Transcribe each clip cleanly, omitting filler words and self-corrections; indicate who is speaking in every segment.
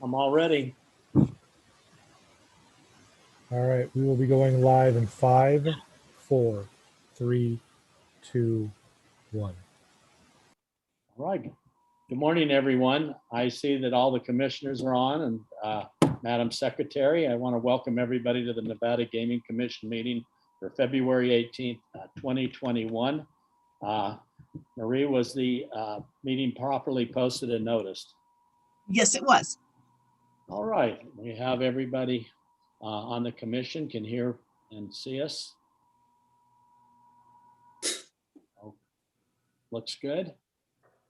Speaker 1: I'm all ready.
Speaker 2: All right, we will be going live in 5, 4, 3, 2, 1.
Speaker 1: All right. Good morning, everyone. I see that all the commissioners are on, and Madam Secretary, I want to welcome everybody to the Nevada Gaming Commission meeting for February 18th, 2021. Marie, was the meeting properly posted and noticed?
Speaker 3: Yes, it was.
Speaker 1: All right. We have everybody on the commission can hear and see us. Oh, looks good.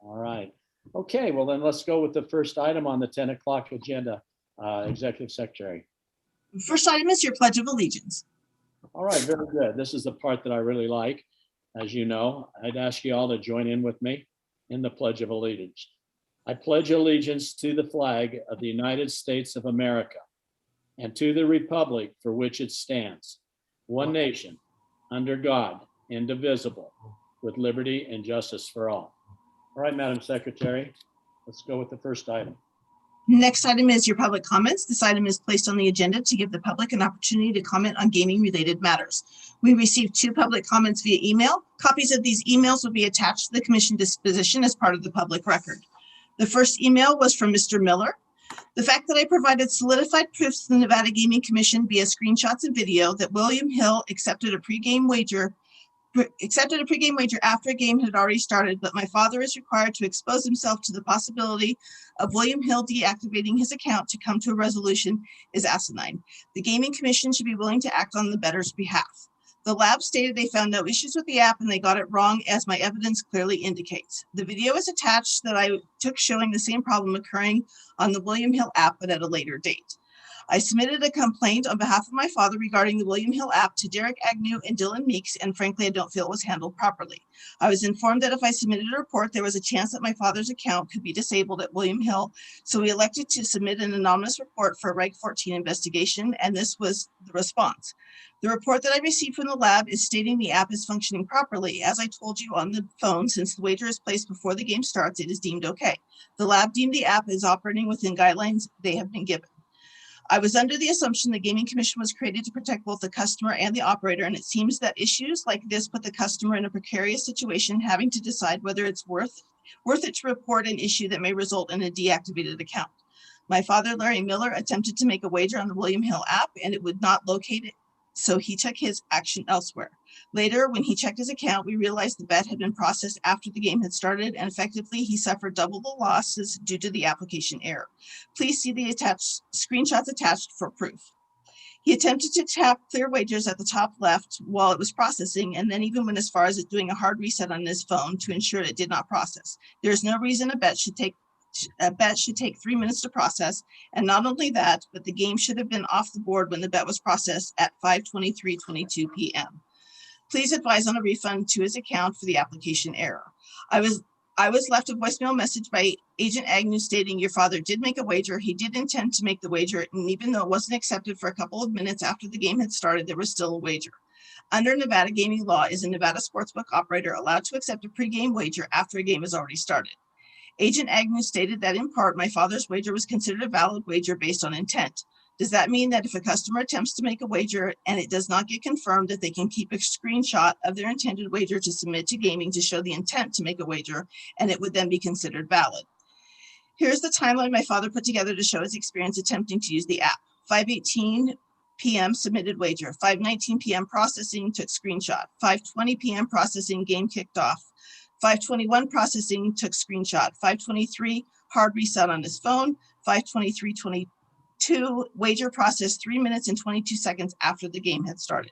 Speaker 1: All right. Okay, well then let's go with the first item on the 10 o'clock agenda, Executive Secretary.
Speaker 3: First item is your Pledge of Allegiance.
Speaker 1: All right, very good. This is the part that I really like. As you know, I'd ask you all to join in with me in the Pledge of Allegiance. I pledge allegiance to the flag of the United States of America and to the republic for which it stands, one nation, under God, indivisible, with liberty and justice for all. All right, Madam Secretary, let's go with the first item.
Speaker 3: Next item is your public comments. This item is placed on the agenda to give the public an opportunity to comment on gaming related matters. We received 2 public comments via email. Copies of these emails will be attached to the commission disposition as part of the public record. The first email was from Mr. Miller. The fact that I provided solidified proofs to the Nevada Gaming Commission via screenshots and video that William Hill accepted a pregame wager after a game had already started, but my father is required to expose himself to the possibility of William Hill deactivating his account to come to a resolution is asinine. The Gaming Commission should be willing to act on the bettor's behalf. The lab stated they found no issues with the app and they got it wrong, as my evidence clearly indicates. The video is attached that I took showing the same problem occurring on the William Hill app, but at a later date. I submitted a complaint on behalf of my father regarding the William Hill app to Derek Agnew and Dylan Meeks, and frankly, I don't feel it was handled properly. I was informed that if I submitted a report, there was a chance that my father's account could be disabled at William Hill, so we elected to submit an anonymous report for a Reg 14 investigation, and this was the response. The report that I received from the lab is stating the app is functioning properly. As I told you on the phone, since the wager is placed before the game starts, it is deemed okay. The lab deemed the app is operating within guidelines they have been given. I was under the assumption the Gaming Commission was created to protect both the customer and the operator, and it seems that issues like this put the customer in a precarious situation, having to decide whether it's worth it to report an issue that may result in a deactivated account. My father, Larry Miller, attempted to make a wager on the William Hill app, and it would not locate it, so he took his action elsewhere. Later, when he checked his account, we realized the bet had been processed after the game had started, and effectively he suffered double the losses due to the application error. Please see the screenshots attached for proof. He attempted to tap clear wagers at the top left while it was processing, and then even went as far as doing a hard reset on his phone to ensure it did not process. There is no reason a bet should take 3 minutes to process, and not only that, but the game should have been off the board when the bet was processed at 5:23:22 p.m. Please advise on a refund to his account for the application error. I was left a voicemail message by Agent Agnew stating your father did make a wager. He did intend to make the wager, and even though it wasn't accepted for a couple of minutes after the game had started, there was still a wager. Under Nevada gaming law, is a Nevada sportsbook operator allowed to accept a pregame wager after a game has already started? Agent Agnew stated that in part, my father's wager was considered a valid wager based on intent. Does that mean that if a customer attempts to make a wager and it does not get confirmed, that they can keep a screenshot of their intended wager to submit to gaming to show the intent to make a wager, and it would then be considered valid? Here's the timeline my father put together to show his experience attempting to use the app. 5:18 p.m. submitted wager, 5:19 p.m. processing, took screenshot, 5:20 p.m. processing, game kicked off, 5:21 processing, took screenshot, 5:23 hard reset on his phone, 5:23:22 wager processed 3 minutes and 22 seconds after the game had started.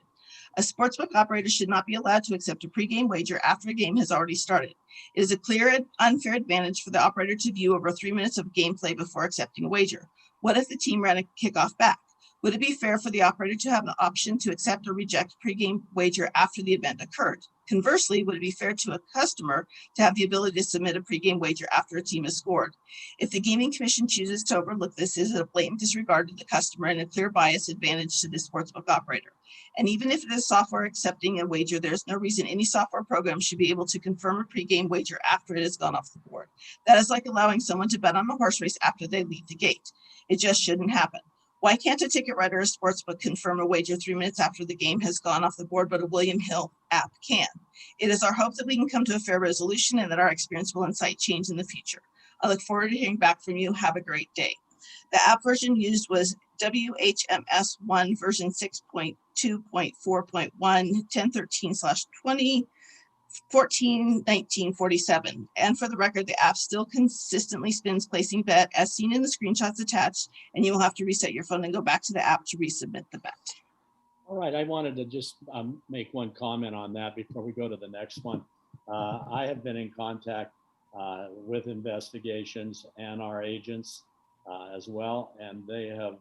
Speaker 3: A sportsbook operator should not be allowed to accept a pregame wager after a game has already started. It is a clear and unfair advantage for the operator to view over 3 minutes of gameplay before accepting a wager. What if the team ran a kickoff back? Would it be fair for the operator to have the option to accept or reject a pregame wager after the event occurred? Conversely, would it be fair to a customer to have the ability to submit a pregame wager after a team has scored? If the Gaming Commission chooses to overlook this, is it a blatant disregard to the customer and a clear bias advantage to the sportsbook operator? And even if it is software accepting a wager, there's no reason any software program should be able to confirm a pregame wager after it has gone off the board. That is like allowing someone to bet on a horse race after they leave the gate. It just shouldn't happen. Why can't a ticket writer or sportsbook confirm a wager 3 minutes after the game has gone off the board, but a William Hill app can? It is our hope that we can come to a fair resolution and that our experience will incite change in the future. I look forward to hearing back from you. Have a great day. The app version used was WHMS1 version 6.2.4.1, 1013/20, 14/19/47. And for the record, the app still consistently spins placing bet as seen in the screenshots attached, and you will have to reset your phone and go back to the app to resubmit the bet.
Speaker 1: All right, I wanted to just make one comment on that before we go to the next one. I have been in contact with investigations and our agents as well, and they have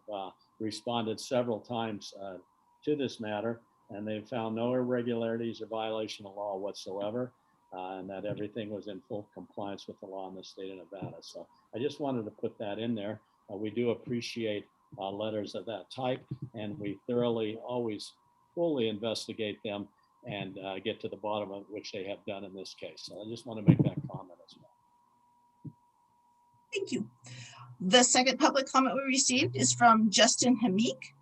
Speaker 1: responded several times to this matter, and they've found no irregularities or violation of law whatsoever, and that everything was in full compliance with the law in the state of Nevada. So I just wanted to put that in there. We do appreciate letters of that type, and we thoroughly always fully investigate them and get to the bottom of which they have done in this case. So I just want to make that comment as well.
Speaker 3: Thank you. The second public comment we received is from Justin Hamik.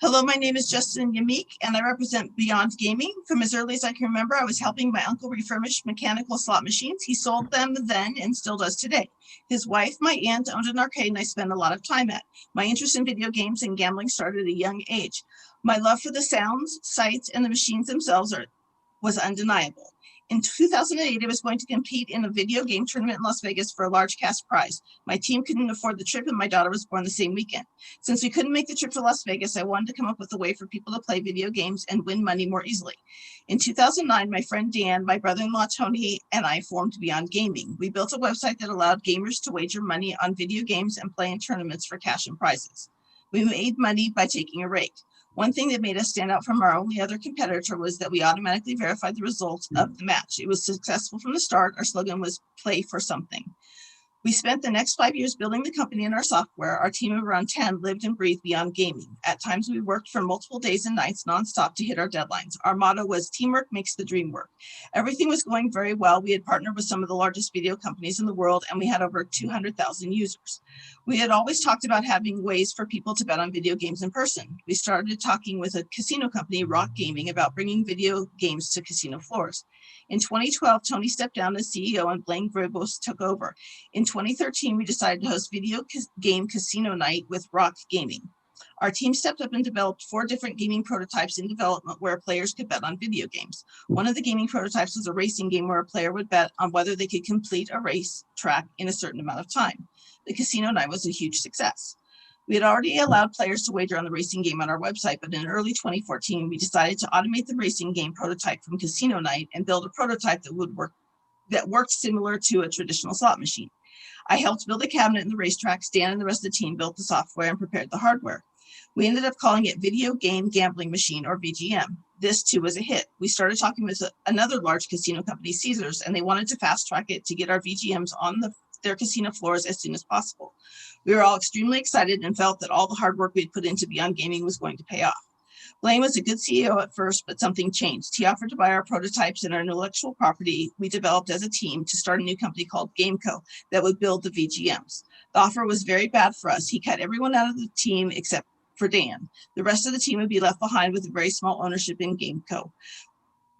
Speaker 3: Hello, my name is Justin Yamik, and I represent Beyond Gaming. From as early as I can remember, I was helping my uncle refurbish mechanical slot machines. He sold them then and still does today. His wife, my aunt, owned an arcade and I spent a lot of time at. My interest in video games and gambling started at a young age. My love for the sounds, sights, and the machines themselves was undeniable. In 2008, I was going to compete in a video game tournament in Las Vegas for a large cash prize. My team couldn't afford the trip and my daughter was born the same weekend. Since we couldn't make the trip to Las Vegas, I wanted to come up with a way for people to play video games and win money more easily. In 2009, my friend Dan, my brother-in-law Tony, and I formed Beyond Gaming. We built a website that allowed gamers to wager money on video games and play in tournaments for cash and prizes. We made money by taking a rake. One thing that made us stand out from our only other competitor was that we automatically verified the results of the match. It was successful from the start. Our slogan was play for something. We spent the next 5 years building the company and our software. Our team of around 10 lived and breathed Beyond Gaming. At times, we worked for multiple days and nights nonstop to hit our deadlines. Our motto was teamwork makes the dream work. Everything was going very well. We had partnered with some of the largest video companies in the world, and we had over 200,000 users. We had always talked about having ways for people to bet on video games in person. We started talking with a casino company, Rock Gaming, about bringing video games to casino floors. In 2012, Tony stepped down as CEO and Blaine took over. In 2013, we decided to host video game casino night with Rock Gaming. Our team stepped up and developed 4 different gaming prototypes in development where players could bet on video games. One of the gaming prototypes was a racing game where a player would bet on whether they could complete a race track in a certain amount of time. The casino night was a huge success. We had already allowed players to wager on the racing game on our website, but in early 2014, we decided to automate the racing game prototype from casino night and build a prototype that worked similar to a traditional slot machine. I helped build a cabinet in the racetrack. Dan and the rest of the team built the software and prepared the hardware. We ended up calling it Video Game Gambling Machine, or VGM. This too was a hit. We started talking with another large casino company, Caesars, and they wanted to fast track it to get our VGMs on their casino floors as soon as possible. We were all extremely excited and felt that all the hard work we'd put into Beyond Gaming was going to pay off. Blaine was a good CEO at first, but something changed. He offered to buy our prototypes and our intellectual property we developed as a team to start a new company called GameCo that would build the VGMs. The offer was very bad for us. He cut everyone out of the team except for Dan. The rest of the team would be left behind with a very small ownership in GameCo.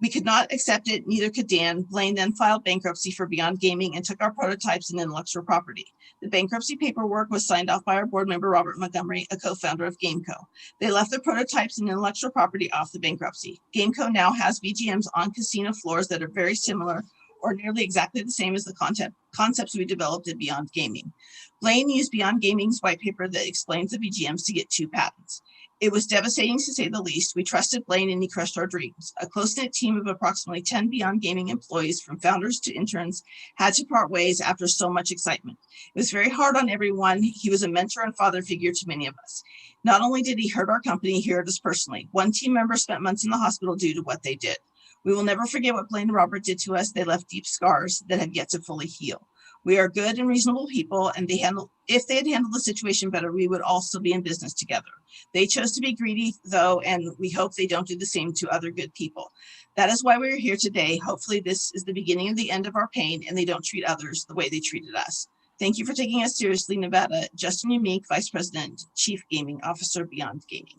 Speaker 3: We could not accept it, neither could Dan. Blaine then filed bankruptcy for Beyond Gaming and took our prototypes and intellectual property. The bankruptcy paperwork was signed off by our board member, Robert Montgomery, a co-founder of GameCo. They left their prototypes and intellectual property off the bankruptcy. GameCo now has VGMs on casino floors that are very similar or nearly exactly the same as the concepts we developed at Beyond Gaming. Blaine used Beyond Gaming's white paper that explains the VGMs to get 2 patents. It was devastating to say the least. We trusted Blaine and he crushed our dreams. A close-knit team of approximately 10 Beyond Gaming employees, from founders to interns, had to part ways after so much excitement. It was very hard on everyone. He was a mentor and father figure to many of us. Not only did he hurt our company, he hurt us personally. One team member spent months in the hospital due to what they did. We will never forget what Blaine and Robert did to us. They left deep scars that have yet to fully heal. We are good and reasonable people, and if they had handled the situation better, we would all still be in business together. They chose to be greedy, though, and we hope they don't do the same to other good people. That is why we are here today. Hopefully this is the beginning of the end of our pain, and they don't treat others the way they treated us. Thank you for taking us seriously, Nevada. Justin Unique, Vice President, Chief Gaming Officer, Beyond Gaming.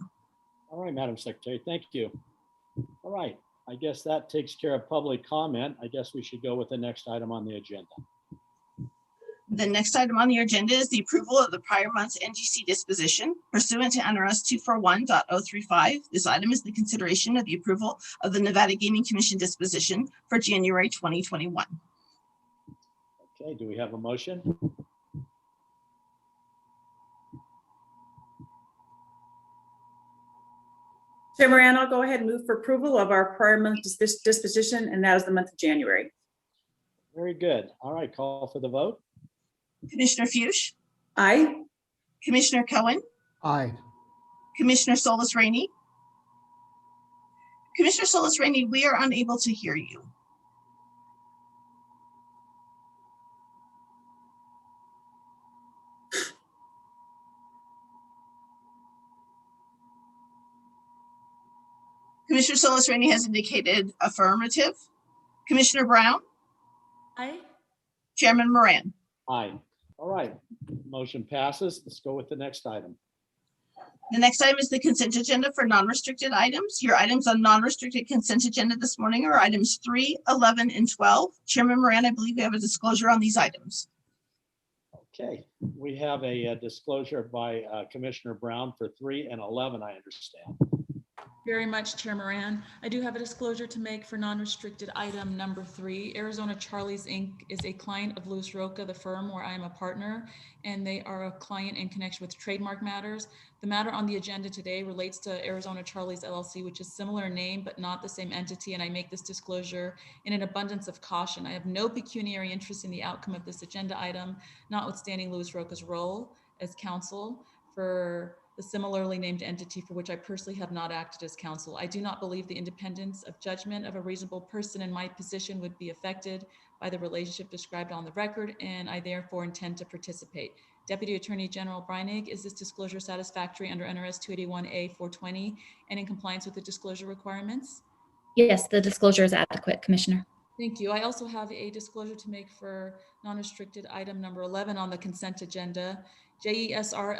Speaker 1: All right, Madam Secretary, thank you. All right, I guess that takes care of public comment. I guess we should go with the next item on the agenda.
Speaker 3: The next item on the agenda is the approval of the prior month's NGC disposition pursuant to NRS 241.035. This item is the consideration of the approval of the Nevada Gaming Commission disposition for January 2021.
Speaker 1: Okay, do we have a motion?
Speaker 4: Chair Moran, I'll go ahead and move for approval of our prior month disposition, and that is the month of January.
Speaker 1: Very good. All right, call for the vote.
Speaker 3: Commissioner Fuchs,
Speaker 4: Aye.
Speaker 3: Commissioner Cohen,
Speaker 5: Aye.
Speaker 3: Commissioner Solis Rainey. Commissioner Solis Rainey, we are unable to hear you. Commissioner Solis Rainey has indicated affirmative. Commissioner Brown,
Speaker 4: Aye.
Speaker 3: Chairman Moran.
Speaker 1: Aye. All right, motion passes. Let's go with the next item.
Speaker 3: The next item is the consent agenda for non-restricted items. Your items on non-restricted consent agenda this morning are items 3, 11, and 12. Chairman Moran, I believe we have a disclosure on these items.
Speaker 1: Okay, we have a disclosure by Commissioner Brown for 3 and 11, I understand.
Speaker 6: Very much, Chair Moran. I do have a disclosure to make for non-restricted item number 3. Arizona Charlie's Inc. is a client of Louis Roca, the firm where I am a partner, and they are a client in connection with trademark matters. The matter on the agenda today relates to Arizona Charlie's LLC, which is similar in name, but not the same entity, and I make this disclosure in an abundance of caution. I have no pecuniary interest in the outcome of this agenda item, notwithstanding Louis Roca's role as counsel for the similarly named entity for which I personally have not acted as counsel. I do not believe the independence of judgment of a reasonable person in my position would be affected by the relationship described on the record, and I therefore intend to participate. Deputy Attorney General Breinig, is this disclosure satisfactory under NRS 281A 420 and in compliance with the disclosure requirements?
Speaker 7: Yes, the disclosure is adequate, Commissioner.
Speaker 6: Thank you. I also have a disclosure to make for non-restricted item number 11 on the consent agenda. JESR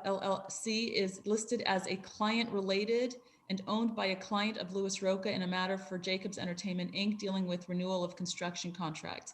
Speaker 6: LLC is listed as a client related and owned by a client of Louis Roca in a matter for Jacobs Entertainment, Inc., dealing with renewal of construction contracts.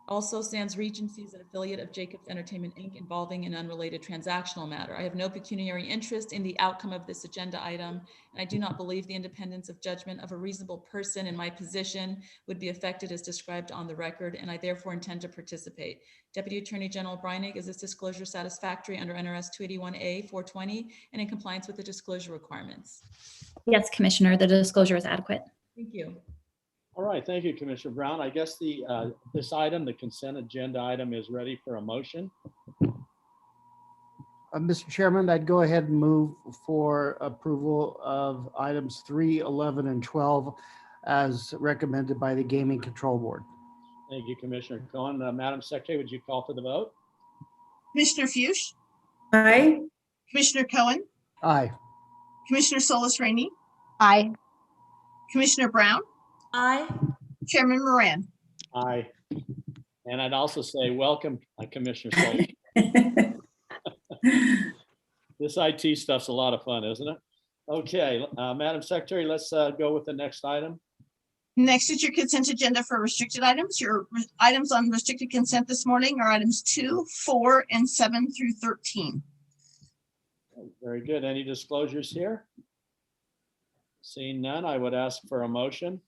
Speaker 6: Also, Sands Regency is an affiliate of Jacobs Entertainment, Inc., involving an unrelated transactional matter. I have no pecuniary interest in the outcome of this agenda item, and I do not believe the independence of judgment of a reasonable person in my position would be affected as described on the record, and I therefore intend to participate. Deputy Attorney General Breinig, is this disclosure satisfactory under NRS 281A 420 and in compliance with the disclosure requirements?
Speaker 7: Yes, Commissioner, the disclosure is adequate.
Speaker 6: Thank you.
Speaker 1: All right, thank you, Commissioner Brown. I guess this item, the consent agenda item, is ready for a motion.
Speaker 5: Mr. Chairman, I'd go ahead and move for approval of items 3, 11, and 12 as recommended by the Gaming Control Board.
Speaker 1: Thank you, Commissioner Cohen. Madam Secretary, would you call for the vote?
Speaker 3: Commissioner Fuchs,
Speaker 4: Aye.
Speaker 3: Commissioner Cohen,
Speaker 5: Aye.
Speaker 3: Commissioner Solis Rainey,
Speaker 7: Aye.
Speaker 3: Commissioner Brown,
Speaker 4: Aye.
Speaker 3: Chairman Moran.
Speaker 1: Aye. And I'd also say welcome, Commissioner Solis. This IT stuff's a lot of fun, isn't it? Okay, Madam Secretary, let's go with the next item.
Speaker 3: Next is your consent agenda for restricted items. Your items on restricted consent this morning are items 2, 4, and 7 through 13.
Speaker 1: Very good. Any disclosures here? Seeing none, I would ask for a motion.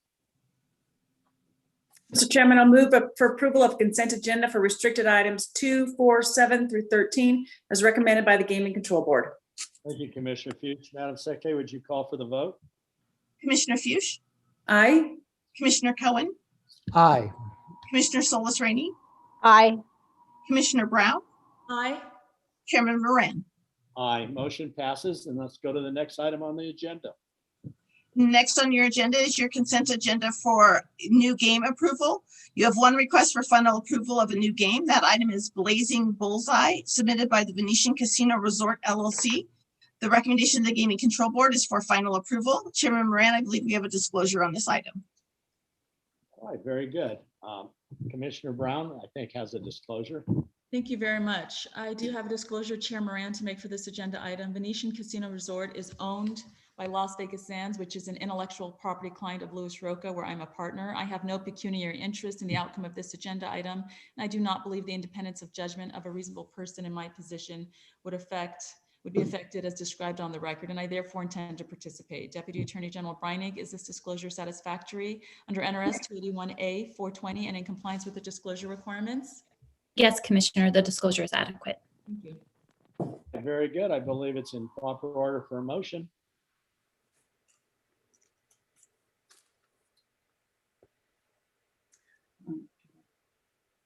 Speaker 4: Mr. Chairman, I'll move for approval of consent agenda for restricted items 2, 4, 7 through 13 as recommended by the Gaming Control Board.
Speaker 1: Thank you, Commissioner Fuchs. Madam Secretary, would you call for the vote?
Speaker 3: Commissioner Fuchs,
Speaker 4: Aye.
Speaker 3: Commissioner Cohen,
Speaker 5: Aye.
Speaker 3: Commissioner Solis Rainey,
Speaker 7: Aye.
Speaker 3: Commissioner Brown,
Speaker 4: Aye.
Speaker 3: Chairman Moran.
Speaker 1: Aye, motion passes. And let's go to the next item on the agenda.
Speaker 3: Next on your agenda is your consent agenda for new game approval. You have one request for final approval of a new game. That item is Blazing Bullseye, submitted by the Venetian Casino Resort LLC. The recommendation of the Gaming Control Board is for final approval. Chairman Moran, I believe we have a disclosure on this item.
Speaker 1: All right, very good. Commissioner Brown, I think, has a disclosure.
Speaker 6: Thank you very much. I do have a disclosure, Chair Moran, to make for this agenda item. Venetian Casino Resort is owned by Las Vegas Sands, which is an intellectual property client of Louis Roca, where I'm a partner. I have no pecuniary interest in the outcome of this agenda item, and I do not believe the independence of judgment of a reasonable person in my position would be affected as described on the record, and I therefore intend to participate. Deputy Attorney General Breinig, is this disclosure satisfactory under NRS 281A 420 and in compliance with the disclosure requirements?
Speaker 7: Yes, Commissioner, the disclosure is adequate.
Speaker 6: Thank you.
Speaker 1: Very good. I believe it's in proper order for a motion.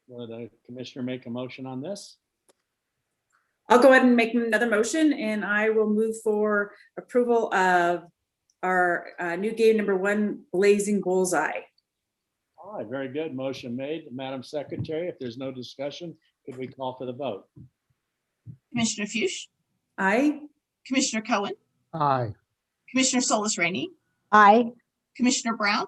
Speaker 1: Will the commissioner make a motion on this?
Speaker 4: I'll go ahead and make another motion, and I will move for approval of our new game number 1, Blazing Bullseye.
Speaker 1: All right, very good. Motion made. Madam Secretary, if there's no discussion, could we call for the vote?
Speaker 3: Commissioner Fuchs,
Speaker 4: Aye.
Speaker 3: Commissioner Cohen,
Speaker 5: Aye.
Speaker 3: Commissioner Solis Rainey,
Speaker 7: Aye.
Speaker 3: Commissioner Brown,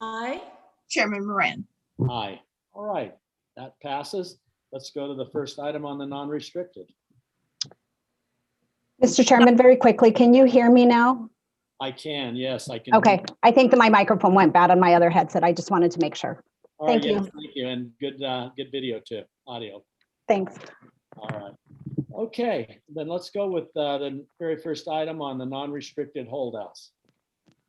Speaker 6: Aye.
Speaker 3: Chairman Moran.
Speaker 1: Aye. All right, that passes. Let's go to the first item on the non-restricted.
Speaker 8: Mr. Chairman, very quickly, can you hear me now?
Speaker 1: I can, yes, I can.
Speaker 8: Okay, I think that my microphone went bad on my other headset. I just wanted to make sure.
Speaker 1: All right,
Speaker 8: thank you.
Speaker 1: yes, thank you, and good video too, audio.
Speaker 8: Thanks.
Speaker 1: All right. Okay, then let's go with the very first item on the non-restricted holdouts.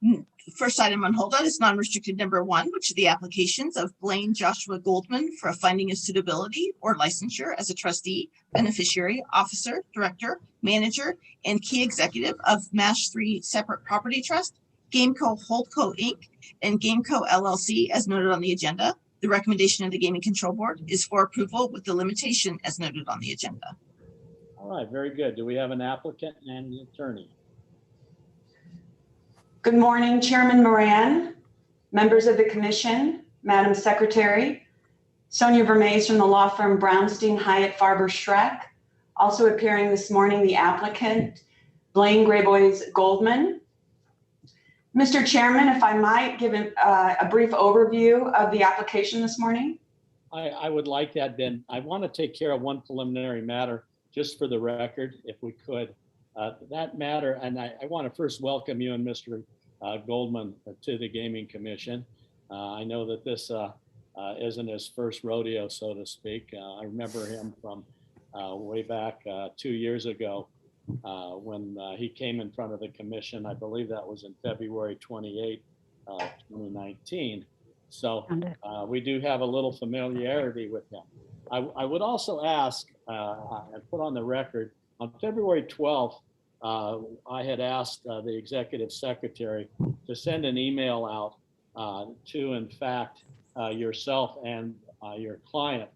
Speaker 3: The first item on holdout is non-restricted number 1, which are the applications of Blaine Joshua Goldman for a finding of suitability or licensure as a trustee, beneficiary, officer, director, manager, and key executive of MASH 3 Separate Property Trust, Gameco Holdco Inc., and Gameco LLC as noted on the agenda. The recommendation of the Gaming Control Board is for approval with the limitation as noted on the agenda.
Speaker 1: All right, very good. Do we have an applicant and an attorney?
Speaker 9: Good morning, Chairman Moran, members of the commission, Madam Secretary, Sonia Vermees from the law firm Brownstein Hyatt Farber Schreck. Also appearing this morning, the applicant, Blaine Greyboys Goldman. Mr. Chairman, if I might give a brief overview of the application this morning.
Speaker 1: I would like that, Ben. I want to take care of one preliminary matter, just for the record, if we could. That matter, and I want to first welcome you and Mr. Goldman to the Gaming Commission. I know that this isn't his first rodeo, so to speak. I remember him from way back 2 years ago when he came in front of the commission. I believe that was in February 28, 2019. So we do have a little familiarity with him. I would also ask and put on the record, on February 12th, I had asked the executive secretary to send an email out to, in fact, yourself and your client.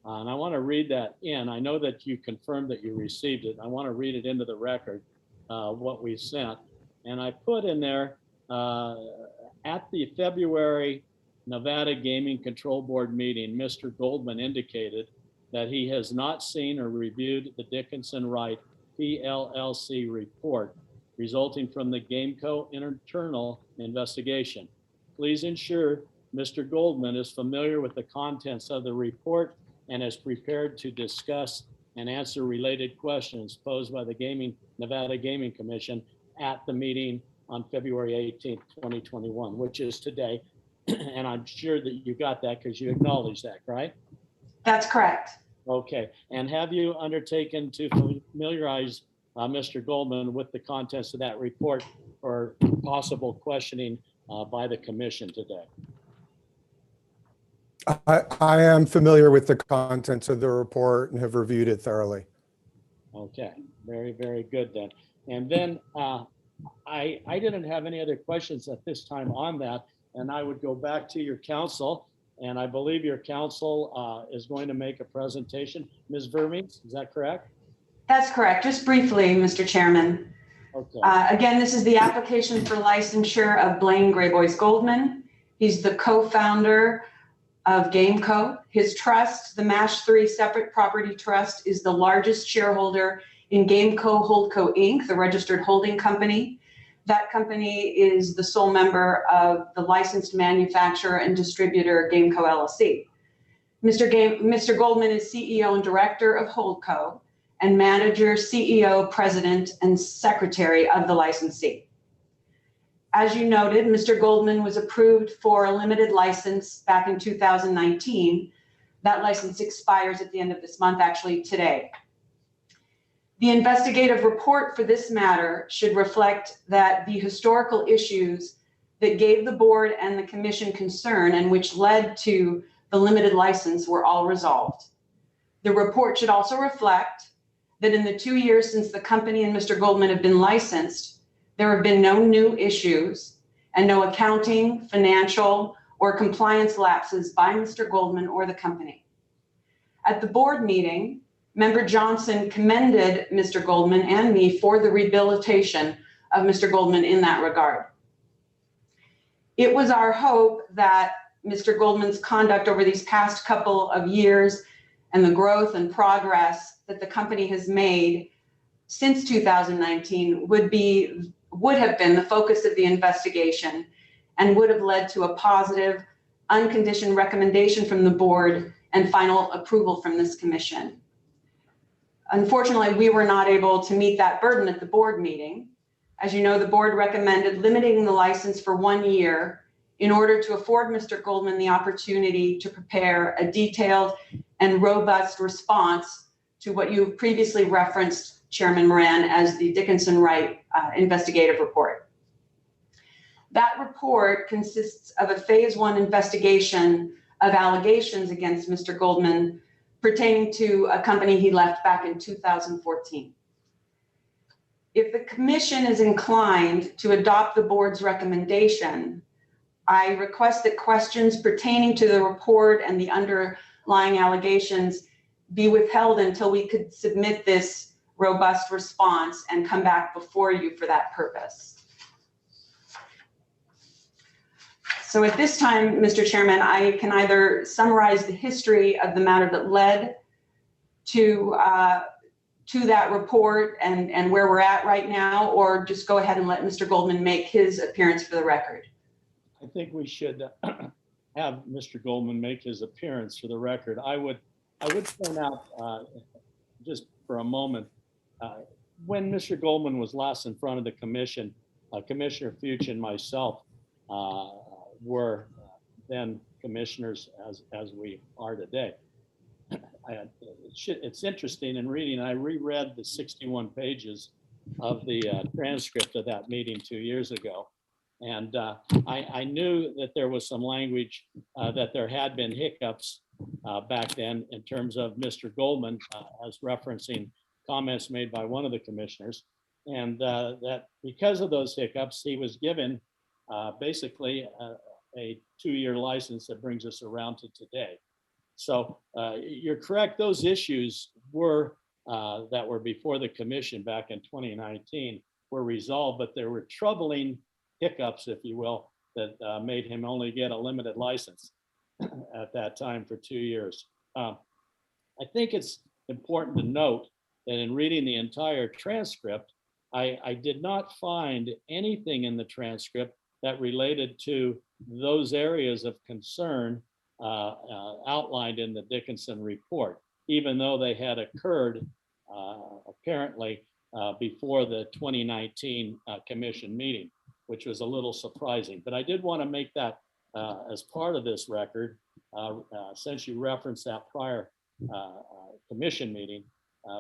Speaker 1: And I want to read that in. I know that you confirmed that you received it. I want to read it into the record, what we sent. And I put in there, at the February Nevada Gaming Control Board meeting, Mr. Goldman indicated that he has not seen or reviewed the Dickinson Wright PLLC report resulting from the Gameco internal investigation. Please ensure Mr. Goldman is familiar with the contents of the report and is prepared to discuss and answer related questions posed by the Nevada Gaming Commission at the meeting on February 18th, 2021, which is today. And I'm sure that you got that because you acknowledged that, right?
Speaker 9: That's correct.
Speaker 1: Okay, and have you undertaken to familiarize Mr. Goldman with the contents of that report for possible questioning by the commission today?
Speaker 10: I am familiar with the contents of the report and have reviewed it thoroughly.
Speaker 1: Okay, very, very good then. And then I didn't have any other questions at this time on that, and I would go back to your counsel. And I believe your counsel is going to make a presentation. Ms. Vermees, is that correct?
Speaker 9: That's correct. Just briefly, Mr. Chairman.
Speaker 1: Okay.
Speaker 9: Again, this is the application for licensure of Blaine Greyboys Goldman. He's the co-founder of Gameco. His trust, the MASH 3 Separate Property Trust, is the largest shareholder in Gameco Holdco Inc., the registered holding company. That company is the sole member of the licensed manufacturer and distributor Gameco LLC. Mr. Goldman is CEO and Director of Holdco and Manager, CEO, President, and Secretary of the licensee. As you noted, Mr. Goldman was approved for a limited license back in 2019. That license expires at the end of this month, actually today. The investigative report for this matter should reflect that the historical issues that gave the board and the commission concern and which led to the limited license were all resolved. The report should also reflect that in the 2 years since the company and Mr. Goldman have been licensed, there have been no new issues and no accounting, financial, or compliance lapses by Mr. Goldman or the company. At the board meeting, Member Johnson commended Mr. Goldman and me for the rehabilitation of Mr. Goldman in that regard. It was our hope that Mr. Goldman's conduct over these past couple of years and the growth and progress that the company has made since 2019 would have been the focus of the investigation and would have led to a positive, unconditioned recommendation from the board and final approval from this commission. Unfortunately, we were not able to meet that burden at the board meeting. As you know, the board recommended limiting the license for 1 year in order to afford Mr. Goldman the opportunity to prepare a detailed and robust response to what you previously referenced, Chairman Moran, as the Dickinson-Wright investigative report. That report consists of a phase 1 investigation of allegations against Mr. Goldman pertaining to a company he left back in 2014. If the commission is inclined to adopt the board's recommendation, I request that questions pertaining to the report and the underlying allegations be withheld until we could submit this robust response and come back before you for that purpose. So at this time, Mr. Chairman, I can either summarize the history of the matter that led to that report and where we're at right now, or just go ahead and let Mr. Goldman make his appearance for the record.
Speaker 1: I think we should have Mr. Goldman make his appearance for the record. I would point out just for a moment, when Mr. Goldman was last in front of the commission, Commissioner Fuchs and myself were then commissioners as we are today. It's interesting in reading, I reread the 61 pages of the transcript of that meeting 2 years ago. And I knew that there was some language that there had been hiccups back then in terms of Mr. Goldman as referencing comments made by one of the commissioners. And that because of those hiccups, he was given basically a 2-year license that brings us around to today. So you're correct, those issues were that were before the commission back in 2019 were resolved, but there were troubling hiccups, if you will, that made him only get a limited license at that time for 2 years. I think it's important to note that in reading the entire transcript, I did not find anything in the transcript that related to those areas of concern outlined in the Dickinson report, even though they had occurred apparently before the 2019 commission meeting, which was a little surprising. But I did want to make that as part of this record, since you referenced that prior commission meeting,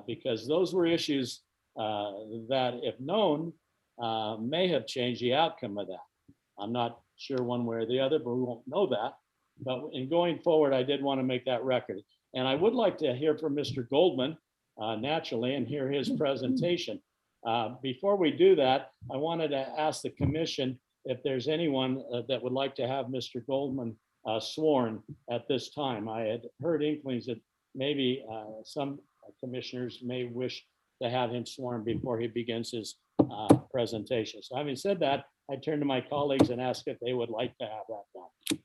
Speaker 1: because those were issues that, if known, may have changed the outcome of that. I'm not sure one way or the other, but we won't know that. But in going forward, I did want to make that record. And I would like to hear from Mr. Goldman, naturally, and hear his presentation. Before we do that, I wanted to ask the commission if there's anyone that would like to have Mr. Goldman sworn at this time. I had heard inklings that maybe some commissioners may wish to have him sworn before he begins his presentation. So having said that, I turn to my colleagues and ask if they would like to have that done.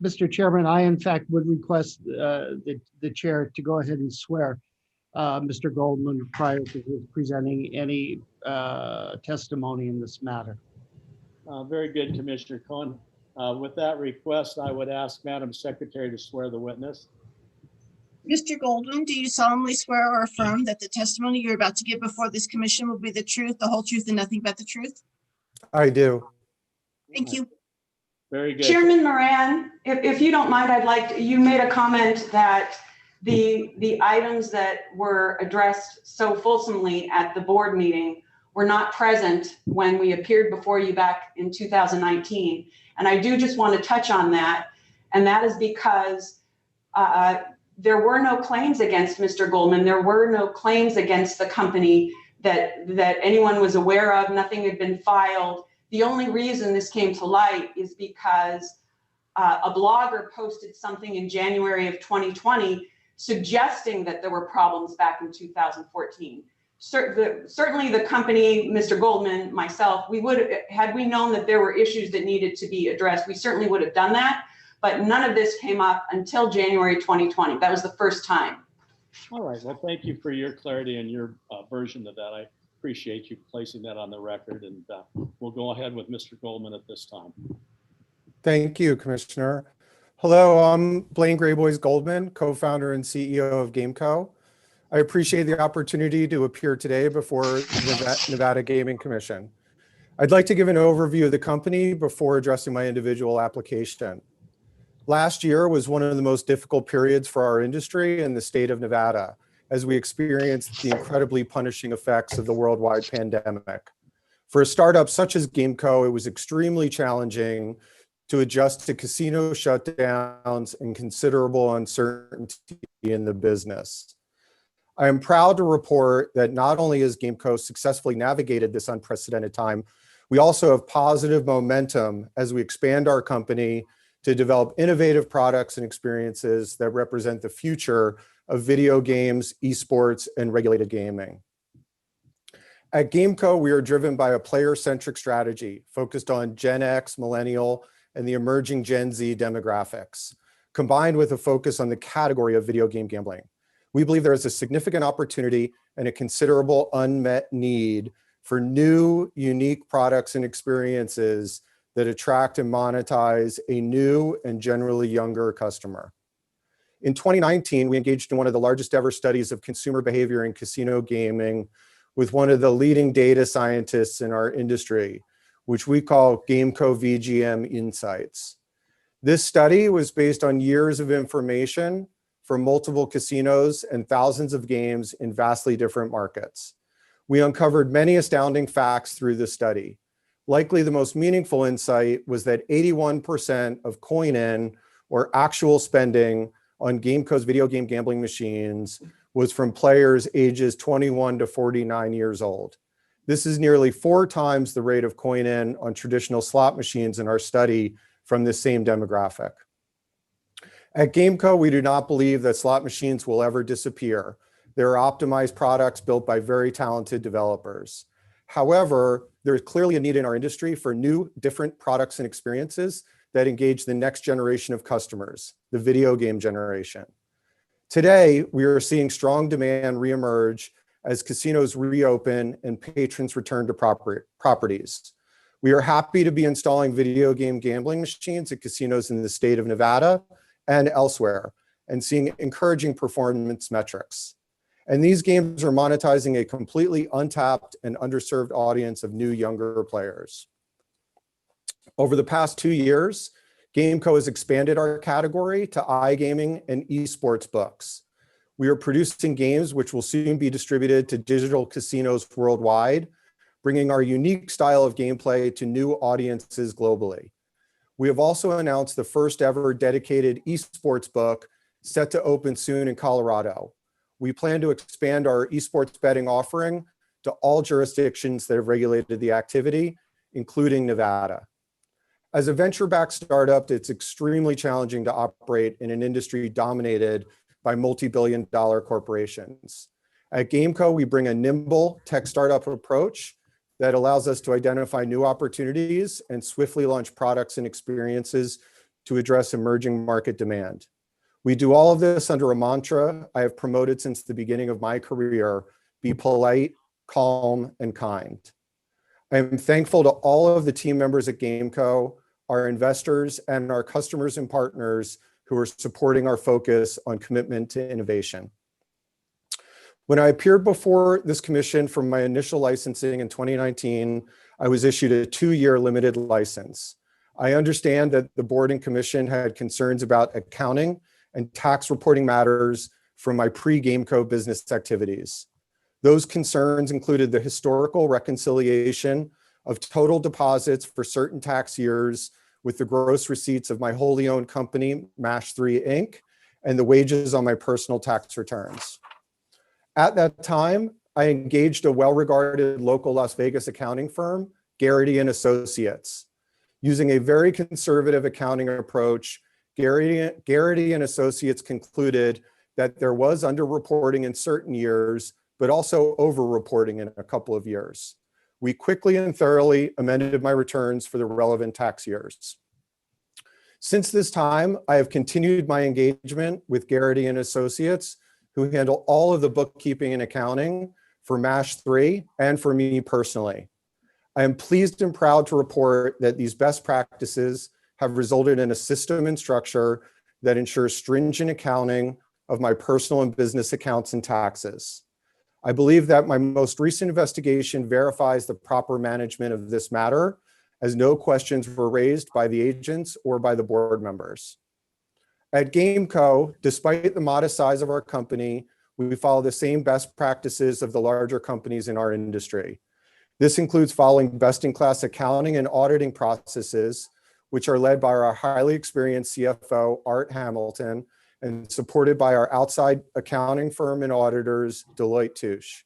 Speaker 5: Mr. Chairman, I in fact would request the chair to go ahead and swear Mr. Goldman prior to his presenting any testimony in this matter.
Speaker 1: Very good, Commissioner Cohen. With that request, I would ask Madam Secretary to swear the witness.
Speaker 3: Mr. Goldman, do you solemnly swear or affirm that the testimony you're about to give before this commission will be the truth, the whole truth, and nothing but the truth?
Speaker 10: I do.
Speaker 3: Thank you.
Speaker 1: Very good.
Speaker 9: Chairman Moran, if you don't mind, you made a comment that the items that were addressed so fulsomely at the board meeting were not present when we appeared before you back in 2019. And I do just want to touch on that. And that is because there were no claims against Mr. Goldman. There were no claims against the company that anyone was aware of. Nothing had been filed. The only reason this came to light is because a blogger posted something in January of 2020 suggesting that there were problems back in 2014. Certainly the company, Mr. Goldman, myself, had we known that there were issues that needed to be addressed, we certainly would have done that. But none of this came up until January 2020. That was the first time.
Speaker 1: All right. Well, thank you for your clarity and your version of that. I appreciate you placing that on the record, and we'll go ahead with Mr. Goldman at this time.
Speaker 10: Thank you, Commissioner. Hello, I'm Blaine Grayboys Goldman, co-founder and CEO of GameCo. I appreciate the opportunity to appear today before the Nevada Gaming Commission. I'd like to give an overview of the company before addressing my individual application. Last year was one of the most difficult periods for our industry in the state of Nevada, as we experienced the incredibly punishing effects of the worldwide pandemic. For a startup such as GameCo, it was extremely challenging to adjust to casino shutdowns and considerable uncertainty in the business. I am proud to report that not only has GameCo successfully navigated this unprecedented time, we also have positive momentum as we expand our company to develop innovative products and experiences that represent the future of video games, esports, and regulated gaming. At GameCo, we are driven by a player-centric strategy focused on Gen X, Millennial, and the emerging Gen Z demographics, combined with a focus on the category of video game gambling. We believe there is a significant opportunity and a considerable unmet need for new, unique products and experiences that attract and monetize a new and generally younger customer. In 2019, we engaged in one of the largest ever studies of consumer behavior in casino gaming with one of the leading data scientists in our industry, which we call GameCo VGM Insights. This study was based on years of information from multiple casinos and thousands of games in vastly different markets. We uncovered many astounding facts through the study. Likely the most meaningful insight was that 81% of coin-in or actual spending on GameCo's video game gambling machines was from players ages 21 to 49 years old. This is nearly 4 times the rate of coin-in on traditional slot machines in our study from this same demographic. At GameCo, we do not believe that slot machines will ever disappear. They're optimized products built by very talented developers. However, there is clearly a need in our industry for new, different products and experiences that engage the next generation of customers, the video game generation. Today, we are seeing strong demand reemerge as casinos reopen and patrons return to properties. We are happy to be installing video game gambling machines at casinos in the state of Nevada and elsewhere, and seeing encouraging performance metrics. And these games are monetizing a completely untapped and underserved audience of new, younger players. Over the past 2 years, GameCo has expanded our category to iGaming and esports books. We are producing games which will soon be distributed to digital casinos worldwide, bringing our unique style of gameplay to new audiences globally. We have also announced the first ever dedicated esports book set to open soon in Colorado. We plan to expand our esports betting offering to all jurisdictions that have regulated the activity, including Nevada. As a venture-backed startup, it's extremely challenging to operate in an industry dominated by multi-billion-dollar corporations. At GameCo, we bring a nimble tech startup approach that allows us to identify new opportunities and swiftly launch products and experiences to address emerging market demand. We do all of this under a mantra I have promoted since the beginning of my career: be polite, calm, and kind. I am thankful to all of the team members at GameCo, our investors, and our customers and partners who are supporting our focus on commitment to innovation. When I appeared before this commission for my initial licensing in 2019, I was issued a 2-year limited license. I understand that the board and commission had concerns about accounting and tax reporting matters from my pre-GameCo business activities. Those concerns included the historical reconciliation of total deposits for certain tax years with the gross receipts of my wholly owned company, MASH3 Inc., and the wages on my personal tax returns. At that time, I engaged a well-regarded local Las Vegas accounting firm, Garrity and Associates. Using a very conservative accounting approach, Garrity and Associates concluded that there was underreporting in certain years, but also overreporting in a couple of years. We quickly and thoroughly amended my returns for the relevant tax years. Since this time, I have continued my engagement with Garrity and Associates, who handle all of the bookkeeping and accounting for MASH3 and for me personally. I am pleased and proud to report that these best practices have resulted in a system and structure that ensures stringent accounting of my personal and business accounts and taxes. I believe that my most recent investigation verifies the proper management of this matter, as no questions were raised by the agents or by the board members. At GameCo, despite the modest size of our company, we follow the same best practices of the larger companies in our industry. This includes following best-in-class accounting and auditing processes, which are led by our highly experienced CFO, Art Hamilton, and supported by our outside accounting firm and auditors, Deloitte Touche.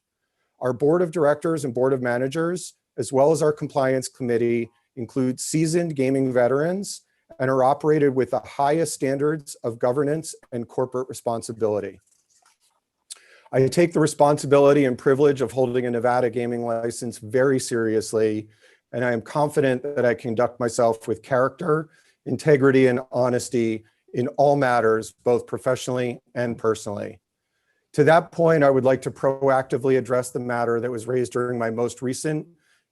Speaker 10: Our board of directors and board of managers, as well as our compliance committee, include seasoned gaming veterans and are operated with the highest standards of governance and corporate responsibility. I take the responsibility and privilege of holding a Nevada gaming license very seriously, and I am confident that I conduct myself with character, integrity, and honesty in all matters, both professionally and personally. To that point, I would like to proactively address the matter that was raised during my most recent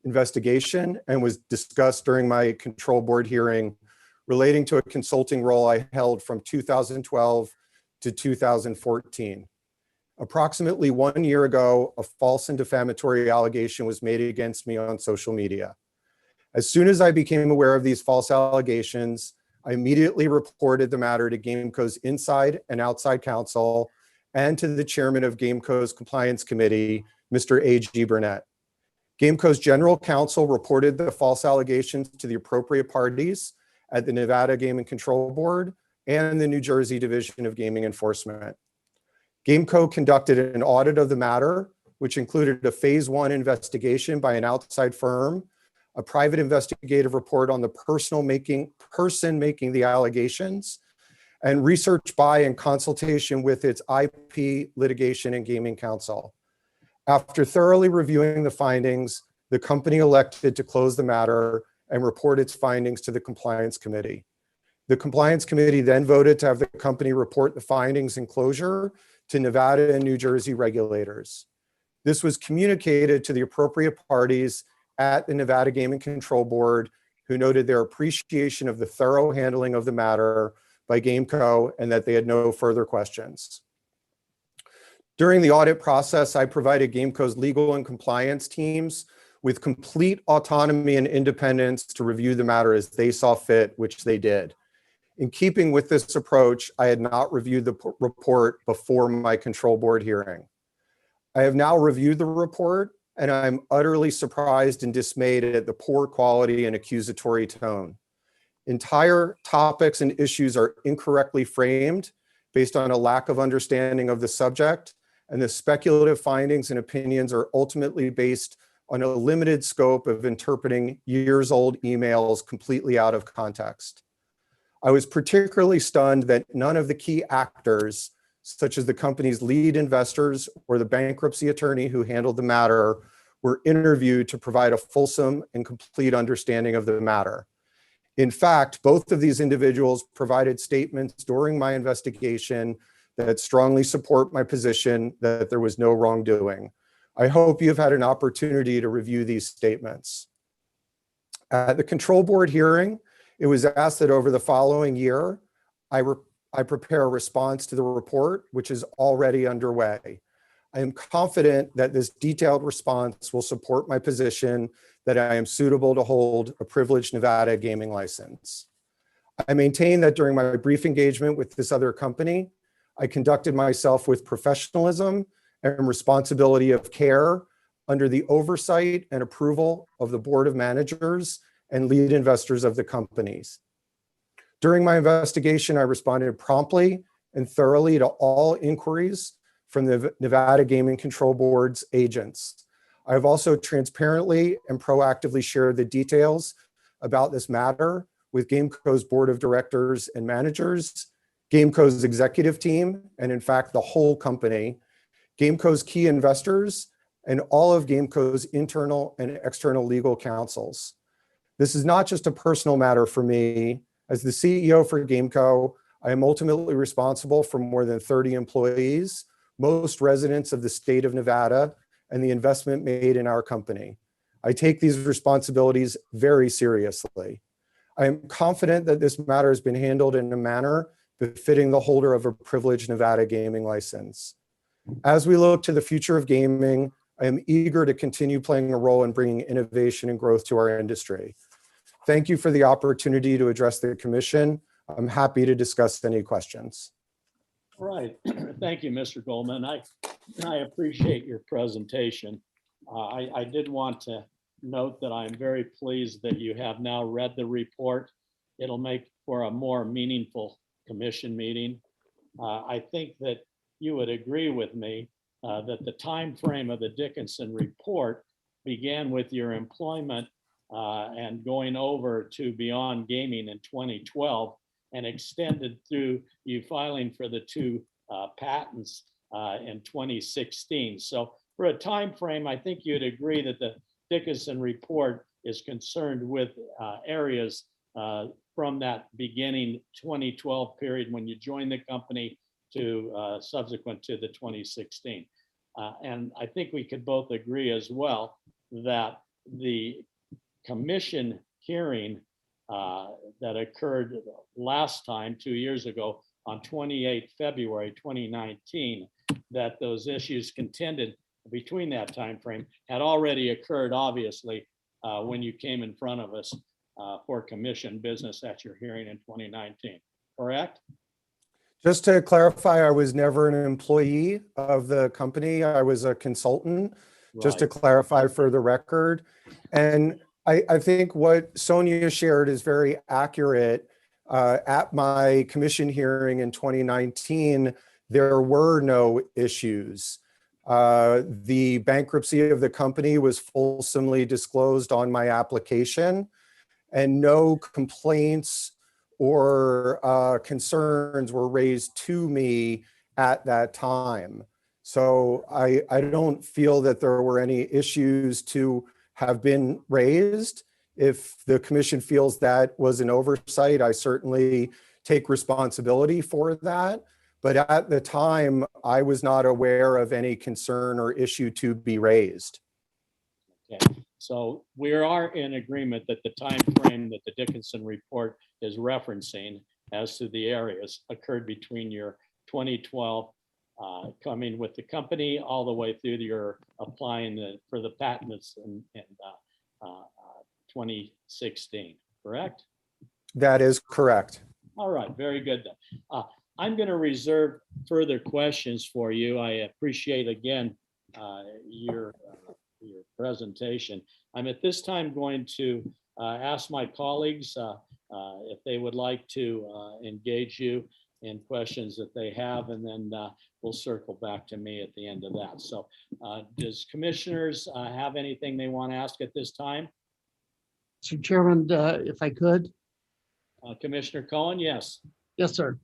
Speaker 10: investigation and was discussed during my control board hearing relating to a consulting role I held from 2012 to 2014. Approximately 1 year ago, a false and defamatory allegation was made against me on social media. As soon as I became aware of these false allegations, I immediately reported the matter to GameCo's inside and outside counsel and to the chairman of GameCo's compliance committee, Mr. A.G. Burnett. GameCo's general counsel reported the false allegations to the appropriate parties at the Nevada Gaming Control Board and the New Jersey Division of Gaming Enforcement. GameCo conducted an audit of the matter, which included a phase 1 investigation by an outside firm, a private investigative report on the person making the allegations, and research by and consultation with its IP litigation and gaming counsel. After thoroughly reviewing the findings, the company elected to close the matter and report its findings to the compliance committee. The compliance committee then voted to have the company report the findings and closure to Nevada and New Jersey regulators. This was communicated to the appropriate parties at the Nevada Gaming Control Board, who noted their appreciation of the thorough handling of the matter by GameCo and that they had no further questions. During the audit process, I provided GameCo's legal and compliance teams with complete autonomy and independence to review the matter as they saw fit, which they did. In keeping with this approach, I had not reviewed the report before my control board hearing. I have now reviewed the report, and I'm utterly surprised and dismayed at the poor quality and accusatory tone. Entire topics and issues are incorrectly framed based on a lack of understanding of the subject, and the speculative findings and opinions are ultimately based on a limited scope of interpreting years-old emails completely out of context. I was particularly stunned that none of the key actors, such as the company's lead investors or the bankruptcy attorney who handled the matter, were interviewed to provide a fulsome and complete understanding of the matter. In fact, both of these individuals provided statements during my investigation that strongly support my position that there was no wrongdoing. I hope you've had an opportunity to review these statements. At the control board hearing, it was asked that over the following year, I I prepare a response to the report, which is already underway. I am confident that this detailed response will support my position that I am suitable to hold a privileged Nevada gaming license. I maintain that during my brief engagement with this other company, I conducted myself with professionalism and responsibility of care under the oversight and approval of the board of managers and lead investors of the companies. During my investigation, I responded promptly and thoroughly to all inquiries from the Nevada Gaming Control Board's agents. I have also transparently and proactively shared the details about this matter with Gameco's board of directors and managers, Gameco's executive team, and in fact, the whole company, Gameco's key investors, and all of Gameco's internal and external legal counsels. This is not just a personal matter for me. As the CEO for Gameco, I am ultimately responsible for more than 30 employees, most residents of the state of Nevada, and the investment made in our company. I take these responsibilities very seriously. I am confident that this matter has been handled in a manner befitting the holder of a privileged Nevada gaming license. As we look to the future of gaming, I am eager to continue playing a role in bringing innovation and growth to our industry. Thank you for the opportunity to address the commission. I'm happy to discuss any questions.
Speaker 1: All right. Thank you, Mr. Goldman. I appreciate your presentation. I did want to note that I'm very pleased that you have now read the report. It'll make for a more meaningful commission meeting. I think that you would agree with me that the time frame of the Dickinson report began with your employment and going over to Beyond Gaming in 2012 and extended through you filing for the two patents in 2016. So for a time frame, I think you'd agree that the Dickinson report is concerned with areas from that beginning 2012 period when you joined the company to subsequent to the 2016. And I think we could both agree as well that the commission hearing that occurred last time 2 years ago on 28 February 2019, that those issues contended between that time frame had already occurred, obviously, when you came in front of us for commission business at your hearing in 2019, correct?
Speaker 10: Just to clarify, I was never an employee of the company. I was a consultant, just to clarify for the record. And I think what Sonia shared is very accurate. At my commission hearing in 2019, there were no issues. The bankruptcy of the company was fulsomely disclosed on my application, and no complaints or concerns were raised to me at that time. So I don't feel that there were any issues to have been raised. If the commission feels that was an oversight, I certainly take responsibility for that. But at the time, I was not aware of any concern or issue to be raised.
Speaker 1: Okay, so we are in agreement that the time frame that the Dickinson report is referencing as to the areas occurred between your 2012 coming with the company all the way through to your applying for the patents in 2016, correct?
Speaker 10: That is correct.
Speaker 1: All right, very good then. I'm going to reserve further questions for you. I appreciate again your presentation. I'm at this time going to ask my colleagues if they would like to engage you in questions that they have, and then we'll circle back to me at the end of that. So does commissioners have anything they want to ask at this time?
Speaker 5: Mr. Chairman, if I could.
Speaker 1: Commissioner Cohen, yes.
Speaker 5: Yes, sir.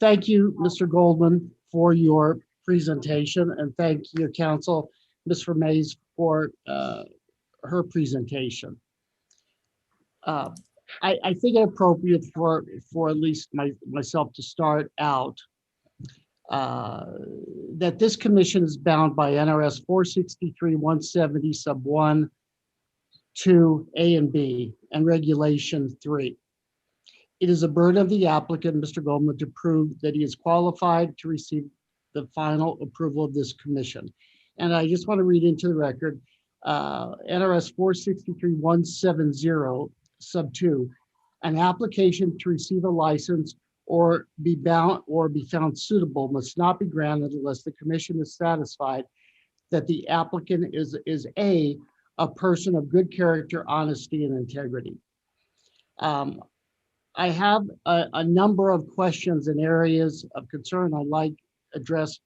Speaker 5: Thank you, Mr. Goldman, for your presentation, and thank your counsel, Ms. Vermees, for her presentation. I think it's appropriate for at least myself to start out that this commission is bound by NRS 463-170 sub 1, 2, A and B, and Regulation 3. it is a burden of the applicant, Mr. Goldman, to prove that he is qualified to receive the final approval of this commission. And I just want to read into the record, NRS 463-170 sub 2, an application to receive a license or be found suitable must not be granted unless the commission is satisfied that the applicant is a person of good character, honesty, and integrity. I have a number of questions and areas of concern I'd like addressed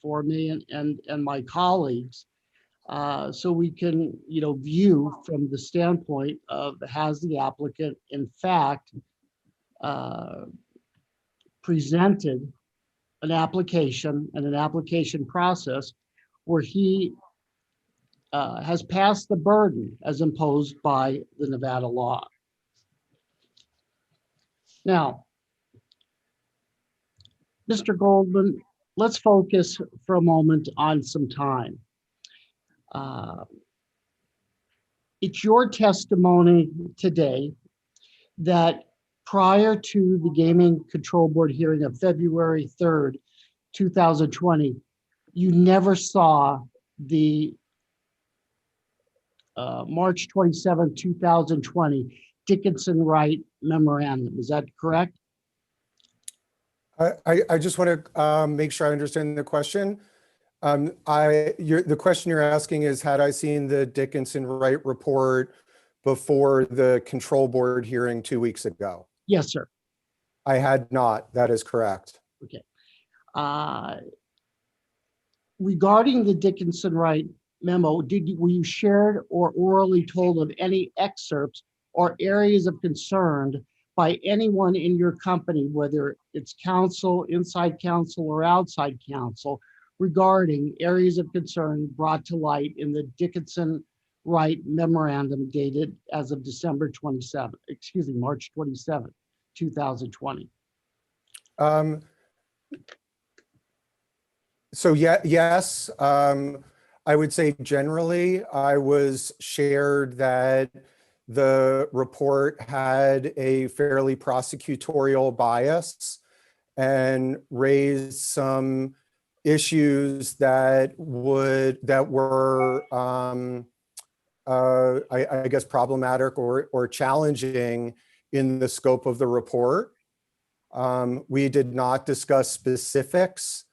Speaker 5: for me and my colleagues, so we can, view from the standpoint of, has the applicant in fact presented an application and an application process where he has passed the burden as imposed by the Nevada law. Now, Mr. Goldman, let's focus for a moment on some time. It's your testimony today that prior to the Gaming Control Board hearing of February 3rd, 2020, you never saw the March 27, 2020 Dickinson Wright memorandum. Is that correct?
Speaker 10: I just want to make sure I understand the question. The question you're asking is, had I seen the Dickinson Wright report before the control board hearing 2 weeks ago?
Speaker 5: Yes, sir.
Speaker 10: I had not. That is correct.
Speaker 5: Okay. Regarding the Dickinson Wright memo, were you shared or orally told of any excerpts or areas of concern by anyone in your company, whether it's counsel, inside counsel, or outside counsel, regarding areas of concern brought to light in the Dickinson Wright memorandum dated as of March 27, 2020?
Speaker 10: So yes, I would say generally I was shared that the report had a fairly prosecutorial bias and raised some issues that were I guess problematic or challenging in the scope of the report. We did not discuss specifics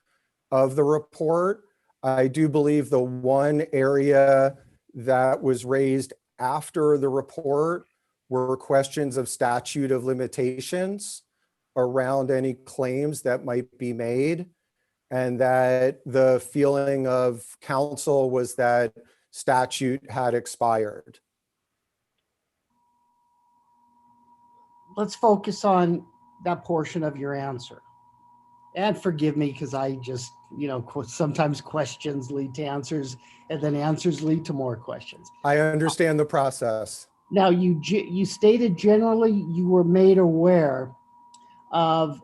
Speaker 10: of the report. I do believe the one area that was raised after the report were questions of statute of limitations around any claims that might be made, and that the feeling of counsel was that statute had expired.
Speaker 5: Let's focus on that portion of your answer. And forgive me, because I just, sometimes questions lead to answers, and then answers lead to more questions.
Speaker 10: I understand the process.
Speaker 5: Now, you stated generally you were made aware of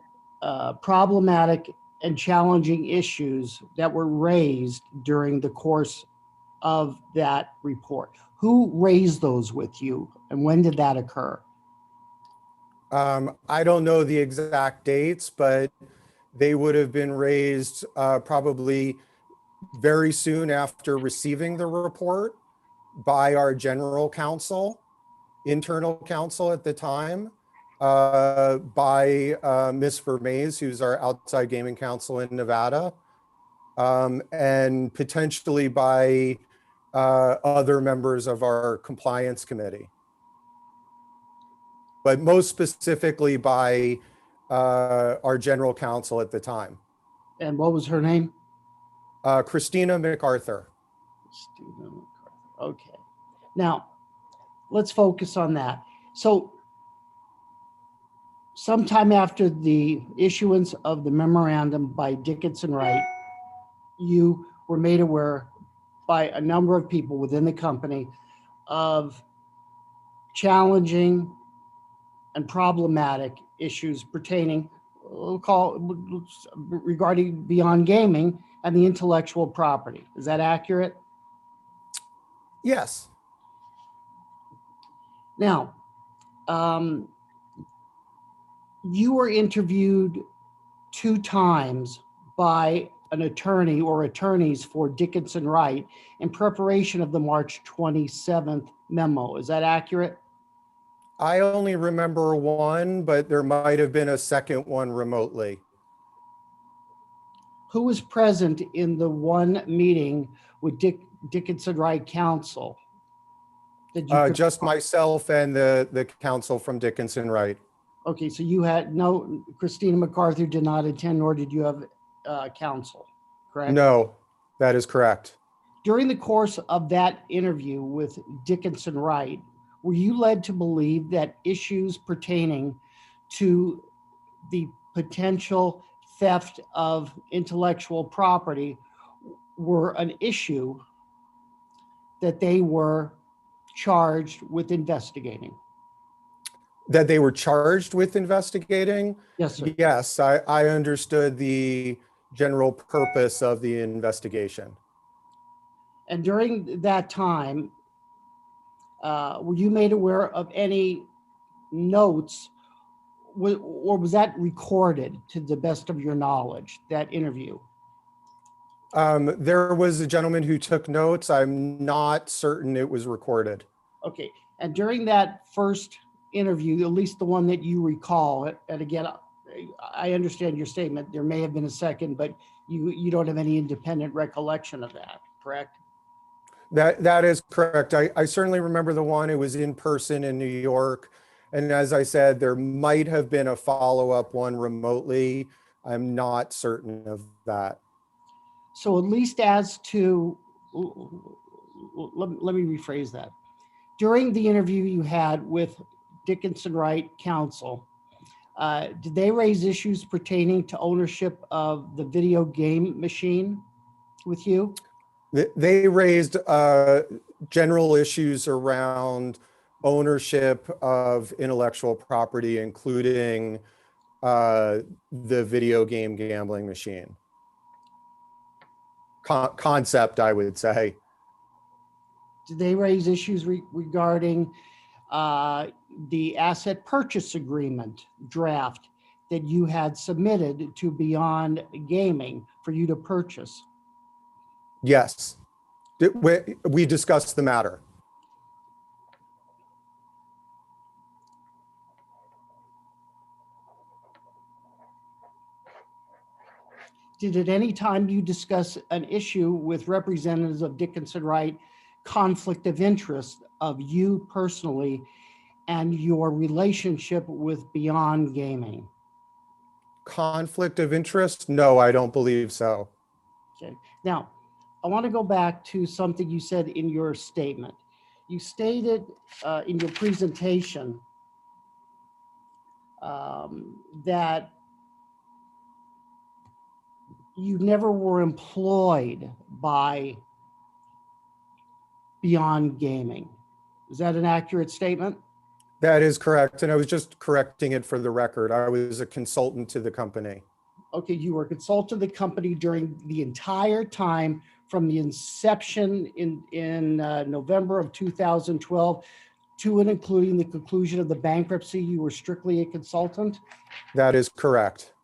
Speaker 5: problematic and challenging issues that were raised during the course of that report. Who raised those with you, and when did that occur?
Speaker 10: I don't know the exact dates, but they would have been raised probably very soon after receiving the report by our general counsel, internal counsel at the time, by Ms. Vermees, who's our outside gaming counsel in Nevada, and potentially by other members of our compliance committee. But most specifically by our general counsel at the time.
Speaker 5: And what was her name?
Speaker 10: Christina MacArthur.
Speaker 5: Christina MacArthur. Okay. Now, let's focus on that. So, sometime after the issuance of the memorandum by Dickinson Wright, you were made aware by a number of people within the company of challenging and problematic issues pertaining, regarding beyond gaming and the intellectual property. Is that accurate?
Speaker 10: Yes.
Speaker 5: Now, you were interviewed 2 times by an attorney or attorneys for Dickinson Wright in preparation of the March 27th memo. Is that accurate?
Speaker 10: I only remember one, but there might have been a second one remotely.
Speaker 5: Who was present in the one meeting with Dickinson Wright counsel? That you could-
Speaker 10: Just myself and the counsel from Dickinson Wright.
Speaker 5: Okay, so you had no, Christina MacArthur did not attend, nor did you have counsel, correct?
Speaker 10: No, that is correct.
Speaker 5: During the course of that interview with Dickinson Wright, were you led to believe that issues pertaining to the potential theft of intellectual property were an issue that they were charged with investigating?
Speaker 10: That they were charged with investigating?
Speaker 5: Yes, sir.
Speaker 10: Yes, I understood the general purpose of the investigation.
Speaker 5: And during that time, were you made aware of any notes, or was that recorded to the best of your knowledge, that interview?
Speaker 10: There was a gentleman who took notes. I'm not certain it was recorded.
Speaker 5: Okay, and during that first interview, at least the one that you recall, and again, I understand your statement, there may have been a second, but you don't have any independent recollection of that, correct?
Speaker 10: That is correct. I certainly remember the one. It was in person in New York. And as I said, there might have been a follow-up one remotely. I'm not certain of that.
Speaker 5: So at least as to, let me rephrase that. During the interview you had with Dickinson Wright counsel, did they raise issues pertaining to ownership of the video game machine with you?
Speaker 10: They raised general issues around ownership of intellectual property, including the video game gambling machine. Concept, I would say.
Speaker 5: Did they raise issues regarding the asset purchase agreement draft that you had submitted to Beyond Gaming for you to purchase?
Speaker 10: Yes, we discussed the matter.
Speaker 5: Did at any time you discuss an issue with representatives of Dickinson Wright, conflict of interest of you personally and your relationship with Beyond Gaming?
Speaker 10: Conflict of interest? No, I don't believe so.
Speaker 5: Okay. Now, I want to go back to something you said in your statement. You stated in your presentation that you never were employed by Beyond Gaming. Is that an accurate statement?
Speaker 10: That is correct. And I was just correcting it for the record. I was a consultant to the company.
Speaker 5: Okay, you were a consultant to the company during the entire time from the inception in November of 2012 to and including the conclusion of the bankruptcy. You were strictly a consultant?
Speaker 10: That is correct.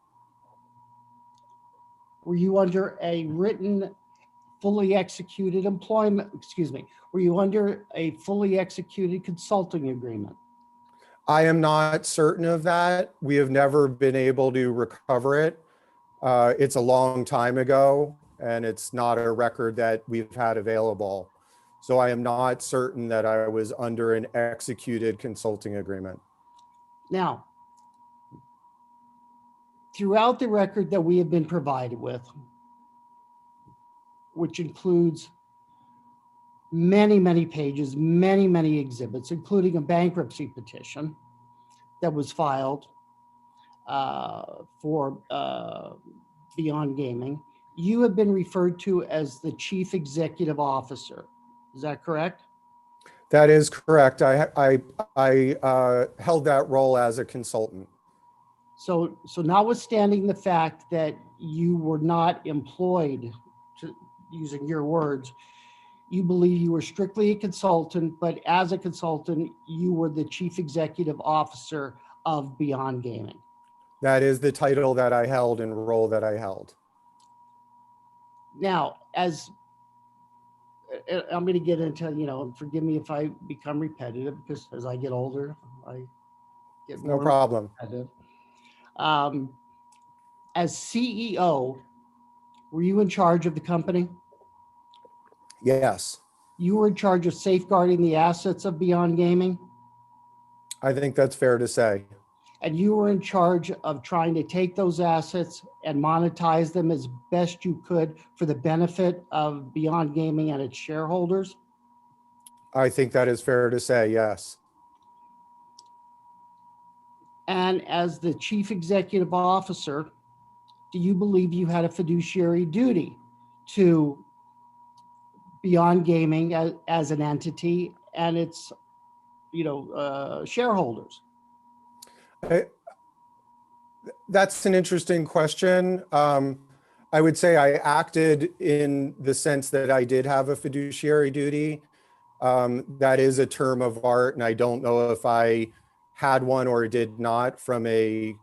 Speaker 5: Were you under a written, fully executed employment, were you under a fully executed consulting agreement?
Speaker 10: I am not certain of that. We have never been able to recover it. It's a long time ago, and it's not a record that we've had available. So I am not certain that I was under an executed consulting agreement.
Speaker 5: Now, throughout the record that we have been provided with, which includes many, many pages, many, many exhibits, including a bankruptcy petition that was filed for Beyond Gaming, you have been referred to as the Chief Executive Officer. Is that correct?
Speaker 10: That is correct. I held that role as a consultant.
Speaker 5: So notwithstanding the fact that you were not employed, using your words, you believe you were strictly a consultant, but as a consultant, you were the Chief Executive Officer of Beyond Gaming.
Speaker 10: That is the title that I held and role that I held.
Speaker 5: Now, I'm going to get into, and forgive me if I become repetitive, because as I get older, I get
Speaker 10: No
Speaker 5: more
Speaker 10: problem.
Speaker 5: repetitive. As CEO, were you in charge of the company?
Speaker 10: Yes,
Speaker 5: You were in charge of safeguarding the assets of Beyond Gaming,
Speaker 10: I think that's fair to say.
Speaker 5: and you were in charge of trying to take those assets and monetize them as best you could for the benefit of Beyond Gaming and its shareholders.
Speaker 10: I think that is fair to say, yes.
Speaker 5: And as the chief executive officer, do you believe you had a fiduciary duty to Beyond Gaming as an entity and its, shareholders?
Speaker 10: That's an interesting question. I would say I acted in the sense that I did have a fiduciary duty. That is a term of art, and I don't know if I had one or did not from a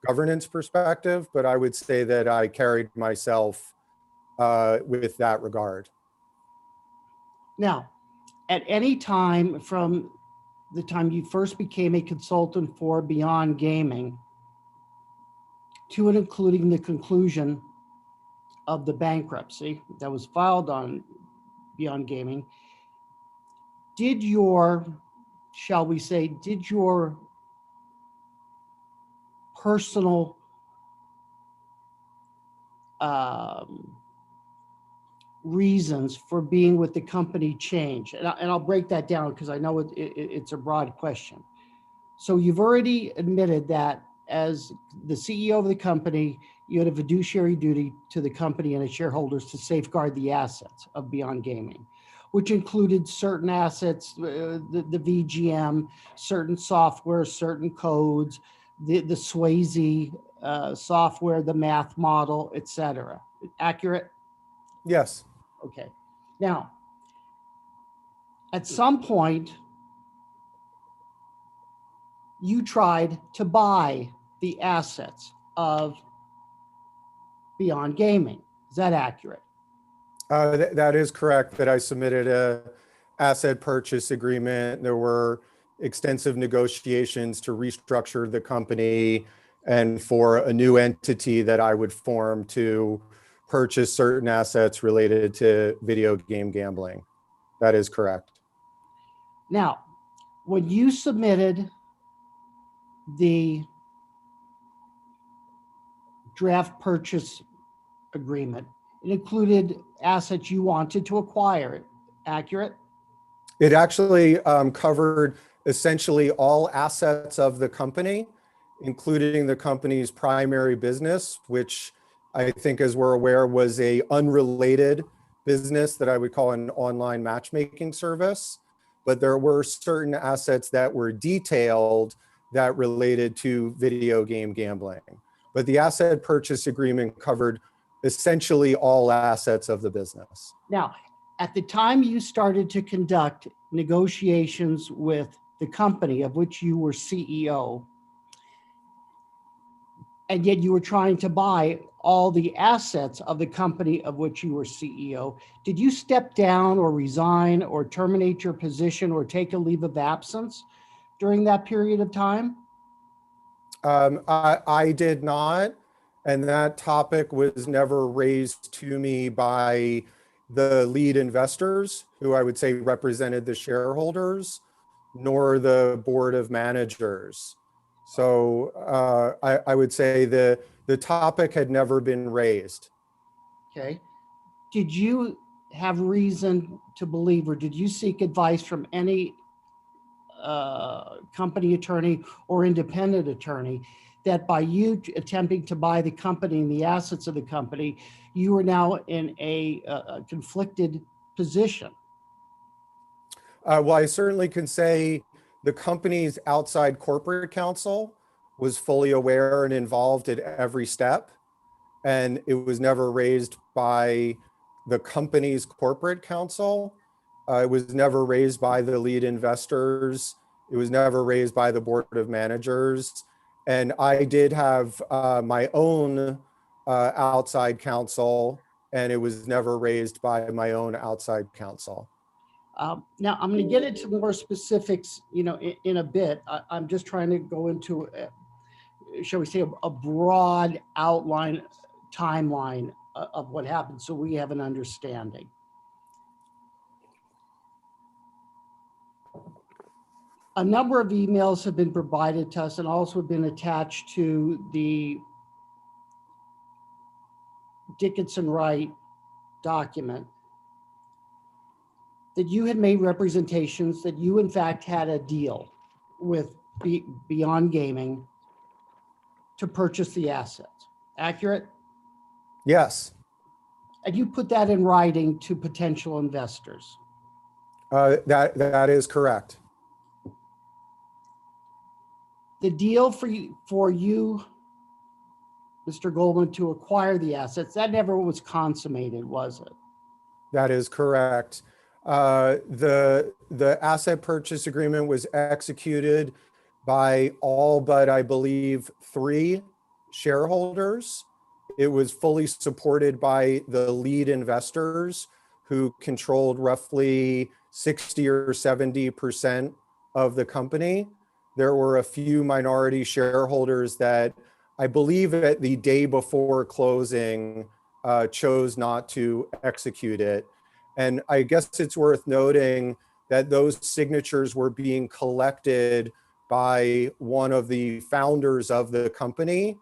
Speaker 10: governance perspective, but I would say that I carried myself with that regard.
Speaker 5: Now, at any time from the time you first became a consultant for Beyond Gaming to and including the conclusion of the bankruptcy that was filed on Beyond Gaming, did your personal reasons for being with the company change? And I'll break that down because I know it's a broad question. So you've already admitted that as the CEO of the company, you had a fiduciary duty to the company and its shareholders to safeguard the assets of Beyond Gaming, which included certain assets, the VGM, certain software, certain codes, the Swayze software, the math model, etc. Accurate?
Speaker 10: Yes.
Speaker 5: Okay. Now, at some point, you tried to buy the assets of Beyond Gaming. Is that accurate?
Speaker 10: That is correct, that I submitted a asset purchase agreement. There were extensive negotiations to restructure the company and for a new entity that I would form to purchase certain assets related to video game gambling. That is correct.
Speaker 5: Now, when you submitted the draft purchase agreement, it included assets you wanted to acquire. Accurate?
Speaker 10: It actually covered essentially all assets of the company, including the company's primary business, which I think, as we're aware, was a unrelated business that I would call an online matchmaking service. But there were certain assets that were detailed that related to video game gambling. But the asset purchase agreement covered essentially all assets of the business.
Speaker 5: Now, at the time you started to conduct negotiations with the company of which you were CEO, and yet you were trying to buy all the assets of the company of which you were CEO, did you step down or resign or terminate your position or take a leave of absence during that period of time?
Speaker 10: I did not, and that topic was never raised to me by the lead investors, who I would say represented the shareholders, nor the board of managers. So I would say the topic had never been raised.
Speaker 5: Okay. Did you have reason to believe, or did you seek advice from any company attorney or independent attorney that by you attempting to buy the company and the assets of the company, you were now in a conflicted position?
Speaker 10: Well, I certainly can say the company's outside corporate counsel was fully aware and involved at every step, and it was never raised by the company's corporate counsel. It was never raised by the lead investors. It was never raised by the board of managers. And I did have my own outside counsel, and it was never raised by my own outside counsel.
Speaker 5: Now, I'm going to get into more specifics, in a bit. I'm just trying to go into, shall we say, a broad outline, timeline of what happened, so we have an understanding. A number of emails have been provided to us and also have been attached to the Dickinson Wright document that you had made representations that you in fact had a deal with Beyond Gaming to purchase the assets. Accurate?
Speaker 10: Yes,
Speaker 5: And you put that in writing to potential investors.
Speaker 10: that is correct.
Speaker 5: The deal for you, Mr. Goldman, to acquire the assets, that never was consummated, was it?
Speaker 10: That is correct. The asset purchase agreement was executed by all but, I believe, 3 shareholders. It was fully supported by the lead investors who controlled roughly 60 or 70% of the company. There were a few minority shareholders that I believe at the day before closing chose not to execute it. And I guess it's worth noting that those signatures were being collected by one of the founders of the company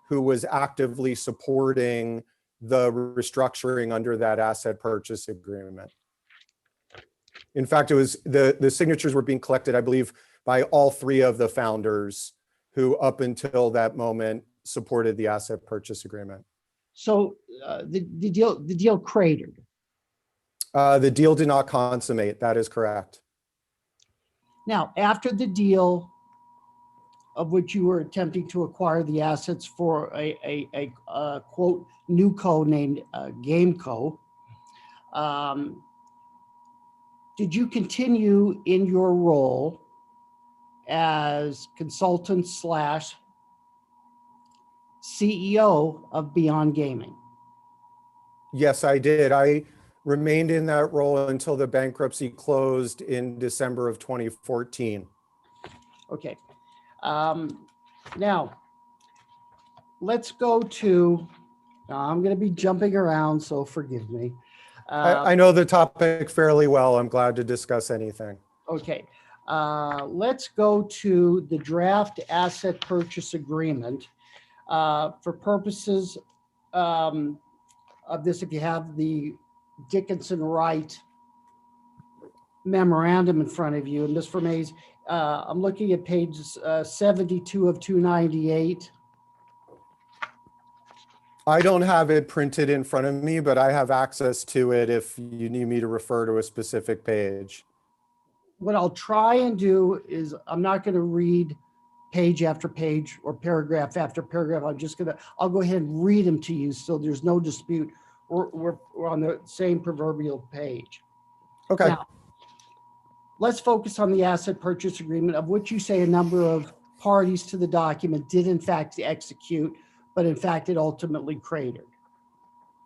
Speaker 10: who was actively supporting the restructuring under that asset purchase agreement. In fact, it was the signatures were being collected, I believe, by all 3 of the founders who up until that moment supported the asset purchase agreement.
Speaker 5: So the deal cratered.
Speaker 10: The deal did not consummate. That is correct.
Speaker 5: Now, after the deal of which you were attempting to acquire the assets for a quote, new co named GameCo, did you continue in your role as consultant / CEO of Beyond Gaming?
Speaker 10: Yes, I did. I remained in that role until the bankruptcy closed in December of 2014.
Speaker 5: Okay. Now, let's go to, I'm going to be jumping around, so forgive me.
Speaker 10: I know the topic fairly well. I'm glad to discuss anything.
Speaker 5: Okay. Let's go to the draft asset purchase agreement. For purposes of this, if you have the Dickinson Wright memorandum in front of you, and Ms. Vermees, I'm looking at pages 72 of 298.
Speaker 10: I don't have it printed in front of me, but I have access to it if you need me to refer to a specific page.
Speaker 5: What I'll try and do is I'm not going to read page after page or paragraph after paragraph. I'll go ahead and read them to you so there's no dispute. We're on the same proverbial page.
Speaker 10: Okay.
Speaker 5: Now, let's focus on the asset purchase agreement, of which you say a number of parties to the document did in fact execute, but in fact it ultimately cratered.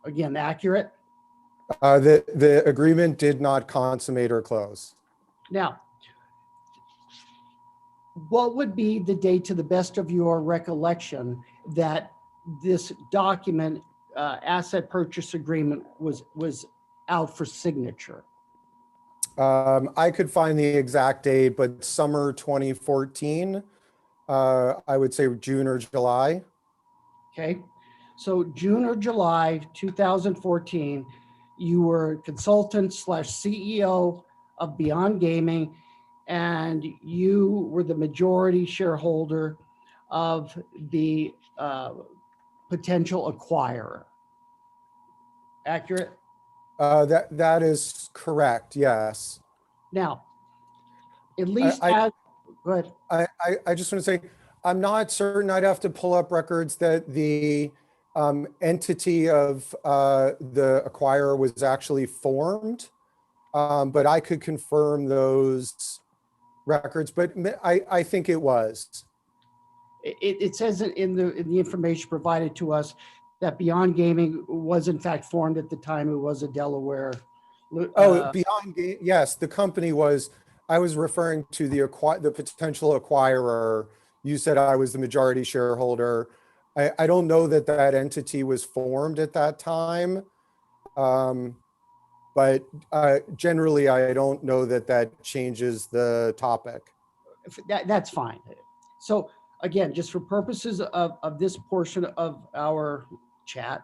Speaker 5: Again, accurate?
Speaker 10: The agreement did not consummate or close.
Speaker 5: Now, what would be the date, to the best of your recollection, that this document, asset purchase agreement, was out for signature?
Speaker 10: I could find the exact date, but summer 2014, I would say June or July.
Speaker 5: Okay, so June or July 2014, you were consultant / CEO of Beyond Gaming, and you were the majority shareholder of the potential acquirer. Accurate?
Speaker 10: That is correct, yes.
Speaker 5: Now, at least
Speaker 10: I
Speaker 5: go ahead.
Speaker 10: I just want to say, I'm not certain. I'd have to pull up records that the entity of the acquirer was actually formed, but I could confirm those records, but I think it was.
Speaker 5: it says in the information provided to us that Beyond Gaming was in fact formed at the time. It was a Delaware.
Speaker 10: Beyond Game, yes, the company was, I was referring to the potential acquirer. You said I was the majority shareholder. I don't know that that entity was formed at that time. But generally, I don't know that that changes the topic.
Speaker 5: That's fine. So again, just for purposes of this portion of our chat,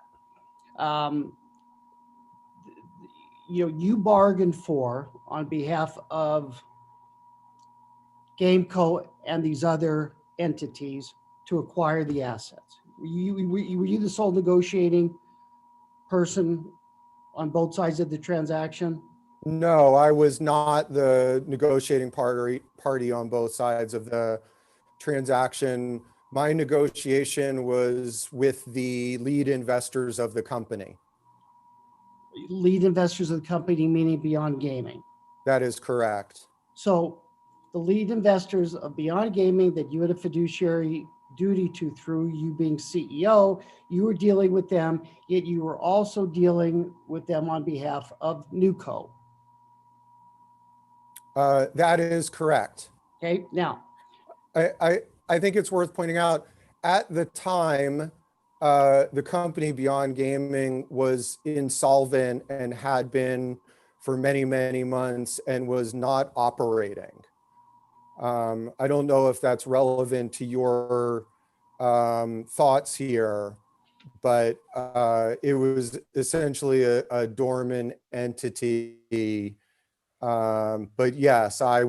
Speaker 5: you bargained for on behalf of Gameco and these other entities to acquire the assets. Were you the sole negotiating person on both sides of the transaction?
Speaker 10: No, I was not the negotiating party on both sides of the transaction. My negotiation was with the lead investors of the company.
Speaker 5: Lead investors of the company, meaning Beyond Gaming.
Speaker 10: That is correct.
Speaker 5: So the lead investors of Beyond Gaming that you had a fiduciary duty to through you being CEO, you were dealing with them, yet you were also dealing with them on behalf of Newco.
Speaker 10: That is correct.
Speaker 5: Okay, now.
Speaker 10: I think it's worth pointing out, at the time, the company Beyond Gaming was insolvent and had been for many, many months and was not operating. I don't know if that's relevant to your thoughts here, but it was essentially a dormant entity. But yes, I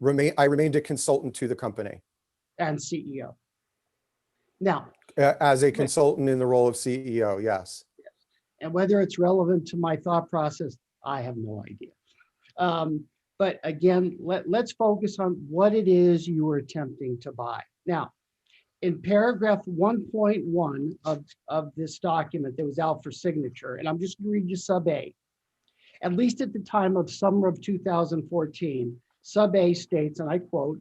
Speaker 10: remained a consultant to the company.
Speaker 5: And CEO. Now.
Speaker 10: As a consultant in the role of CEO, yes.
Speaker 5: And whether it's relevant to my thought process, I have no idea. But again, let's focus on what it is you were attempting to buy. Now, in paragraph 1.1 of this document that was out for signature, and I'm just going to read you sub A. At least at the time of summer of 2014, sub A states, and I quote,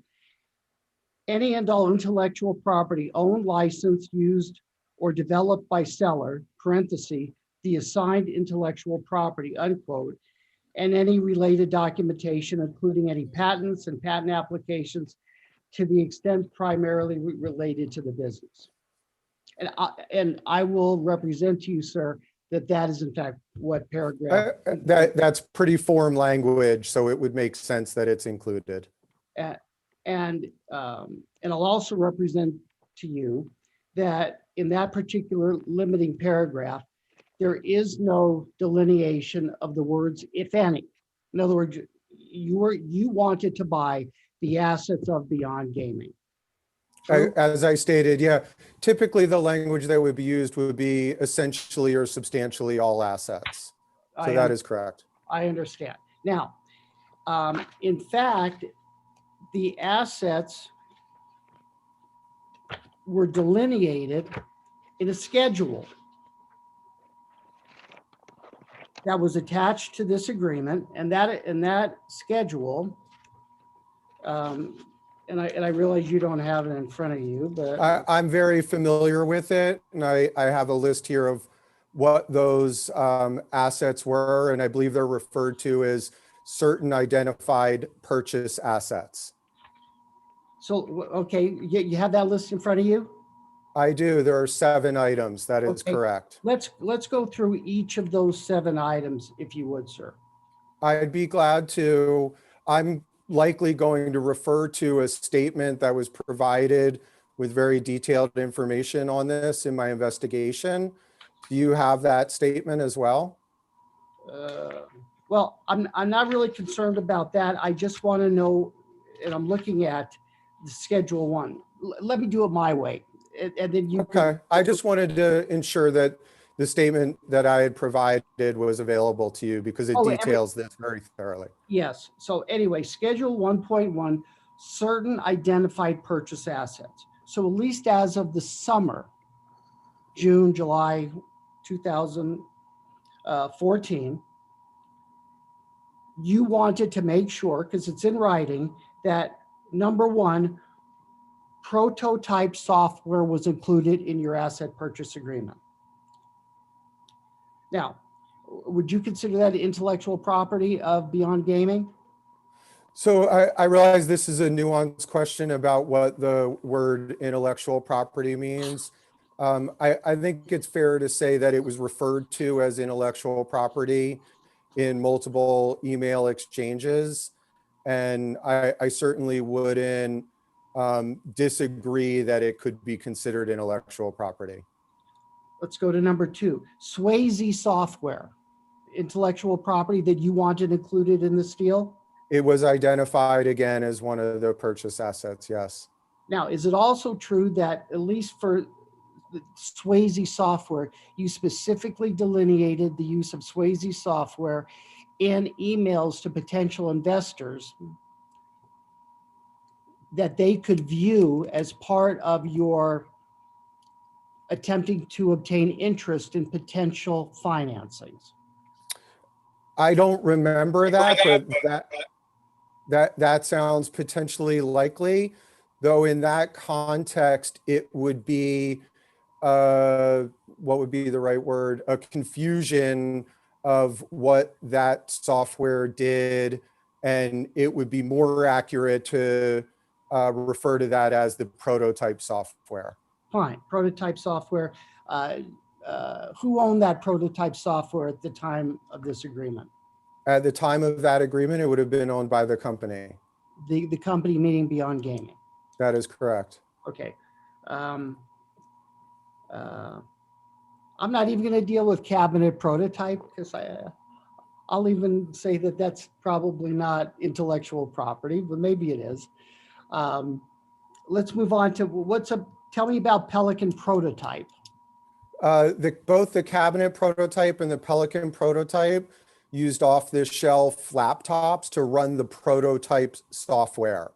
Speaker 5: any and all intellectual property owned, licensed, used, or developed by seller, parenthesis, the assigned intellectual property, unquote, and any related documentation, including any patents and patent applications to the extent primarily related to the business. And I will represent to you, sir, that is in fact what paragraph.
Speaker 10: That's pretty form language, so it would make sense that it's included.
Speaker 5: And I'll also represent to you that in that particular limiting paragraph, there is no delineation of the words, if any. In other words, you wanted to buy the assets of Beyond Gaming.
Speaker 10: As I stated, yeah, typically the language that would be used would be essentially or substantially all assets. So that is correct.
Speaker 5: I understand. Now, in fact, the assets were delineated in a schedule that was attached to this agreement, and that schedule, and I realize you don't have it in front of you, but
Speaker 10: I'm very familiar with it, and I have a list here of what those assets were, and I believe they're referred to as certain identified purchase assets.
Speaker 5: So, okay, you have that list in front of you?
Speaker 10: I do. There are 7 items. That is correct.
Speaker 5: Let's go through each of those 7 items, if you would, sir.
Speaker 10: I'd be glad to. I'm likely going to refer to a statement that was provided with very detailed information on this in my investigation. Do you have that statement as well?
Speaker 5: Well, I'm not really concerned about that. I just want to know, and I'm looking at the Schedule 1. Let me do it my way. And then you.
Speaker 10: Okay. I just wanted to ensure that the statement that I had provided was available to you because it details this very thoroughly.
Speaker 5: Yes. So anyway, Schedule 1.1, certain identified purchase assets. So at least as of the summer, June, July 2014, you wanted to make sure, because it's in writing, that number one, prototype software was included in your asset purchase agreement. Now, would you consider that intellectual property of Beyond Gaming?
Speaker 10: So I realize this is a nuanced question about what the word intellectual property means. I think it's fair to say that it was referred to as intellectual property in multiple email exchanges. And I certainly wouldn't disagree that it could be considered intellectual property.
Speaker 5: Let's go to number 2, Swayze software, intellectual property that you wanted included in this deal?
Speaker 10: It was identified again as one of the purchase assets, yes.
Speaker 5: Now, is it also true that at least for the Swayze software, you specifically delineated the use of Swayze software in emails to potential investors that they could view as part of your attempting to obtain interest in potential financings?
Speaker 10: I don't remember that, but that sounds potentially likely, though in that context, it would be, what would be the right word? A confusion of what that software did, and it would be more accurate to refer to that as the prototype software.
Speaker 5: Fine, prototype software. Who owned that prototype software at the time of this agreement?
Speaker 10: At the time of that agreement, it would have been owned by the company.
Speaker 5: The company meaning Beyond Gaming.
Speaker 10: That is correct.
Speaker 5: Okay. I'm not even going to deal with cabinet prototype because I'll even say that that's probably not intellectual property, but maybe it is. Let's move on to tell me about Pelican prototype.
Speaker 10: Both the cabinet prototype and the Pelican prototype used off-the-shelf laptops to run the prototype software.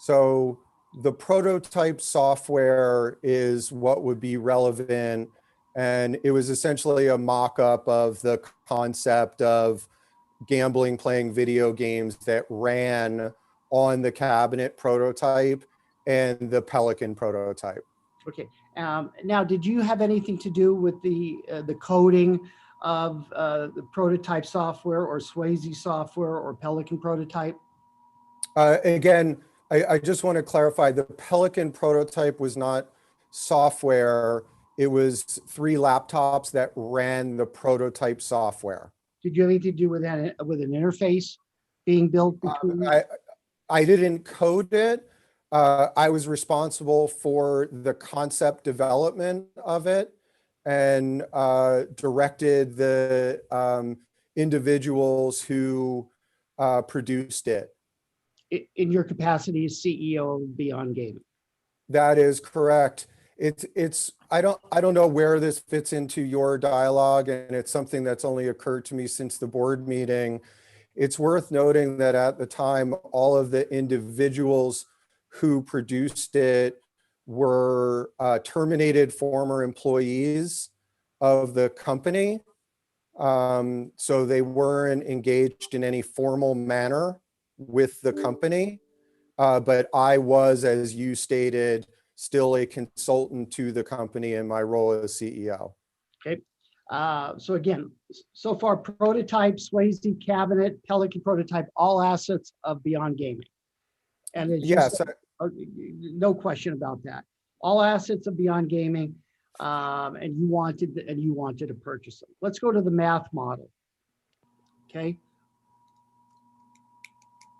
Speaker 10: So the prototype software is what would be relevant, and it was essentially a mock-up of the concept of gambling, playing video games that ran on the cabinet prototype and the Pelican prototype.
Speaker 5: Okay. Now, did you have anything to do with the coding of the prototype software or Swayze software or Pelican prototype?
Speaker 10: Again, I just want to clarify, the Pelican prototype was not software. It was 3 laptops that ran the prototype software.
Speaker 5: Did you have anything to do with that, with an interface being built between?
Speaker 10: I didn't code it. I was responsible for the concept development of it and directed the individuals who produced it.
Speaker 5: In your capacity as CEO of Beyond Gaming?
Speaker 10: That is correct. I don't know where this fits into your dialogue, and it's something that's only occurred to me since the board meeting. It's worth noting that at the time, all of the individuals who produced it were terminated former employees of the company. So they weren't engaged in any formal manner with the company. But I was, as you stated, still a consultant to the company in my role as CEO.
Speaker 5: Okay. So again, so far, prototype, Swayze cabinet, Pelican prototype, all assets of Beyond Gaming. And it's
Speaker 10: Yes.
Speaker 5: No question about that. All assets of Beyond Gaming, and you wanted to purchase them. Let's go to the math model. Okay.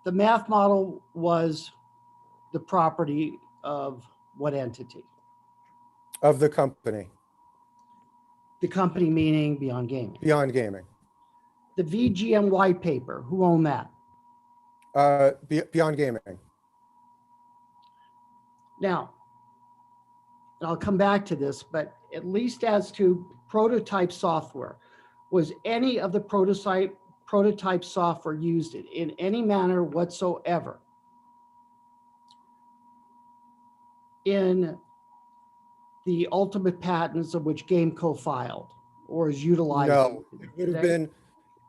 Speaker 5: The math model was the property of what entity?
Speaker 10: Of the company.
Speaker 5: The company meaning Beyond Gaming.
Speaker 10: Beyond Gaming.
Speaker 5: The VGM white paper, who owned that?
Speaker 10: Beyond Gaming.
Speaker 5: Now, and I'll come back to this, but at least as to prototype software, was any of the prototype software used in any manner whatsoever in the ultimate patents of which GameCo filed or is utilized?
Speaker 10: No, it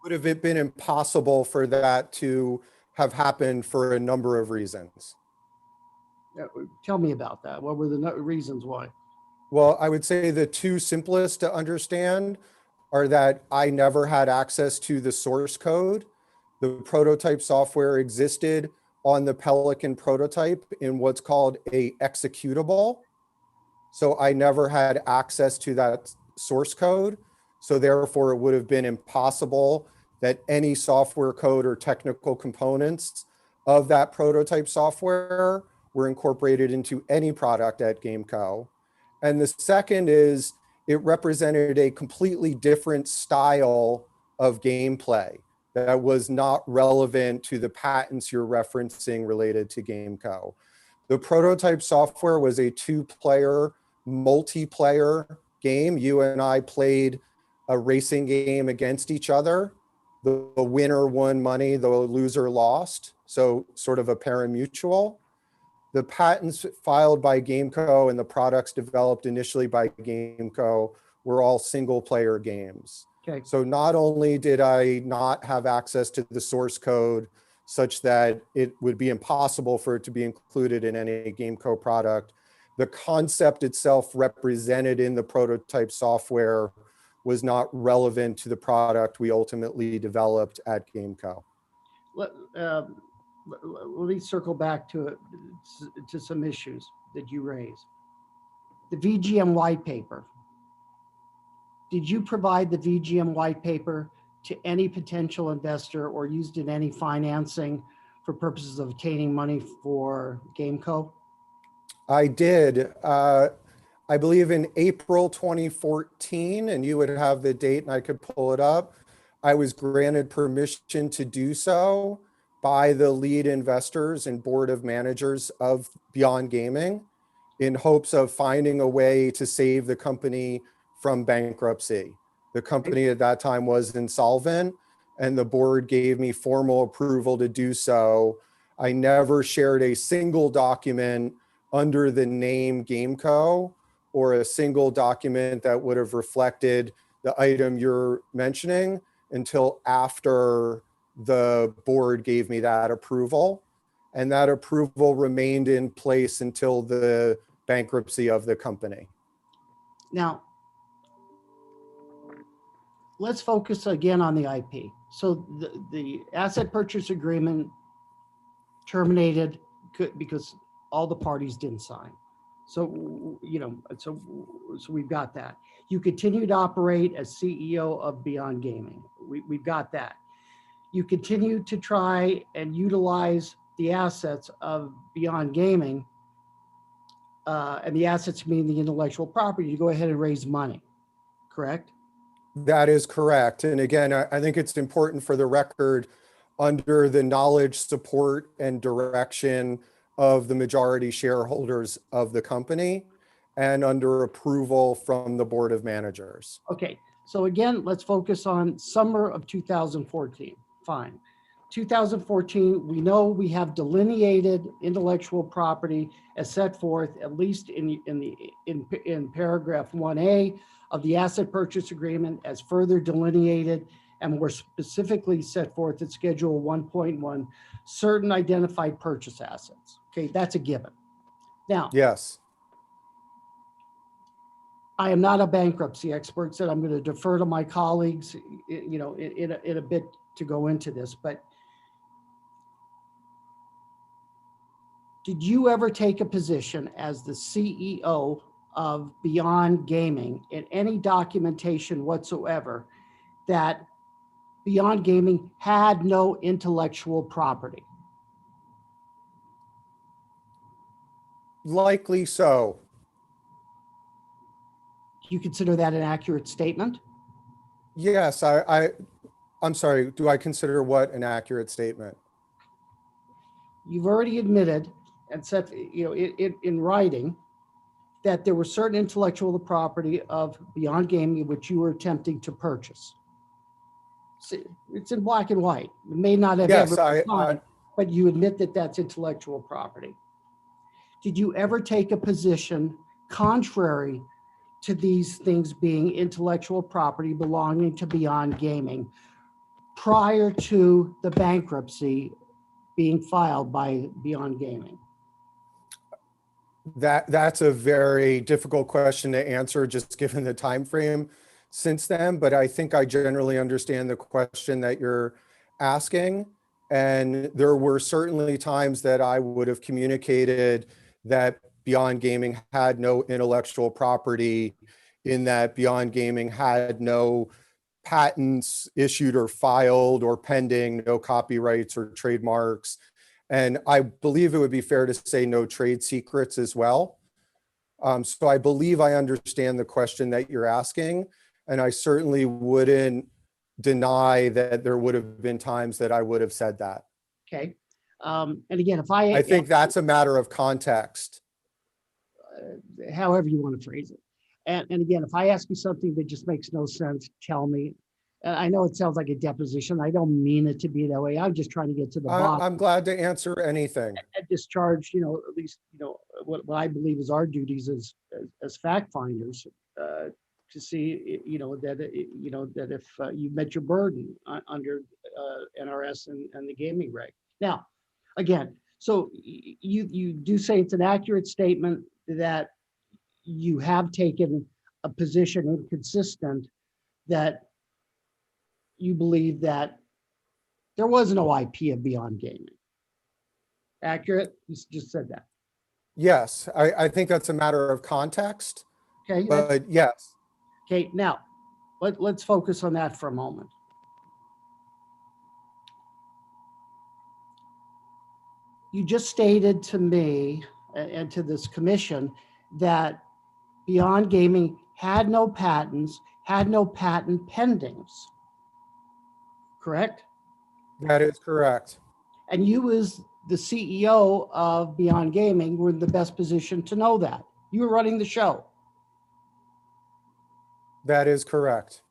Speaker 10: would have been impossible for that to have happened for a number of reasons.
Speaker 5: Tell me about that. What were the reasons why?
Speaker 10: Well, I would say the two simplest to understand are that I never had access to the source code. The prototype software existed on the Pelican prototype in what's called a executable. So I never had access to that source code. So therefore it would have been impossible that any software code or technical components of that prototype software were incorporated into any product at GameCo. And the second is it represented a completely different style of gameplay that was not relevant to the patents you're referencing related to GameCo. The prototype software was a two-player multiplayer game. You and I played a racing game against each other. The winner won money, the loser lost. So sort of a pari-mutuel. The patents filed by GameCo and the products developed initially by GameCo were all single player games.
Speaker 5: Okay.
Speaker 10: So not only did I not have access to the source code such that it would be impossible for it to be included in any GameCo product, the concept itself represented in the prototype software was not relevant to the product we ultimately developed at GameCo.
Speaker 5: Let me circle back to some issues that you raised. The VGM white paper. Did you provide the VGM white paper to any potential investor or used in any financing for purposes of obtaining money for GameCo?
Speaker 10: I did. I believe in April 2014, and you would have the date and I could pull it up. I was granted permission to do so by the lead investors and board of managers of Beyond Gaming in hopes of finding a way to save the company from bankruptcy. The company at that time was insolvent and the board gave me formal approval to do so. I never shared a single document under the name GameCo or a single document that would have reflected the item you're mentioning until after the board gave me that approval. And that approval remained in place until the bankruptcy of the company.
Speaker 5: Now, let's focus again on the IP. So the asset purchase agreement terminated because all the parties didn't sign. So, so we've got that. You continue to operate as CEO of Beyond Gaming. We've got that. You continue to try and utilize the assets of Beyond Gaming, and the assets mean the intellectual property, to go ahead and raise money, correct?
Speaker 10: That is correct. And again, I think it's important for the record, under the knowledge, support, and direction of the majority shareholders of the company and under approval from the board of managers.
Speaker 5: Okay, so again, let's focus on summer of 2014. Fine. 2014, we know we have delineated intellectual property as set forth, at least in paragraph 1A of the asset purchase agreement, as further delineated and more specifically set forth at Schedule 1.1, certain identified purchase assets. Okay, that's a given. Now,
Speaker 10: yes,
Speaker 5: I am not a bankruptcy expert, so I'm going to defer to my colleagues, in a bit to go into this, but did you ever take a position as the CEO of Beyond Gaming in any documentation whatsoever that Beyond Gaming had no intellectual property?
Speaker 10: likely so.
Speaker 5: Do you consider that an accurate statement?
Speaker 10: Yes, I'm sorry, do I consider what an accurate statement?
Speaker 5: You've already admitted and said, in writing, that there were certain intellectual property of Beyond Gaming which you were attempting to purchase. It's in black and white. It may not have
Speaker 10: Yes,
Speaker 5: ever been signed, but you admit that that's intellectual property. Did you ever take a position contrary to these things being intellectual property belonging to Beyond Gaming prior to the bankruptcy being filed by Beyond Gaming?
Speaker 10: That's a very difficult question to answer, just given the time frame since then. But I think I generally understand the question that you're asking. And there were certainly times that I would have communicated that Beyond Gaming had no intellectual property, in that Beyond Gaming had no patents issued or filed or pending, no copyrights or trademarks. And I believe it would be fair to say no trade secrets as well. So I believe I understand the question that you're asking, and I certainly wouldn't deny that there would have been times that I would have said that.
Speaker 5: Okay. And again, if
Speaker 10: I think that's a matter of context.
Speaker 5: however you want to phrase it. And again, if I ask you something that just makes no sense, tell me. I know it sounds like a deposition. I don't mean it to be that way. I'm just trying to get to the bottom.
Speaker 10: I'm glad to answer anything.
Speaker 5: And discharge, at least, what I believe is our duties as fact finders, to see, that if you met your burden under NRS and the gaming reg. Now, again, so you do say it's an accurate statement that you have taken a position inconsistent, that you believe that there was no IP of Beyond Gaming. Accurate? You just said that.
Speaker 10: Yes, I think that's a matter of context,
Speaker 5: Okay.
Speaker 10: but yes.
Speaker 5: Okay, now let's focus on that for a moment. You just stated to me and to this commission that Beyond Gaming had no patents, had no patent pendings. Correct?
Speaker 10: That is correct.
Speaker 5: And you, as the CEO of Beyond Gaming, were in the best position to know that. You were running the show.
Speaker 10: That is correct.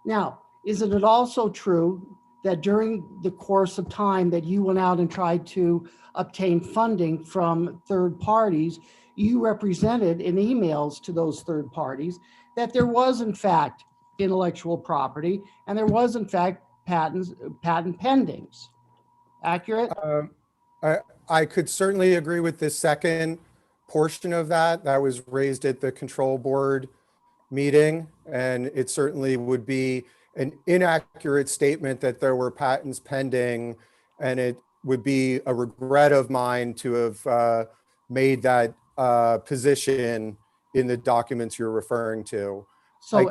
Speaker 5: Now, isn't it also true that during the course of time that you went out and tried to obtain funding from third parties, you represented in emails to those third parties that there was in fact intellectual property and there was in fact patent pendings? Accurate?
Speaker 10: I could certainly agree with the second portion of that. That was raised at the control board meeting, and it certainly would be an inaccurate statement that there were patents pending, and it would be a regret of mine to have made that position in the documents you're referring to.
Speaker 5: So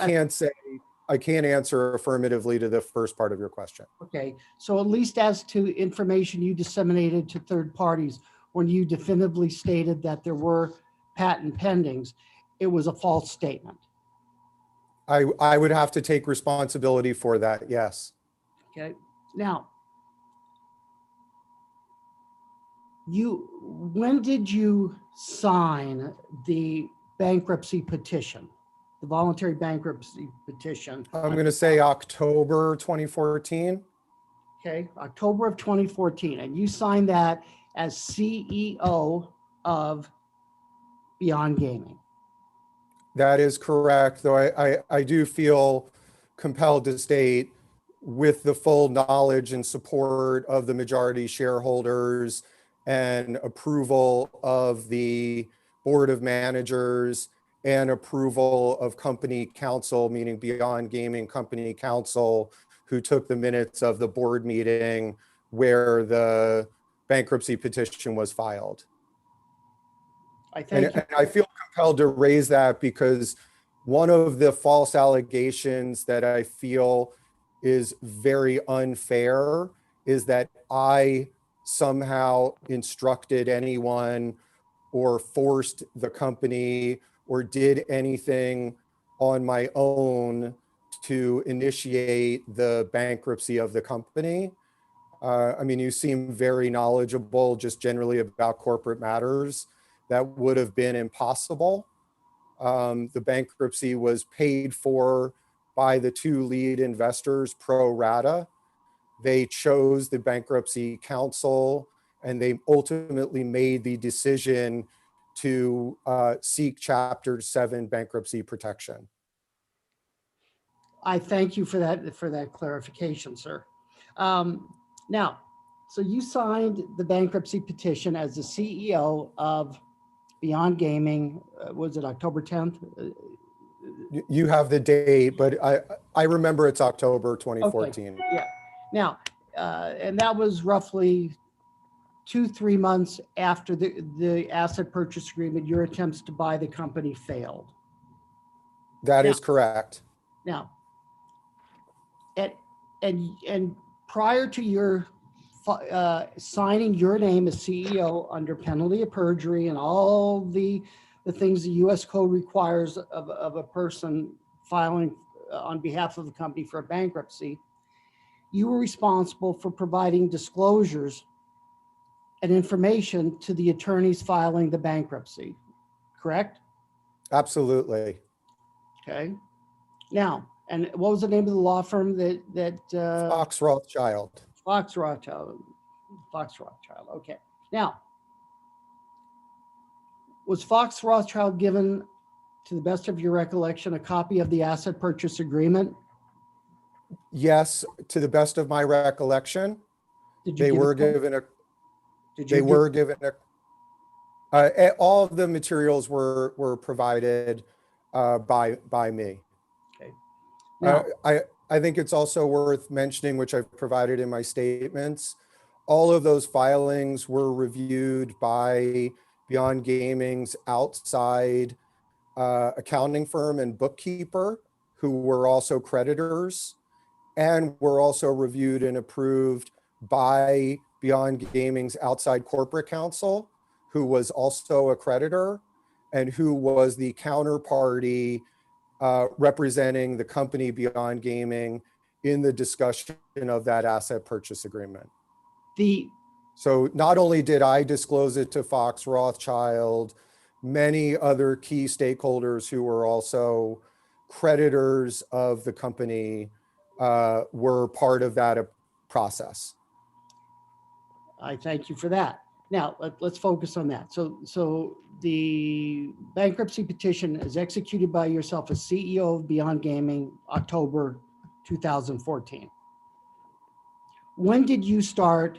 Speaker 10: I can't answer affirmatively to the first part of your question.
Speaker 5: okay, so at least as to information you disseminated to third parties, when you definitively stated that there were patent pendings, it was a false statement.
Speaker 10: I would have to take responsibility for that, yes.
Speaker 5: Okay, now, when did you sign the bankruptcy petition, the voluntary bankruptcy petition?
Speaker 10: I'm going to say October 2014.
Speaker 5: Okay, October of 2014, and you signed that as CEO of Beyond Gaming.
Speaker 10: That is correct, though I do feel compelled to state, with the full knowledge and support of the majority shareholders and approval of the board of managers and approval of company counsel, meaning Beyond Gaming company counsel, who took the minutes of the board meeting where the bankruptcy petition was filed. And I feel compelled to raise that because one of the false allegations that I feel is very unfair is that I somehow instructed anyone or forced the company or did anything on my own to initiate the bankruptcy of the company. I mean, you seem very knowledgeable just generally about corporate matters. That would have been impossible. The bankruptcy was paid for by the two lead investors pro rata. They chose the bankruptcy counsel, and they ultimately made the decision to seek Chapter 7 bankruptcy protection.
Speaker 5: I thank you for that clarification, sir. Now, so you signed the bankruptcy petition as the CEO of Beyond Gaming, was it October 10th?
Speaker 10: You have the date, but I remember it's October 2014.
Speaker 5: Yeah. Now, and that was roughly 2-3 months after the asset purchase agreement, your attempts to buy the company failed.
Speaker 10: That is correct.
Speaker 5: Now, and prior to your signing your name as CEO under penalty of perjury and all the things the U.S. Code requires of a person filing on behalf of the company for a bankruptcy, you were responsible for providing disclosures and information to the attorneys filing the bankruptcy, correct?
Speaker 10: Absolutely.
Speaker 5: Okay. Now, and what was the name of the law firm that
Speaker 10: Fox Rothschild.
Speaker 5: Fox Rothschild. Fox Rothschild. Okay. Now, was Fox Rothschild given, to the best of your recollection, a copy of the asset purchase agreement?
Speaker 10: Yes, to the best of my recollection,
Speaker 5: Did you
Speaker 10: they
Speaker 5: give
Speaker 10: were
Speaker 5: it to them?
Speaker 10: given a.
Speaker 5: Did you
Speaker 10: They
Speaker 5: give-
Speaker 10: were given all of the materials were provided by me.
Speaker 5: Okay. Now,
Speaker 10: I think it's also worth mentioning, which I've provided in my statements, all of those filings were reviewed by Beyond Gaming's outside accounting firm and bookkeeper, who were also creditors, and were also reviewed and approved by Beyond Gaming's outside corporate counsel, who was also a creditor and who was the counterparty representing the company Beyond Gaming in the discussion of that asset purchase agreement. So not only did I disclose it to Fox Rothschild, many other key stakeholders who were also creditors of the company were part of that process.
Speaker 5: I thank you for that. Now, let's focus on that. So the bankruptcy petition is executed by yourself as CEO of Beyond Gaming, October 2014. When did you start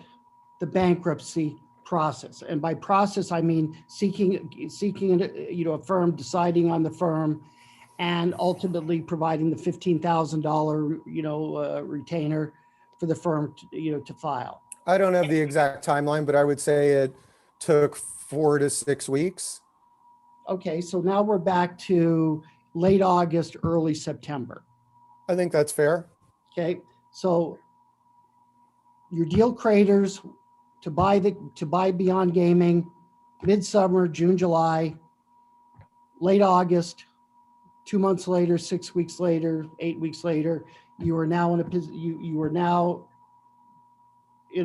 Speaker 5: the bankruptcy process? And by process, I mean seeking a firm, deciding on the firm, and ultimately providing the $15,000 retainer for the firm to file.
Speaker 10: I don't have the exact timeline, but I would say it took 4 to 6 weeks.
Speaker 5: Okay, so now we're back to late August, early September.
Speaker 10: I think that's fair.
Speaker 5: Okay, so your deal creators to buy Beyond Gaming, midsummer, June, July, late August, 2 months later, 6 weeks later, 8 weeks later, you are now in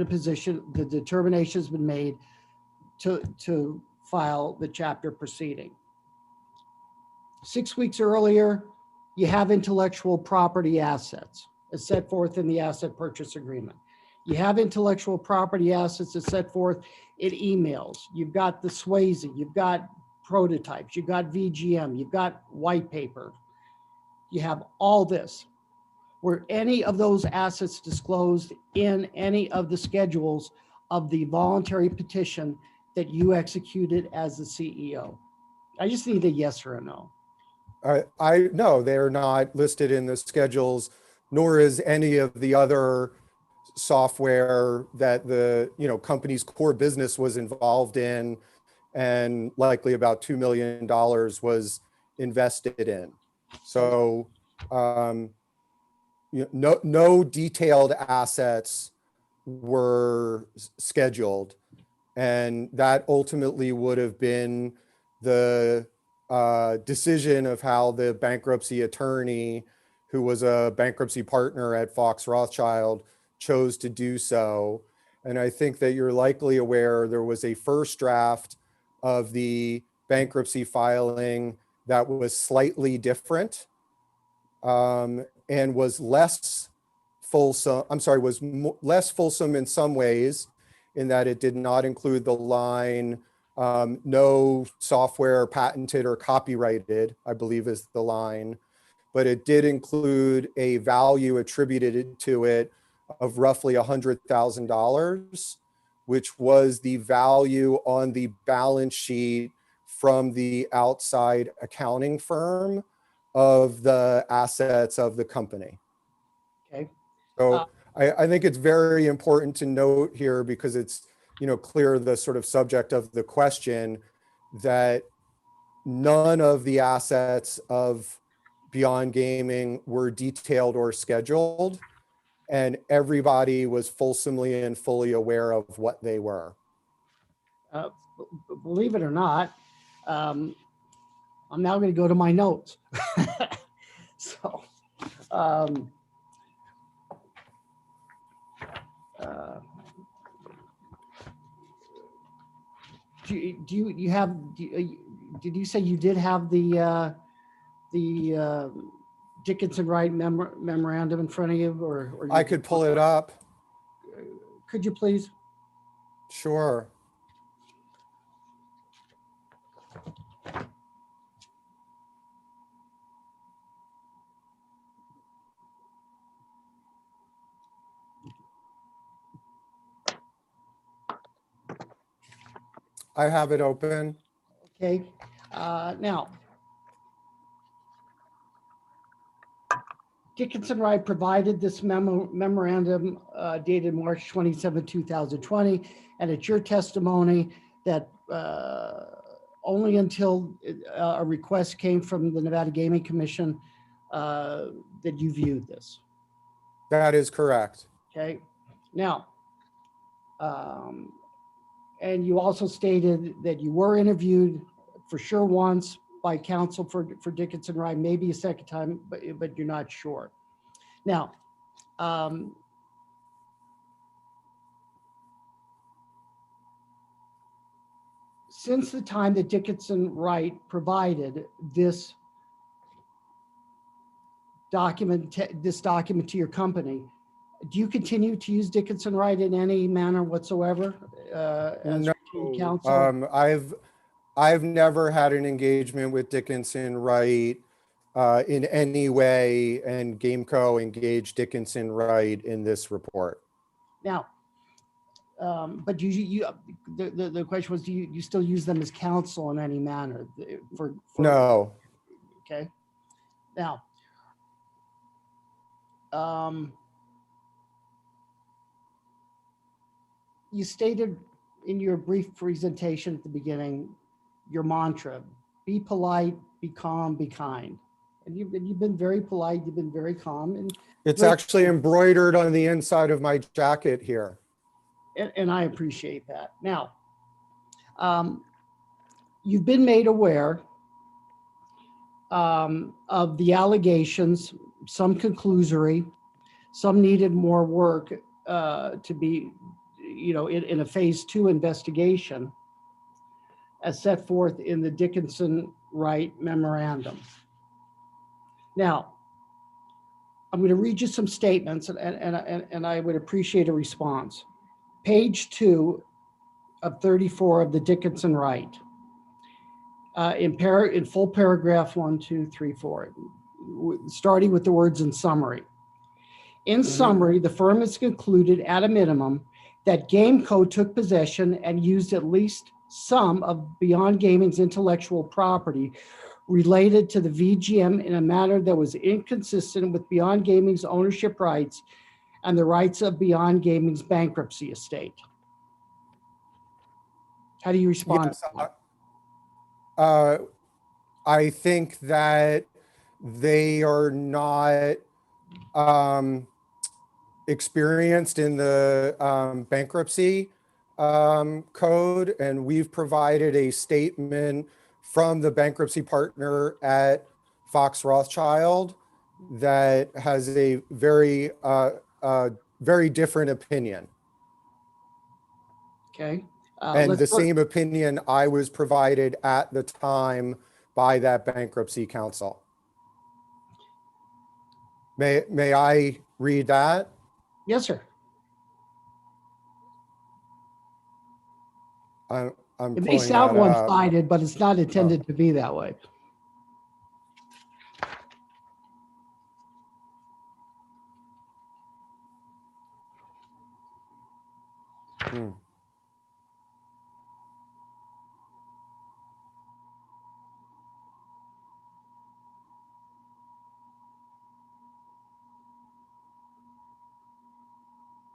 Speaker 5: a position, the determination has been made to file the chapter proceeding. 6 weeks earlier, you have intellectual property assets as set forth in the asset purchase agreement. You have intellectual property assets as set forth in emails. You've got the Swayze, you've got prototypes, you've got VGM, you've got white paper. You have all this. Were any of those assets disclosed in any of the schedules of the voluntary petition that you executed as the CEO? I just need a yes or a no.
Speaker 10: No, they're not listed in the schedules, nor is any of the other software that the company's core business was involved in, and likely about $2 million was invested in. So no detailed assets were scheduled, and that ultimately would have been the decision of how the bankruptcy attorney, who was a bankruptcy partner at Fox Rothschild, chose to do so. And I think that you're likely aware there was a first draft of the bankruptcy filing that was slightly different and was less fulsome. Less fulsome in some ways, in that it did not include the line, no software patented or copyrighted, I believe is the line, but it did include a value attributed to it of roughly $100,000, which was the value on the balance sheet from the outside accounting firm of the assets of the company.
Speaker 5: Okay.
Speaker 10: So I think it's very important to note here, because it's, clear the sort of subject of the question, that none of the assets of Beyond Gaming were detailed or scheduled, and everybody was fulsomely and fully aware of what they were.
Speaker 5: Believe it or not, I'm now going to go to my notes. So, did you say you did have the Dickinson Wright memorandum in front of you, or
Speaker 10: I could pull it up.
Speaker 5: Could you please?
Speaker 10: Sure. I have it open.
Speaker 5: Okay. Now, Dickinson Wright provided this memorandum dated March 27, 2020, and it's your testimony that only until a request came from the Nevada Gaming Commission that you viewed this.
Speaker 10: That is correct.
Speaker 5: Okay. Now, and you also stated that you were interviewed for sure once by counsel for Dickinson Wright, maybe a second time, but you're not sure. Now, since the time that Dickinson Wright provided this document to your company, do you continue to use Dickinson Wright in any manner whatsoever as
Speaker 10: No,
Speaker 5: counsel?
Speaker 10: I've never had an engagement with Dickinson Wright in any way, and Gameco engaged Dickinson Wright in this report.
Speaker 5: Now, but the question was, do you still use them as counsel in any manner?
Speaker 10: No.
Speaker 5: Okay. Now, you stated in your brief presentation at the beginning, your mantra: be polite, be calm, be kind. And you've been very polite, you've been very calm. And
Speaker 10: It's actually embroidered on the inside of my jacket here.
Speaker 5: And I appreciate that. Now, you've been made aware of the allegations, some conclusory, some needed more work to be, in a phase 2 investigation as set forth in the Dickinson Wright memorandum. Now, I'm going to read you some statements, and I would appreciate a response. Page 2 of 34 of the Dickinson Wright, in full paragraph 1, 2, 3, 4, starting with the words "in summary." In summary, the firm has concluded at a minimum that Gameco took possession and used at least some of Beyond Gaming's intellectual property related to the VGM in a manner that was inconsistent with Beyond Gaming's ownership rights and the rights of Beyond Gaming's bankruptcy estate. How do you respond?
Speaker 10: Yes, I think that they are not experienced in the bankruptcy code, and we've provided a statement from the bankruptcy partner at Fox Rothschild that has a very different opinion.
Speaker 5: Okay.
Speaker 10: And the same opinion I was provided at the time by that bankruptcy counsel. May I read that?
Speaker 5: Yes, sir.
Speaker 10: It
Speaker 5: may sound one-sided, but it's not intended to be that way.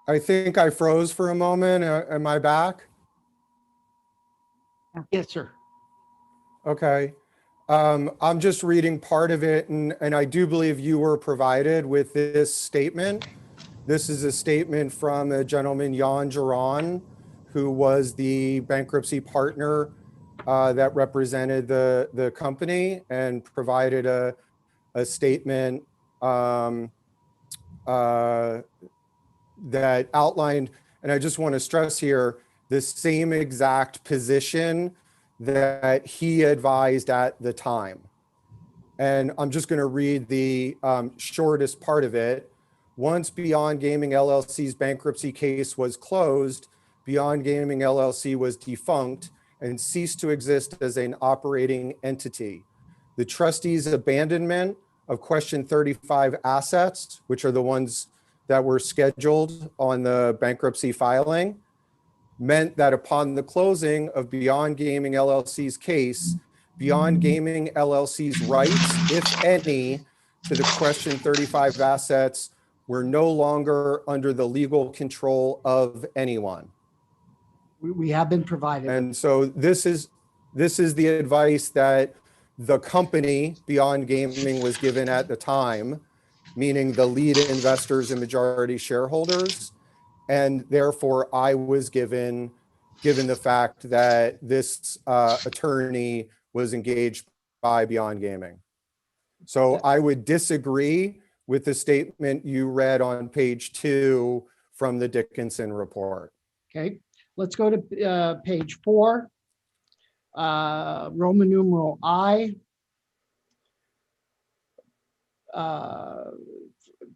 Speaker 10: I think I froze for a moment. Am I back?
Speaker 5: Yes, sir.
Speaker 10: Okay. I'm just reading part of it, and I do believe you were provided with this statement. This is a statement from a gentleman, Jan Geron, who was the bankruptcy partner that represented the company and provided a statement that outlined, and I just want to stress here, the same exact position that he advised at the time. And I'm just going to read the shortest part of it. Once Beyond Gaming LLC's bankruptcy case was closed, Beyond Gaming LLC was defunct and ceased to exist as an operating entity. The trustees' abandonment of question 35 assets, which are the ones that were scheduled on the bankruptcy filing, meant that upon the closing of Beyond Gaming LLC's case, Beyond Gaming LLC's rights, if any, to the question 35 assets were no longer under the legal control of anyone.
Speaker 5: We have been provided.
Speaker 10: And so this is the advice that the company Beyond Gaming was given at the time, meaning the lead investors and majority shareholders. And therefore I was given the fact that this attorney was engaged by Beyond Gaming. So I would disagree with the statement you read on page 2 from the Dickinson report.
Speaker 5: Okay, let's go to page 4, Roman numeral I.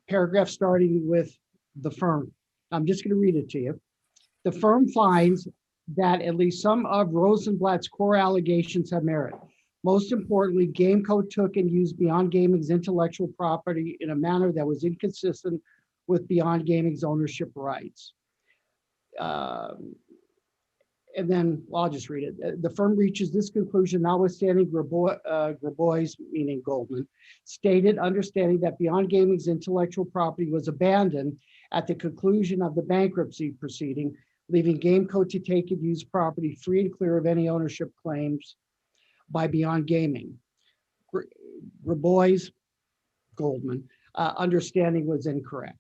Speaker 5: Paragraph starting with the firm. I'm just going to read it to you. The firm finds that at least some of Rosenblatt's core allegations have merit. Most importantly, Gameco took and used Beyond Gaming's intellectual property in a manner that was inconsistent with Beyond Gaming's ownership rights. And then, well, I'll just read it. The firm reaches this conclusion notwithstanding Grabois, meaning Goldman, stated understanding that Beyond Gaming's intellectual property was abandoned at the conclusion of the bankruptcy proceeding, leaving Gameco to take and use property free and clear of any ownership claims by Beyond Gaming. Grabois, Goldman, understanding was incorrect.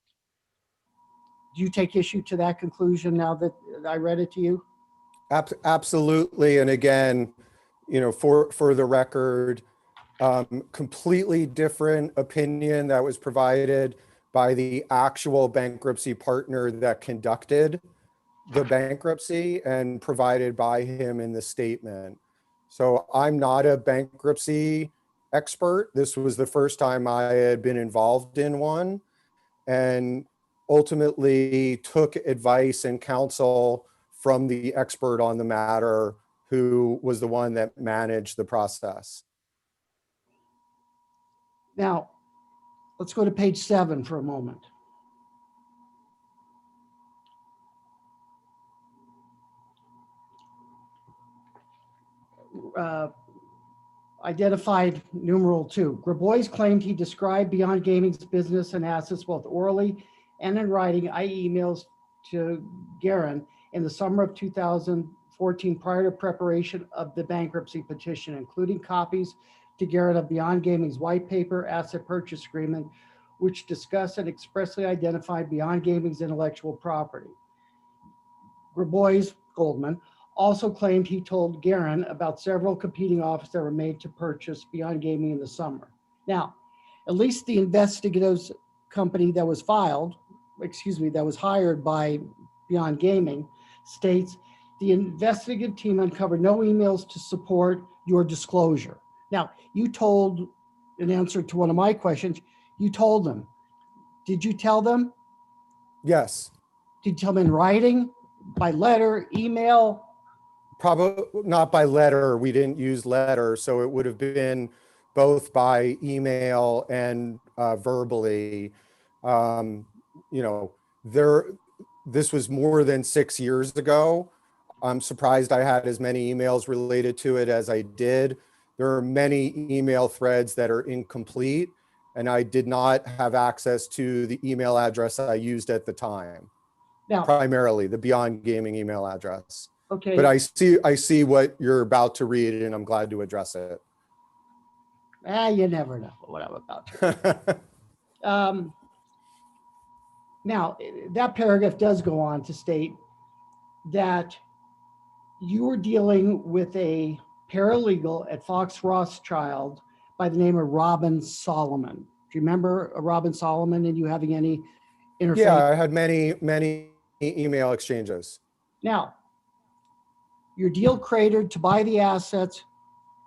Speaker 5: Do you take issue to that conclusion now that I read it to you?
Speaker 10: Absolutely. And again, you know, for the record, completely different opinion that was provided by the actual bankruptcy partner that conducted the bankruptcy and provided by him in the statement. So I'm not a bankruptcy expert. This was the first time I had been involved in one, and ultimately took advice and counsel from the expert on the matter, who was the one that managed the process.
Speaker 5: Now, let's go to page 7 for a moment. Identified numeral 2. Grabois claimed he described Beyond Gaming's business and assets both orally and in writing, i.e. emails to Guerin in the summer of 2014 prior to preparation of the bankruptcy petition, including copies to Guerin of Beyond Gaming's white paper asset purchase agreement, which discussed and expressly identified Beyond Gaming's intellectual property. Grabois, Goldman, also claimed he told Guerin about several competing offers that were made to purchase Beyond Gaming in the summer. Now, at least the investigative company that was that was hired by Beyond Gaming states the investigative team uncovered no emails to support your disclosure. Now, you told, in answer to one of my questions, you told them. Did you tell them?
Speaker 10: Yes.
Speaker 5: Did you tell them in writing, by letter, email?
Speaker 10: Probably not by letter. We didn't use letter, so it would have been both by email and verbally. You know, this was more than 6 years ago. I'm surprised I had as many emails related to it as I did. There are many email threads that are incomplete, and I did not have access to the email address I used at the time.
Speaker 5: Now,
Speaker 10: primarily the Beyond Gaming email address.
Speaker 5: okay.
Speaker 10: But I see what you're about to read, and I'm glad to address it.
Speaker 5: You never know what I'm about to. Now, that paragraph does go on to state that you were dealing with a paralegal at Fox Rothschild by the name of Robin Solomon. Do you remember Robin Solomon and you having any interface?
Speaker 10: Yeah, I had many email exchanges.
Speaker 5: Now, your deal cratered to buy the assets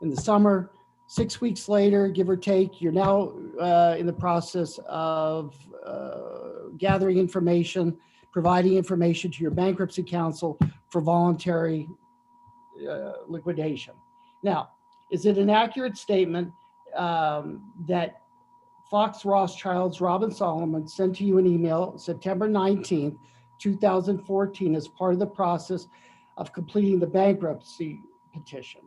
Speaker 5: in the summer. 6 weeks later, give or take, you're now in the process of gathering information, providing information to your bankruptcy counsel for voluntary liquidation. Now, is it an accurate statement that Fox Rothschild's Robin Solomon sent to you an email September 19th, 2014 as part of the process of completing the bankruptcy petition?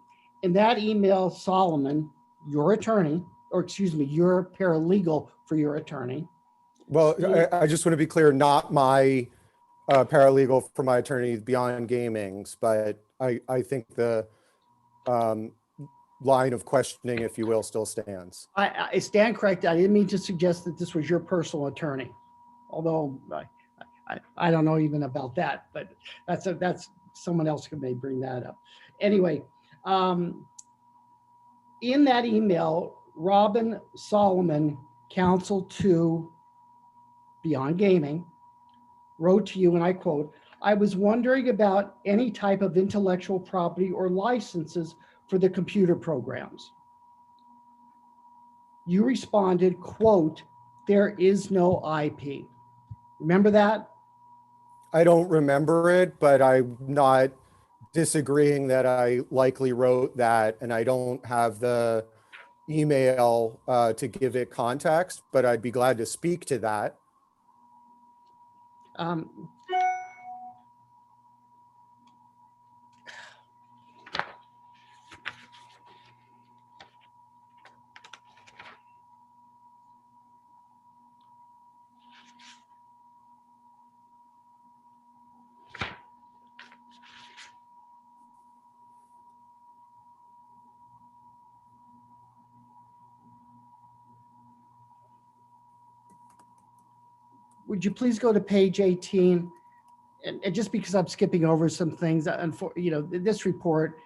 Speaker 5: In that email, Solomon, your attorney, or excuse me, your paralegal for your attorney.
Speaker 10: Well, I just want to be clear, not my paralegal for my attorney, Beyond Gaming's, but I think the line of questioning, if you will, still stands.
Speaker 5: I stand corrected. I didn't mean to suggest that this was your personal attorney, although I don't know even about that, but that's someone else who may bring that up. Anyway, in that email, Robin Solomon, counsel to Beyond Gaming, wrote to you, and I quote, "I was wondering about any type of intellectual property or licenses for the computer programs." You responded, quote, "There is no IP." Remember that?
Speaker 10: I don't remember it, but I'm not disagreeing that I likely wrote that, and I don't have the email to give it context, but I'd be glad to speak to that.
Speaker 5: Would you please go to page 18? And just because I'm skipping over some things, and for, this report,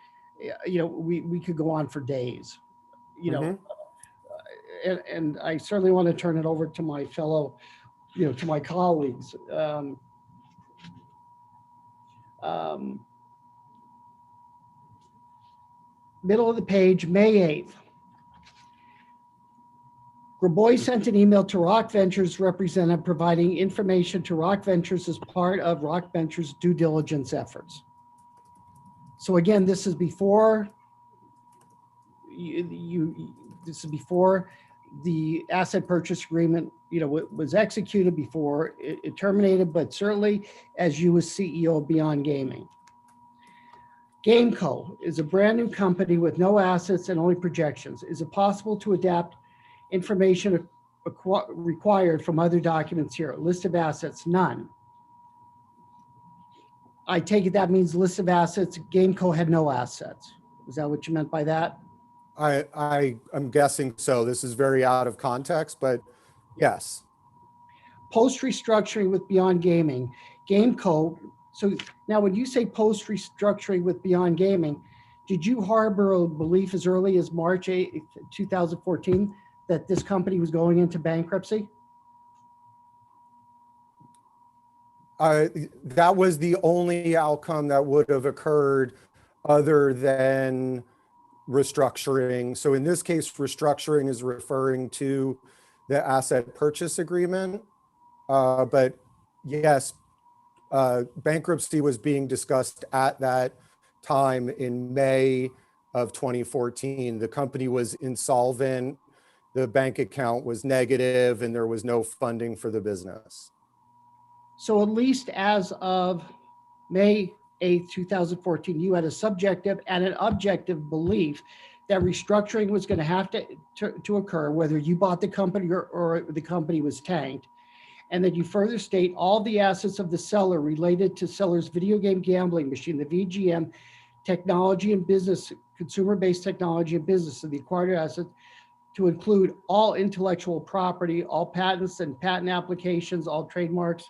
Speaker 5: we could go on for days, and I certainly want to turn it over to my fellow, to my colleagues. Middle of the page, May 8th. Grabois sent an email to Rock Ventures representative providing information to Rock Ventures as part of Rock Ventures due diligence efforts. So again, this is before this is before the asset purchase agreement, was executed, before it terminated, but certainly as you as CEO of Beyond Gaming. GameCo is a brand new company with no assets and only projections. Is it possible to adapt information required from other documents here? List of assets, none. I take it that means list of assets. GameCo had no assets. Is that what you meant by that?
Speaker 10: I'm guessing so. This is very out of context, but yes.
Speaker 5: Post restructuring with Beyond Gaming, GameCo. So now when you say post restructuring with Beyond Gaming, did you harbor a belief as early as March 8th, 2014 that this company was going into bankruptcy?
Speaker 10: That was the only outcome that would have occurred other than restructuring. So in this case, restructuring is referring to the asset purchase agreement. But yes, bankruptcy was being discussed at that time in May of 2014. The company was insolvent, the bank account was negative, and there was no funding for the business.
Speaker 5: So at least as of May 8th, 2014, you had a subjective and an objective belief that restructuring was going to have to occur, whether you bought the company or the company was tanked. And that you further state all the assets of the seller related to seller's video game gambling machine, the VGM, technology and business, consumer-based technology and business of the acquired assets, to include all intellectual property, all patents and patent applications, all trademarks.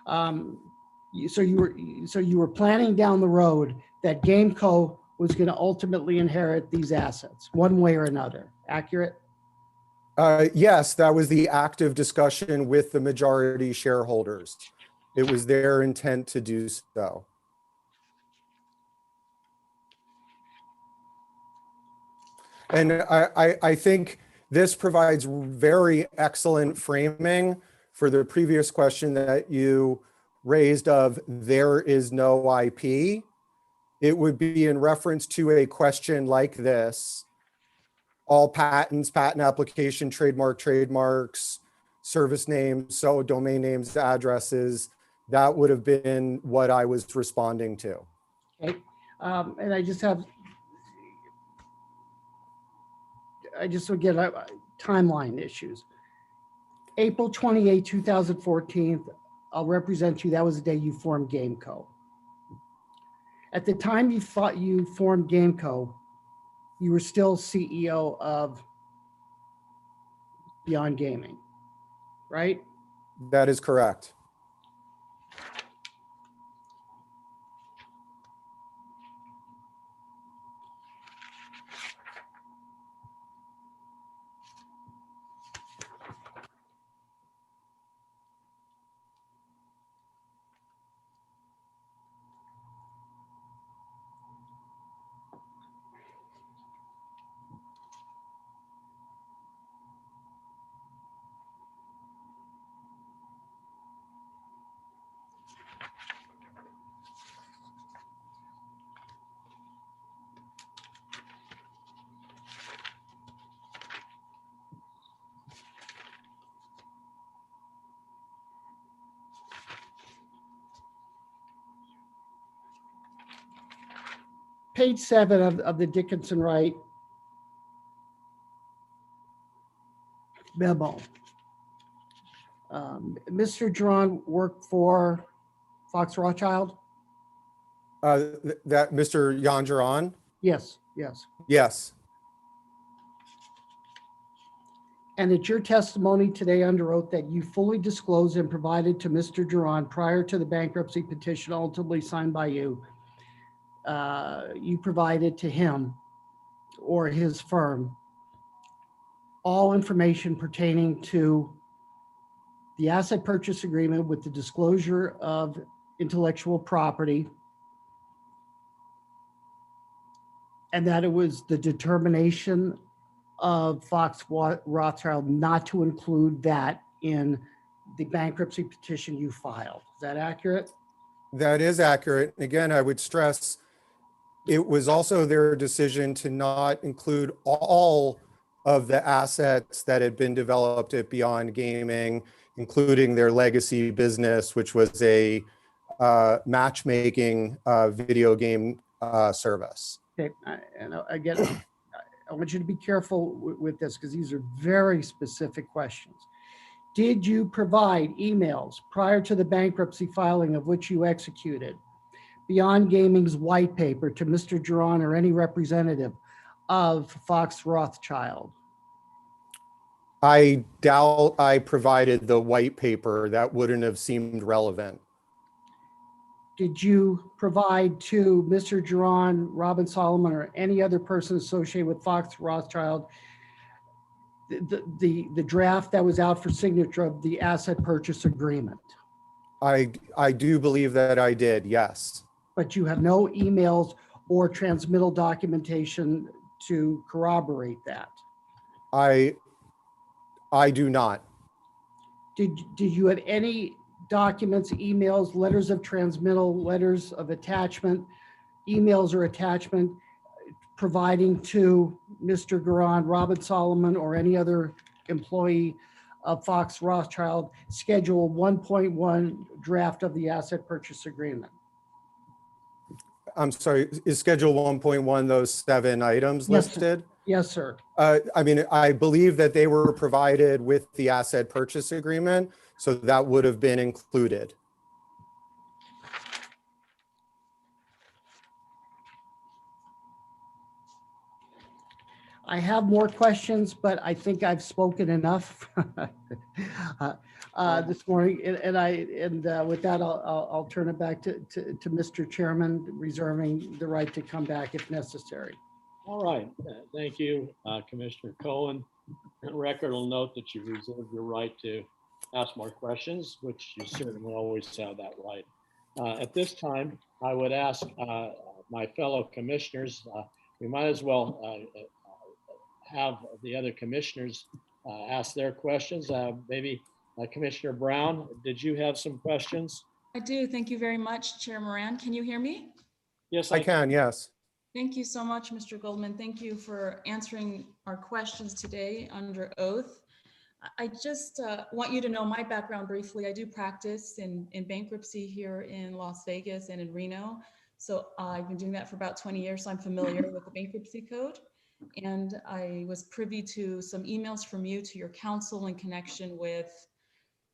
Speaker 5: So you were planning down the road that GameCo was going to ultimately inherit these assets one way or another. Accurate?
Speaker 10: Yes, that was the active discussion with the majority shareholders. It was their intent to do so. And I think this provides very excellent framing for the previous question that you raised of there is no IP. It would be in reference to a question like this: all patents, patent application, trademarks, service names, so domain names, addresses. That would have been what I was responding to.
Speaker 5: Okay. And I just would get timeline issues. April 28, 2014, I'll represent you. That was the day you formed GameCo. At the time you thought you formed GameCo, you were still CEO of Beyond Gaming, right?
Speaker 10: That is correct.
Speaker 5: Page 7 of the Dickinson Wright memo. Mr. Duran worked for Fox Rothschild?
Speaker 10: That Mr. Yangeron?
Speaker 5: Yes.
Speaker 10: Yes.
Speaker 5: And it's your testimony today under oath that you fully disclosed and provided to Mr. Duran prior to the bankruptcy petition ultimately signed by you, you provided to him or his firm all information pertaining to the asset purchase agreement with the disclosure of intellectual property, and that it was the determination of Fox Rothschild not to include that in the bankruptcy petition you filed. Is that accurate?
Speaker 10: That is accurate. Again, I would stress it was also their decision to not include all of the assets that had been developed at Beyond Gaming, including their legacy business, which was a matchmaking video game service.
Speaker 5: Okay, and again, I want you to be careful with this because these are very specific questions. Did you provide emails prior to the bankruptcy filing of which you executed Beyond Gaming's white paper to Mr. Duran or any representative of Fox Rothschild?
Speaker 10: I doubt I provided the white paper. That wouldn't have seemed relevant.
Speaker 5: Did you provide to Mr. Duran, Robin Solomon, or any other person associated with Fox Rothschild the draft that was out for signature of the asset purchase agreement?
Speaker 10: I do believe that I did, yes.
Speaker 5: But you have no emails or transmittal documentation to corroborate that?
Speaker 10: I do not.
Speaker 5: Did you have any documents, emails, letters of transmittal, letters of attachment, emails or attachment providing to Mr. Duran, Robin Solomon, or any other employee of Fox Rothschild Schedule 1.1 draft of the asset purchase agreement?
Speaker 10: I'm sorry, is Schedule 1.1 those 7 items listed?
Speaker 5: Yes, sir.
Speaker 10: I mean, I believe that they were provided with the asset purchase agreement, so that would have been included.
Speaker 5: I have more questions, but I think I've spoken enough this morning. And with that, I'll turn it back to Mr. Chairman, reserving the right to come back if necessary.
Speaker 1: All right, thank you, Commissioner Cohen. The record will note that you reserved your right to ask more questions, which you certainly always have that right. At this time, I would ask my fellow commissioners, we might as well have the other commissioners ask their questions. Maybe Commissioner Brown, did you have some questions?
Speaker 6: I do. Thank you very much, Chair Moran. Can you hear me?
Speaker 1: Yes,
Speaker 10: I can, yes.
Speaker 6: Thank you so much, Mr. Goldman. Thank you for answering our questions today under oath. I just want you to know my background briefly. I do practice in bankruptcy here in Las Vegas and in Reno. So I've been doing that for about 20 years. So I'm familiar with the bankruptcy code. And I was privy to some emails from you to your counsel in connection with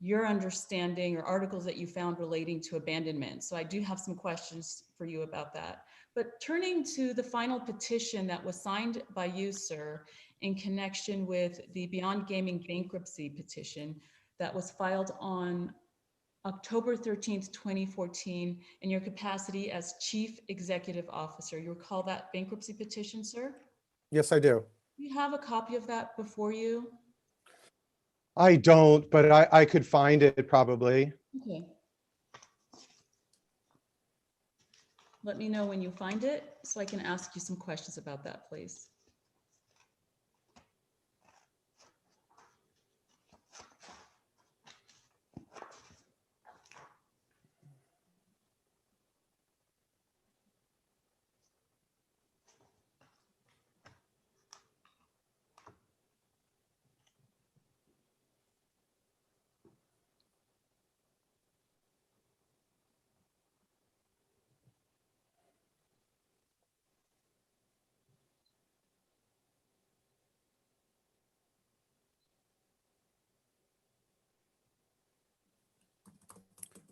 Speaker 6: your understanding or articles that you found relating to abandonment. So I do have some questions for you about that. But turning to the final petition that was signed by you, sir, in connection with the Beyond Gaming bankruptcy petition that was filed on October 13th, 2014, in your capacity as Chief Executive Officer. You recall that bankruptcy petition, sir?
Speaker 10: Yes, I do.
Speaker 6: Do you have a copy of that before you?
Speaker 10: I don't, but I could find it probably.
Speaker 6: Okay. Let me know when you find it so I can ask you some questions about that, please.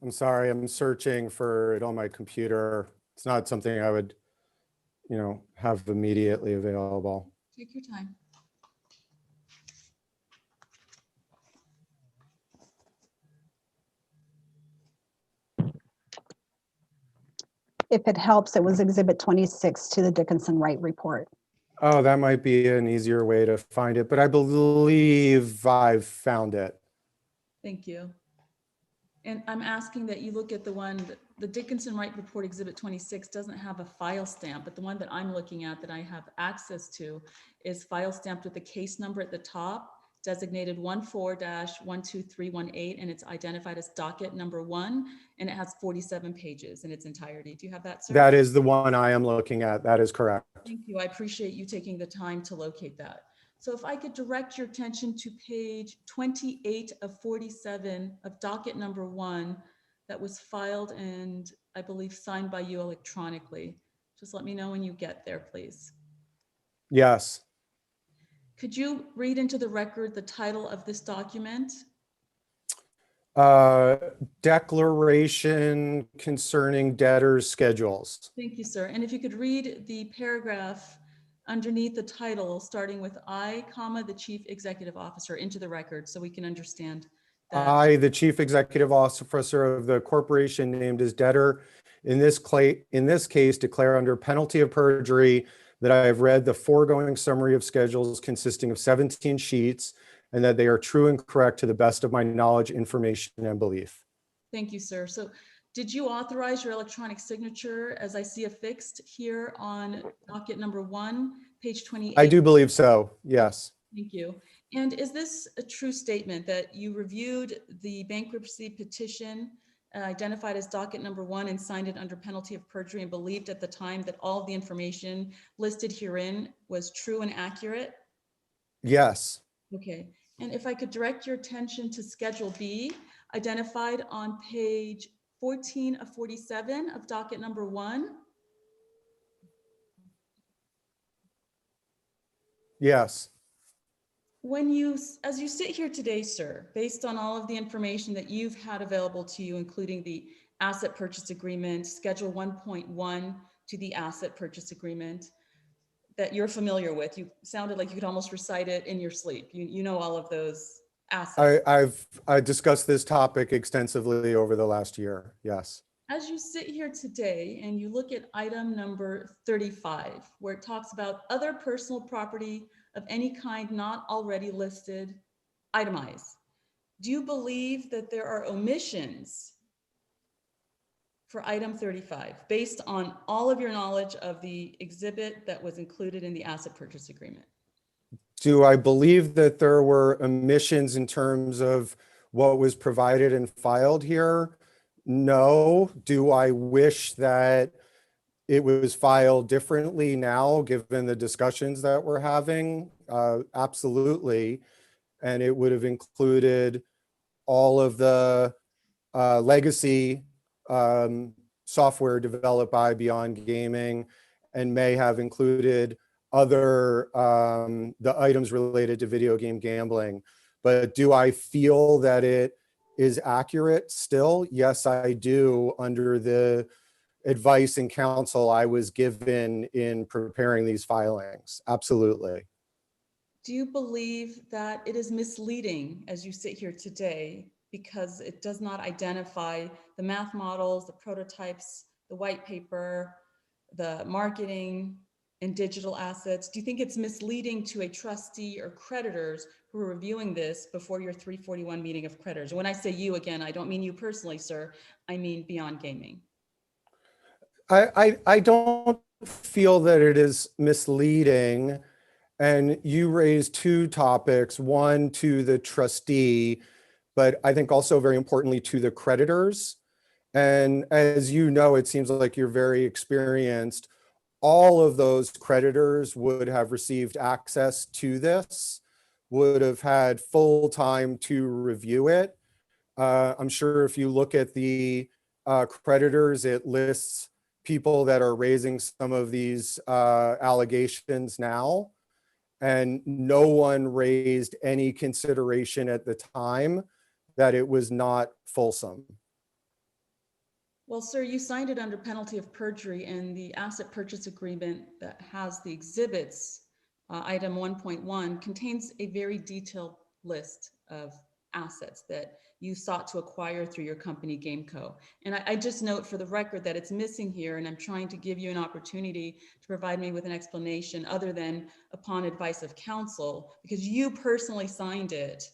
Speaker 10: I'm sorry, I'm searching for it on my computer. It's not something I would, have immediately available.
Speaker 6: Take your time.
Speaker 8: If it helps, it was Exhibit 26 to the Dickinson Wright report.
Speaker 10: Oh, that might be an easier way to find it, but I believe I've found it.
Speaker 6: Thank you. And I'm asking that you look at the one, the Dickinson Wright report Exhibit 26 doesn't have a file stamp, but the one that I'm looking at that I have access to is file stamped with a case number at the top, designated 14-12318, and it's identified as docket number 1, and it has 47 pages in its entirety. Do you have that, sir?
Speaker 10: That is the one I am looking at. That is correct.
Speaker 6: Thank you. I appreciate you taking the time to locate that. So if I could direct your attention to page 28 of 47 of docket number 1 that was filed and I believe signed by you electronically. Just let me know when you get there, please.
Speaker 10: Yes.
Speaker 6: Could you read into the record the title of this document?
Speaker 10: Declaration concerning debtors' schedules.
Speaker 6: Thank you, sir. And if you could read the paragraph underneath the title, starting with I, comma, the Chief Executive Officer into the record so we can understand that.
Speaker 10: I, the Chief Executive Officer of the corporation named as debtor, in this case, declare under penalty of perjury that I have read the foregoing summary of schedules consisting of 17 sheets and that they are true and correct to the best of my knowledge, information, and belief.
Speaker 6: Thank you, sir. So did you authorize your electronic signature as I see affixed here on docket number 1, page 28?
Speaker 10: I do believe so, yes.
Speaker 6: Thank you. And is this a true statement that you reviewed the bankruptcy petition identified as docket number 1 and signed it under penalty of perjury and believed at the time that all of the information listed herein was true and accurate?
Speaker 10: Yes.
Speaker 6: Okay. And if I could direct your attention to Schedule B, identified on page 14 of 47 of docket number 1.
Speaker 10: Yes.
Speaker 6: When you, as you sit here today, sir, based on all of the information that you've had available to you, including the asset purchase agreement, Schedule 1.1 to the asset purchase agreement that you're familiar with, you sounded like you could almost recite it in your sleep. You know all of those assets.
Speaker 10: I discussed this topic extensively over the last year. Yes.
Speaker 6: As you sit here today and you look at item number 35, where it talks about other personal property of any kind not already listed, itemize. Do you believe that there are omissions for item 35 based on all of your knowledge of the exhibit that was included in the asset purchase agreement?
Speaker 10: Do I believe that there were omissions in terms of what was provided and filed here? No. Do I wish that it was filed differently now, given the discussions that we're having? Absolutely. And it would have included all of the legacy software developed by Beyond Gaming, and may have included other the items related to video game gambling. But do I feel that it is accurate still? Yes, I do, under the advice and counsel I was given in preparing these filings. Absolutely.
Speaker 6: Do you believe that it is misleading as you sit here today because it does not identify the math models, the prototypes, the white paper, the marketing and digital assets? Do you think it's misleading to a trustee or creditors who are reviewing this before your 341 meeting of creditors? When I say you, again, I don't mean you personally, sir. I mean Beyond Gaming.
Speaker 10: I don't feel that it is misleading. And you raised two topics, one to the trustee, but I think also very importantly to the creditors. And as you know, it seems like you're very experienced. All of those creditors would have received access to this, would have had full time to review it. I'm sure if you look at the creditors, it lists people that are raising some of these allegations now. And no one raised any consideration at the time that it was not fulsome.
Speaker 6: Well, sir, you signed it under penalty of perjury, and the asset purchase agreement that has the exhibits, item 1.1, contains a very detailed list of assets that you sought to acquire through your company, GameCo. And I just note for the record that it's missing here, and I'm trying to give you an opportunity to provide me with an explanation other than upon advice of counsel, because you personally signed it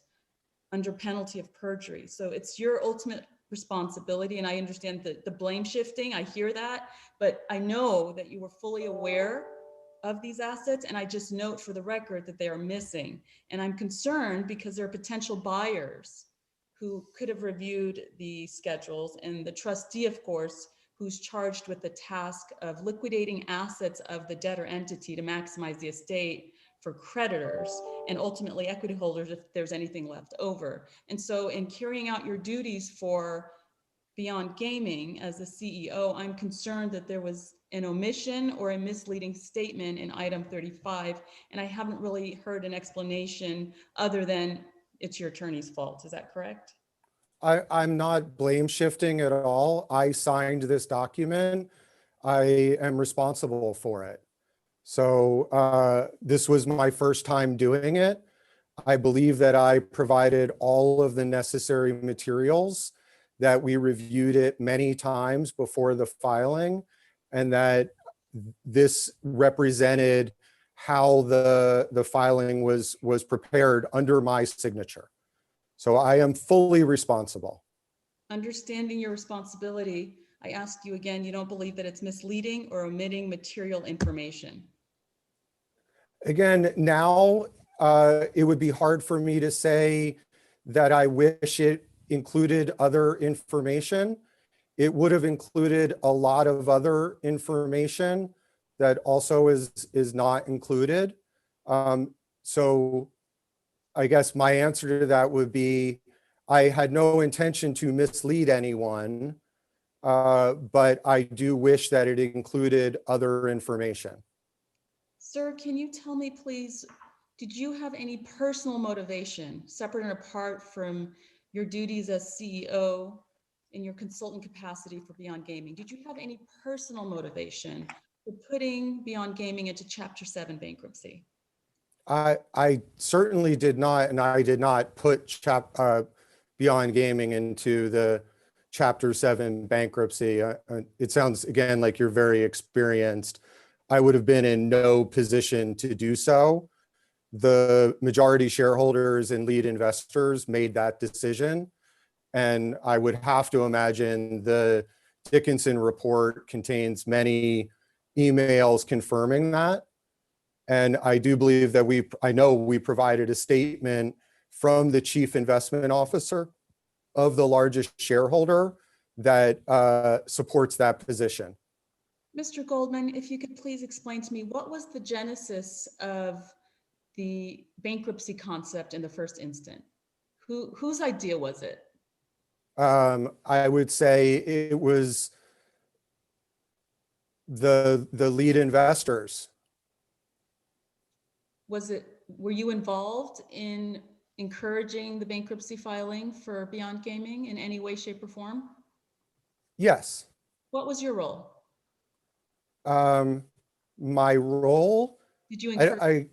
Speaker 6: under penalty of perjury. So it's your ultimate responsibility. And I understand the blame shifting, I hear that, but I know that you were fully aware of these assets. And I just note for the record that they are missing. And I'm concerned because there are potential buyers who could have reviewed the schedules, and the trustee, of course, who's charged with the task of liquidating assets of the debtor entity to maximize the estate for creditors and ultimately equity holders if there's anything left over. And so in carrying out your duties for Beyond Gaming as the CEO, I'm concerned that there was an omission or a misleading statement in item 35, and I haven't really heard an explanation other than it's your attorney's fault. Is that correct?
Speaker 10: I'm not blame shifting at all. I signed this document. I am responsible for it. So this was my first time doing it. I believe that I provided all of the necessary materials, that we reviewed it many times before the filing, and that this represented how the filing was prepared under my signature. So I am fully responsible.
Speaker 6: Understanding your responsibility, I ask you again, you don't believe that it's misleading or omitting material information?
Speaker 10: Again, now it would be hard for me to say that I wish it included other information. It would have included a lot of other information that also is not included. So I guess my answer to that would be, I had no intention to mislead anyone, but I do wish that it included other information.
Speaker 6: Sir, can you tell me, please, did you have any personal motivation, separate and apart from your duties as CEO in your consultant capacity for Beyond Gaming? Did you have any personal motivation for putting Beyond Gaming into Chapter 7 bankruptcy?
Speaker 10: I certainly did not, and I did not put Beyond Gaming into the Chapter 7 bankruptcy. It sounds, again, like you're very experienced. I would have been in no position to do so. The majority shareholders and lead investors made that decision. And I would have to imagine the Dickinson report contains many emails confirming that. And I do believe that I know we provided a statement from the chief investment officer of the largest shareholder that supports that position.
Speaker 6: Mr. Goldman, if you could please explain to me, what was the genesis of the bankruptcy concept in the first instant? Whose idea was it?
Speaker 10: I would say it was the lead investors.
Speaker 6: Were you involved in encouraging the bankruptcy filing for Beyond Gaming in any way, shape, or form?
Speaker 10: Yes.
Speaker 6: What was your role?
Speaker 10: My role?
Speaker 6: Did you encourage?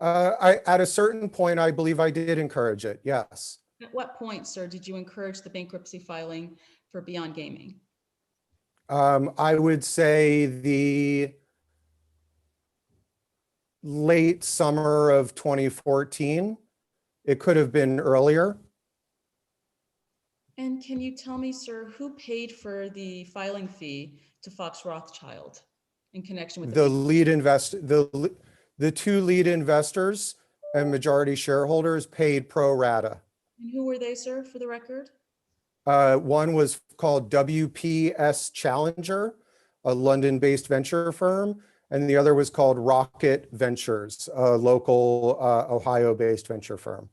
Speaker 10: At a certain point, I believe I did encourage it. Yes.
Speaker 6: At what point, sir, did you encourage the bankruptcy filing for Beyond Gaming?
Speaker 10: I would say the late summer of 2014. It could have been earlier.
Speaker 6: And can you tell me, sir, who paid for the filing fee to Fox Rothschild in connection with
Speaker 10: the lead investor? The two lead investors and majority shareholders paid pro rata.
Speaker 6: And who were they, sir, for the record?
Speaker 10: One was called WPS Challenger, a London-based venture firm, and the other was called Rocket Ventures, a local Ohio-based venture firm.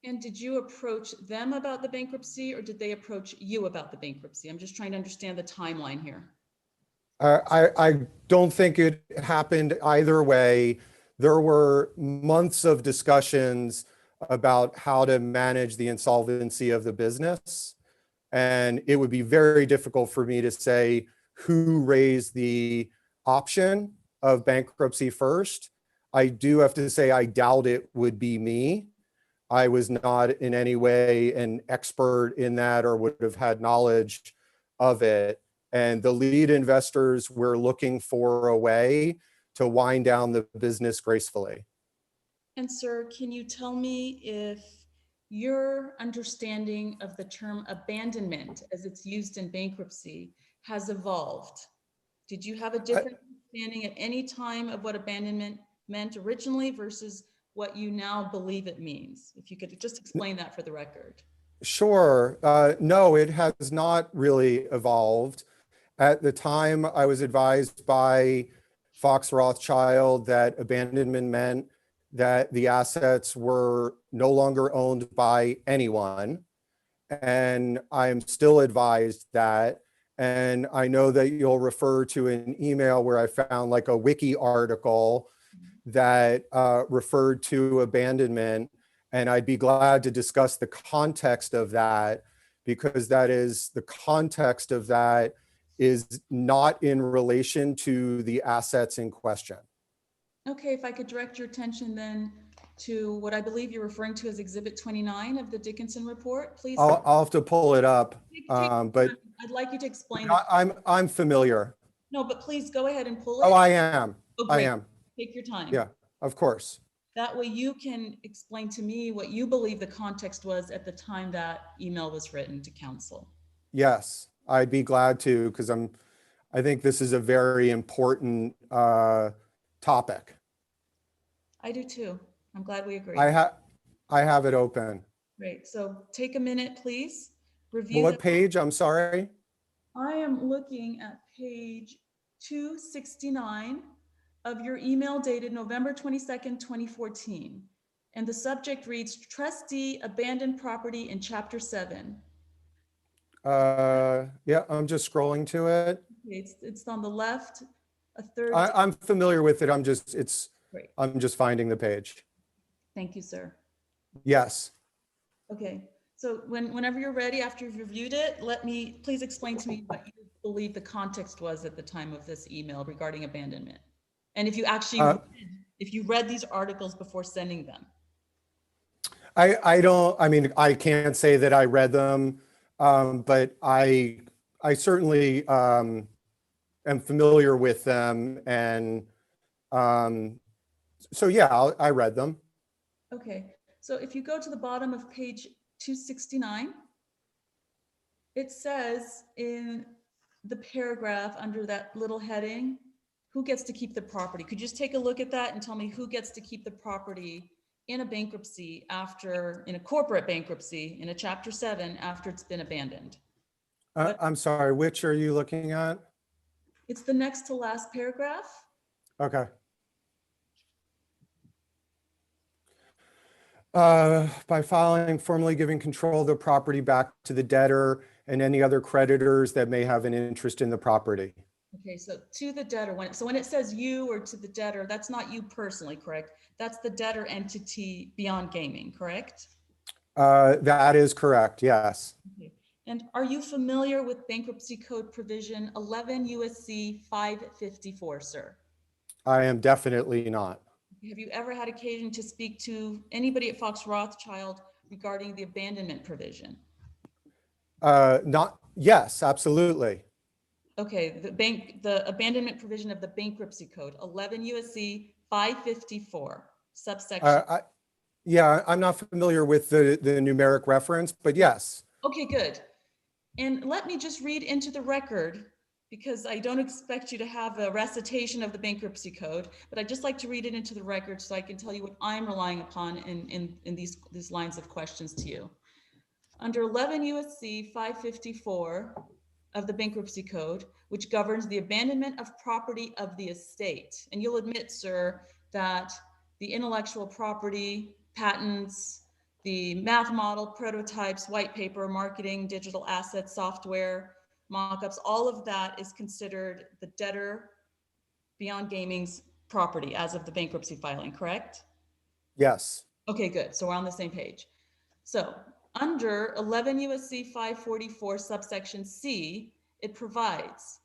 Speaker 6: And did you approach them about the bankruptcy, or did they approach you about the bankruptcy? I'm just trying to understand the timeline here.
Speaker 10: I don't think it happened either way. There were months of discussions about how to manage the insolvency of the business. And it would be very difficult for me to say who raised the option of bankruptcy first. I do have to say, I doubt it would be me. I was not in any way an expert in that or would have had knowledge of it. And the lead investors were looking for a way to wind down the business gracefully.
Speaker 6: And sir, can you tell me if your understanding of the term abandonment as it's used in bankruptcy has evolved? Did you have a different understanding at any time of what abandonment meant originally versus what you now believe it means? If you could just explain that for the record.
Speaker 10: Sure. No, it has not really evolved. At the time, I was advised by Fox Rothschild that abandonment meant that the assets were no longer owned by anyone. And I'm still advised that. And I know that you'll refer to an email where I found like a wiki article that referred to abandonment. And I'd be glad to discuss the context of that, because that is the context of that is not in relation to the assets in question.
Speaker 6: Okay, if I could direct your attention then to what I believe you're referring to as Exhibit 29 of the Dickinson report, please.
Speaker 10: I'll have to pull it up, but
Speaker 6: I'd like you to explain.
Speaker 10: I'm familiar.
Speaker 6: No, but please go ahead and pull it.
Speaker 10: Oh, I am.
Speaker 6: Oh,
Speaker 10: I am.
Speaker 6: Take your time.
Speaker 10: Yeah, of course.
Speaker 6: That way you can explain to me what you believe the context was at the time that email was written to council.
Speaker 10: Yes, I'd be glad to, because I think this is a very important topic.
Speaker 6: I do too. I'm glad we agree.
Speaker 10: I have it open.
Speaker 6: Great. So take a minute, please. Review.
Speaker 10: What page? I'm sorry.
Speaker 6: I am looking at page 269 of your email dated November 22nd, 2014. And the subject reads, Trustee Abandoned Property in Chapter 7.
Speaker 10: Yeah, I'm just scrolling to it.
Speaker 6: It's on the left, a third.
Speaker 10: I'm familiar with it.
Speaker 6: Great.
Speaker 10: I'm just finding the page.
Speaker 6: Thank you, sir.
Speaker 10: Yes.
Speaker 6: Okay, so whenever you're ready, after you've reviewed it, please explain to me what you believe the context was at the time of this email regarding abandonment. And if you actually, if you read these articles before sending them.
Speaker 10: I mean, I can't say that I read them, but I certainly am familiar with them. And so, yeah, I read them.
Speaker 6: Okay, so if you go to the bottom of page 269, it says in the paragraph under that little heading, who gets to keep the property? Could you just take a look at that and tell me who gets to keep the property in a bankruptcy in a corporate bankruptcy, in a Chapter 7 after it's been abandoned?
Speaker 10: I'm sorry, which are you looking at?
Speaker 6: It's the next to last paragraph.
Speaker 10: Okay. By filing, formally giving control of the property back to the debtor and any other creditors that may have an interest in the property.
Speaker 6: Okay, so to the debtor, when it says you or to the debtor, that's not you personally, correct? That's the debtor entity Beyond Gaming, correct?
Speaker 10: That is correct, yes.
Speaker 6: Okay. And are you familiar with Bankruptcy Code provision 11 USC 554, sir?
Speaker 10: I am definitely not.
Speaker 6: Have you ever had occasion to speak to anybody at Fox Rothschild regarding the abandonment provision?
Speaker 10: Yes, absolutely.
Speaker 6: Okay, the abandonment provision of the Bankruptcy Code, 11 USC 554, subsection.
Speaker 10: Yeah, I'm not familiar with the numeric reference, but yes.
Speaker 6: Okay, good. And let me just read into the record, because I don't expect you to have a recitation of the Bankruptcy Code, but I'd just like to read it into the record so I can tell you what I'm relying upon in these lines of questions to you. Under 11 USC 554 of the Bankruptcy Code, which governs the abandonment of property of the estate. And you'll admit, sir, that the intellectual property, patents, the math model, prototypes, white paper, marketing, digital assets, software, mock-ups, all of that is considered the debtor Beyond Gaming's property as of the bankruptcy filing, correct?
Speaker 10: Yes.
Speaker 6: Okay, good. So we're on the same page. So under 11 USC 544 subsection C, it provides,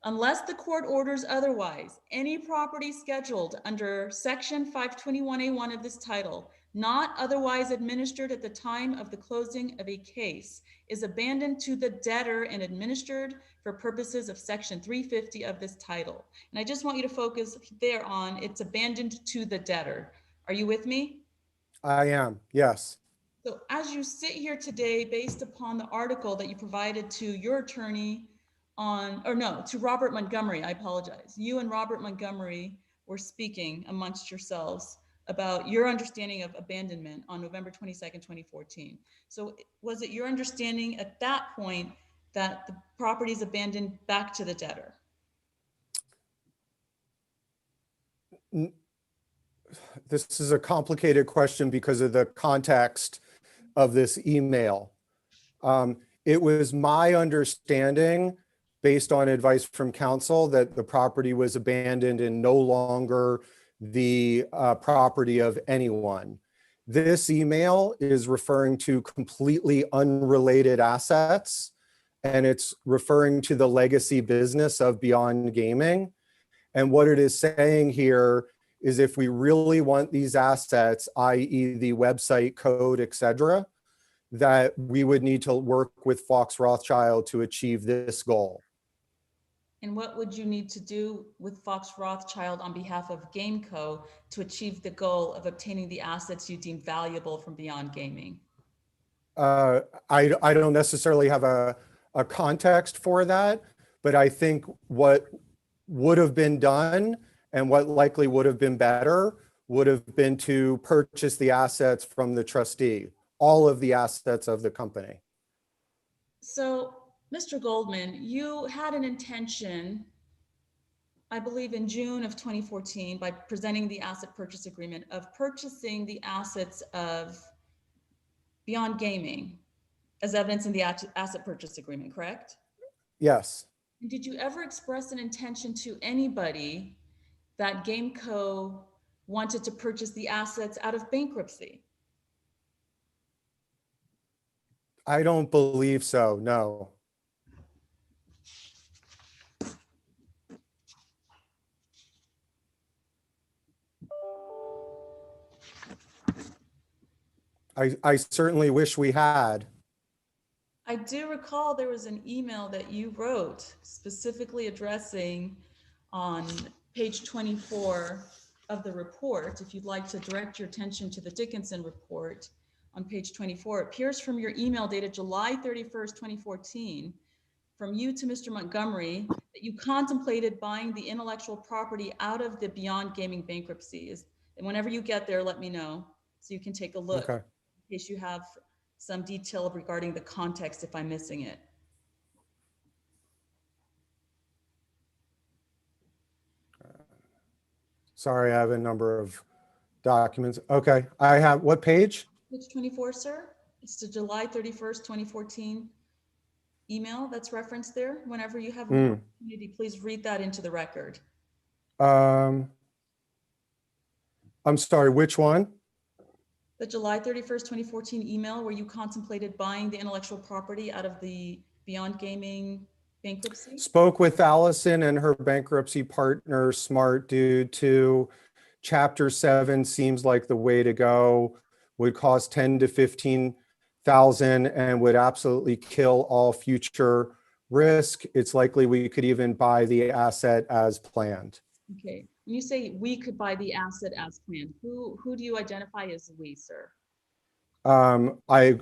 Speaker 6: unless the court orders otherwise, any property scheduled under section 521A1 of this title, not otherwise administered at the time of the closing of a case, is abandoned to the debtor and administered for purposes of section 350 of this title. And I just want you to focus there on it's abandoned to the debtor. Are you with me?
Speaker 10: I am, yes.
Speaker 6: So as you sit here today, based upon the article that you provided to your attorney to Robert Montgomery, I apologize. You and Robert Montgomery were speaking amongst yourselves about your understanding of abandonment on November 22nd, 2014. So was it your understanding at that point that the property is abandoned back to the debtor?
Speaker 10: This is a complicated question because of the context of this email. It was my understanding, based on advice from counsel, that the property was abandoned and no longer the property of anyone. This email is referring to completely unrelated assets, and it's referring to the legacy business of Beyond Gaming. And what it is saying here is if we really want these assets, i.e. the website code, et cetera, that we would need to work with Fox Rothschild to achieve this goal.
Speaker 6: And what would you need to do with Fox Rothschild on behalf of GameCo to achieve the goal of obtaining the assets you deem valuable from Beyond Gaming?
Speaker 10: I don't necessarily have a context for that, but I think what would have been done and what likely would have been better would have been to purchase the assets from the trustee, all of the assets of the company.
Speaker 6: So, Mr. Goldman, you had an intention, I believe in June of 2014, by presenting the asset purchase agreement, of purchasing the assets of Beyond Gaming as evidence in the asset purchase agreement, correct?
Speaker 10: Yes.
Speaker 6: Did you ever express an intention to anybody that GameCo wanted to purchase the assets out of bankruptcy?
Speaker 10: I don't believe so, no. I certainly wish we had.
Speaker 6: I do recall there was an email that you wrote specifically addressing on page 24 of the report. If you'd like to direct your attention to the Dickinson report on page 24, it appears from your email dated July 31st, 2014, from you to Mr. Montgomery, that you contemplated buying the intellectual property out of the Beyond Gaming bankruptcy. And whenever you get there, let me know so you can take a look.
Speaker 10: Okay.
Speaker 6: In case you have some detail regarding the context if I'm missing it.
Speaker 10: Sorry, I have a number of documents. Okay, I have, what page?
Speaker 6: Page 24, sir. It's the July 31st, 2014 email that's referenced there. Whenever you have an opportunity, please read that into the record.
Speaker 10: I'm sorry, which one?
Speaker 6: The July 31st, 2014 email where you contemplated buying the intellectual property out of the Beyond Gaming bankruptcy?
Speaker 10: Spoke with Allison and her bankruptcy partner, Smart Dude, to Chapter 7 seems like the way to go. Would cost 10 to 15,000 and would absolutely kill all future risk. It's likely we could even buy the asset as planned.
Speaker 6: Okay. When you say we could buy the asset as planned, who do you identify as we, sir?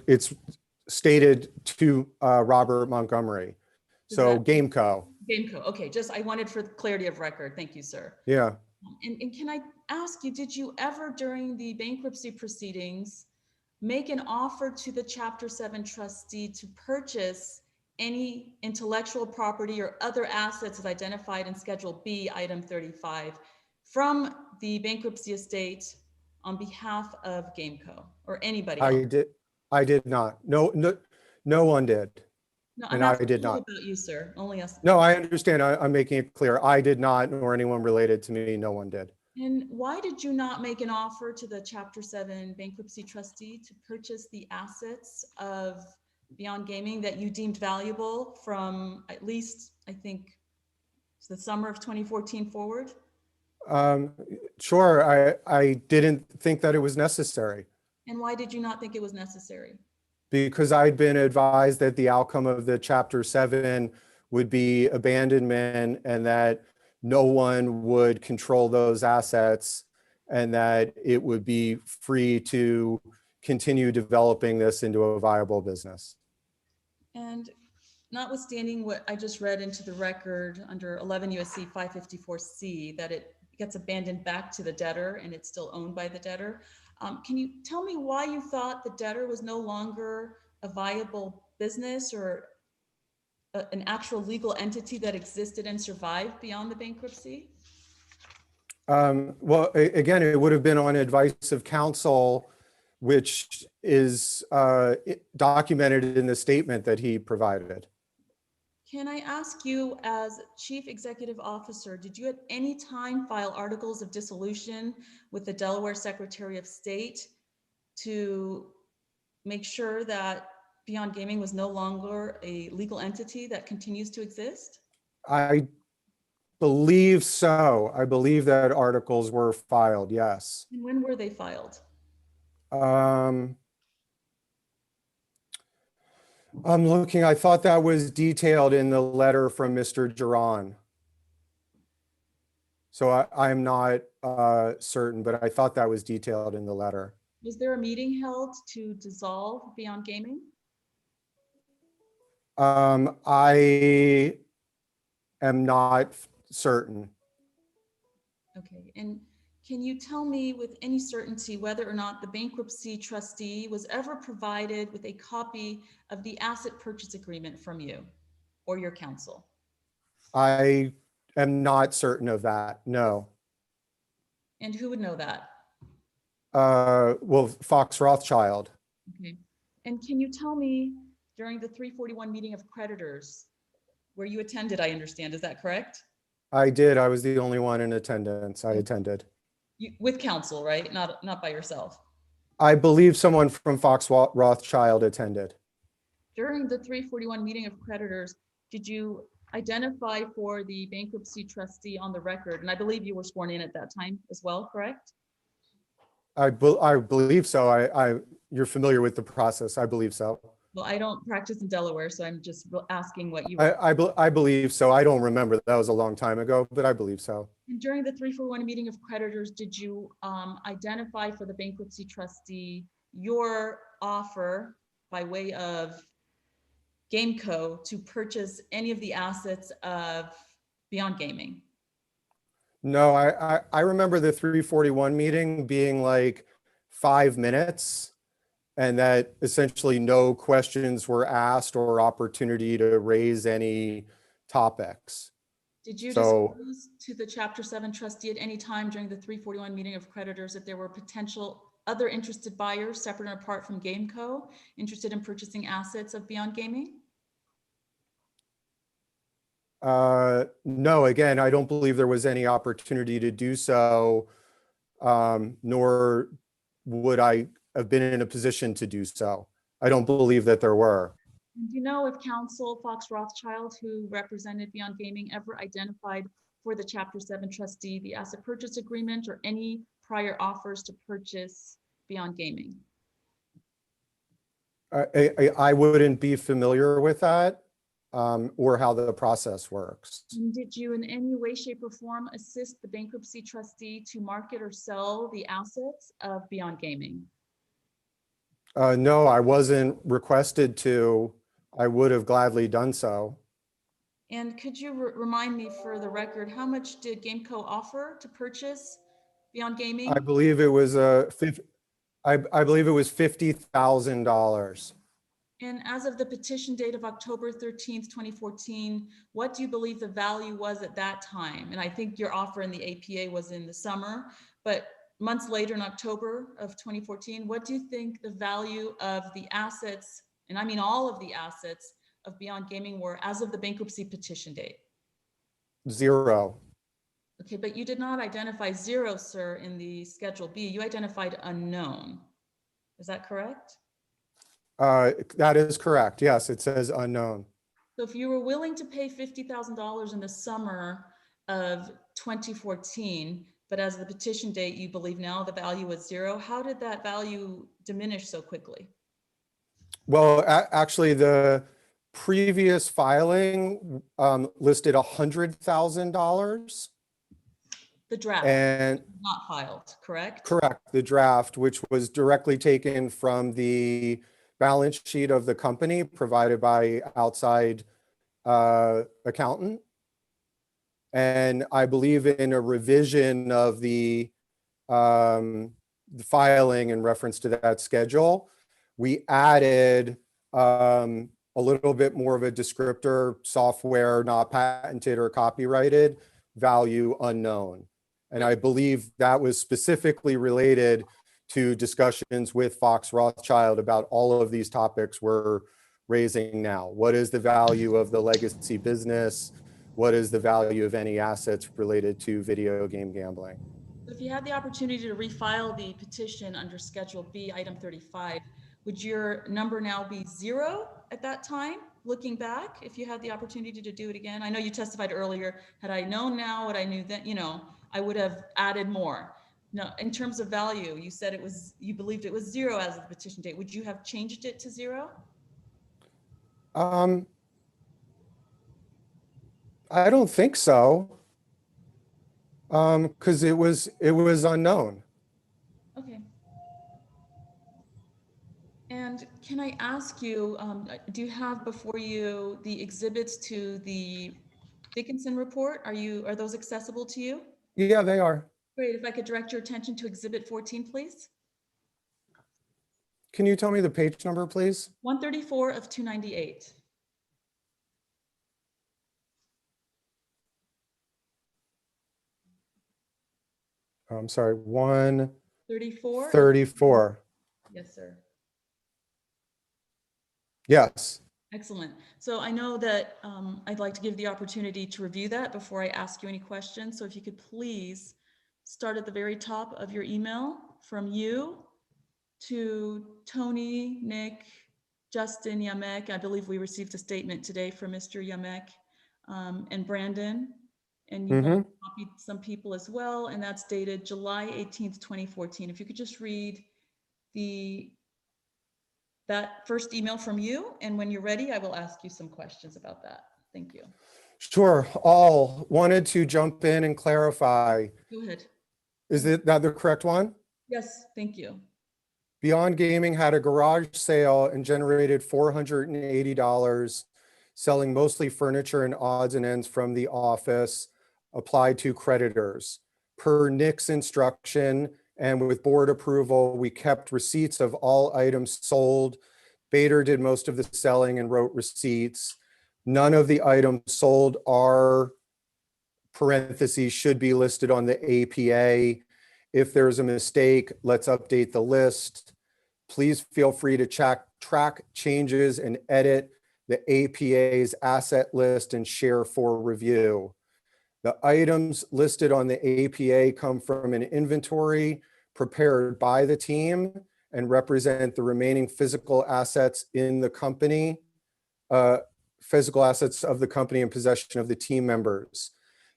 Speaker 10: It's stated to Robert Montgomery. So Gameco.
Speaker 6: Gameco. Okay. Just I wanted for clarity of record. Thank you, sir.
Speaker 10: Yeah.
Speaker 6: And can I ask you, did you ever during the bankruptcy proceedings make an offer to the Chapter 7 trustee to purchase any intellectual property or other assets as identified in Schedule B, item 35, from the bankruptcy estate on behalf of Gameco or anybody else?
Speaker 10: I did not. No one did.
Speaker 6: No,
Speaker 10: and I did not.
Speaker 6: About you, sir. Only us.
Speaker 10: No, I understand. I'm making it clear. I did not, nor anyone related to me. No one did.
Speaker 6: And why did you not make an offer to the Chapter 7 bankruptcy trustee to purchase the assets of Beyond Gaming that you deemed valuable from at least, I think, the summer of 2014 forward?
Speaker 10: Sure. I didn't think that it was necessary.
Speaker 6: And why did you not think it was necessary?
Speaker 10: Because I'd been advised that the outcome of the Chapter 7 would be abandonment and that no one would control those assets and that it would be free to continue developing this into a viable business.
Speaker 6: And notwithstanding what I just read into the record under 11 U.S.C. 554C, that it gets abandoned back to the debtor and it's still owned by the debtor, can you tell me why you thought the debtor was no longer a viable business or an actual legal entity that existed and survived beyond the bankruptcy?
Speaker 10: Well, again, it would have been on advice of counsel, which is documented in the statement that he provided.
Speaker 6: Can I ask you, as Chief Executive Officer, did you at any time file articles of dissolution with the Delaware Secretary of State to make sure that Beyond Gaming was no longer a legal entity that continues to exist?
Speaker 10: I believe so. I believe that articles were filed, yes.
Speaker 6: And when were they filed?
Speaker 10: I'm looking, I thought that was detailed in the letter from Mr. Giron. So I'm not certain, but I thought that was detailed in the letter.
Speaker 6: Was there a meeting held to dissolve Beyond Gaming?
Speaker 10: I am not certain.
Speaker 6: Okay, and can you tell me with any certainty whether or not the bankruptcy trustee was ever provided with a copy of the asset purchase agreement from you or your counsel?
Speaker 10: I am not certain of that, no.
Speaker 6: And who would know that?
Speaker 10: Well, Fox Rothschild.
Speaker 6: Okay, and can you tell me during the 341 meeting of creditors where you attended, I understand, is that correct?
Speaker 10: I did. I was the only one in attendance. I attended.
Speaker 6: With counsel, right? Not by yourself.
Speaker 10: I believe someone from Fox Rothschild attended.
Speaker 6: During the 341 meeting of creditors, did you identify for the bankruptcy trustee on the record? And I believe you were sworn in at that time as well, correct?
Speaker 10: I believe so. You're familiar with the process. I believe so.
Speaker 6: Well, I don't practice in Delaware, so I'm just asking what you.
Speaker 10: I believe so. I don't remember. That was a long time ago, but I believe so.
Speaker 6: And during the 341 meeting of creditors, did you identify for the bankruptcy trustee your offer by way of Gameco to purchase any of the assets of Beyond Gaming?
Speaker 10: No, I remember the 341 meeting being like 5 minutes, and that essentially no questions were asked or opportunity to raise any topics.
Speaker 6: Did you
Speaker 10: So-
Speaker 6: disclose to the Chapter 7 trustee at any time during the 341 meeting of creditors that there were potential other interested buyers separate and apart from Gameco interested in purchasing assets of Beyond Gaming?
Speaker 10: No, again, I don't believe there was any opportunity to do so, nor would I have been in a position to do so. I don't believe that there were.
Speaker 6: Do you know if counsel Fox Rothschild, who represented Beyond Gaming, ever identified for the Chapter 7 trustee the asset purchase agreement or any prior offers to purchase Beyond Gaming?
Speaker 10: I wouldn't be familiar with that, or how the process works.
Speaker 6: And did you in any way, shape, or form assist the bankruptcy trustee to market or sell the assets of Beyond Gaming?
Speaker 10: No, I wasn't requested to. I would have gladly done so.
Speaker 6: And could you remind me for the record, how much did Gameco offer to purchase Beyond Gaming?
Speaker 10: I believe it was I believe it was $50,000.
Speaker 6: And as of the petition date of October 13th, 2014, what do you believe the value was at that time? And I think your offer in the APA was in the summer, but months later in October of 2014, what do you think the value of the assets, and I mean all of the assets of Beyond Gaming were as of the bankruptcy petition date?
Speaker 10: 0.
Speaker 6: Okay, but you did not identify 0, sir, in the Schedule B. You identified unknown. Is that correct?
Speaker 10: That is correct. Yes, it says unknown.
Speaker 6: So if you were willing to pay $50,000 in the summer of 2014, but as of the petition date, you believe now the value was 0, how did that value diminish so quickly?
Speaker 10: Well, actually, the previous filing listed $100,000.
Speaker 6: The draft,
Speaker 10: And
Speaker 6: not filed, correct?
Speaker 10: correct, the draft, which was directly taken from the balance sheet of the company provided by outside accountant. And I believe in a revision of the filing in reference to that schedule, we added a little bit more of a descriptor, software not patented or copyrighted, value unknown. And I believe that was specifically related to discussions with Fox Rothschild about all of these topics we're raising now. What is the value of the legacy business? What is the value of any assets related to video game gambling?
Speaker 6: If you had the opportunity to refile the petition under Schedule B, item 35, would your number now be 0 at that time, looking back, if you had the opportunity to do it again? I know you testified earlier, had I known now what I knew then, I would have added more. No, in terms of value, you said you believed it was 0 as of the petition date. Would you have changed it to 0?
Speaker 10: I don't think so. Because it was unknown.
Speaker 6: Okay. And can I ask you, do you have before you the exhibits to the Dickinson report? Are those accessible to you?
Speaker 10: Yeah, they are.
Speaker 6: Great. If I could direct your attention to Exhibit 14, please.
Speaker 10: Can you tell me the page number, please?
Speaker 6: 134 of 298.
Speaker 10: I'm sorry,
Speaker 6: 34?
Speaker 10: 134.
Speaker 6: Yes, sir.
Speaker 10: Yes.
Speaker 6: Excellent. So I know that I'd like to give the opportunity to review that before I ask you any questions. So if you could please start at the very top of your email from you to Tony, Nick, Justin, Yamek. I believe we received a statement today from Mr. Yamek, and Brandon. And you
Speaker 10: Mhm.
Speaker 6: copied some people as well, and that's dated July 18th, 2014. If you could just read that first email from you, and when you're ready, I will ask you some questions about that. Thank you.
Speaker 10: Sure. All wanted to jump in and clarify.
Speaker 6: Go ahead.
Speaker 10: Is that the correct one?
Speaker 6: Yes, thank you.
Speaker 10: Beyond Gaming had a garage sale and generated $480, selling mostly furniture and odds and ends from the office applied to creditors. Per Nick's instruction and with board approval, we kept receipts of all items sold. Bader did most of the selling and wrote receipts. None of the items sold are parentheses should be listed on the APA. If there's a mistake, let's update the list. Please feel free to track changes and edit the APA's asset list and share for review. The items listed on the APA come from an inventory prepared by the team and represent the remaining physical assets in the company, physical assets of the company in possession of the team members.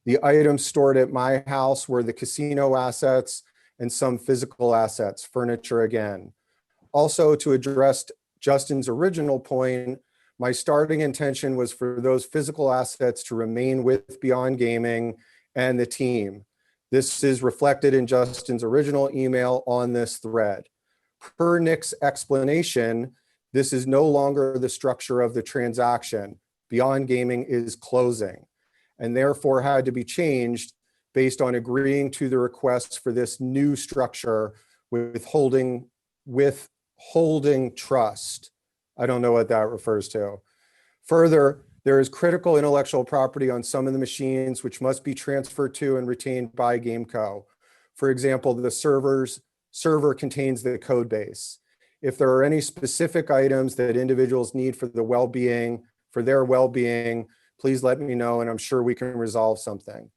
Speaker 10: The items stored at my house were the casino assets and some physical assets, furniture again. Also, to address Justin's original point, my starting intention was for those physical assets to remain with Beyond Gaming and the team. This is reflected in Justin's original email on this thread. Per Nick's explanation, this is no longer the structure of the transaction. Beyond Gaming is closing and therefore had to be changed based on agreeing to the requests for this new structure with holding trust. I don't know what that refers to. Further, there is critical intellectual property on some of the machines which must be transferred to and retained by GameCo. For example, the server contains the code base. If there are any specific items that individuals need for their well-being, please let me know and I'm sure we can resolve something.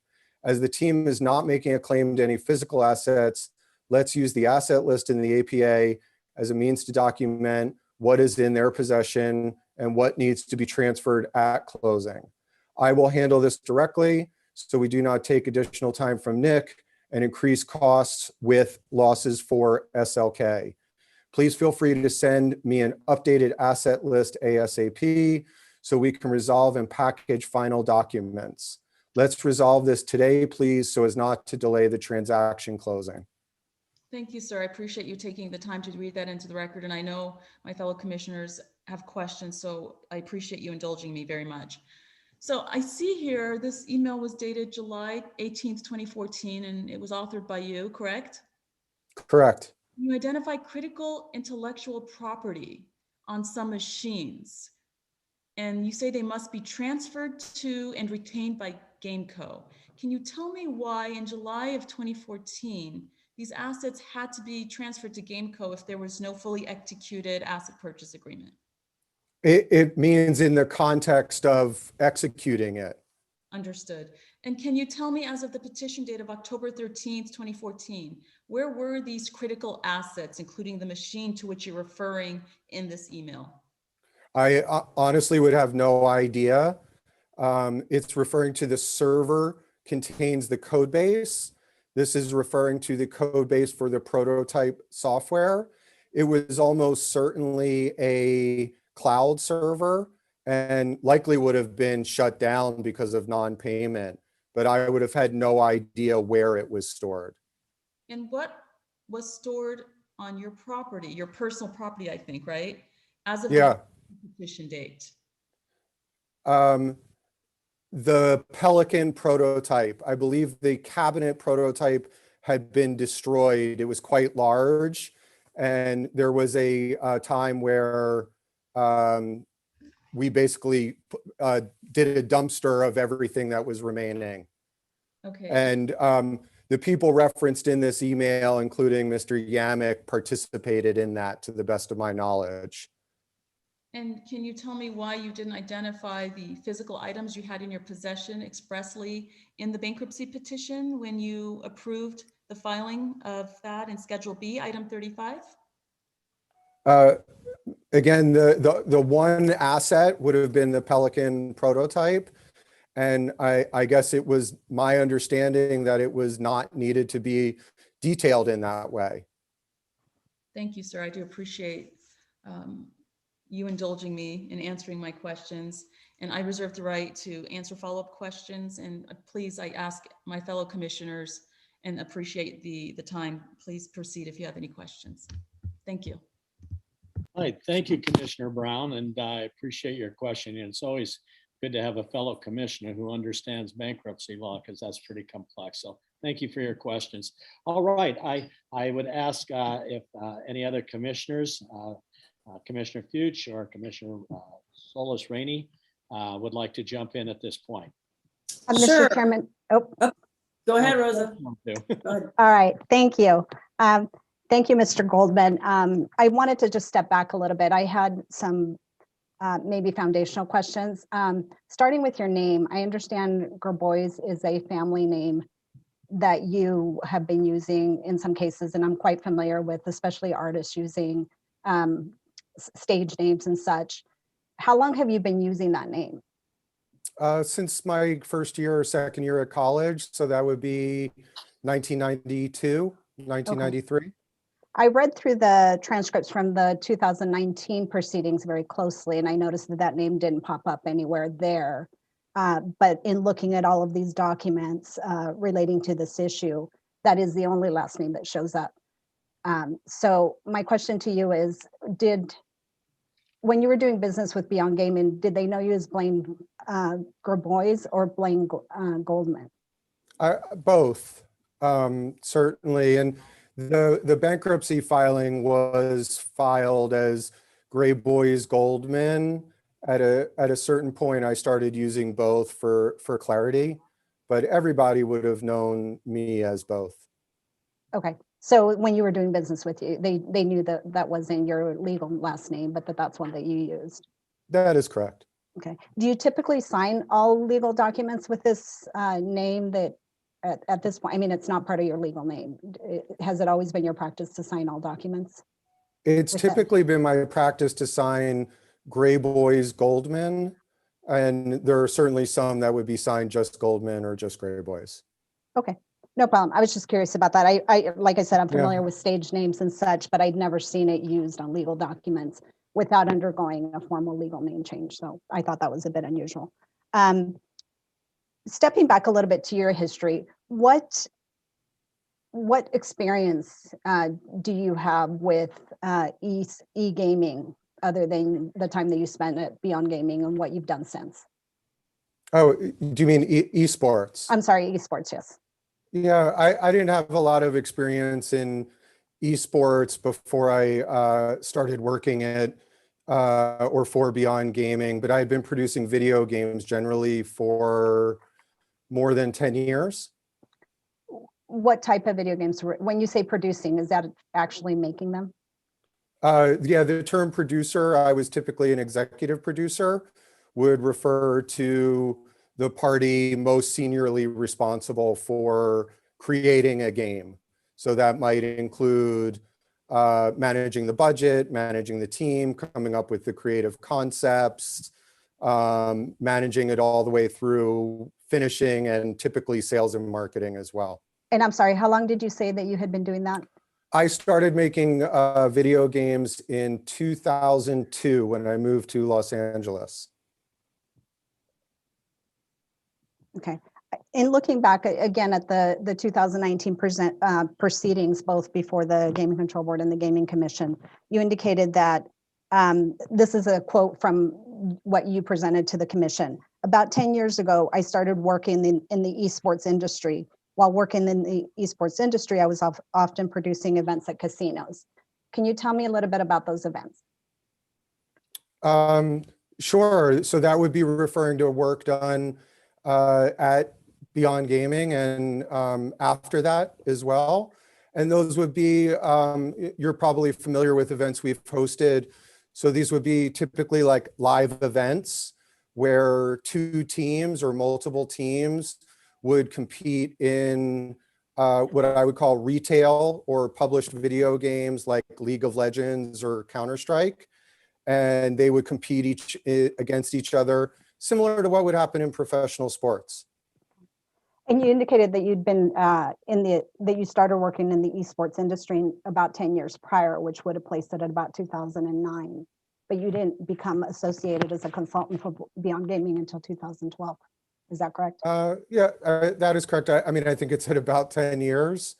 Speaker 10: As the team is not making a claim to any physical assets, let's use the asset list in the APA as a means to document what is in their possession and what needs to be transferred at closing. I will handle this directly so we do not take additional time from Nick and increase costs with losses for SLK. Please feel free to send me an updated asset list ASAP so we can resolve and package final documents. Let's resolve this today, please, so as not to delay the transaction closing.
Speaker 6: Thank you, sir. I appreciate you taking the time to read that into the record. And I know my fellow commissioners have questions, so I appreciate you indulging me very much. So I see here, this email was dated July 18th, 2014, and it was authored by you, correct?
Speaker 10: Correct.
Speaker 6: You identify critical intellectual property on some machines, and you say they must be transferred to and retained by GameCo. Can you tell me why in July of 2014, these assets had to be transferred to GameCo if there was no fully executed asset purchase agreement?
Speaker 10: It means in the context of executing it.
Speaker 6: Understood. And can you tell me, as of the petition date of October 13th, 2014, where were these critical assets, including the machine to which you're referring in this email?
Speaker 10: I honestly would have no idea. It's referring to the server contains the code base. This is referring to the code base for the prototype software. It was almost certainly a cloud server and likely would have been shut down because of non-payment, but I would have had no idea where it was stored.
Speaker 6: And what was stored on your property, your personal property, I think, right? As of the petition date.
Speaker 10: The Pelican prototype, I believe the cabinet prototype had been destroyed. It was quite large. And there was a time where we basically did a dumpster of everything that was remaining.
Speaker 6: Okay.
Speaker 10: And the people referenced in this email, including Mr. Yamek, participated in that to the best of my knowledge.
Speaker 6: And can you tell me why you didn't identify the physical items you had in your possession expressly in the bankruptcy petition when you approved the filing of that in Schedule B, item 35?
Speaker 10: Again, the one asset would have been the Pelican prototype. And I guess it was my understanding that it was not needed to be detailed in that way.
Speaker 6: Thank you, sir. I do appreciate you indulging me in answering my questions. And I reserve the right to answer follow-up questions. And please, I ask my fellow commissioners and appreciate the time. Please proceed if you have any questions. Thank you.
Speaker 1: All right, thank you, Commissioner Brown, and I appreciate your question. And it's always good to have a fellow commissioner who understands bankruptcy law because that's pretty complex. So thank you for your questions. All right, I would ask if any other commissioners, Commissioner Fuchs or Commissioner Solis Rainey would like to jump in at this point.
Speaker 4: Sure.
Speaker 8: Mr. Chairman, oh,
Speaker 4: Go ahead, Rosa.
Speaker 1: Go
Speaker 8: all right, thank you. Thank you, Mr. Goldman. I wanted to just step back a little bit. I had some maybe foundational questions. Starting with your name, I understand Gerbois is a family name that you have been using in some cases, and I'm quite familiar with, especially artists using stage names and such. How long have you been using that name?
Speaker 10: Since my first year or second year at college, so that would be 1992, 1993.
Speaker 8: Okay. I read through the transcripts from the 2019 proceedings very closely, and I noticed that that name didn't pop up anywhere there. But in looking at all of these documents relating to this issue, that is the only last name that shows up. So my question to you is, when you were doing business with Beyond Gaming, did they know you as Blaine Gerbois or Blaine Goldman?
Speaker 10: Both, certainly. And the bankruptcy filing was filed as Gerbois Goldman. At a certain point, I started using both for clarity, but everybody would have known me as both.
Speaker 8: Okay, so when you were doing business with you, they knew that that wasn't your legal last name, but that's one that you used.
Speaker 10: That is correct.
Speaker 8: Okay, do you typically sign all legal documents with this name that at this point, I mean, it's not part of your legal name. Has it always been your practice to sign all documents?
Speaker 10: It's typically been my practice to sign Gerbois Goldman, and there are certainly some that would be signed just Goldman or just Gerbois.
Speaker 8: Okay, no problem. I was just curious about that. I like I said, I'm familiar with stage names and such, but I'd never seen it used on legal documents without undergoing a formal legal name change. So I thought that was a bit unusual. Stepping back a little bit to your history, what experience do you have with e-gaming other than the time that you spent at Beyond Gaming and what you've done since?
Speaker 10: Oh, do you mean esports?
Speaker 8: I'm sorry, esports, yes.
Speaker 10: Yeah, I didn't have a lot of experience in esports before I started working at or for Beyond Gaming, but I had been producing video games generally for more than 10 years.
Speaker 8: What type of video games? When you say producing, is that actually making them?
Speaker 10: Yeah, the term producer, I was typically an executive producer, would refer to the party most seniorly responsible for creating a game. So that might include managing the budget, managing the team, coming up with the creative concepts, managing it all the way through finishing, and typically sales and marketing as well.
Speaker 8: And I'm sorry, how long did you say that you had been doing that?
Speaker 10: I started making video games in 2002 when I moved to Los Angeles.
Speaker 8: Okay. In looking back again at the 2019 proceedings, both before the Gaming Control Board and the Gaming Commission, you indicated that this is a quote from what you presented to the commission. About 10 years ago, I started working in the esports industry. While working in the esports industry, I was often producing events at casinos. Can you tell me a little bit about those events?
Speaker 10: Sure. So that would be referring to work done at Beyond Gaming and after that as well. And those would be, you're probably familiar with events we've hosted. So these would be typically like live events where two teams or multiple teams would compete in what I would call retail or published video games like League of Legends or Counter-Strike. And they would compete against each other, similar to what would happen in professional sports.
Speaker 8: And you indicated that you'd been that you started working in the esports industry about 10 years prior, which would have placed it at about 2009. But you didn't become associated as a consultant for Beyond Gaming until 2012. Is that correct?
Speaker 10: Yeah, that is correct. I mean, I think it's at about 10 years,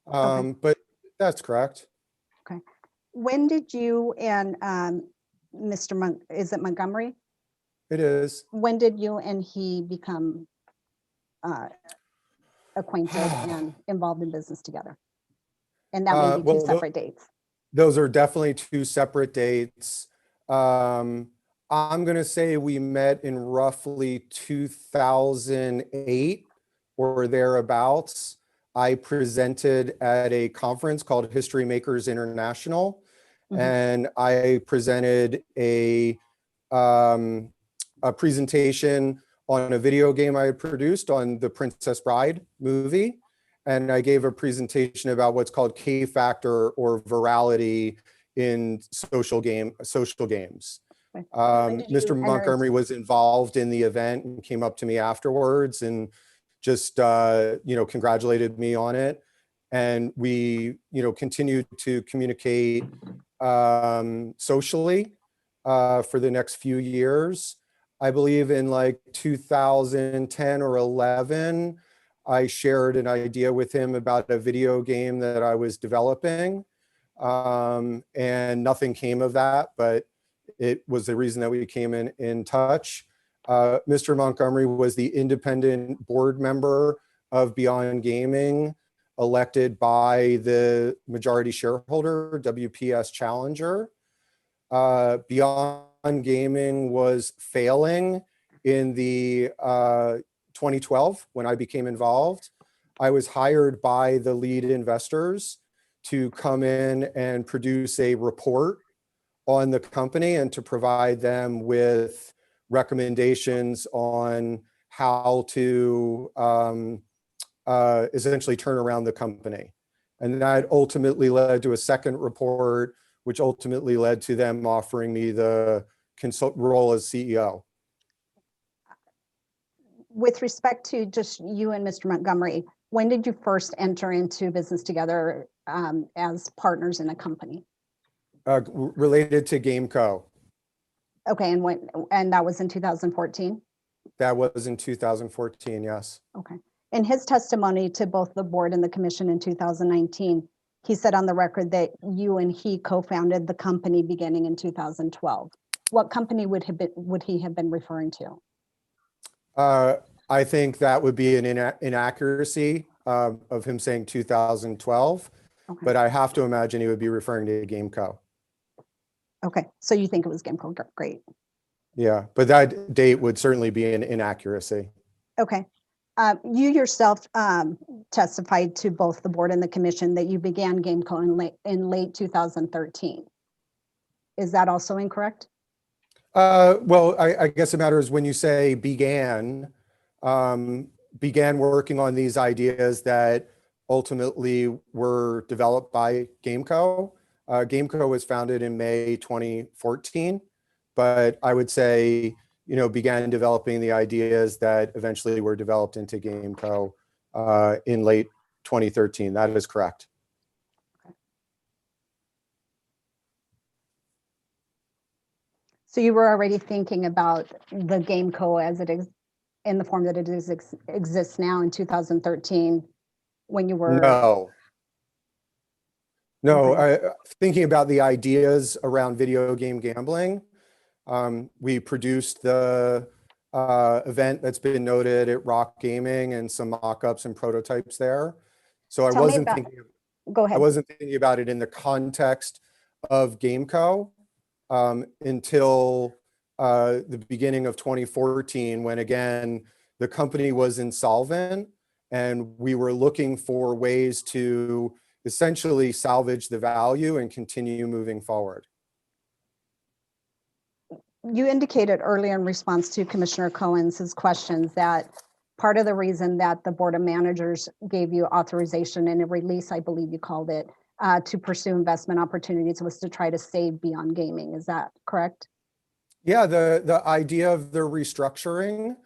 Speaker 10: but that's correct.
Speaker 8: Okay. When did you and Mr. is it Montgomery?
Speaker 10: It is.
Speaker 8: When did you and he become acquainted and involved in business together? And that may be two separate dates.
Speaker 10: Those are definitely two separate dates. I'm going to say we met in roughly 2008 or thereabouts. I presented at a conference called History Makers International, and I presented a presentation on a video game I had produced on the Princess Bride movie. And I gave a presentation about what's called K factor or virality in social games. Mr. Montgomery was involved in the event and came up to me afterwards and just, congratulated me on it. And we, continued to communicate socially for the next few years. I believe in like 2010 or 11, I shared an idea with him about a video game that I was developing, and nothing came of that, but it was the reason that we came in touch. Mr. Montgomery was the independent board member of Beyond Gaming, elected by the majority shareholder, WPS Challenger. Beyond Gaming was failing in the 2012 when I became involved. I was hired by the lead investors to come in and produce a report on the company and to provide them with recommendations on how to essentially turn around the company. And that ultimately led to a second report, which ultimately led to them offering me the role as CEO.
Speaker 8: With respect to just you and Mr. Montgomery, when did you first enter into business together as partners in a company?
Speaker 10: Related to GameCo.
Speaker 8: Okay, and that was in 2014?
Speaker 10: That was in 2014, yes.
Speaker 8: Okay. In his testimony to both the board and the commission in 2019, he said on the record that you and he co-founded the company beginning in 2012. What company would he have been referring to?
Speaker 10: I think that would be an inaccuracy of him saying 2012, but I have to imagine he would be referring to GameCo.
Speaker 8: Okay, so you think it was GameCo, great.
Speaker 10: Yeah, but that date would certainly be an inaccuracy.
Speaker 8: Okay. You yourself testified to both the board and the commission that you began GameCo in late 2013. Is that also incorrect?
Speaker 10: Well, I guess it matters when you say began working on these ideas that ultimately were developed by GameCo. GameCo was founded in May 2014, but I would say, began developing the ideas that eventually were developed into GameCo in late 2013. That is correct.
Speaker 8: So you were already thinking about the GameCo as it is in the form that it exists now in 2013 when you were?
Speaker 10: No, thinking about the ideas around video game gambling. We produced the event that's been noted at Rock Gaming and some mock-ups and prototypes there. So I wasn't thinking about it in the context of GameCo until the beginning of 2014, when again, the company was insolvent and we were looking for ways to essentially salvage the value and continue moving forward.
Speaker 8: You indicated earlier in response to Commissioner Cohen's questions that part of the reason that the Board of Managers gave you authorization in a release, I believe you called it, to pursue investment opportunities was to try to save beyond gaming. Is that correct?
Speaker 10: Yeah, the idea of the restructuring,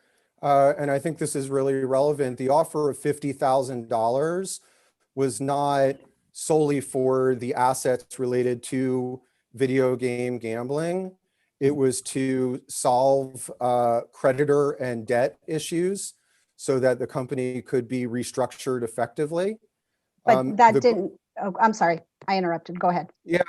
Speaker 10: and I think this is really relevant, the offer of $50,000 was not solely for the assets related to video game gambling. It was to solve creditor and debt issues so that the company could be restructured effectively.
Speaker 8: But that didn't, oh, I'm sorry, I interrupted. Go ahead.
Speaker 10: Yeah,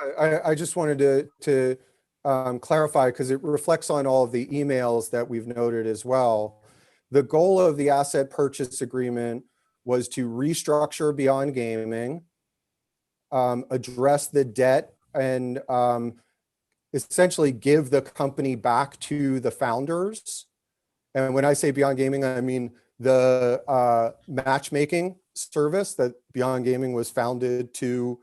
Speaker 10: I just wanted to clarify, because it reflects on all of the emails that we've noted as well. The goal of the asset purchase agreement was to restructure Beyond Gaming, address the debt, and essentially give the company back to the founders. And when I say Beyond Gaming, I mean the matchmaking service that Beyond Gaming was founded to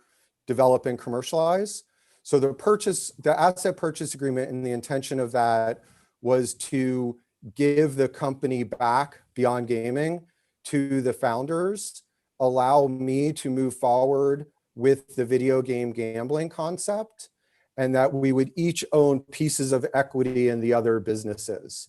Speaker 10: develop and commercialize. So the asset purchase agreement, and the intention of that was to give the company back, Beyond Gaming, to the founders, allow me to move forward with the video game gambling concept, and that we would each own pieces of equity in the other businesses.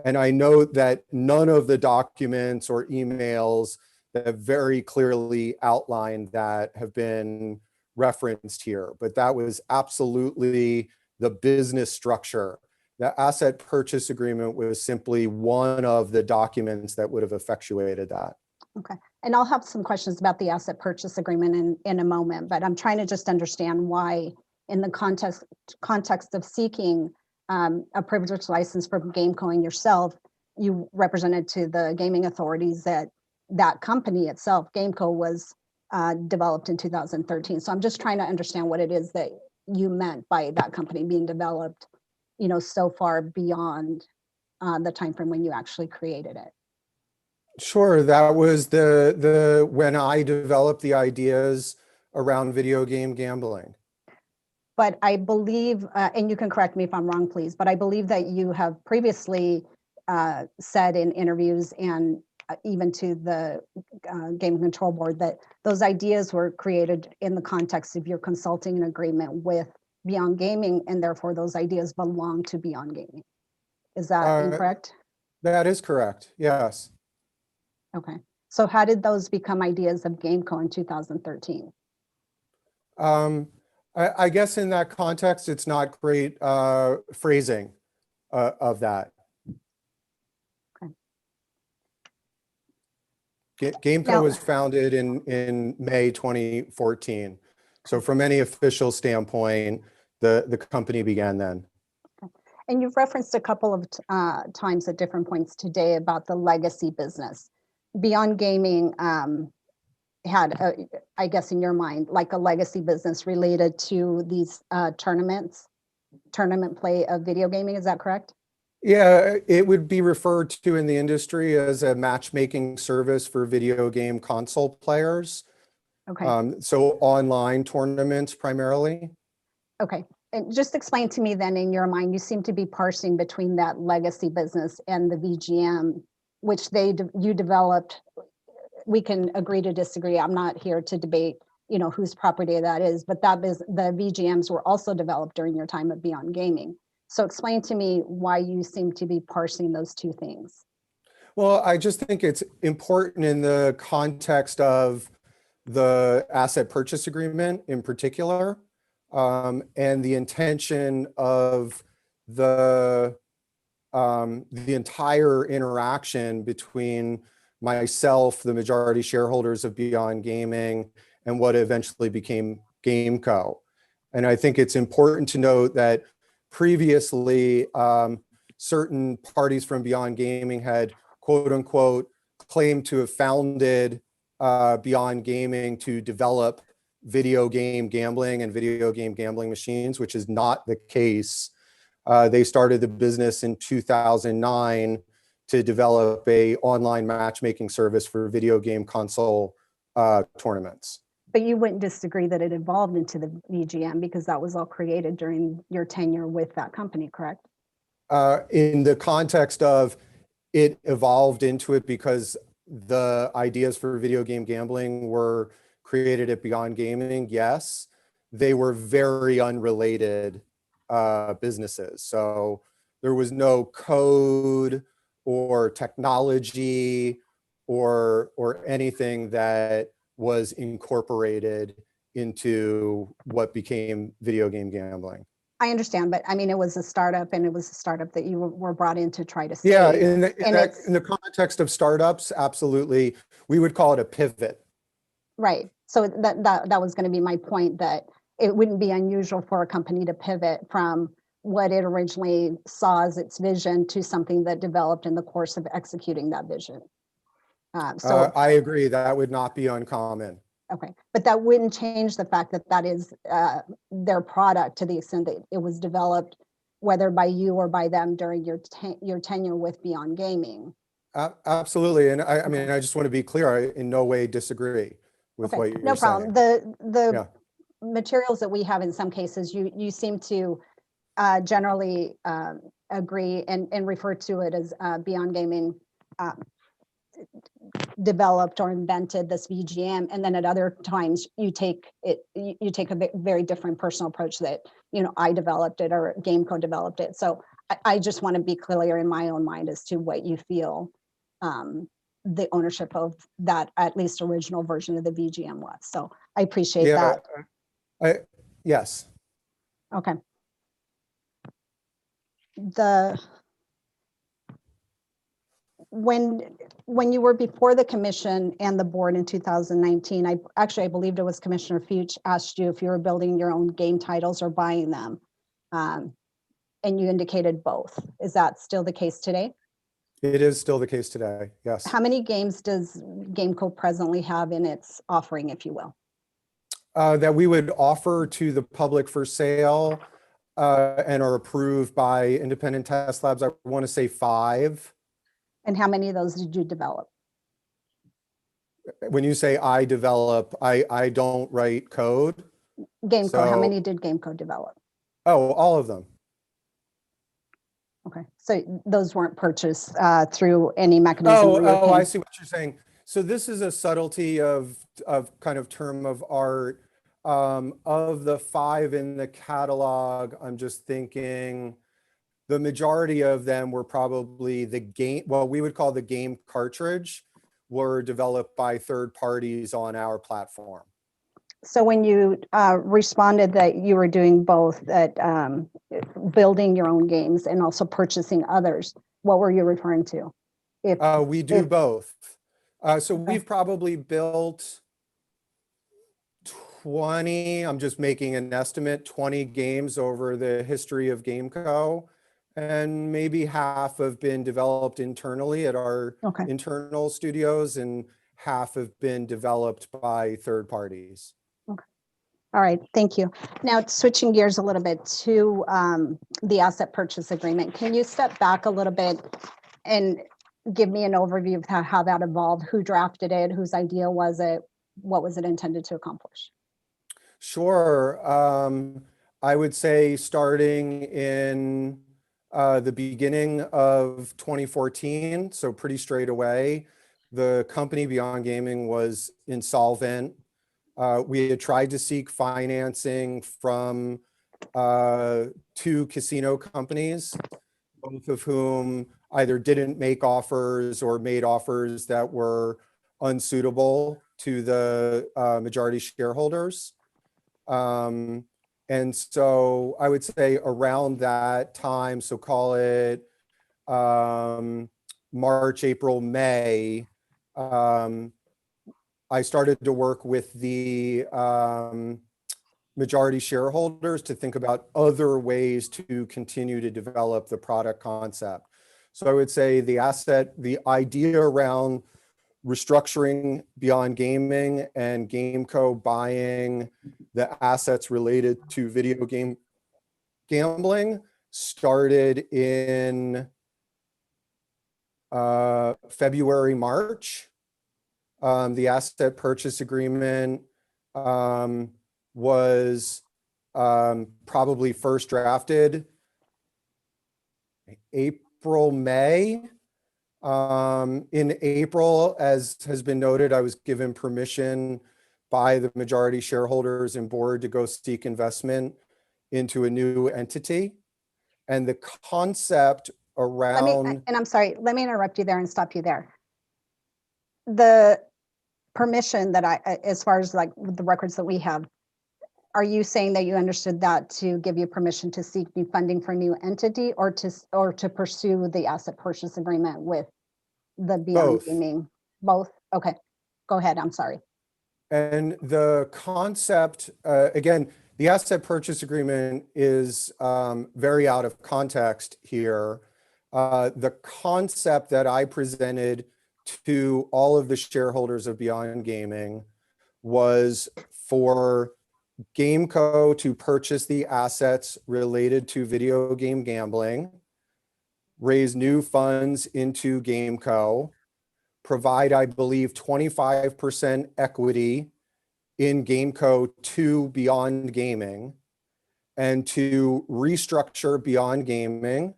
Speaker 10: And I know that none of the documents or emails that have very clearly outlined that have been referenced here, but that was absolutely the business structure. The asset purchase agreement was simply one of the documents that would have effectuated that.
Speaker 8: Okay, and I'll have some questions about the asset purchase agreement in a moment, but I'm trying to just understand why, in the context of seeking a privileged license for Gameco and yourself, you represented to the gaming authorities that that company itself, Gameco, was developed in 2013. So I'm just trying to understand what it is that you meant by that company being developed, you know, so far beyond the time frame when you actually created it.
Speaker 10: Sure, that was the when I developed the ideas around video game gambling.
Speaker 8: But I believe, and you can correct me if I'm wrong, please, but I believe that you have previously said in interviews and even to the Game Control Board that those ideas were created in the context of your consulting agreement with Beyond Gaming, and therefore those ideas belong to Beyond Gaming. Is that incorrect?
Speaker 10: That is correct, yes.
Speaker 8: Okay, so how did those become ideas of Gameco in 2013?
Speaker 10: I guess in that context, it's not great phrasing of that.
Speaker 8: Okay.
Speaker 10: Gameco was founded in May 2014. So from any official standpoint, the company began then.
Speaker 8: And you've referenced a couple of times at different points today about the legacy business. Beyond Gaming had, I guess in your mind, like a legacy business related to these tournament play of video gaming, is that correct?
Speaker 10: Yeah, it would be referred to in the industry as a matchmaking service for video game console players.
Speaker 8: Okay.
Speaker 10: So online tournaments primarily.
Speaker 8: Okay, and just explain to me then, in your mind, you seem to be parsing between that legacy business and the VGM, which you developed. We can agree to disagree. I'm not here to debate, you know, whose property that is, but the VGMs were also developed during your time at Beyond Gaming. So explain to me why you seem to be parsing those two things.
Speaker 10: Well, I just think it's important in the context of the asset purchase agreement in particular, and the intention of the entire interaction between myself, the majority shareholders of Beyond Gaming, and what eventually became Gameco. And I think it's important to note that previously, certain parties from Beyond Gaming had, quote unquote, claimed to have founded Beyond Gaming to develop video game gambling and video game gambling machines, which is not the case. They started the business in 2009 to develop a online matchmaking service for video game console tournaments.
Speaker 8: But you wouldn't disagree that it evolved into the VGM because that was all created during your tenure with that company, correct?
Speaker 10: In the context of it evolved into it because the ideas for video game gambling were created at Beyond Gaming. Yes, they were very unrelated businesses. So there was no code or technology or anything that was incorporated into what became video game gambling.
Speaker 8: I understand, but I mean, it was a startup, and it was a startup that you were brought in to try to save.
Speaker 10: Yeah,
Speaker 8: And
Speaker 10: in the context of startups, absolutely. We would call it a pivot.
Speaker 8: Right. So that was going to be my point, that it wouldn't be unusual for a company to pivot from what it originally saw as its vision to something that developed in the course of executing that vision. So
Speaker 10: I agree, that would not be uncommon.
Speaker 8: okay, but that wouldn't change the fact that that is their product to the extent that it was developed, whether by you or by them during your tenure with Beyond Gaming.
Speaker 10: Absolutely, and I mean, I just want to be clear, I in no way disagree with what you're
Speaker 8: No problem.
Speaker 10: saying.
Speaker 8: The materials that we have, in some cases, you seem to generally agree and refer to it as Beyond Gaming developed or invented this VGM, and then at other times you take a very different personal approach that, you know, I developed it or GameCo developed it. So I just want to be clear in my own mind as to what you feel the ownership of that at least original version of the VGM was. So I appreciate that.
Speaker 10: Yes.
Speaker 8: Okay. When you were before the commission and the board in 2019, I believed it was Commissioner Fuchs asked you if you were building your own game titles or buying them. And you indicated both. Is that still the case today?
Speaker 10: It is still the case today, yes.
Speaker 8: How many games does GameCo presently have in its offering, if you will?
Speaker 10: That we would offer to the public for sale and are approved by independent test labs. I want to say 5.
Speaker 8: And how many of those did you develop?
Speaker 10: When you say I develop, I don't write code.
Speaker 8: GameCo, how many did GameCo develop?
Speaker 10: Oh, all of them.
Speaker 8: Okay, so those weren't purchased through any mechanism?
Speaker 10: Oh, I see what you're saying. So this is a subtlety of kind of term of art. Of the 5 in the catalog, I'm just thinking the majority of them were probably the game, well, we would call the game cartridge, were developed by third parties on our platform.
Speaker 8: So when you responded that you were doing both, that building your own games and also purchasing others, what were you referring to?
Speaker 10: We do both. So we've probably built 20, I'm just making an estimate, 20 games over the history of GameCo, and maybe half have been developed internally at our internal studios and half have been developed by third parties.
Speaker 8: Okay. All right, thank you. Now switching gears a little bit to the asset purchase agreement. Can you step back a little bit and give me an overview of how that evolved? Who drafted it? Whose idea was it? What was it intended to accomplish?
Speaker 10: Sure. I would say starting in the beginning of 2014, so pretty straight away, the company Beyond Gaming was insolvent. We had tried to seek financing from 2 casino companies, both of whom either didn't make offers or made offers that were unsuitable to the majority shareholders. And so I would say around that time, so call it March, April, May, I started to work with the majority shareholders to think about other ways to continue to develop the product concept. So I would say the idea around restructuring Beyond Gaming and GameCo buying the assets related to video game gambling started in February, March. The asset purchase agreement was probably first drafted April, May. In April, as has been noted, I was given permission by the majority shareholders and board to go seek investment into a new entity. And the concept around,
Speaker 8: And I'm sorry, let me interrupt you there and stop you there. The permission that as far as like the records that we have, are you saying that you understood that to give you permission to seek new funding for a new entity or to pursue the asset purchase agreement with the Beyond
Speaker 10: Both.
Speaker 8: Gaming? Both? Okay, go ahead. I'm sorry.
Speaker 10: and the concept, again, the asset purchase agreement is very out of context here. The concept that I presented to all of the shareholders of Beyond Gaming was for GameCo to purchase the assets related to video game gambling, raise new funds into GameCo, provide, I believe, 25% equity in GameCo to Beyond Gaming, and to restructure Beyond Gaming.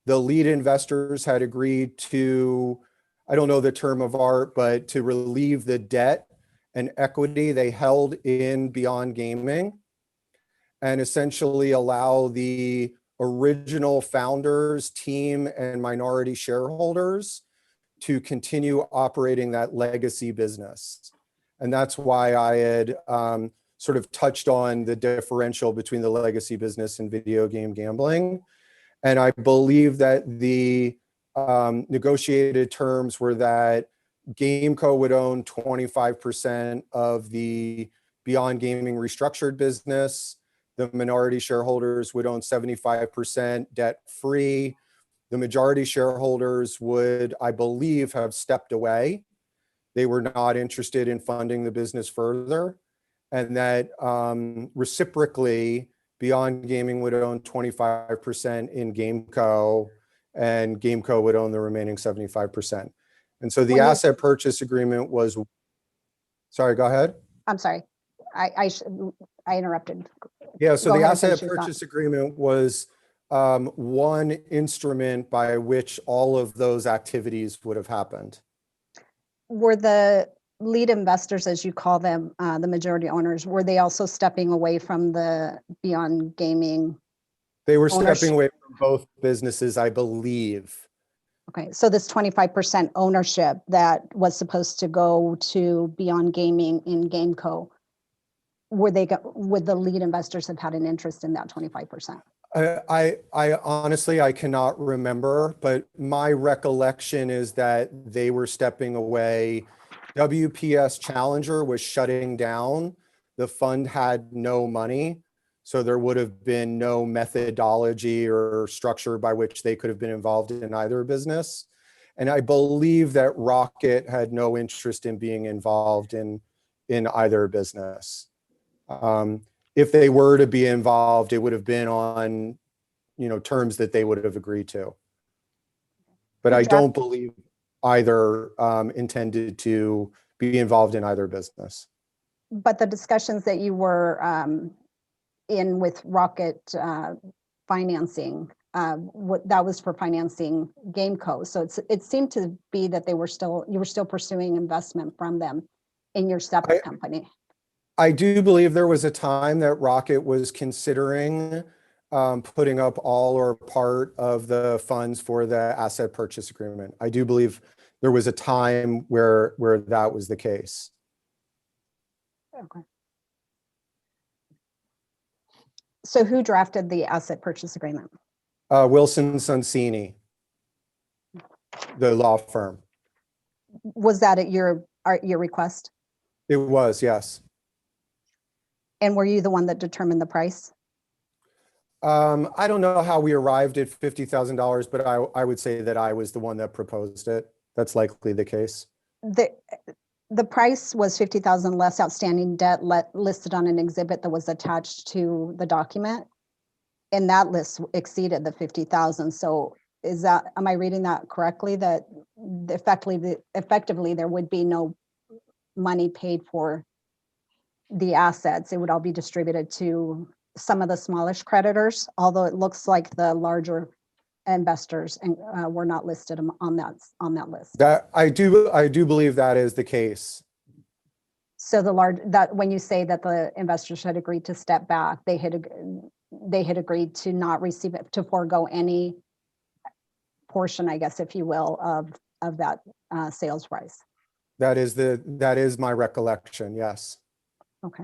Speaker 10: The lead investors had agreed to, I don't know the term of art, but to relieve the debt and equity they held in Beyond Gaming and essentially allow the original founders, team, and minority shareholders to continue operating that legacy business. And that's why I had sort of touched on the differential between the legacy business and video game gambling. And I believe that the negotiated terms were that GameCo would own 25% of the Beyond Gaming restructured business. The minority shareholders would own 75% debt-free. The majority shareholders would, I believe, have stepped away. They were not interested in funding the business further. And that reciprocally, Beyond Gaming would own 25% in GameCo, and GameCo would own the remaining 75%. And so the asset purchase agreement was, sorry, go ahead.
Speaker 8: I'm sorry. I interrupted.
Speaker 10: Yeah, so
Speaker 8: Go
Speaker 10: the
Speaker 8: ahead and
Speaker 10: asset
Speaker 8: finish your thought.
Speaker 10: purchase agreement was one instrument by which all of those activities would have happened.
Speaker 8: Were the lead investors, as you call them, the majority owners, were they also stepping away from the Beyond Gaming?
Speaker 10: They were
Speaker 8: ownership?
Speaker 10: stepping away from both businesses, I believe.
Speaker 8: Okay, so this 25% ownership that was supposed to go to Beyond Gaming in GameCo, would the lead investors have had an interest in that 25%?
Speaker 10: I honestly, I cannot remember, but my recollection is that they were stepping away. WPS Challenger was shutting down. The fund had no money, so there would have been no methodology or structure by which they could have been involved in either business. And I believe that Rocket had no interest in being involved in either business. If they were to be involved, it would have been on, terms that they would have agreed to. But I don't believe either intended to be involved in either business.
Speaker 8: But the discussions that you were in with Rocket financing, that was for financing GameCo. So it seemed to be that you were still pursuing investment from them in your separate company.
Speaker 10: I do believe there was a time that Rocket was considering putting up all or part of the funds for the asset purchase agreement. I do believe there was a time where that was the case.
Speaker 8: Okay. So who drafted the asset purchase agreement?
Speaker 10: Wilson Sonsini, the law firm.
Speaker 8: Was that at your request?
Speaker 10: It was, yes.
Speaker 8: And were you the one that determined the price?
Speaker 10: I don't know how we arrived at $50,000, but I would say that I was the one that proposed it. That's likely the case.
Speaker 8: The price was $50,000 less outstanding debt listed on an exhibit that was attached to the document. And that list exceeded the $50,000. So am I reading that correctly? That effectively there would be no money paid for the assets. It would all be distributed to some of the smallish creditors, although it looks like the larger investors and were not listed on that list.
Speaker 10: That I do believe that is the case.
Speaker 8: So that when you say that the investors had agreed to step back, they had agreed to not receive it, to forego any portion, I guess, if you will, of that sales price.
Speaker 10: That is my recollection. Yes.
Speaker 8: Okay.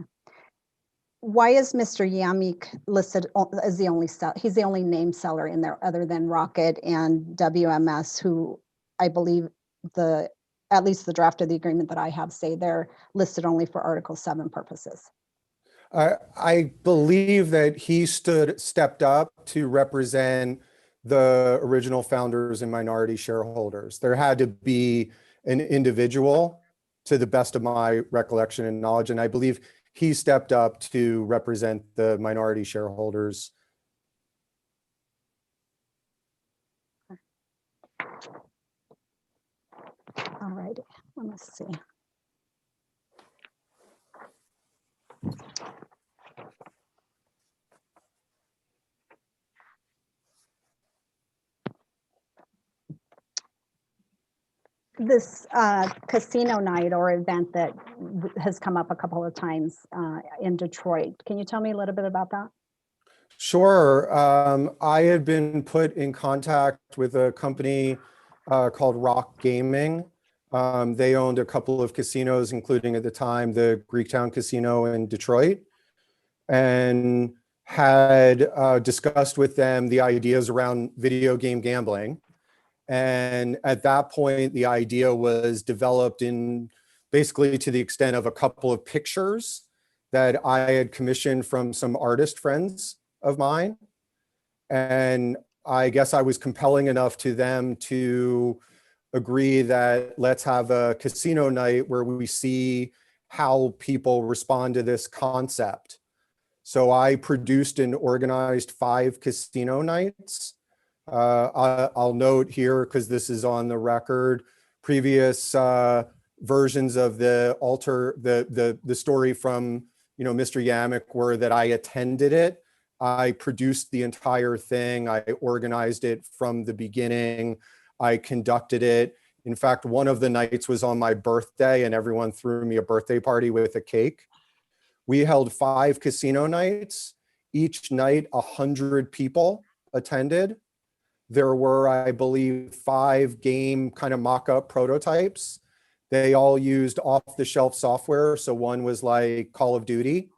Speaker 8: Why is Mr. Yamik listed as the only seller? He's the only named seller in there other than Rocket and WMS, who I believe at least the draft of the agreement that I have say they're listed only for Article 7 purposes.
Speaker 10: I believe that he stepped up to represent the original founders and minority shareholders. There had to be an individual, to the best of my recollection and knowledge, and I believe he stepped up to represent the minority shareholders.
Speaker 8: All right, let me see. This casino night or event that has come up a couple of times in Detroit, can you tell me a little bit about that?
Speaker 10: Sure. I had been put in contact with a company called Rock Gaming. They owned a couple of casinos, including at the time the Greektown Casino in Detroit, and had discussed with them the ideas around video game gambling. And at that point, the idea was developed in basically to the extent of a couple of pictures that I had commissioned from some artist friends of mine. And I guess I was compelling enough to them to agree that let's have a casino night where we see how people respond to this concept. So I produced and organized 5 casino nights. I'll note here, because this is on the record, previous versions of the story from Mr. Yamik were that I attended it. I produced the entire thing. I organized it from the beginning. I conducted it. In fact, one of the nights was on my birthday, and everyone threw me a birthday party with a cake. We held 5 casino nights. Each night, 100 people attended. There were, I believe, 5 game kind of mock-up prototypes. They all used off-the-shelf software. So one was like Call of Duty.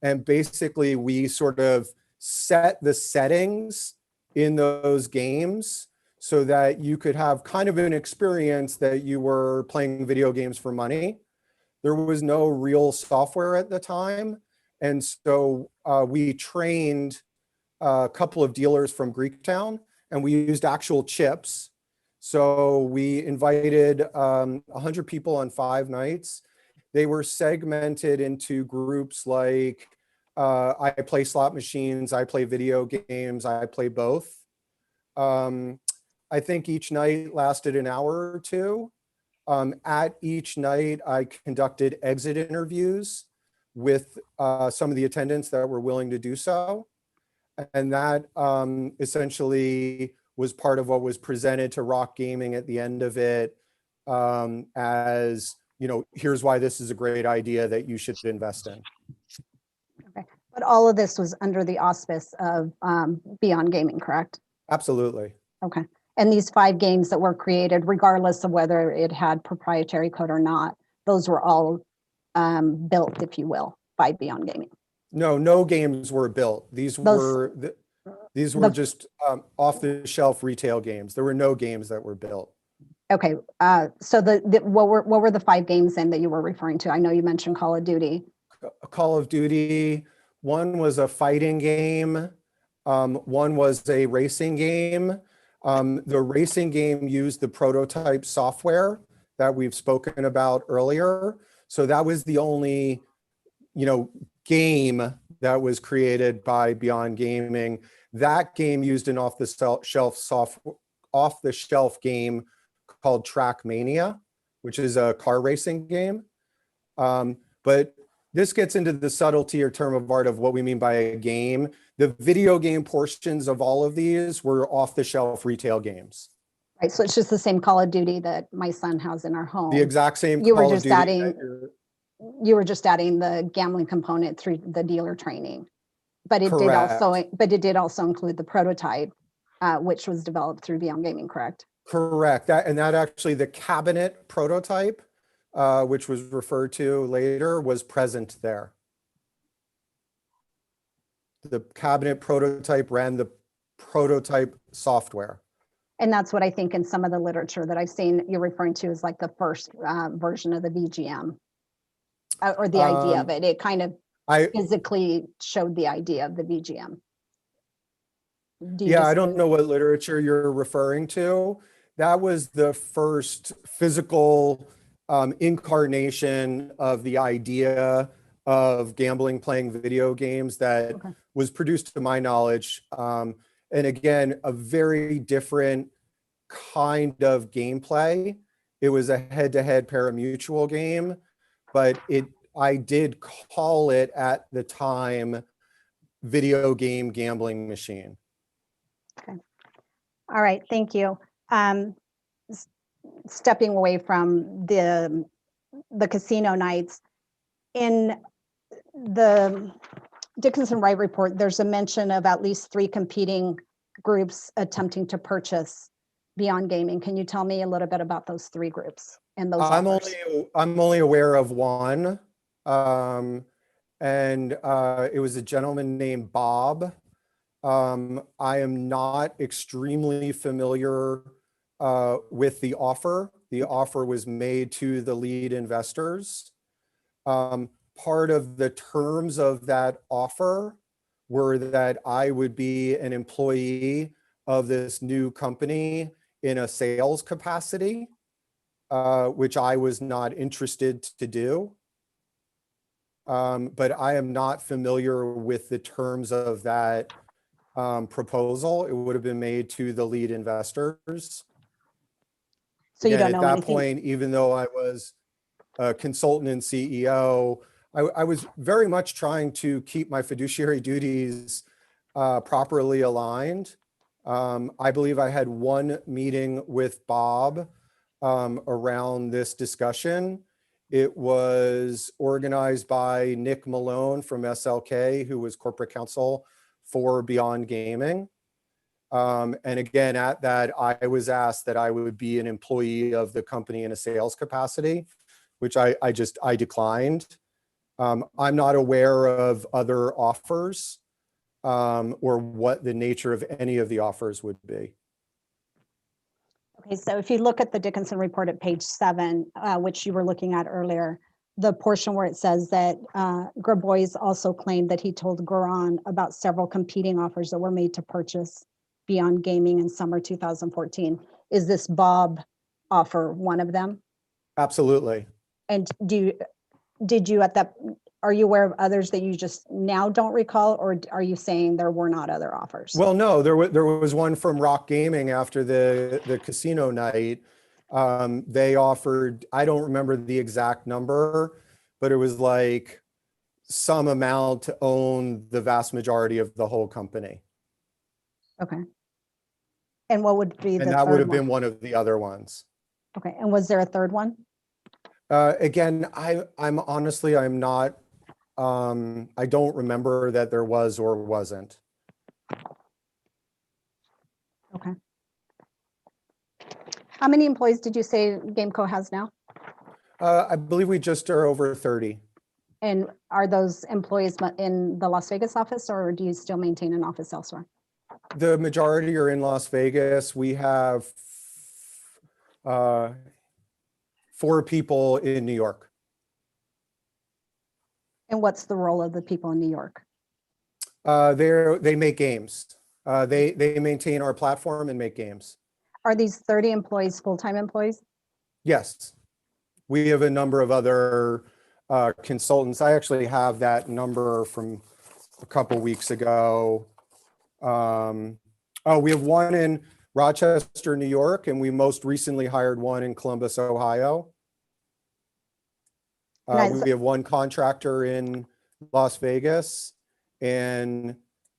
Speaker 10: And basically, we sort of set the settings in those games so that you could have kind of an experience that you were playing video games for money. There was no real software at the time. And so we trained a couple of dealers from Greektown, and we used actual chips. So we invited 100 people on 5 nights. They were segmented into groups like, I play slot machines, I play video games, I play both. I think each night lasted an hour or 2. At each night, I conducted exit interviews with some of the attendants that were willing to do so. And that essentially was part of what was presented to Rock Gaming at the end of it as, here's why this is a great idea that you should invest in.
Speaker 8: Okay, but all of this was under the auspice of Beyond Gaming, correct?
Speaker 10: Absolutely.
Speaker 8: Okay, and these 5 games that were created, regardless of whether it had proprietary code or not, those were all built, if you will, by Beyond Gaming.
Speaker 10: No games were built. These were just off-the-shelf retail games. There were no games that were built.
Speaker 8: Okay, so what were the 5 games then that you were referring to? I know you mentioned Call of Duty.
Speaker 10: Call of Duty. One was a fighting game. One was a racing game. The racing game used the prototype software that we've spoken about earlier. So that was the only, game that was created by Beyond Gaming. That game used an off-the-shelf game called Trackmania, which is a car racing game. But this gets into the subtlety or term of art of what we mean by a game. The video game portions of all of these were off-the-shelf retail games.
Speaker 8: Right, so it's just the same Call of Duty that my son has in our home.
Speaker 10: The exact same
Speaker 8: You were
Speaker 10: Call of
Speaker 8: just
Speaker 10: Duty that
Speaker 8: adding,
Speaker 10: you're-
Speaker 8: you were just adding the gambling component through the dealer training. But it did also,
Speaker 10: Correct.
Speaker 8: but it did also include the prototype, which was developed through Beyond Gaming, correct?
Speaker 10: Correct. That actually, the cabinet prototype, which was referred to later, was present there. The cabinet prototype ran the prototype software.
Speaker 8: And that's what I think in some of the literature that I've seen you're referring to as like the first version of the VGM. Or the idea of it. It kind of physically showed the idea of the VGM.
Speaker 10: Yeah, I don't know what literature you're referring to. That was the first physical incarnation of the idea of gambling, playing video games that was produced to my knowledge. And again, a very different kind of gameplay. It was a head-to-head parimutuel game, but I did call it at the time video game gambling machine.
Speaker 8: Okay. All right, thank you. Stepping away from the casino nights, in the Dickinson Wright report, there's a mention of at least 3 competing groups attempting to purchase Beyond Gaming. Can you tell me a little bit about those 3 groups and those offers?
Speaker 10: I'm only aware of one, and it was a gentleman named Bob. I am not extremely familiar with the offer. The offer was made to the lead investors. Part of the terms of that offer were that I would be an employee of this new company in a sales capacity, which I was not interested to do. But I am not familiar with the terms of that proposal. It would have been made to the lead investors.
Speaker 8: So you
Speaker 10: Again,
Speaker 8: don't know
Speaker 10: at that
Speaker 8: anything.
Speaker 10: point, even though I was a consultant and CEO, I was very much trying to keep my fiduciary duties properly aligned. I believe I had one meeting with Bob around this discussion. It was organized by Nick Malone from SLK, who was corporate counsel for Beyond Gaming. And again, at that, I was asked that I would be an employee of the company in a sales capacity, which I declined. I'm not aware of other offers or what the nature of any of the offers would be.
Speaker 8: Okay, so if you look at the Dickinson report at page 7, which you were looking at earlier, the portion where it says that Grabois also claimed that he told Goran about several competing offers that were made to purchase Beyond Gaming in summer 2014. Is this Bob offer one of them?
Speaker 10: Absolutely.
Speaker 8: And did you at that, are you aware of others that you just now don't recall, or are you saying there were not other offers?
Speaker 10: Well, no, there was one from Rock Gaming after the casino night. They offered, I don't remember the exact number, but it was like some amount to own the vast majority of the whole company.
Speaker 8: Okay. And what would be the
Speaker 10: And that
Speaker 8: third
Speaker 10: would have
Speaker 8: one?
Speaker 10: been one of the other ones.
Speaker 8: Okay, and was there a third one?
Speaker 10: Again, I'm honestly, I'm not, I don't remember that there was or wasn't.
Speaker 8: Okay. How many employees did you say Gameco has now?
Speaker 10: I believe we just are over 30.
Speaker 8: And are those employees in the Las Vegas office, or do you still maintain an office elsewhere?
Speaker 10: The majority are in Las Vegas. We have 4 people in New York.
Speaker 8: And what's the role of the people in New York?
Speaker 10: They make games. They maintain our platform and make games.
Speaker 8: Are these 30 employees full-time employees?
Speaker 10: Yes. We have a number of other consultants. I actually have that number from a couple weeks ago. We have one in Rochester, New York, and we most recently hired one in Columbus, Ohio.
Speaker 8: Nice.
Speaker 10: We have one contractor in Las Vegas, and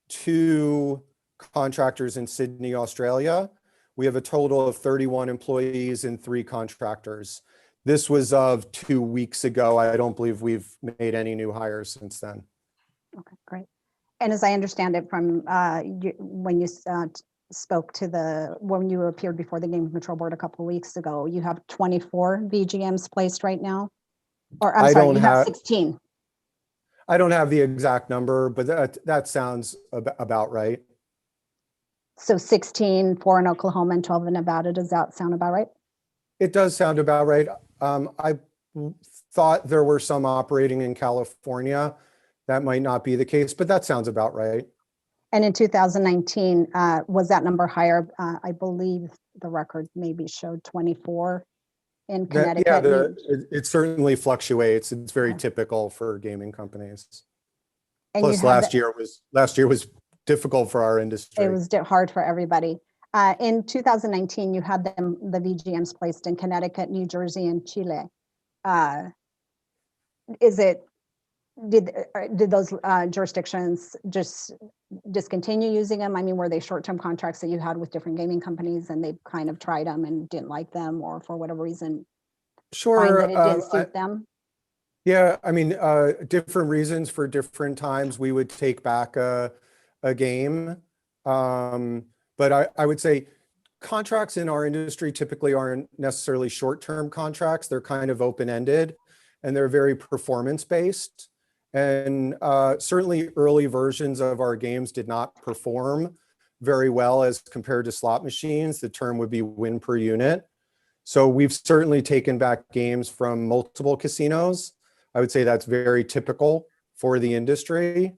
Speaker 10: 2 contractors in Sydney, Australia. We have a total of 31 employees and 3 contractors. This was of 2 weeks ago. I don't believe we've made any new hires since then.
Speaker 8: Okay, great. And as I understand it from when you spoke to when you appeared before the Game Control Board a couple of weeks ago, you have 24 VGMs placed right now? Or I'm sorry, you have 16.
Speaker 10: I don't have the exact number, but that sounds about right.
Speaker 8: So 16, 4 in Oklahoma and 12 in Nevada. Does that sound about right?
Speaker 10: It does sound about right. I thought there were some operating in California. That might not be the case, but that sounds about right.
Speaker 8: And in 2019, was that number higher? I believe the record maybe showed 24 in Connecticut.
Speaker 10: It certainly fluctuates. It's very typical for gaming companies.
Speaker 8: And
Speaker 10: plus last year was difficult for our industry.
Speaker 8: It was hard for everybody. In 2019, you had the VGMs placed in Connecticut, New Jersey, and Chile. Did those jurisdictions just discontinue using them? I mean, were they short-term contracts that you had with different gaming companies and they kind of tried them and didn't like them, or for whatever reason,
Speaker 10: sure,
Speaker 8: find that it didn't suit them?
Speaker 10: Yeah, I mean, different reasons for different times we would take back a game. But I would say contracts in our industry typically aren't necessarily short-term contracts. They're kind of open-ended and they're very performance-based. And certainly early versions of our games did not perform very well as compared to slot machines. The term would be win per unit. So we've certainly taken back games from multiple casinos. I would say that's very typical for the industry.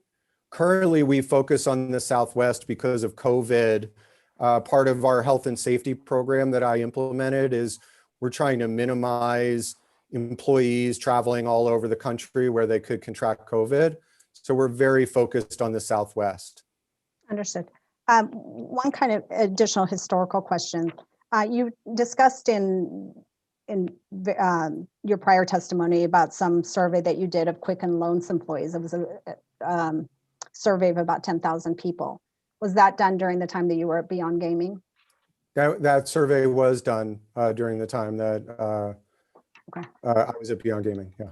Speaker 10: Currently, we focus on the Southwest because of COVID. Part of our health and safety program that I implemented is we're trying to minimize employees traveling all over the country where they could contract COVID. So we're very focused on the Southwest.
Speaker 8: Understood. One kind of additional historical question. You discussed in your prior testimony about some survey that you did of Quicken Loans employees. It was a survey of about 10,000 people. Was that done during the time that you were at Beyond Gaming?
Speaker 10: That survey was done during the time that I was at Beyond Gaming, yeah.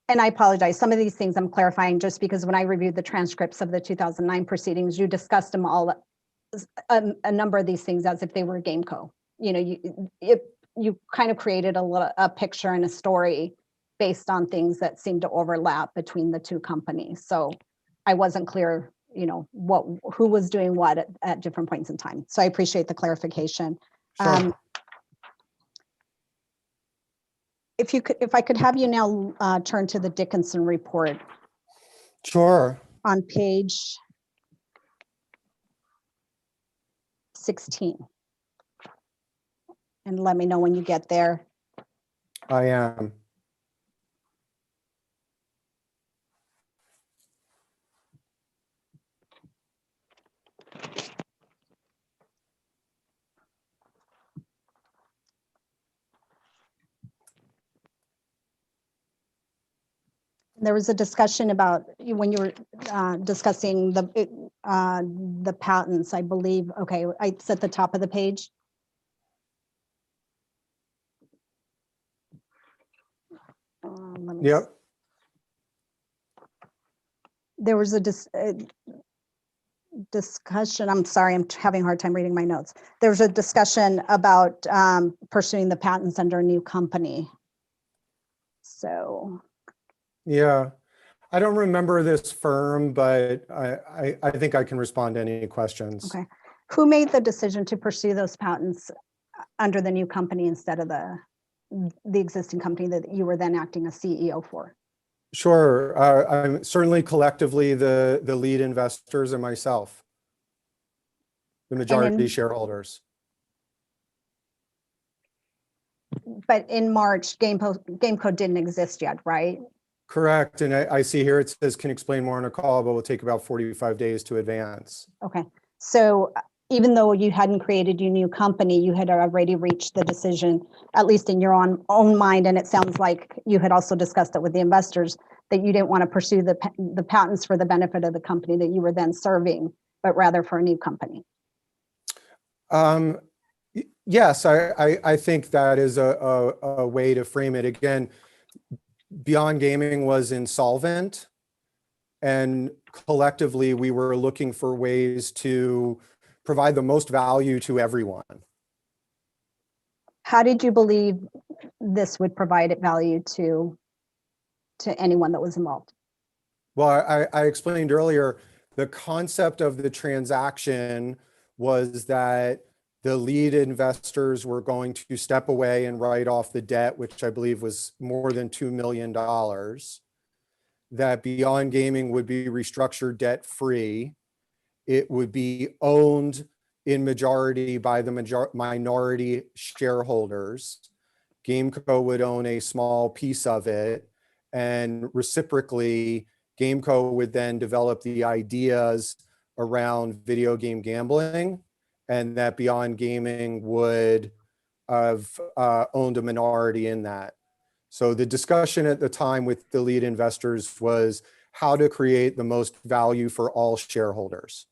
Speaker 8: And I apologize, some of these things I'm clarifying just because when I reviewed the transcripts of the 2009 proceedings, you discussed them all, a number of these things as if they were GameCo. You know, you kind of created a picture and a story based on things that seemed to overlap between the two companies. So I wasn't clear, you know, who was doing what at different points in time. So I appreciate the clarification.
Speaker 10: Sure.
Speaker 8: If I could have you now turn to the Dickinson report.
Speaker 10: Sure.
Speaker 8: On page 16. And let me know when you get there.
Speaker 10: I am.
Speaker 8: There was a discussion about when you were discussing the patents, I believe. Okay, it's at the top of the page.
Speaker 10: Yep.
Speaker 8: There was a discussion. I'm sorry, I'm having a hard time reading my notes. There was a discussion about pursuing the patents under a new company. So.
Speaker 10: Yeah, I don't remember this firm, but I think I can respond to any questions.
Speaker 8: Okay. Who made the decision to pursue those patents under the new company instead of the existing company that you were then acting as CEO for?
Speaker 10: Sure. I'm certainly collectively the lead investors and myself, the majority shareholders.
Speaker 8: But in March, GameCo didn't exist yet, right?
Speaker 10: Correct. And I see here it says can explain more on a call, but will take about 45 days to advance.
Speaker 8: Okay. So even though you hadn't created your new company, you had already reached the decision, at least in your own mind, and it sounds like you had also discussed it with the investors, that you didn't want to pursue the patents for the benefit of the company that you were then serving. but rather for a new company.
Speaker 10: Yes, I think that is a way to frame it. Again, Beyond Gaming was insolvent, and collectively we were looking for ways to provide the most value to everyone.
Speaker 8: How did you believe this would provide value to anyone that was involved?
Speaker 10: Well, I explained earlier, the concept of the transaction was that the lead investors were going to step away and write off the debt, which I believe was more than $2 million. That Beyond Gaming would be restructured debt-free. It would be owned in majority by the minority shareholders. GameCo would own a small piece of it, and reciprocally, GameCo would then develop the ideas around video game gambling, and that Beyond Gaming would have owned a minority in that. So the discussion at the time with the lead investors was how to create the most value for all shareholders.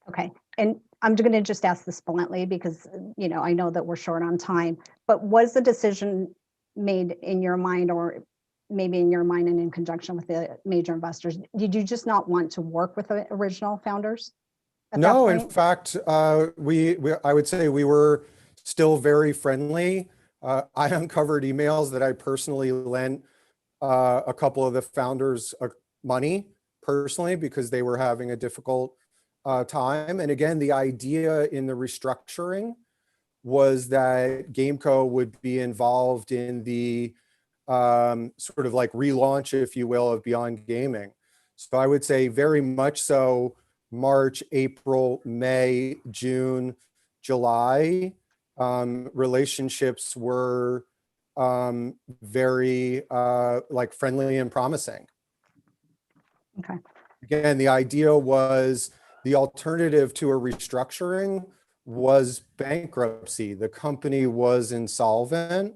Speaker 8: Okay, and I'm going to just ask this bluntly because, I know that we're short on time, but was the decision made in your mind, or maybe in your mind and in conjunction with the major investors? Did you just not want to work with the original founders?
Speaker 10: No, in fact, I would say we were still very friendly. I uncovered emails that I personally lent a couple of the founders money personally because they were having a difficult time. And again, the idea in the restructuring was that GameCo would be involved in the sort of like relaunch, if you will, of Beyond Gaming. So I would say very much so March, April, May, June, July, relationships were very like friendly and promising.
Speaker 8: Okay.
Speaker 10: Again, the idea was the alternative to a restructuring was bankruptcy. The company was insolvent,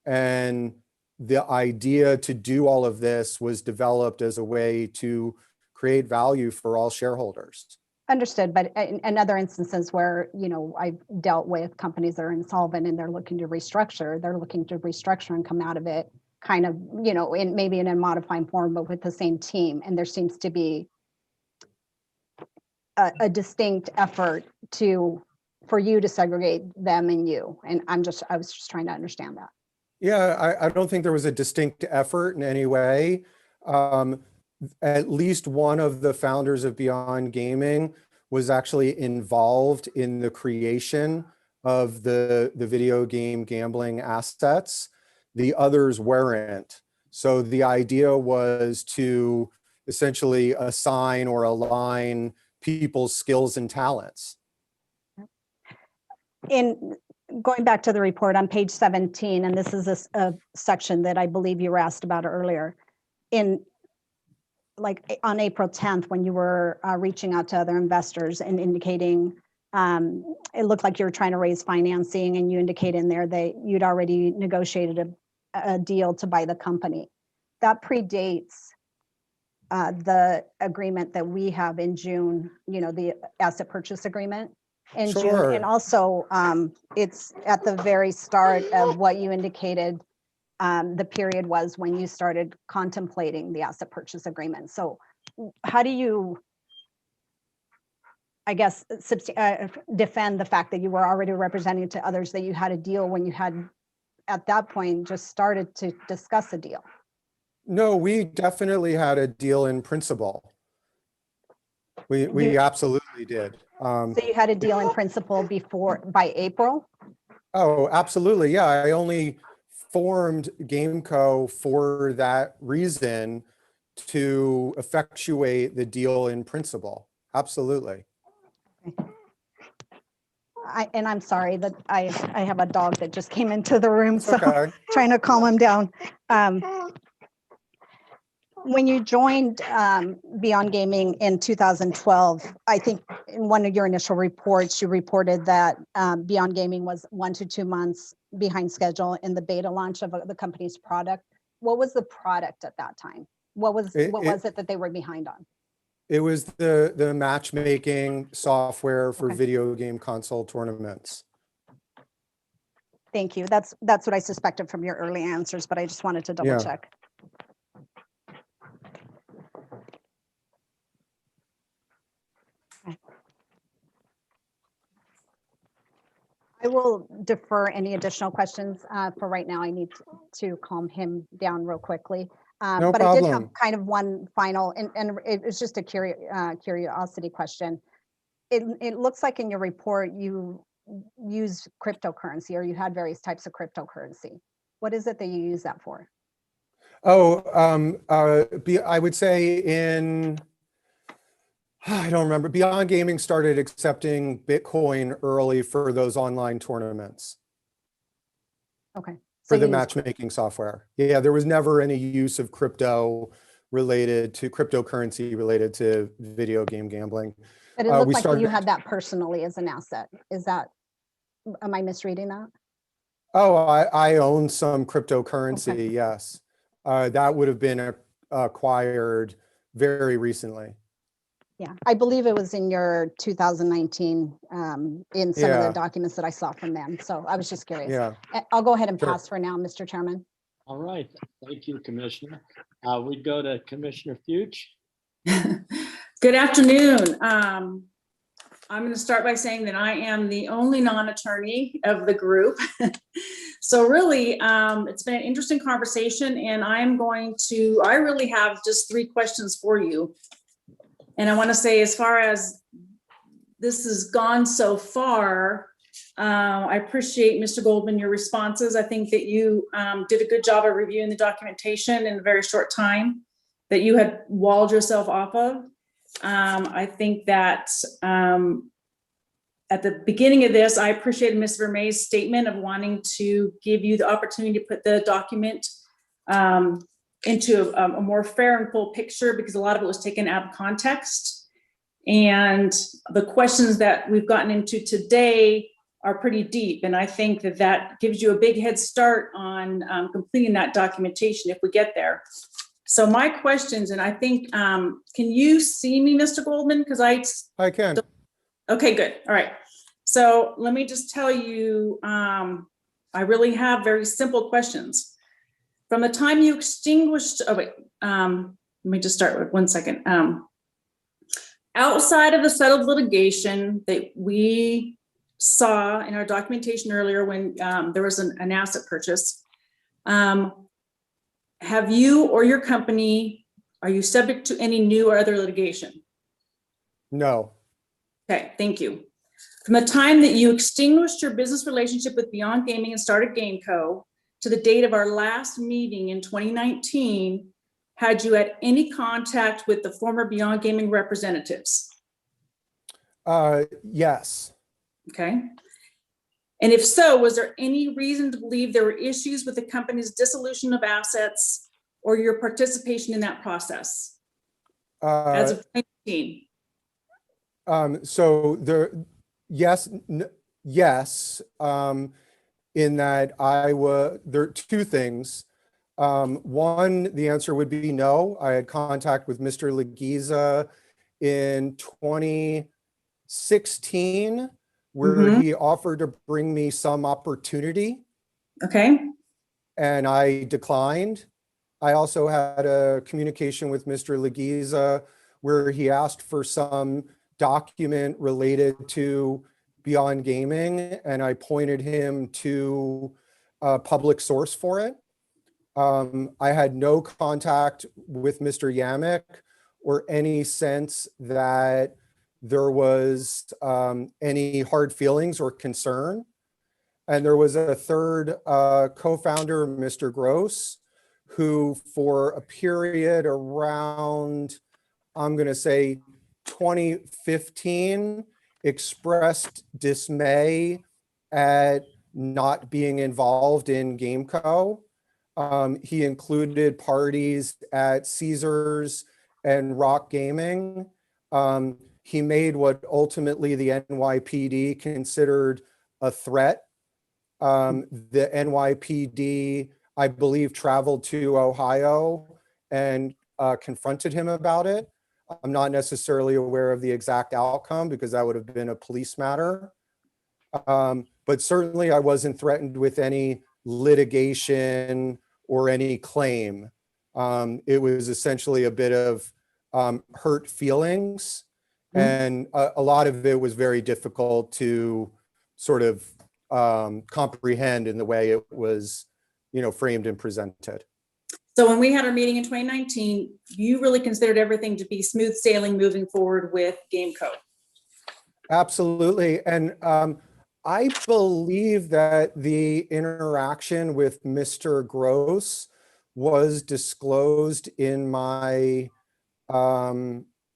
Speaker 10: and the idea to do all of this was developed as a way to create value for all shareholders.
Speaker 8: Understood, but in other instances where, I've dealt with companies that are insolvent and they're looking to restructure, and come out of it kind of, maybe in a modified form, but with the same team. And there seems to be a distinct effort for you to segregate them and you. And I was just trying to understand that.
Speaker 10: Yeah, I don't think there was a distinct effort in any way. At least one of the founders of Beyond Gaming was actually involved in the creation of the video game gambling assets. The others weren't. So the idea was to essentially assign or align people's skills and talents.
Speaker 8: In going back to the report on page 17, and this is a section that I believe you were asked about earlier, on April 10th, when you were reaching out to other investors and indicating, it looked like you were trying to raise financing, and you indicate in there that you'd already negotiated a deal to buy the company. That predates the agreement that we have in June, the asset purchase agreement in June. And also it's at the very start of what you indicated the period was when you started contemplating the asset purchase agreement. So how do you, I guess, defend the fact that you were already representing to others that you had a deal when you had, at that point, just started to discuss a deal?
Speaker 10: No, we definitely had a deal in principle. We absolutely did.
Speaker 8: So you had a deal in principle by April?
Speaker 10: Oh, absolutely. Yeah, I only formed GameCo for that reason, to effectuate the deal in principle. Absolutely.
Speaker 8: I'm sorry that I have a dog that just came into the room, so
Speaker 10: okay.
Speaker 8: Trying to calm him down. When you joined Beyond Gaming in 2012, I think in one of your initial reports, you reported that Beyond Gaming was 1 to 2 months behind schedule in the beta launch of the company's product. What was the product at that time? What was it that they were behind on?
Speaker 10: It was the matchmaking software for
Speaker 8: Okay.
Speaker 10: video game console tournaments.
Speaker 8: Thank you. That's what I suspected from your early answers, but I just wanted to double
Speaker 10: Yeah.
Speaker 8: check. Okay. I will defer any additional questions for right now. I need to calm him down real quickly.
Speaker 10: No
Speaker 8: But I did have
Speaker 10: problem.
Speaker 8: kind of one final, and it was just a curiosity question. It looks like in your report, you use cryptocurrency, or you had various types of cryptocurrency. What is it that you use that for?
Speaker 10: Oh, I would say in, I don't remember, Beyond Gaming started accepting Bitcoin early for those online tournaments,
Speaker 8: Okay.
Speaker 10: for
Speaker 8: So
Speaker 10: the
Speaker 8: you use-
Speaker 10: matchmaking software. Yeah, there was never any use of cryptocurrency related to video game gambling.
Speaker 8: But it looked
Speaker 10: we
Speaker 8: like
Speaker 10: started-
Speaker 8: you had that personally as an asset. Am I misreading that?
Speaker 10: Oh, I own some cryptocurrency,
Speaker 8: Okay.
Speaker 10: yes. That would have been acquired very recently.
Speaker 8: Yeah, I believe it was in your 2019, in some of
Speaker 10: Yeah.
Speaker 8: the documents that I saw from them. So I was just curious.
Speaker 10: Yeah,
Speaker 8: I'll go ahead and
Speaker 10: Sure.
Speaker 8: pass for now, Mr. Chairman.
Speaker 1: All right, thank you, Commissioner. We go to Commissioner Fuchs.
Speaker 4: Good afternoon. I'm going to start by saying that I am the only non-attorney of the group. So really, it's been an interesting conversation, and I really have just 3 questions for you. And I want to say, as far as this has gone so far, I appreciate, Mr. Goldman, your responses. I think that you did a good job of reviewing the documentation in a very short time that you had walled yourself off of. I think that at the beginning of this, I appreciated Ms. Vermey's statement of wanting to give you the opportunity to put the document into a more fair and full picture, because a lot of it was taken out of context. And the questions that we've gotten into today are pretty deep. And I think that that gives you a big head start on completing that documentation if we get there. So my questions, and I think, can you see me, Mr. Goldman? Because
Speaker 10: I can.
Speaker 4: Okay, good. All right. So let me just tell you, I really have very simple questions. From the time you extinguished, let me just start with 1 second. Outside of the settled litigation that we saw in our documentation earlier when there was an asset purchase, have you or your company, are you subject to any new or other litigation?
Speaker 10: No.
Speaker 4: Okay, thank you. From the time that you extinguished your business relationship with Beyond Gaming and started GameCo to the date of our last meeting in 2019, had you had any contact with the former Beyond Gaming representatives?
Speaker 10: Yes.
Speaker 4: Okay. And if so, was there any reason to believe there were issues with the company's dissolution of assets or your participation in that process as of 2019?
Speaker 10: So yes, in that there are 2 things. One, the answer would be no. I had contact with Mr. Leguiza in 2016, where he offered to bring me some opportunity.
Speaker 4: Okay.
Speaker 10: And I declined. I also had a communication with Mr. Leguiza where he asked for some document related to Beyond Gaming, and I pointed him to a public source for it. I had no contact with Mr. Yamick or any sense that there was any hard feelings or concern. And there was a third co-founder, Mr. Gross, who for a period around, I'm going to say 2015, expressed dismay at not being involved in GameCo. He included parties at Caesars and Rock Gaming. He made what ultimately the NYPD considered a threat. The NYPD, I believe, traveled to Ohio and confronted him about it. I'm not necessarily aware of the exact outcome because that would have been a police matter. But certainly I wasn't threatened with any litigation or any claim. It was essentially a bit of hurt feelings. And a lot of it was very difficult to sort of comprehend in the way it was, framed and presented.
Speaker 4: So when we had our meeting in 2019, you really considered everything to be smooth sailing moving forward with GameCo.
Speaker 10: Absolutely. And I believe that the interaction with Mr. Gross was disclosed in my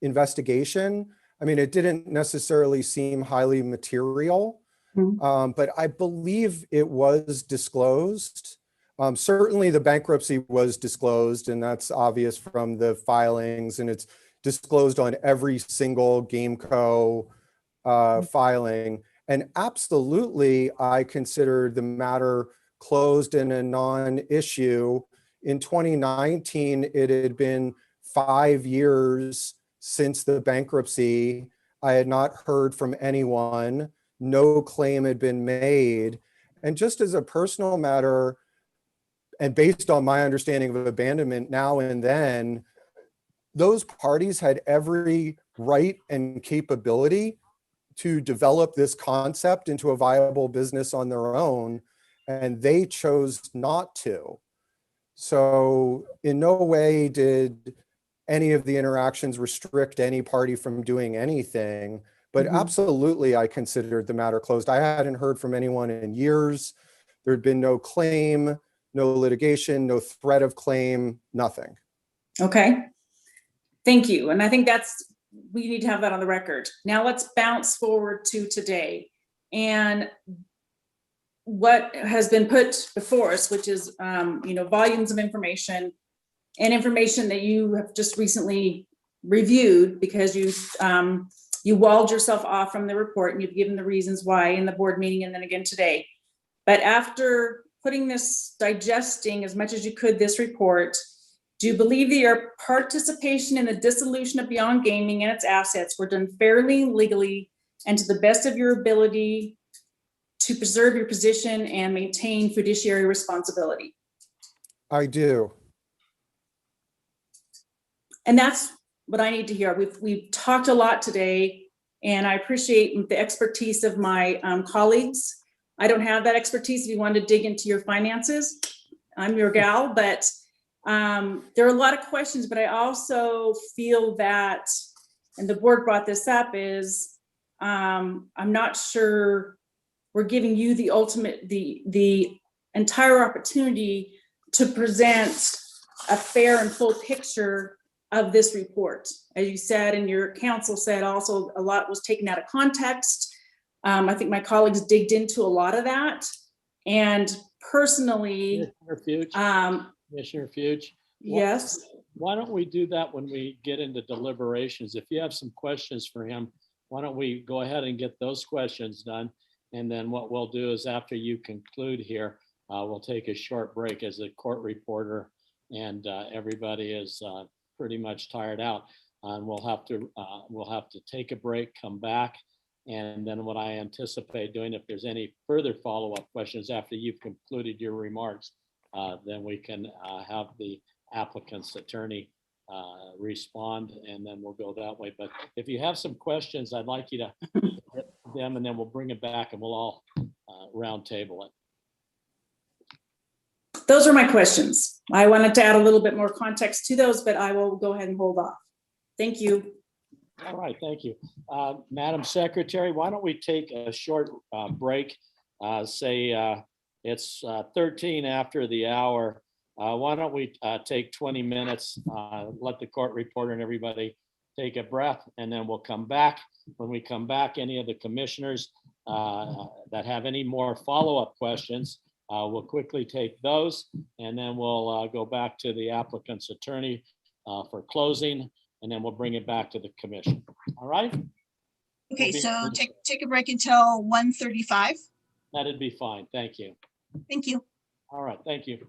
Speaker 10: investigation. I mean, it didn't necessarily seem highly material, but I believe it was disclosed. Certainly the bankruptcy was disclosed, and that's obvious from the filings, and it's disclosed on every single GameCo filing. And absolutely, I considered the matter closed and a non-issue. In 2019, it had been 5 years since the bankruptcy. I had not heard from anyone. No claim had been made. And just as a personal matter, and based on my understanding of abandonment now and then, those parties had every right and capability to develop this concept into a viable business on their own, and they chose not to. So in no way did any of the interactions restrict any party from doing anything, but absolutely I considered the matter closed. I hadn't heard from anyone in years. There'd been no claim, no litigation, no threat of claim, nothing.
Speaker 4: Okay, thank you. And I think we need to have that on the record. Now let's bounce forward to today and what has been put before us, which is, volumes of information and information that you have just recently reviewed because you walled yourself off from the report and you've given the reasons why in the board meeting and then again today. But after putting this, digesting as much as you could this report, do you believe that your participation in the dissolution of Beyond Gaming and its assets were done fairly, legally, and to the best of your ability to preserve your position and maintain fiduciary responsibility?
Speaker 10: I do.
Speaker 4: And that's what I need to hear. We've talked a lot today, and I appreciate the expertise of my colleagues. I don't have that expertise. If you want to dig into your finances, I'm your gal, but there are a lot of questions, but I also feel that, and the board brought this up, is I'm not sure we're giving you the ultimate, the entire opportunity to present a fair and full picture of this report. As you said, and your counsel said also, a lot was taken out of context. I think my colleagues digged into a lot of that. And personally,
Speaker 1: Commissioner Fuge.
Speaker 4: Yes.
Speaker 1: Why don't we do that when we get into deliberations? If you have some questions for him, why don't we go ahead and get those questions done? And then what we'll do is after you conclude here, we'll take a short break as a court reporter and everybody is pretty much tired out. And we'll have to take a break, come back. And then what I anticipate doing, if there's any further follow-up questions after you've concluded your remarks, then we can have the applicant's attorney respond, and then we'll go that way. But if you have some questions, I'd like you to hit them, and then we'll bring it back and we'll all round table it.
Speaker 4: Those are my questions. I wanted to add a little bit more context to those, but I will go ahead and hold off. Thank you.
Speaker 1: All right, thank you. Madam Secretary, why don't we take a short break? Say it's 13 after the hour. Why don't we take 20 minutes, let the court reporter and everybody take a breath, and then we'll come back. When we come back, any of the commissioners that have any more follow-up questions, we'll quickly take those, and then we'll go back to the applicant's attorney for closing, and then we'll bring it back to the commission. All right?
Speaker 3: Okay, so take a break until 1:35.
Speaker 1: That'd be fine. Thank you.
Speaker 3: Thank you.
Speaker 1: All right, thank you.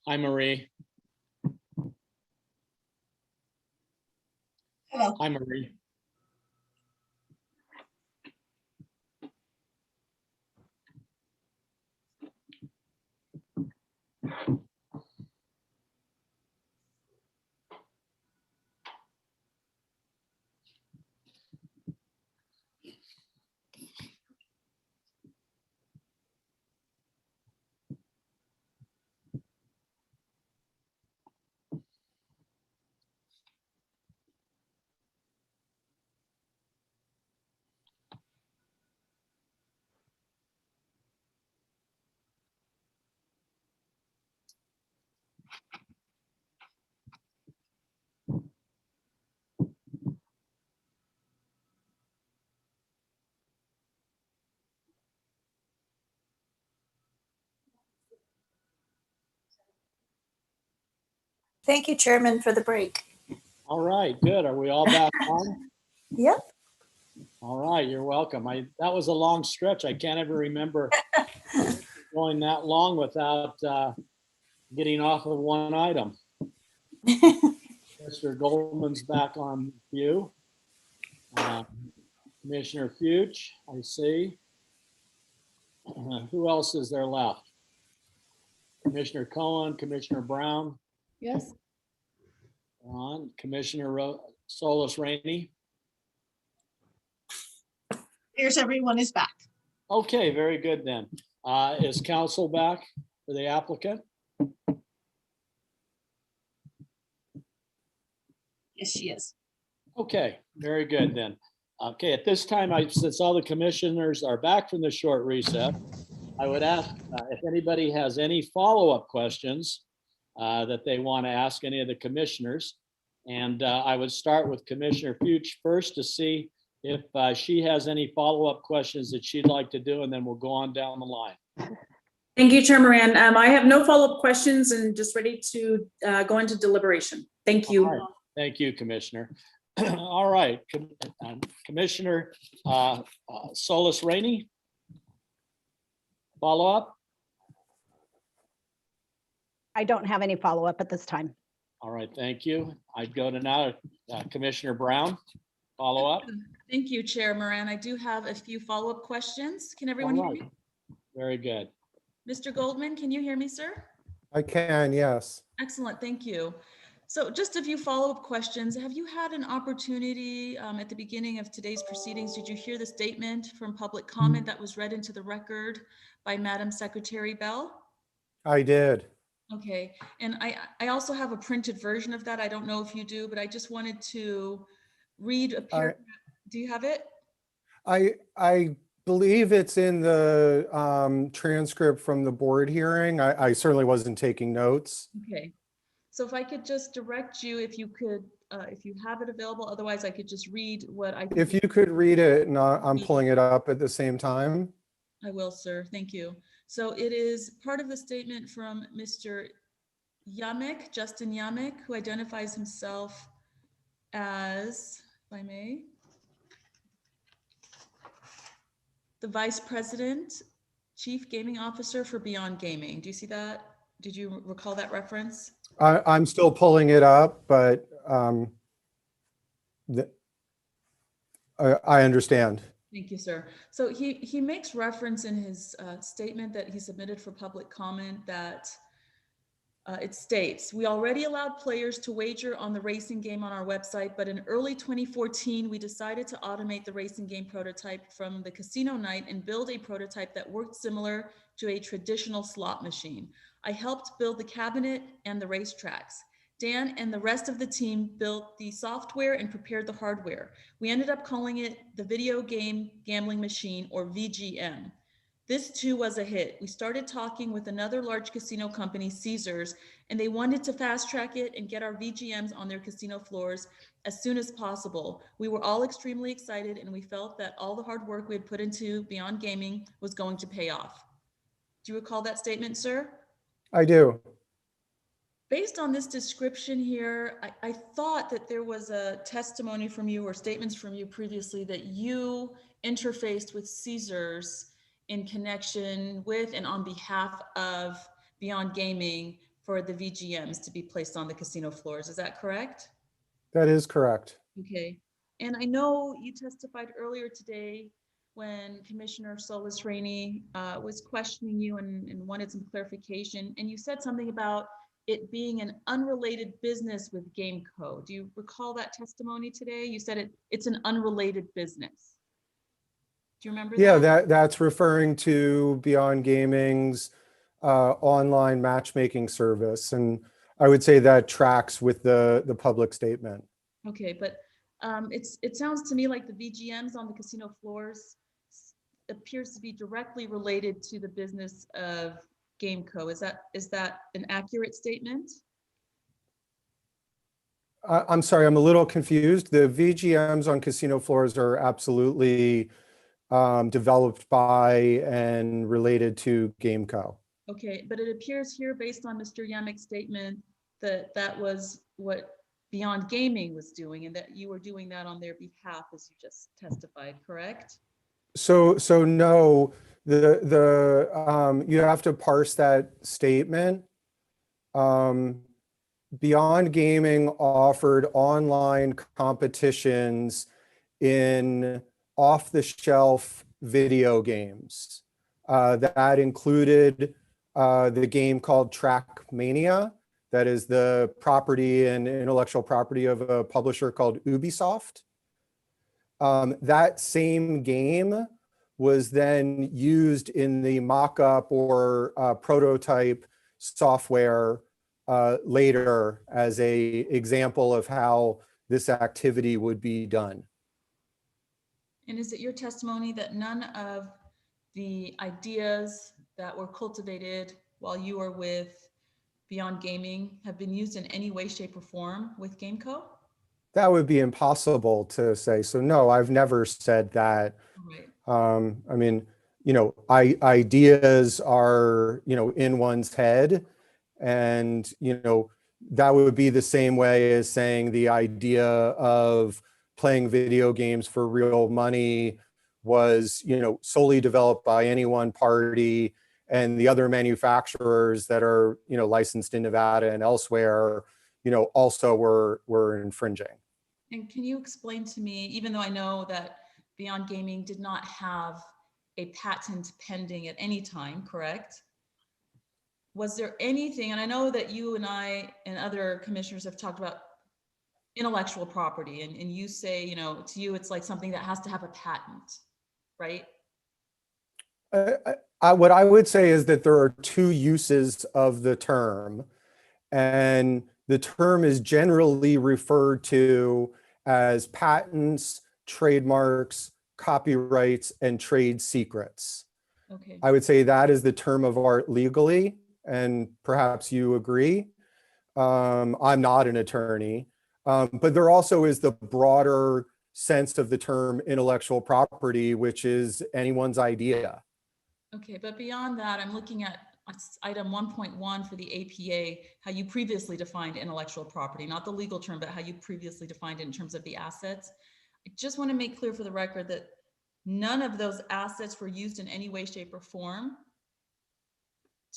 Speaker 1: Hi, Marie.
Speaker 3: Hello.
Speaker 1: Hi, Marie.
Speaker 11: Thank you, Chairman, for the break.
Speaker 1: All right, good. Are we all back on?
Speaker 11: Yep.
Speaker 1: All right, you're welcome. That was a long stretch. I can't ever remember going that long without getting off of one item. Mr. Goldman's back on view. Commissioner Fuchs, I see. Who else is there left? Commissioner Cohen, Commissioner Brown,
Speaker 6: Yes.
Speaker 1: on Commissioner Solis Rainey.
Speaker 3: Here's everyone is back.
Speaker 1: Okay, very good then. Is council back for the applicant?
Speaker 3: Yes, she is.
Speaker 1: Okay, very good then. Okay, at this time, since all the commissioners are back from the short recess, I would ask if anybody has any follow-up questions that they want to ask any of the commissioners. And I would start with Commissioner Fuchs first to see if she has any follow-up questions that she'd like to do, and then we'll go on down the line.
Speaker 4: Thank you, Chair Moran. I have no follow-up questions and just ready to go into deliberation. Thank you.
Speaker 1: All right. Thank you, Commissioner. All right, Commissioner Solis Rainey. Follow-up?
Speaker 8: I don't have any follow-up at this time.
Speaker 1: All right, thank you. I'd go to now Commissioner Brown. Follow-up?
Speaker 6: Thank you, Chair Moran. I do have a few follow-up questions. Can everyone hear me?
Speaker 1: Very good.
Speaker 6: Mr. Goldman, can you hear me, sir?
Speaker 10: I can, yes.
Speaker 6: Excellent, thank you. So just a few follow-up questions. Have you had an opportunity at the beginning of today's proceedings? Did you hear the statement from public comment that was read into the record by Madam Secretary Bell?
Speaker 10: I did.
Speaker 6: Okay, and I also have a printed version of that. I don't know if you do, but I just wanted to read a paragraph. Do you have it?
Speaker 10: I believe it's in the transcript from the board hearing. I certainly wasn't taking notes.
Speaker 6: Okay, so if I could just direct you, if you could, if you have it available, otherwise I could just read what I.
Speaker 10: If you could read it, and I'm pulling it up at the same time.
Speaker 6: I will, sir. Thank you. So it is part of the statement from Mr. Yamek, Justin Yamek, who identifies himself as, if I may, the Vice President, Chief Gaming Officer for Beyond Gaming. Do you see that? Did you recall that reference?
Speaker 10: I'm still pulling it up, but I understand.
Speaker 6: Thank you, sir. So he makes reference in his statement that he submitted for public comment that it states, we already allowed players to wager on the racing game on our website, but in early 2014, we decided to automate the racing game prototype from the casino night and build a prototype that worked similar to a traditional slot machine. I helped build the cabinet and the racetracks. Dan and the rest of the team built the software and prepared the hardware. We ended up calling it the Video Game Gambling Machine, or VGM. This too was a hit. We started talking with another large casino company, Caesars, and they wanted to fast track it and get our VGMs on their casino floors as soon as possible. We were all extremely excited, and we felt that all the hard work we had put into Beyond Gaming was going to pay off. Do you recall that statement, sir?
Speaker 10: I do.
Speaker 6: Based on this description here, I thought that there was a testimony from you or statements from you previously that you interfaced with Caesars in connection with and on behalf of Beyond Gaming for the VGMs to be placed on the casino floors. Is that correct?
Speaker 10: That is correct.
Speaker 6: Okay. And I know you testified earlier today when Commissioner Solis Rainey was questioning you and wanted some clarification. And you said something about it being an unrelated business with GameCo. Do you recall that testimony today? You said it's an unrelated business. Do you remember
Speaker 10: Yeah,
Speaker 6: that?
Speaker 10: that's referring to Beyond Gaming's online matchmaking service. And I would say that tracks with the public statement.
Speaker 6: Okay, but it sounds to me like the VGMs on the casino floors appears to be directly related to the business of GameCo. Is that an accurate statement?
Speaker 10: I'm sorry, I'm a little confused. The VGMs on casino floors are absolutely developed by and related to GameCo.
Speaker 6: Okay, but it appears here based on Mr. Yamik's statement that that was what Beyond Gaming was doing and that you were doing that on their behalf as you just testified, correct?
Speaker 10: So no, you have to parse that statement. Beyond Gaming offered online competitions in off-the-shelf video games. That included the game called Trackmania, that is the property and intellectual property of a publisher called Ubisoft. That same game was then used in the mock-up or prototype software later as an example of how this activity would be done.
Speaker 6: And is it your testimony that none of the ideas that were cultivated while you were with Beyond Gaming have been used in any way, shape, or form with GameCo?
Speaker 10: That would be impossible to say. So no, I've never said that.
Speaker 6: Right.
Speaker 10: I mean, ideas are, in one's head, and, that would be the same way as saying the idea of playing video games for real money was, solely developed by any one party, and the other manufacturers that are, licensed in Nevada and elsewhere, also were infringing.
Speaker 6: And can you explain to me, even though I know that Beyond Gaming did not have a patent pending at any time, correct? Was there anything, and I know that you and I and other commissioners have talked about intellectual property, and you say, to you, it's like something that has to have a patent, right?
Speaker 10: What I would say is that there are two uses of the term, and the term is generally referred to as patents, trademarks, copyrights, and trade secrets.
Speaker 6: Okay.
Speaker 10: I would say that is the term of art legally, and perhaps you agree. I'm not an attorney, but there also is the broader sense of the term intellectual property, which is anyone's idea.
Speaker 6: Okay, but beyond that, I'm looking at item 1.1 for the APA, how you previously defined intellectual property, not the legal term, but how you previously defined it in terms of the assets. I just want to make clear for the record that none of those assets were used in any way, shape, or form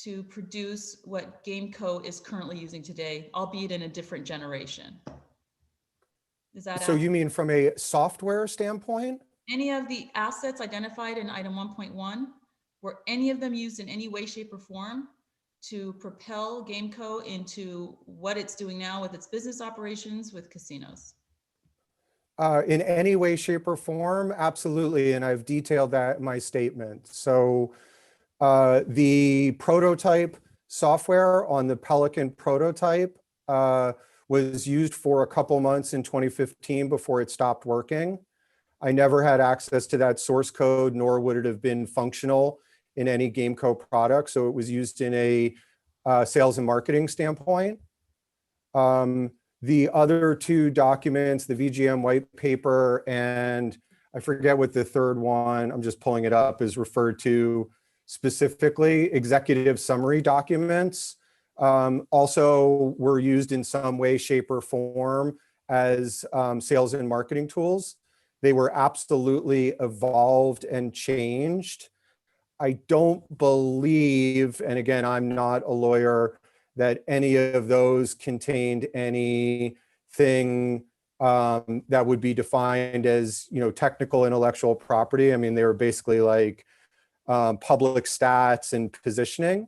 Speaker 6: to produce what GameCo is currently using today, albeit in a different generation. Is that
Speaker 10: So you mean from a software standpoint?
Speaker 6: Any of the assets identified in item 1.1, were any of them used in any way, shape, or form to propel GameCo into what it's doing now with its business operations with casinos?
Speaker 10: In any way, shape, or form, absolutely, and I've detailed that in my statement. So the prototype software on the Pelican prototype was used for a couple months in 2015 before it stopped working. I never had access to that source code, nor would it have been functional in any GameCo product. So it was used in a sales and marketing standpoint. The other two documents, the VGM white paper, and I forget what the third one, I'm just pulling it up, is referred to specifically, executive summary documents, also were used in some way, shape, or form as sales and marketing tools. They were absolutely evolved and changed. I don't believe, and again, I'm not a lawyer, that any of those contained anything that would be defined as, technical intellectual property. I mean, they were basically like public stats and positioning.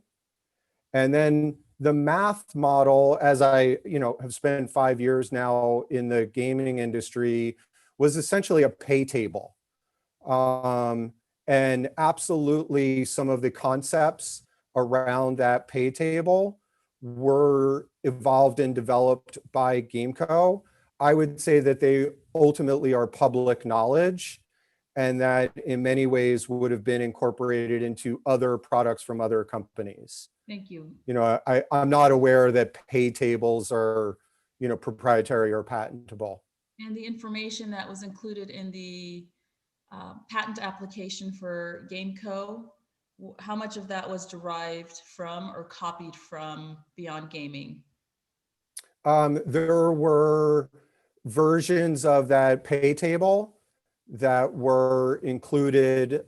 Speaker 10: And then the math model, as I, have spent 5 years now in the gaming industry, was essentially a pay table. And absolutely some of the concepts around that pay table were evolved and developed by GameCo. I would say that they ultimately are public knowledge, and that in many ways would have been incorporated into other products from other companies.
Speaker 6: Thank you.
Speaker 10: I'm not aware that pay tables are, proprietary or patentable.
Speaker 6: And the information that was included in the patent application for GameCo, how much of that was derived from or copied from Beyond Gaming?
Speaker 10: There were versions of that pay table that were included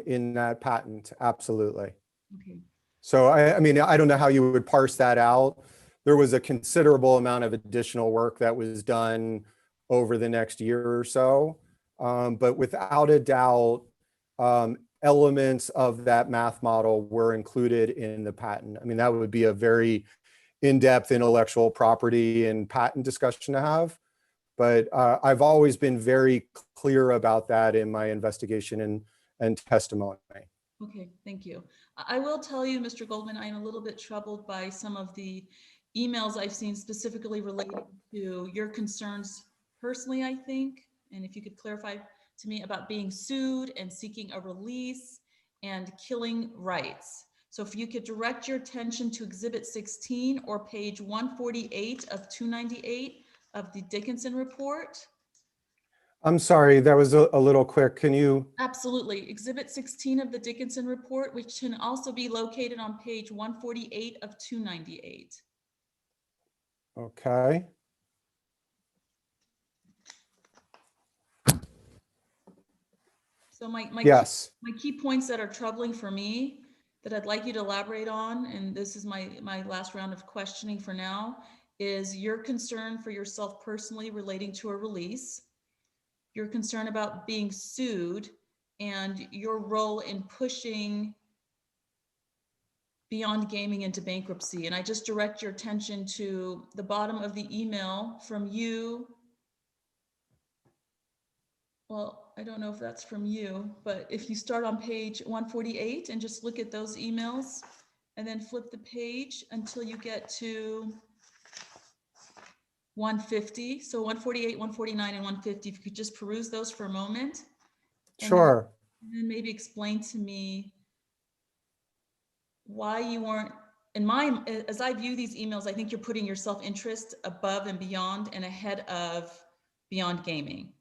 Speaker 10: in that patent, absolutely.
Speaker 6: Okay.
Speaker 10: So I mean, I don't know how you would parse that out. There was a considerable amount of additional work that was done over the next year or so. But without a doubt, elements of that math model were included in the patent. I mean, that would be a very in-depth intellectual property and patent discussion to have. But I've always been very clear about that in my investigation and testimony.
Speaker 6: Okay, thank you. I will tell you, Mr. Goldman, I'm a little bit troubled by some of the emails I've seen specifically related to your concerns personally, I think. And if you could clarify to me about being sued and seeking a release and killing rights. So if you could direct your attention to Exhibit 16 or page 148 of 298 of the Dickinson report.
Speaker 10: I'm sorry, that was a little quick. Can you?
Speaker 6: Absolutely. Exhibit 16 of the Dickinson report, which can also be located on page 148 of 298.
Speaker 10: Okay.
Speaker 6: So my key points that are troubling for me that I'd like you to elaborate on, and this is my last round of questioning for now, is your concern for yourself personally relating to a release, your concern about being sued, and your role in pushing Beyond Gaming into bankruptcy. And I just direct your attention to the bottom of the email from you. Well, I don't know if that's from you, but if you start on page 148 and just look at those emails and then flip the page until you get to 150. So 148, 149, and 150, if you could just peruse those for a moment.
Speaker 10: Sure.
Speaker 6: And then maybe explain to me why you weren't, as I view these emails, I think you're putting your self-interest above and beyond and ahead of Beyond Gaming.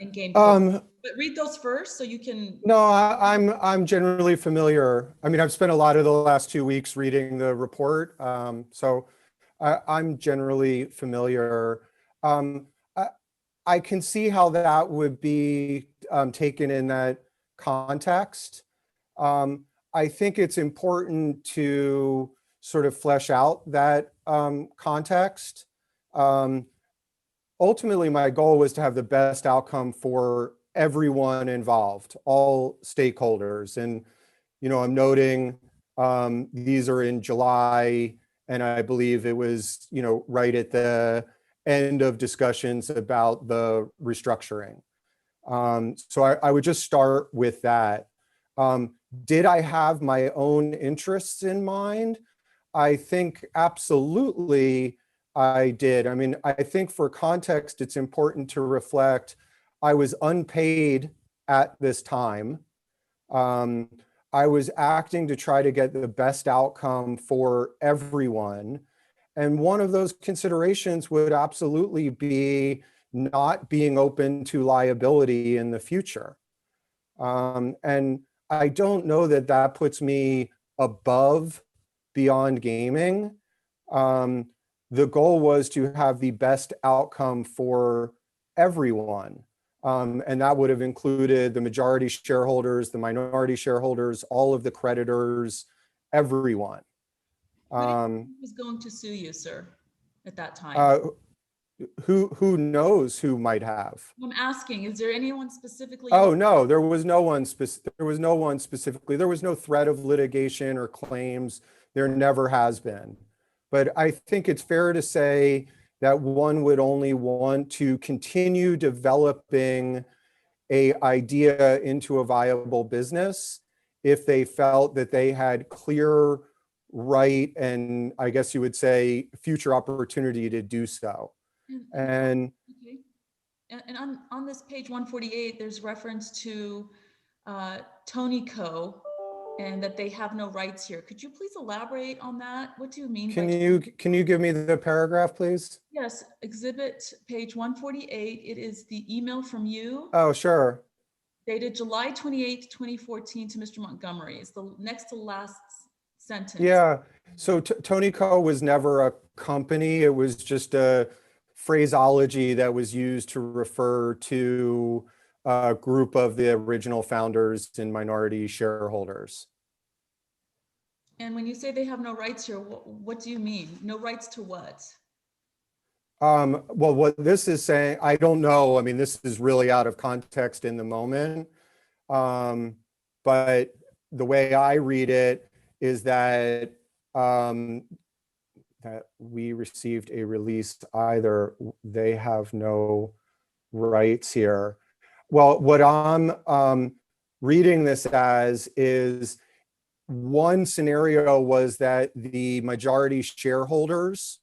Speaker 6: And game but read those first so you can.
Speaker 10: No, I'm generally familiar. I mean, I've spent a lot of the last 2 weeks reading the report, so I'm generally familiar. I can see how that would be taken in that context. I think it's important to sort of flesh out that context. Ultimately, my goal was to have the best outcome for everyone involved, all stakeholders. And, I'm noting these are in July, and I believe it was, right at the end of discussions about the restructuring. So I would just start with that. Did I have my own interests in mind? I think absolutely I did. I mean, I think for context, it's important to reflect I was unpaid at this time. I was acting to try to get the best outcome for everyone. And one of those considerations would absolutely be not being open to liability in the future. And I don't know that that puts me above Beyond Gaming. The goal was to have the best outcome for everyone. And that would have included the majority shareholders, the minority shareholders, all of the creditors, everyone.
Speaker 6: Who was going to sue you, sir, at that time?
Speaker 10: Who knows who might have?
Speaker 6: I'm asking, is there anyone specifically?
Speaker 10: Oh, no, there was no one specifically. There was no threat of litigation or claims. There never has been. But I think it's fair to say that one would only want to continue developing an idea into a viable business if they felt that they had clear right and, I guess you would say, future opportunity to do so. And
Speaker 6: okay. And on this page 148, there's reference to Tony Co. and that they have no rights here. Could you please elaborate on that? What do you mean?
Speaker 10: can you give me the paragraph, please?
Speaker 6: Yes, exhibit page 148. It is the email from you.
Speaker 10: Oh, sure.
Speaker 6: Dated July 28th, 2014 to Mr. Montgomery. It's the next to last sentence.
Speaker 10: Yeah. So Tony Co. was never a company. It was just a phraseology that was used to refer to a group of the original founders and minority shareholders.
Speaker 6: And when you say they have no rights here, what do you mean? No rights to what?
Speaker 10: Well, what this is saying, I don't know. I mean, this is really out of context in the moment. But the way I read it is that that we received a release, either they have no rights here. Well, what I'm reading this as is one scenario was that the majority shareholders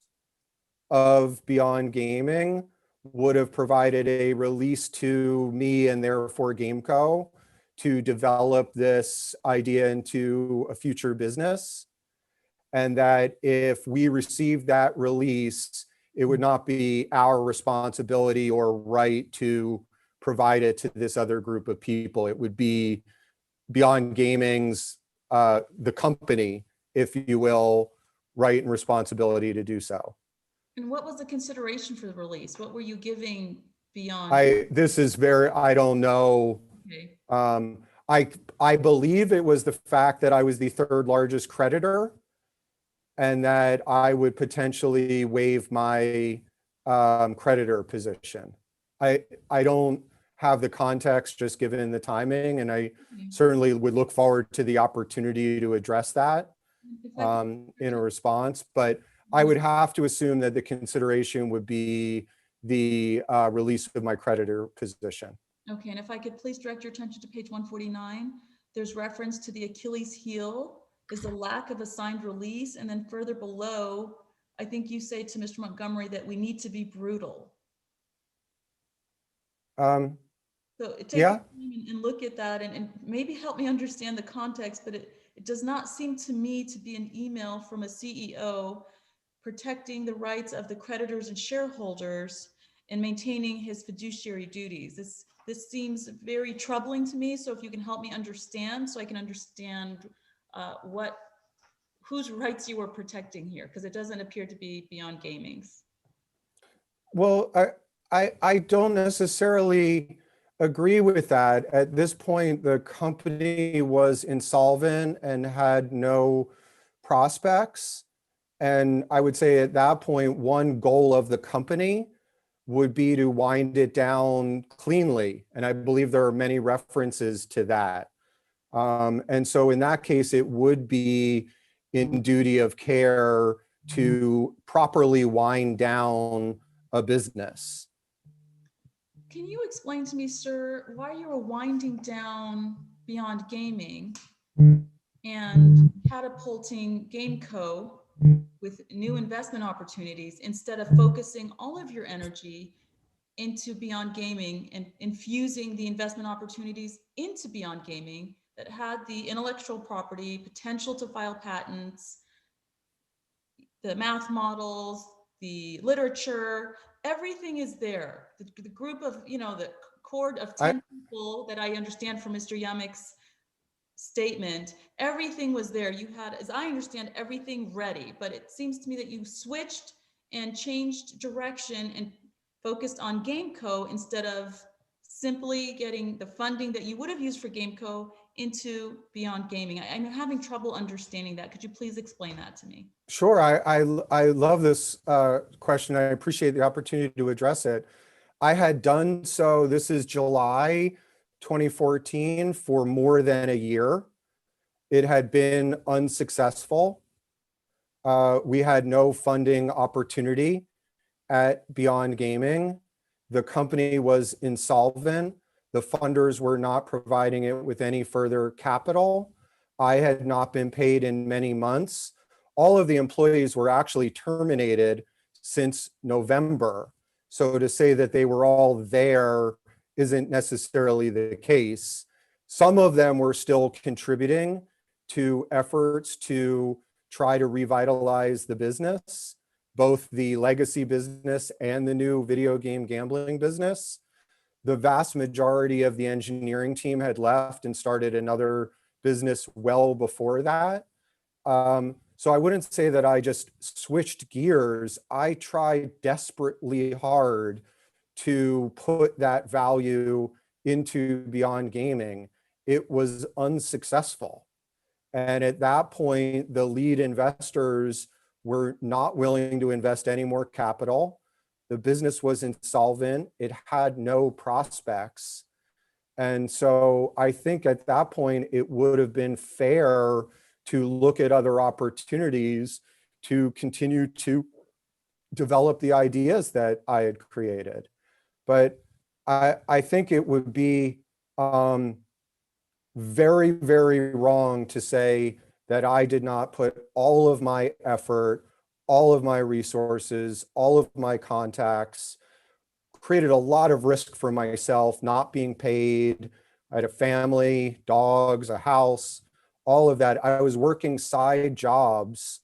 Speaker 10: of Beyond Gaming would have provided a release to me and therefore GameCo to develop this idea into a future business. And that if we received that release, it would not be our responsibility or right to provide it to this other group of people. It would be Beyond Gaming's, the company, if you will, right and responsibility to do so.
Speaker 6: And what was the consideration for the release? What were you giving Beyond?
Speaker 10: I don't know.
Speaker 6: Okay.
Speaker 10: I believe it was the fact that I was the third largest creditor and that I would potentially waive my creditor position. I don't have the context just given the timing, and I certainly would look forward to the opportunity to address that in a response, but I would have to assume that the consideration would be the release of my creditor position.
Speaker 6: Okay, and if I could please direct your attention to page 149, there's reference to the Achilles heel is the lack of a signed release, and then further below, I think you say to Mr. Montgomery that we need to be brutal. So take time and look at that and maybe help me understand the context, but it does not seem to me to be an email from a CEO protecting the rights of the creditors and shareholders and maintaining his fiduciary duties. This seems very troubling to me. So if you can help me understand, so I can understand whose rights you were protecting here, because it doesn't appear to be Beyond Gaming's.
Speaker 10: Well, I don't necessarily agree with that. At this point, the company was insolvent and had no prospects. And I would say at that point, one goal of the company would be to wind it down cleanly. And I believe there are many references to that. And so in that case, it would be in duty of care to properly wind down a business.
Speaker 6: Can you explain to me, sir, why you were winding down Beyond Gaming and catapulting GameCo with new investment opportunities instead of focusing all of your energy into Beyond Gaming and infusing the investment opportunities into Beyond Gaming that had the intellectual property, potential to file patents, the math models, the literature, everything is there. The group of, the cord of 10 people that I understand from Mr. Yamik's statement, everything was there. You had, as I understand, everything ready, but it seems to me that you switched and changed direction and focused on GameCo instead of simply getting the funding that you would have used for GameCo into Beyond Gaming? I'm having trouble understanding that. Could you please explain that to me?
Speaker 10: Sure, I love this question. I appreciate the opportunity to address it. I had done so, this is July 2014, for more than a year. It had been unsuccessful. We had no funding opportunity at Beyond Gaming. The company was insolvent. The funders were not providing it with any further capital. I had not been paid in many months. All of the employees were actually terminated since November. So to say that they were all there isn't necessarily the case. Some of them were still contributing to efforts to try to revitalize the business, both the legacy business and the new video game gambling business. The vast majority of the engineering team had left and started another business well before that. So I wouldn't say that I just switched gears. I tried desperately hard to put that value into Beyond Gaming. It was unsuccessful. And at that point, the lead investors were not willing to invest any more capital. The business was insolvent. It had no prospects. And so I think at that point, it would have been fair to look at other opportunities to continue to develop the ideas that I had created. But I think it would be very, very wrong to say that I did not put all of my effort, all of my resources, all of my contacts, created a lot of risk for myself, not being paid. I had a family, dogs, a house, all of that. I was working side jobs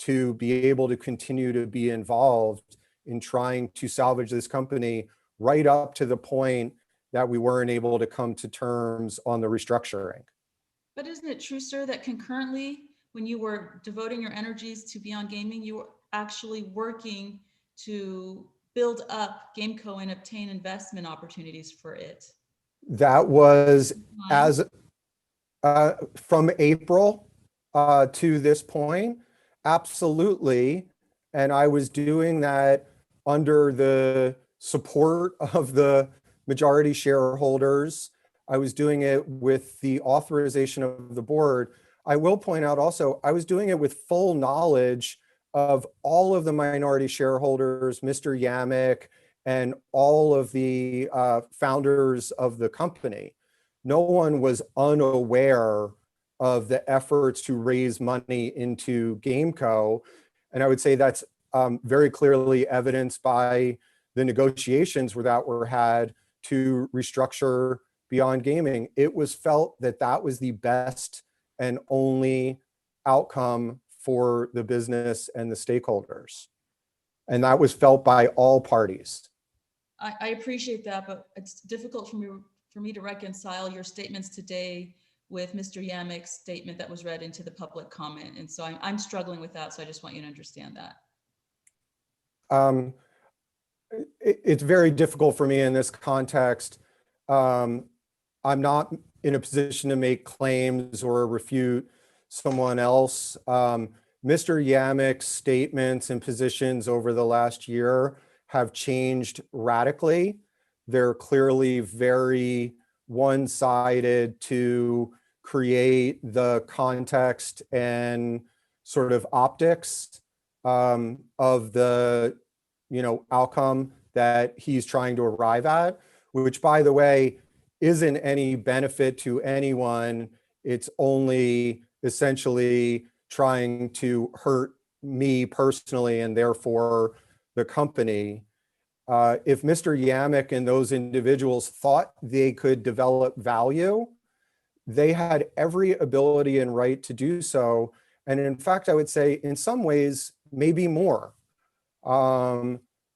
Speaker 10: to be able to continue to be involved in trying to salvage this company right up to the point that we weren't able to come to terms on the restructuring.
Speaker 6: But isn't it true, sir, that concurrently, when you were devoting your energies to Beyond Gaming, you were actually working to build up GameCo and obtain investment opportunities for it?
Speaker 10: That was as from April to this point, absolutely. And I was doing that under the support of the majority shareholders. I was doing it with the authorization of the board. I will point out also, I was doing it with full knowledge of all of the minority shareholders, Mr. Yamick, and all of the founders of the company. No one was unaware of the efforts to raise money into GameCo. And I would say that's very clearly evidenced by the negotiations that were had to restructure Beyond Gaming. It was felt that that was the best and only outcome for the business and the stakeholders. And that was felt by all parties.
Speaker 6: I appreciate that, but it's difficult for me to reconcile your statements today with Mr. Yamick's statement that was read into the public comment. And so I'm struggling with that. So I just want you to understand that.
Speaker 10: It's very difficult for me in this context. I'm not in a position to make claims or refute someone else. Mr. Yamick's statements and positions over the last year have changed radically. They're clearly very one-sided to create the context and sort of optics of the outcome that he's trying to arrive at, which, by the way, isn't any benefit to anyone. It's only essentially trying to hurt me personally and therefore the company. If Mr. Yamick and those individuals thought they could develop value, they had every ability and right to do so. And in fact, I would say in some ways, maybe more.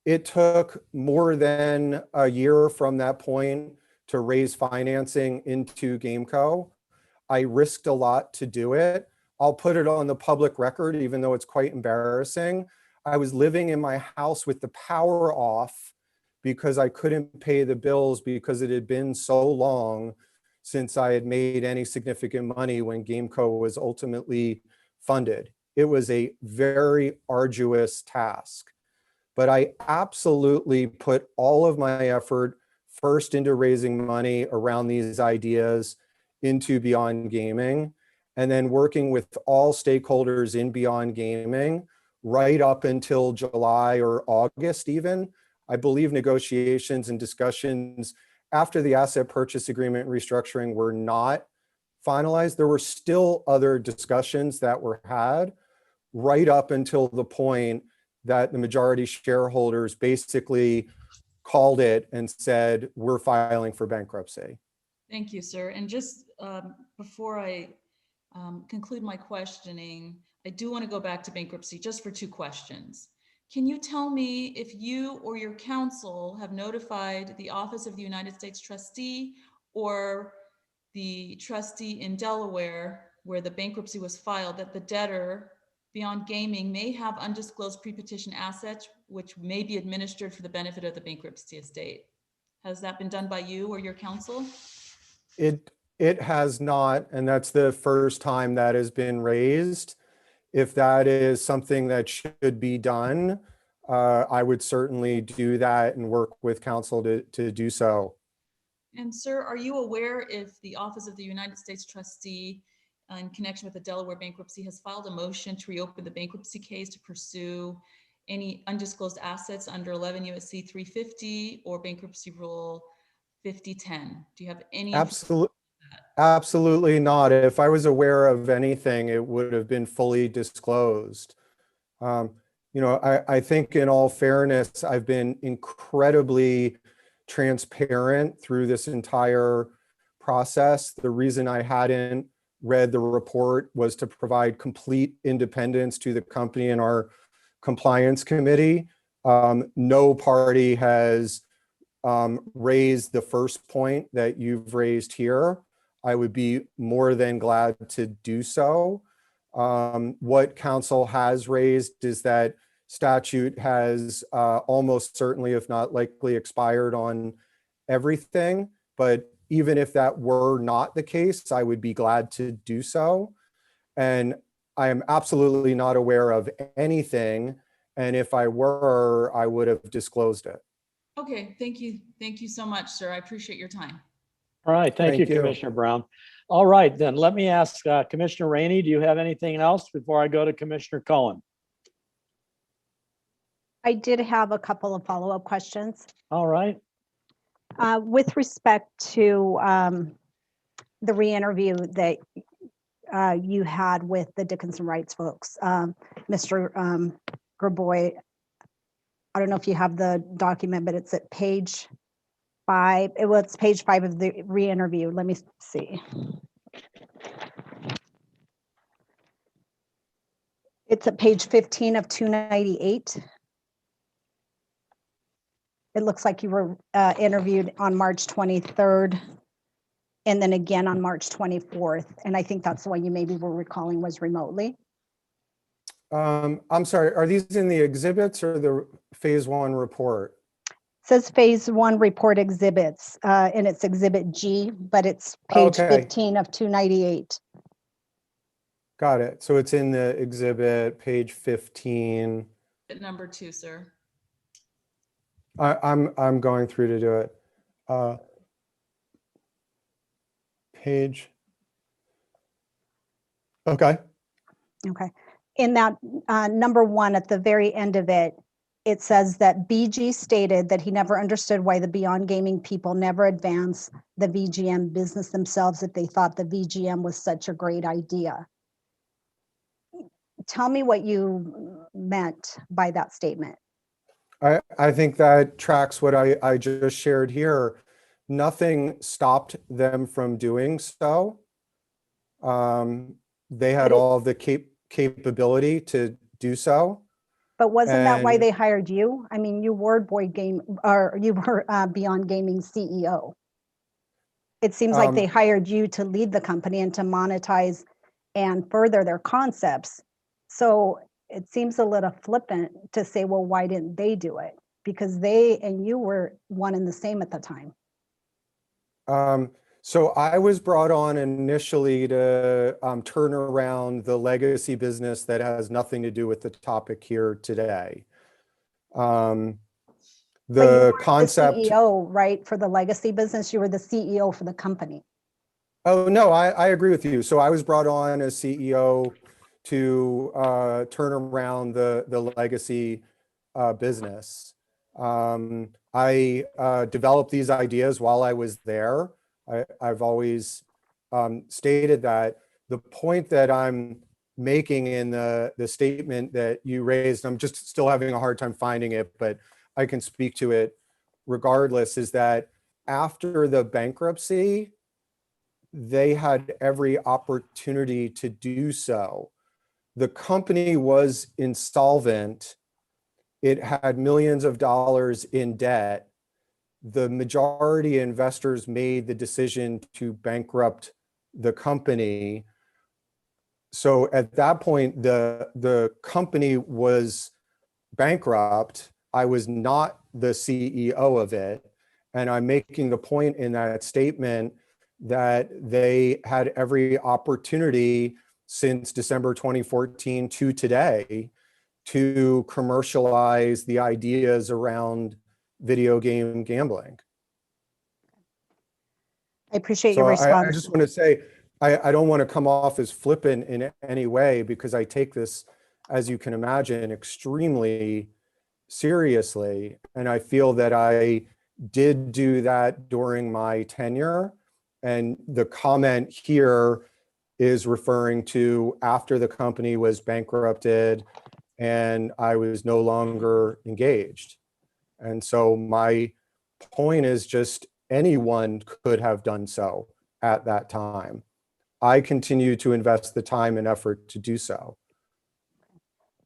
Speaker 10: It took more than a year from that point to raise financing into GameCo. I risked a lot to do it. I'll put it on the public record, even though it's quite embarrassing. I was living in my house with the power off because I couldn't pay the bills because it had been so long since I had made any significant money when GameCo was ultimately funded. It was a very arduous task, but I absolutely put all of my effort first into raising money around these ideas into Beyond Gaming, and then working with all stakeholders in Beyond Gaming right up until July or August even. I believe negotiations and discussions after the asset purchase agreement restructuring were not finalized. There were still other discussions that were had right up until the point that the majority shareholders basically called it and said, we're filing for bankruptcy.
Speaker 6: Thank you, sir. And just before I conclude my questioning, I do want to go back to bankruptcy just for 2 questions. Can you tell me if you or your counsel have notified the Office of the United States Trustee or the trustee in Delaware where the bankruptcy was filed that the debtor, Beyond Gaming, may have undisclosed pre-petition assets which may be administered for the benefit of the bankruptcy estate? Has that been done by you or your counsel?
Speaker 10: It has not, and that's the first time that has been raised. If that is something that should be done, I would certainly do that and work with counsel to do so.
Speaker 6: And sir, are you aware if the Office of the United States Trustee in connection with the Delaware bankruptcy has filed a motion to reopen the bankruptcy case to pursue any undisclosed assets under 11 U.S.C. 350 or bankruptcy rule 5010? Do you have any?
Speaker 10: Absolutely not. If I was aware of anything, it would have been fully disclosed. I think in all fairness, I've been incredibly transparent through this entire process. The reason I hadn't read the report was to provide complete independence to the company and our compliance committee. No party has raised the first point that you've raised here. I would be more than glad to do so. What council has raised is that statute has almost certainly, if not likely, expired on everything. But even if that were not the case, I would be glad to do so. And I am absolutely not aware of anything. And if I were, I would have disclosed it.
Speaker 6: Okay, thank you. Thank you so much, sir. I appreciate your time.
Speaker 11: All right, thank you, Commissioner Brown. All right, then let me ask Commissioner Rainey, do you have anything else before I go to Commissioner Cohen?
Speaker 8: I did have a couple of follow-up questions.
Speaker 11: All right.
Speaker 8: With respect to the re-interview that you had with the Dickinson Rights folks, Mr. Gerboy, I don't know if you have the document, but it's at page 5. It's page 5 of the re-interview. Let me see. It's at page 15 of 298. It looks like you were interviewed on March 23rd and then again on March 24th. And I think that's the one you maybe were recalling was remotely.
Speaker 10: I'm sorry, are these in the exhibits or the phase 1 report?
Speaker 8: It says phase 1 report exhibits and it's exhibit G, but it's page 15 of 298.
Speaker 10: Got it. So it's in the exhibit, page 15.
Speaker 6: At number 2, sir.
Speaker 10: I'm going through to do it. Page. Okay.
Speaker 8: Okay. In that number 1 at the very end of it, it says that BG stated that he never understood why the Beyond Gaming people never advanced the VGM business themselves if they thought the VGM was such a great idea. Tell me what you meant by that statement.
Speaker 10: I think that tracks what I just shared here. Nothing stopped them from doing so. They had all of the capability to do so.
Speaker 8: But wasn't that why they hired you? I mean, you were Beyond Gaming CEO. It seems like they hired you to lead the company and to monetize and further their concepts. So it seems a little flippant to say, well, why didn't they do it? Because they and you were one and the same at the time.
Speaker 10: So I was brought on initially to turn around the legacy business that has nothing to do with the topic here today.
Speaker 8: But you
Speaker 10: The
Speaker 8: weren't
Speaker 10: concept.
Speaker 8: the CEO, right, for the legacy business? You were the CEO for the company.
Speaker 10: Oh, no, I agree with you. So I was brought on as CEO to turn around the legacy business. I developed these ideas while I was there. I've always stated that the point that I'm making in the statement that you raised, I'm just still having a hard time finding it, but I can speak to it regardless, is that after the bankruptcy, they had every opportunity to do so. The company was insolvent. It had millions of dollars in debt. The majority investors made the decision to bankrupt the company. So at that point, the company was bankrupt. I was not the CEO of it. And I'm making the point in that statement that they had every opportunity since December 2014 to today to commercialize the ideas around video game gambling.
Speaker 8: I appreciate
Speaker 10: So
Speaker 8: your response.
Speaker 10: I just want to say, I don't want to come off as flippant in any way, because I take this, as you can imagine, extremely seriously. And I feel that I did do that during my tenure. And the comment here is referring to after the company was bankrupted and I was no longer engaged. And so my point is just anyone could have done so at that time. I continue to invest the time and effort to do so.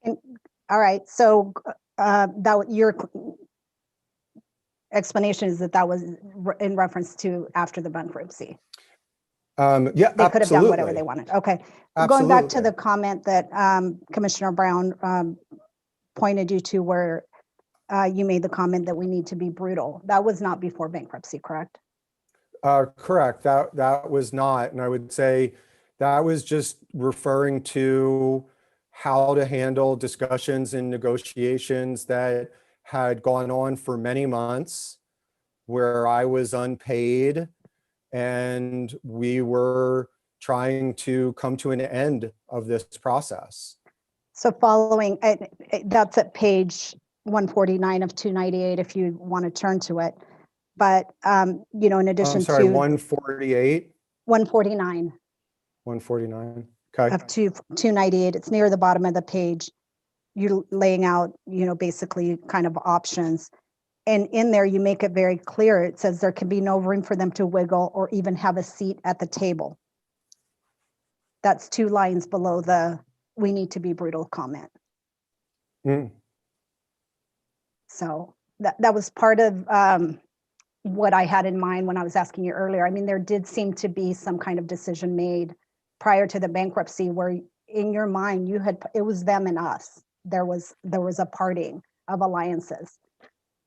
Speaker 8: All right, so that your explanation is that was in reference to after the bankruptcy.
Speaker 10: Yeah,
Speaker 8: They could have done whatever they wanted. Okay.
Speaker 10: Absolutely.
Speaker 8: Going back to the comment that Commissioner Brown pointed you to, where you made the comment that we need to be brutal. That was not before bankruptcy, correct?
Speaker 10: Correct. That was not. And I would say that was just referring to how to handle discussions and negotiations that had gone on for many months, where I was unpaid and we were trying to come to an end of this process.
Speaker 8: So following, that's at page 149 of 298, if you want to turn to it. But, you know, in addition
Speaker 10: I'm sorry,
Speaker 8: to
Speaker 10: 148,
Speaker 8: 149
Speaker 10: 149. Okay.
Speaker 8: of 298, it's near the bottom of the page. You're laying out, you know, basically kind of options. And in there, you make it very clear. It says there can be no room for them to wiggle or even have a seat at the table. That's 2 lines below the "we need to be brutal" comment.
Speaker 10: Mm.
Speaker 8: So that was part of what I had in mind when I was asking you earlier. I mean, there did seem to be some kind of decision made prior to the bankruptcy where in your mind it was them and us. There was a parting of alliances.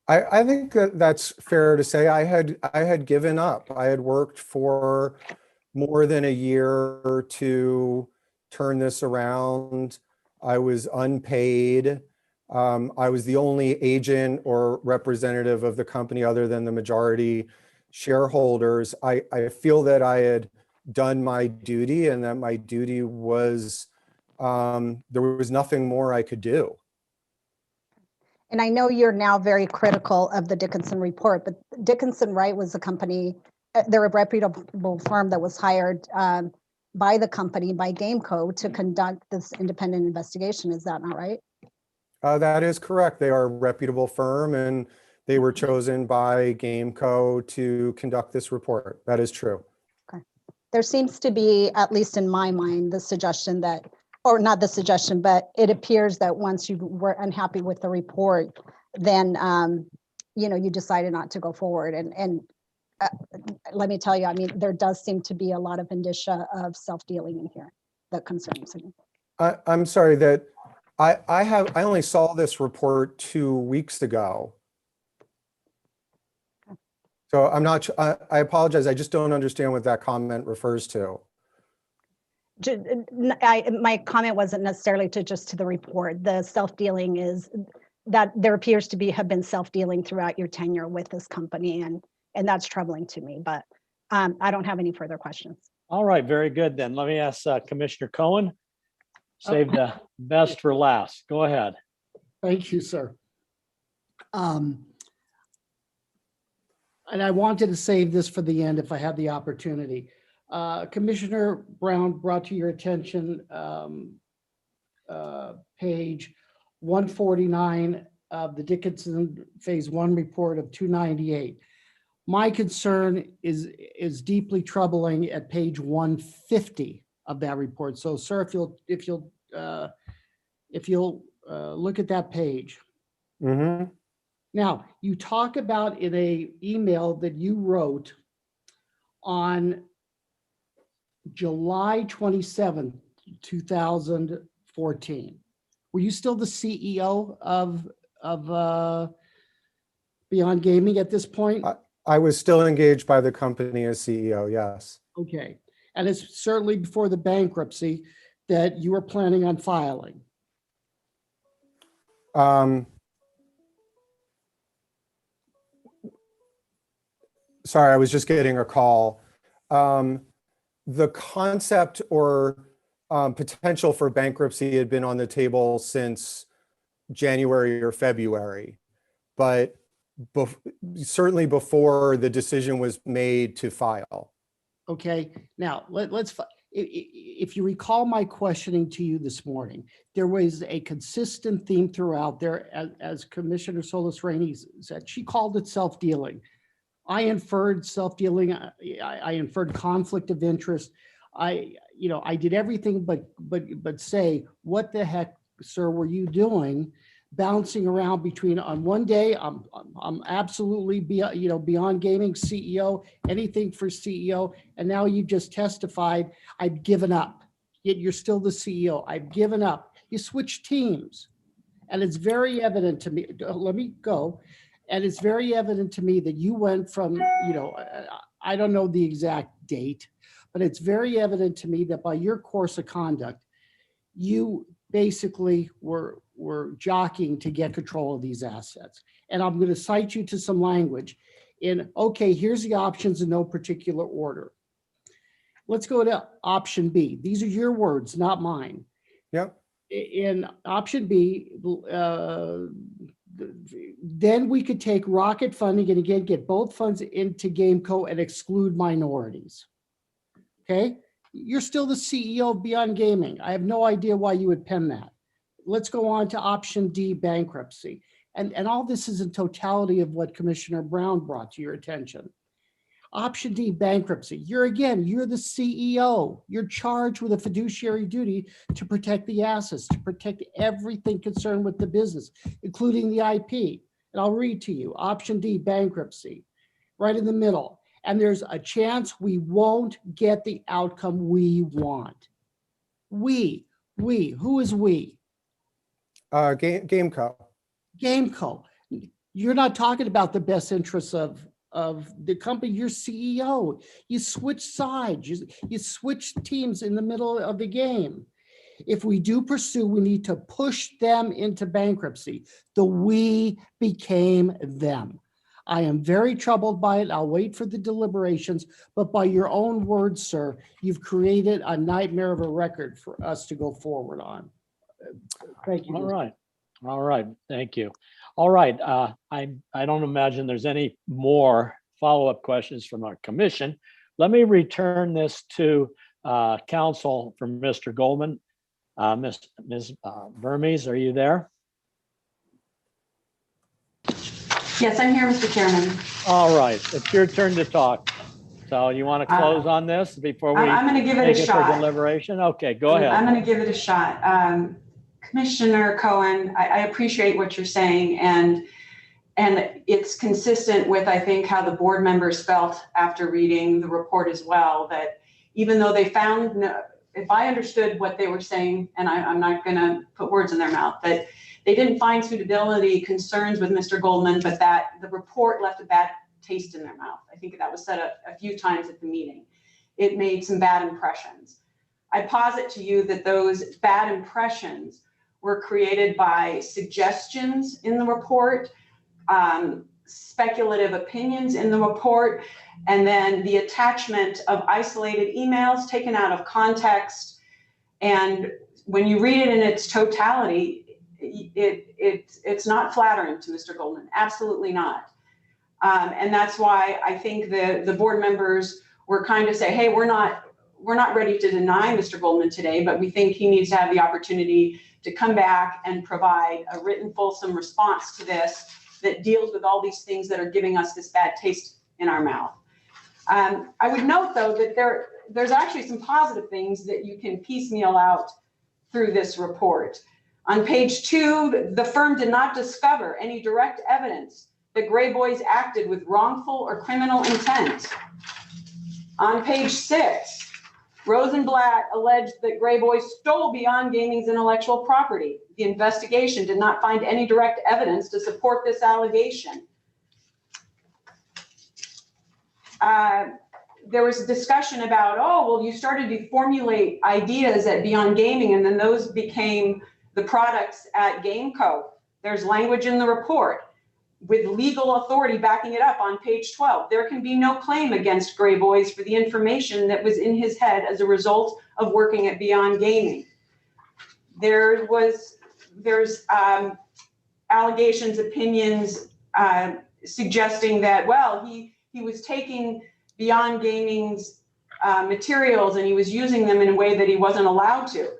Speaker 10: I think that's fair to say. I had given up. I had worked for more than a year to turn this around. I was unpaid. I was the only agent or representative of the company other than the majority shareholders. I feel that I had done my duty and that my duty was, there was nothing more I could do.
Speaker 8: And I know you're now very critical of the Dickinson report, but Dickinson Wright was a company, they're a reputable firm that was hired by the company, by Gameco, to conduct this independent investigation. Is that not right?
Speaker 10: That is correct. They are a reputable firm and they were chosen by Gameco to conduct this report. That is true.
Speaker 8: Okay. There seems to be, at least in my mind, the suggestion that, or not the suggestion, but it appears that once you were unhappy with the report, then you know, you decided not to go forward. And let me tell you, I mean, there does seem to be a lot of indicia of self-dealing in here that concerns me.
Speaker 10: I'm sorry that I only saw this report 2 weeks ago. So I'm not, I apologize. I just don't understand what that comment refers to.
Speaker 8: My comment wasn't necessarily just to the report. The self-dealing is that there appears to have been self-dealing throughout your tenure with this company, and that's troubling to me, but I don't have any further questions.
Speaker 11: All right, very good then. Let me ask Commissioner Cohen. Save the best for last. Go ahead.
Speaker 5: Thank you, sir. And I wanted to save this for the end if I had the opportunity. Commissioner Brown brought to your attention page 149 of the Dickinson Phase 1 report of 298. My concern is deeply troubling at page 150 of that report. So, sir, if you'll look at that page.
Speaker 10: Mm-hmm.
Speaker 5: Now, you talk about in a email that you wrote on July 27th, 2014. Were you still the CEO of Beyond Gaming at this point?
Speaker 10: I was still engaged by the company as CEO, yes.
Speaker 5: Okay. And it's certainly before the bankruptcy that you were planning on filing.
Speaker 10: Sorry, I was just getting a call. The concept or potential for bankruptcy had been on the table since January or February, but certainly before the decision was made to file.
Speaker 5: Okay, now if you recall my questioning to you this morning, there was a consistent theme throughout there, as Commissioner Solis-Rainey said. She called it self-dealing. I inferred self-dealing. I inferred conflict of interest. I did everything but say, what the heck, sir, were you doing? Bouncing around between, on one day, I'm absolutely Beyond Gaming CEO, anything for CEO, and now you just testified, I've given up. Yet you're still the CEO. I've given up. You switch teams, and it's very evident to me. Let me go. And it's very evident to me that you went from, I don't know the exact date, but it's very evident to me that by your course of conduct, you basically were jockeying to get control of these assets. And I'm going to cite you to some language okay, here's the options in no particular order. Let's go to option B. These are your words, not mine.
Speaker 10: Yep.
Speaker 5: In option B, then we could take rocket funding and again, get both funds into GameCo and exclude minorities. Okay. You're still the CEO of Beyond Gaming. I have no idea why you would pen that. Let's go on to option D, bankruptcy. And all this is in totality of what Commissioner Brown brought to your attention. Option D, bankruptcy. You're the CEO. You're charged with a fiduciary duty to protect the assets, to protect everything concerned with the business, including the IP. And I'll read to you. Option D, bankruptcy, right in the middle. And there's a chance we won't get the outcome we want. We, who is we?
Speaker 10: GameCo.
Speaker 5: GameCo. You're not talking about the best interests of the company. You're CEO. You switch sides. You switch teams in the middle of the game. If we do pursue, we need to push them into bankruptcy. The we became them. I am very troubled by it. I'll wait for the deliberations, but by your own words, sir, you've created a nightmare of a record for us to go forward on. Thank you.
Speaker 11: All right. Thank you. All right. I don't imagine there's any more follow-up questions from our commission. Let me return this to counsel from Mr. Goldman. Ms. Vermes, are you there?
Speaker 9: Yes, I'm here, Mr. Chairman.
Speaker 11: All right. It's your turn to talk. So you want to close on this before we
Speaker 9: I'm going to give it a shot.
Speaker 11: For deliberation? Okay, go ahead.
Speaker 9: I'm going to give it a shot. Commissioner Cohen, I appreciate what you're saying, and it's consistent with, I think, how the board members felt after reading the report as well, that even though they found, if I understood what they were saying, and I'm not going to put words in their mouth, that they didn't find suitability concerns with Mr. Goldman, but that the report left a bad taste in their mouth. I think that was said a few times at the meeting. It made some bad impressions. I posit to you that those bad impressions were created by suggestions in the report, speculative opinions in the report, and then the attachment of isolated emails taken out of context. And when you read it in its totality, it's not flattering to Mr. Goldman, absolutely not. And that's why I think the board members were kind of say, hey, we're not ready to deny Mr. Goldman today, but we think he needs to have the opportunity to come back and provide a written fulsome response to this that deals with all these things that are giving us this bad taste in our mouth. I would note, though, that there's actually some positive things that you can piecemeal out through this report. On page 2, the firm did not discover any direct evidence that Gray Boys acted with wrongful or criminal intent. On page 6, Rosenblatt alleged that Gray Boys stole Beyond Gaming's intellectual property. The investigation did not find any direct evidence to support this allegation. There was a discussion about, oh, well, you started to formulate ideas at Beyond Gaming, and then those became the products at GameCo. There's language in the report with legal authority backing it up on page 12. There can be no claim against Gray Boys for the information that was in his head as a result of working at Beyond Gaming. There's allegations, opinions suggesting that, well, he was taking Beyond Gaming's materials and he was using them in a way that he wasn't allowed to.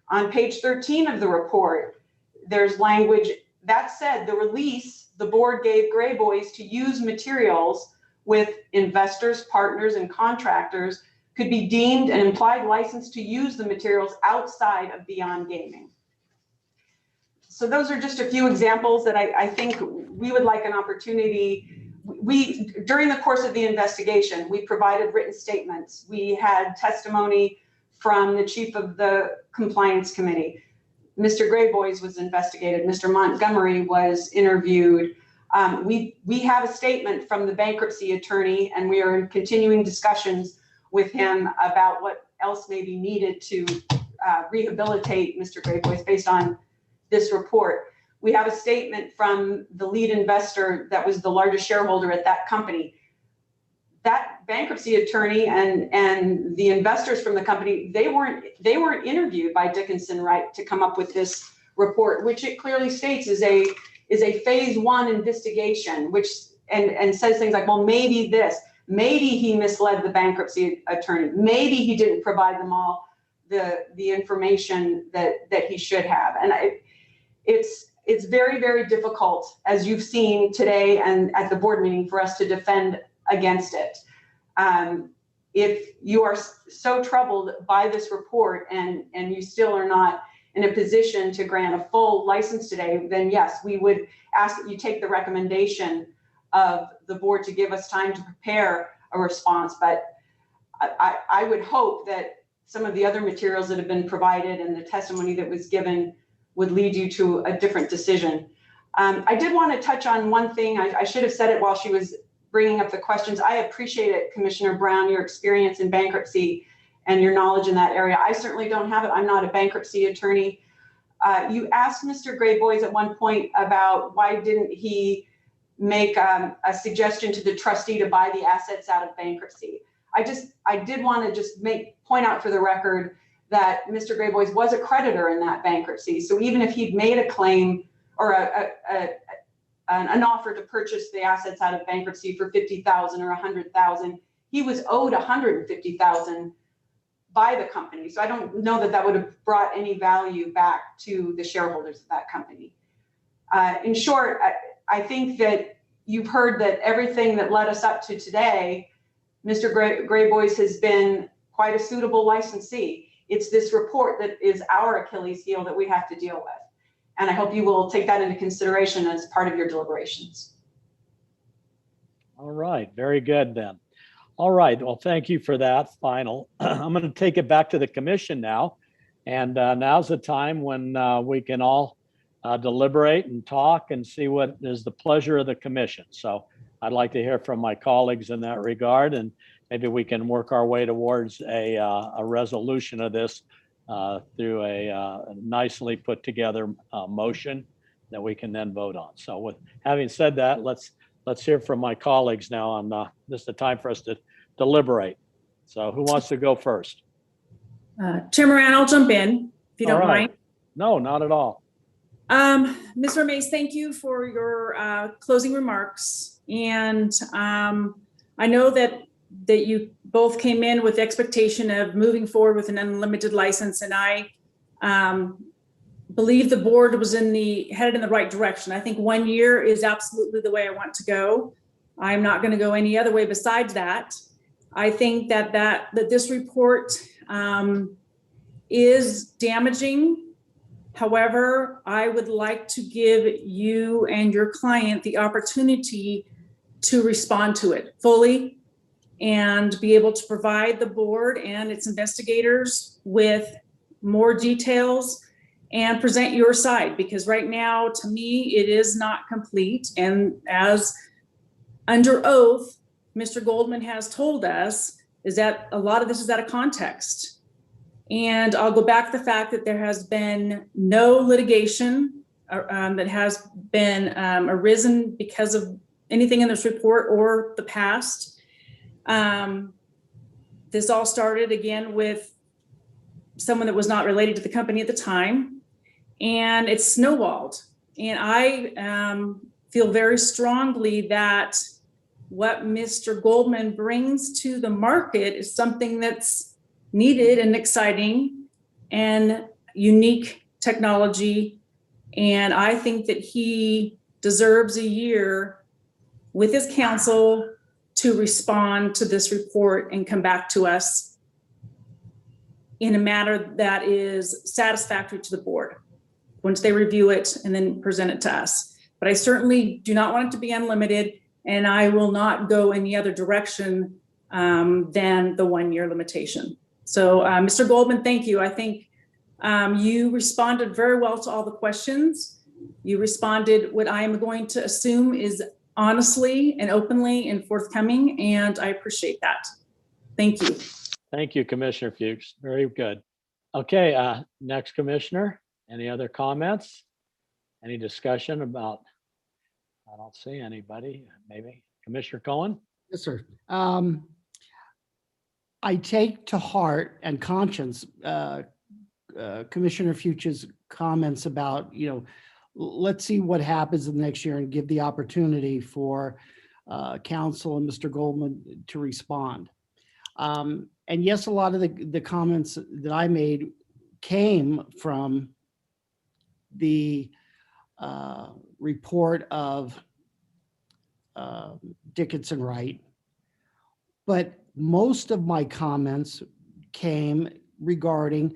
Speaker 9: On page 13 of the report, there's language that said the release, the board gave Gray Boys to use materials with investors, partners, and contractors could be deemed an implied license to use the materials outside of Beyond Gaming. So those are just a few examples that I think we would like an opportunity. During the course of the investigation, we provided written statements. We had testimony from the chief of the compliance committee. Mr. Gray Boys was investigated. Mr. Montgomery was interviewed. We have a statement from the bankruptcy attorney, and we are in continuing discussions with him about what else may be needed to rehabilitate Mr. Gray Boys based on this report. We have a statement from the lead investor that was the largest shareholder at that company. That bankruptcy attorney and the investors from the company, they weren't interviewed by Dickinson Wright to come up with this report, which it clearly states is a phase 1 investigation, which and says things like, well, maybe he misled the bankruptcy attorney, maybe he didn't provide them all the information that he should have. And it's very, very difficult, as you've seen today and at the board meeting, for us to defend against it. If you are so troubled by this report and you still are not in a position to grant a full license today, then yes, we would ask that you take the recommendation of the board to give us time to prepare a response. But I would hope that some of the other materials that have been provided and the testimony that was given would lead you to a different decision. I did want to touch on one thing. I should have said it while she was bringing up the questions. I appreciate it, Commissioner Brown, your experience in bankruptcy and your knowledge in that area. I certainly don't have it. I'm not a bankruptcy attorney. You asked Mr. Gray Boys at one point about why didn't he make a suggestion to the trustee to buy the assets out of bankruptcy. I did want to just point out for the record that Mr. Gray Boys was a creditor in that bankruptcy. So even if he'd made a claim or an offer to purchase the assets out of bankruptcy for $50,000 or $100,000, he was owed $150,000 by the company. So I don't know that would have brought any value back to the shareholders of that company. In short, I think that you've heard that everything that led us up to today, Mr. Gray Boys has been quite a suitable licensee. It's this report that is our Achilles heel that we have to deal with. And I hope you will take that into consideration as part of your deliberations.
Speaker 11: All right, very good then. All right, well, thank you for that final. I'm going to take it back to the commission now. And now's the time when we can all deliberate and talk and see what is the pleasure of the commission. So I'd like to hear from my colleagues in that regard, and maybe we can work our way towards a resolution of this through a nicely put together motion that we can then vote on. So with having said that, let's hear from my colleagues now on this is the time for us to deliberate. So who wants to go first?
Speaker 4: Chair Moran, I'll jump in if you don't
Speaker 11: All right.
Speaker 4: mind.
Speaker 11: No, not at all.
Speaker 4: Mr. Mays, thank you for your closing remarks. And I know that you both came in with the expectation of moving forward with an unlimited license, and I believe the board was headed in the right direction. I think 1 year is absolutely the way I want to go. I'm not going to go any other way besides that. I think that this report is damaging. However, I would like to give you and your client the opportunity to respond to it fully and be able to provide the board and its investigators with more details and present your side, because right now, to me, it is not complete. And as under oath, Mr. Goldman has told us is that a lot of this is out of context. And I'll go back to the fact that there has been no litigation that has been arisen because of anything in this report or the past. This all started again with someone that was not related to the company at the time, and it's snowballed. And I feel very strongly that what Mr. Goldman brings to the market is something that's needed and exciting and unique technology. And I think that he deserves a year with his counsel to respond to this report and come back to us in a manner that is satisfactory to the board once they review it and then present it to us. But I certainly do not want it to be unlimited, and I will not go any other direction than the 1 year limitation. So Mr. Goldman, thank you. I think you responded very well to all the questions. You responded what I am going to assume is honestly and openly and forthcoming, and I appreciate that. Thank you.
Speaker 11: Thank you, Commissioner Fuchs. Very good. Okay, next Commissioner. Any other comments? Any discussion about? I don't see anybody. Maybe Commissioner Cohen?
Speaker 5: Yes, sir. I take to heart and conscience Commissioner Fuchs' comments about, let's see what happens in the next year and give the opportunity for counsel and Mr. Goldman to respond. And yes, a lot of the comments that I made came from the report of Dickinson Wright, but most of my comments came regarding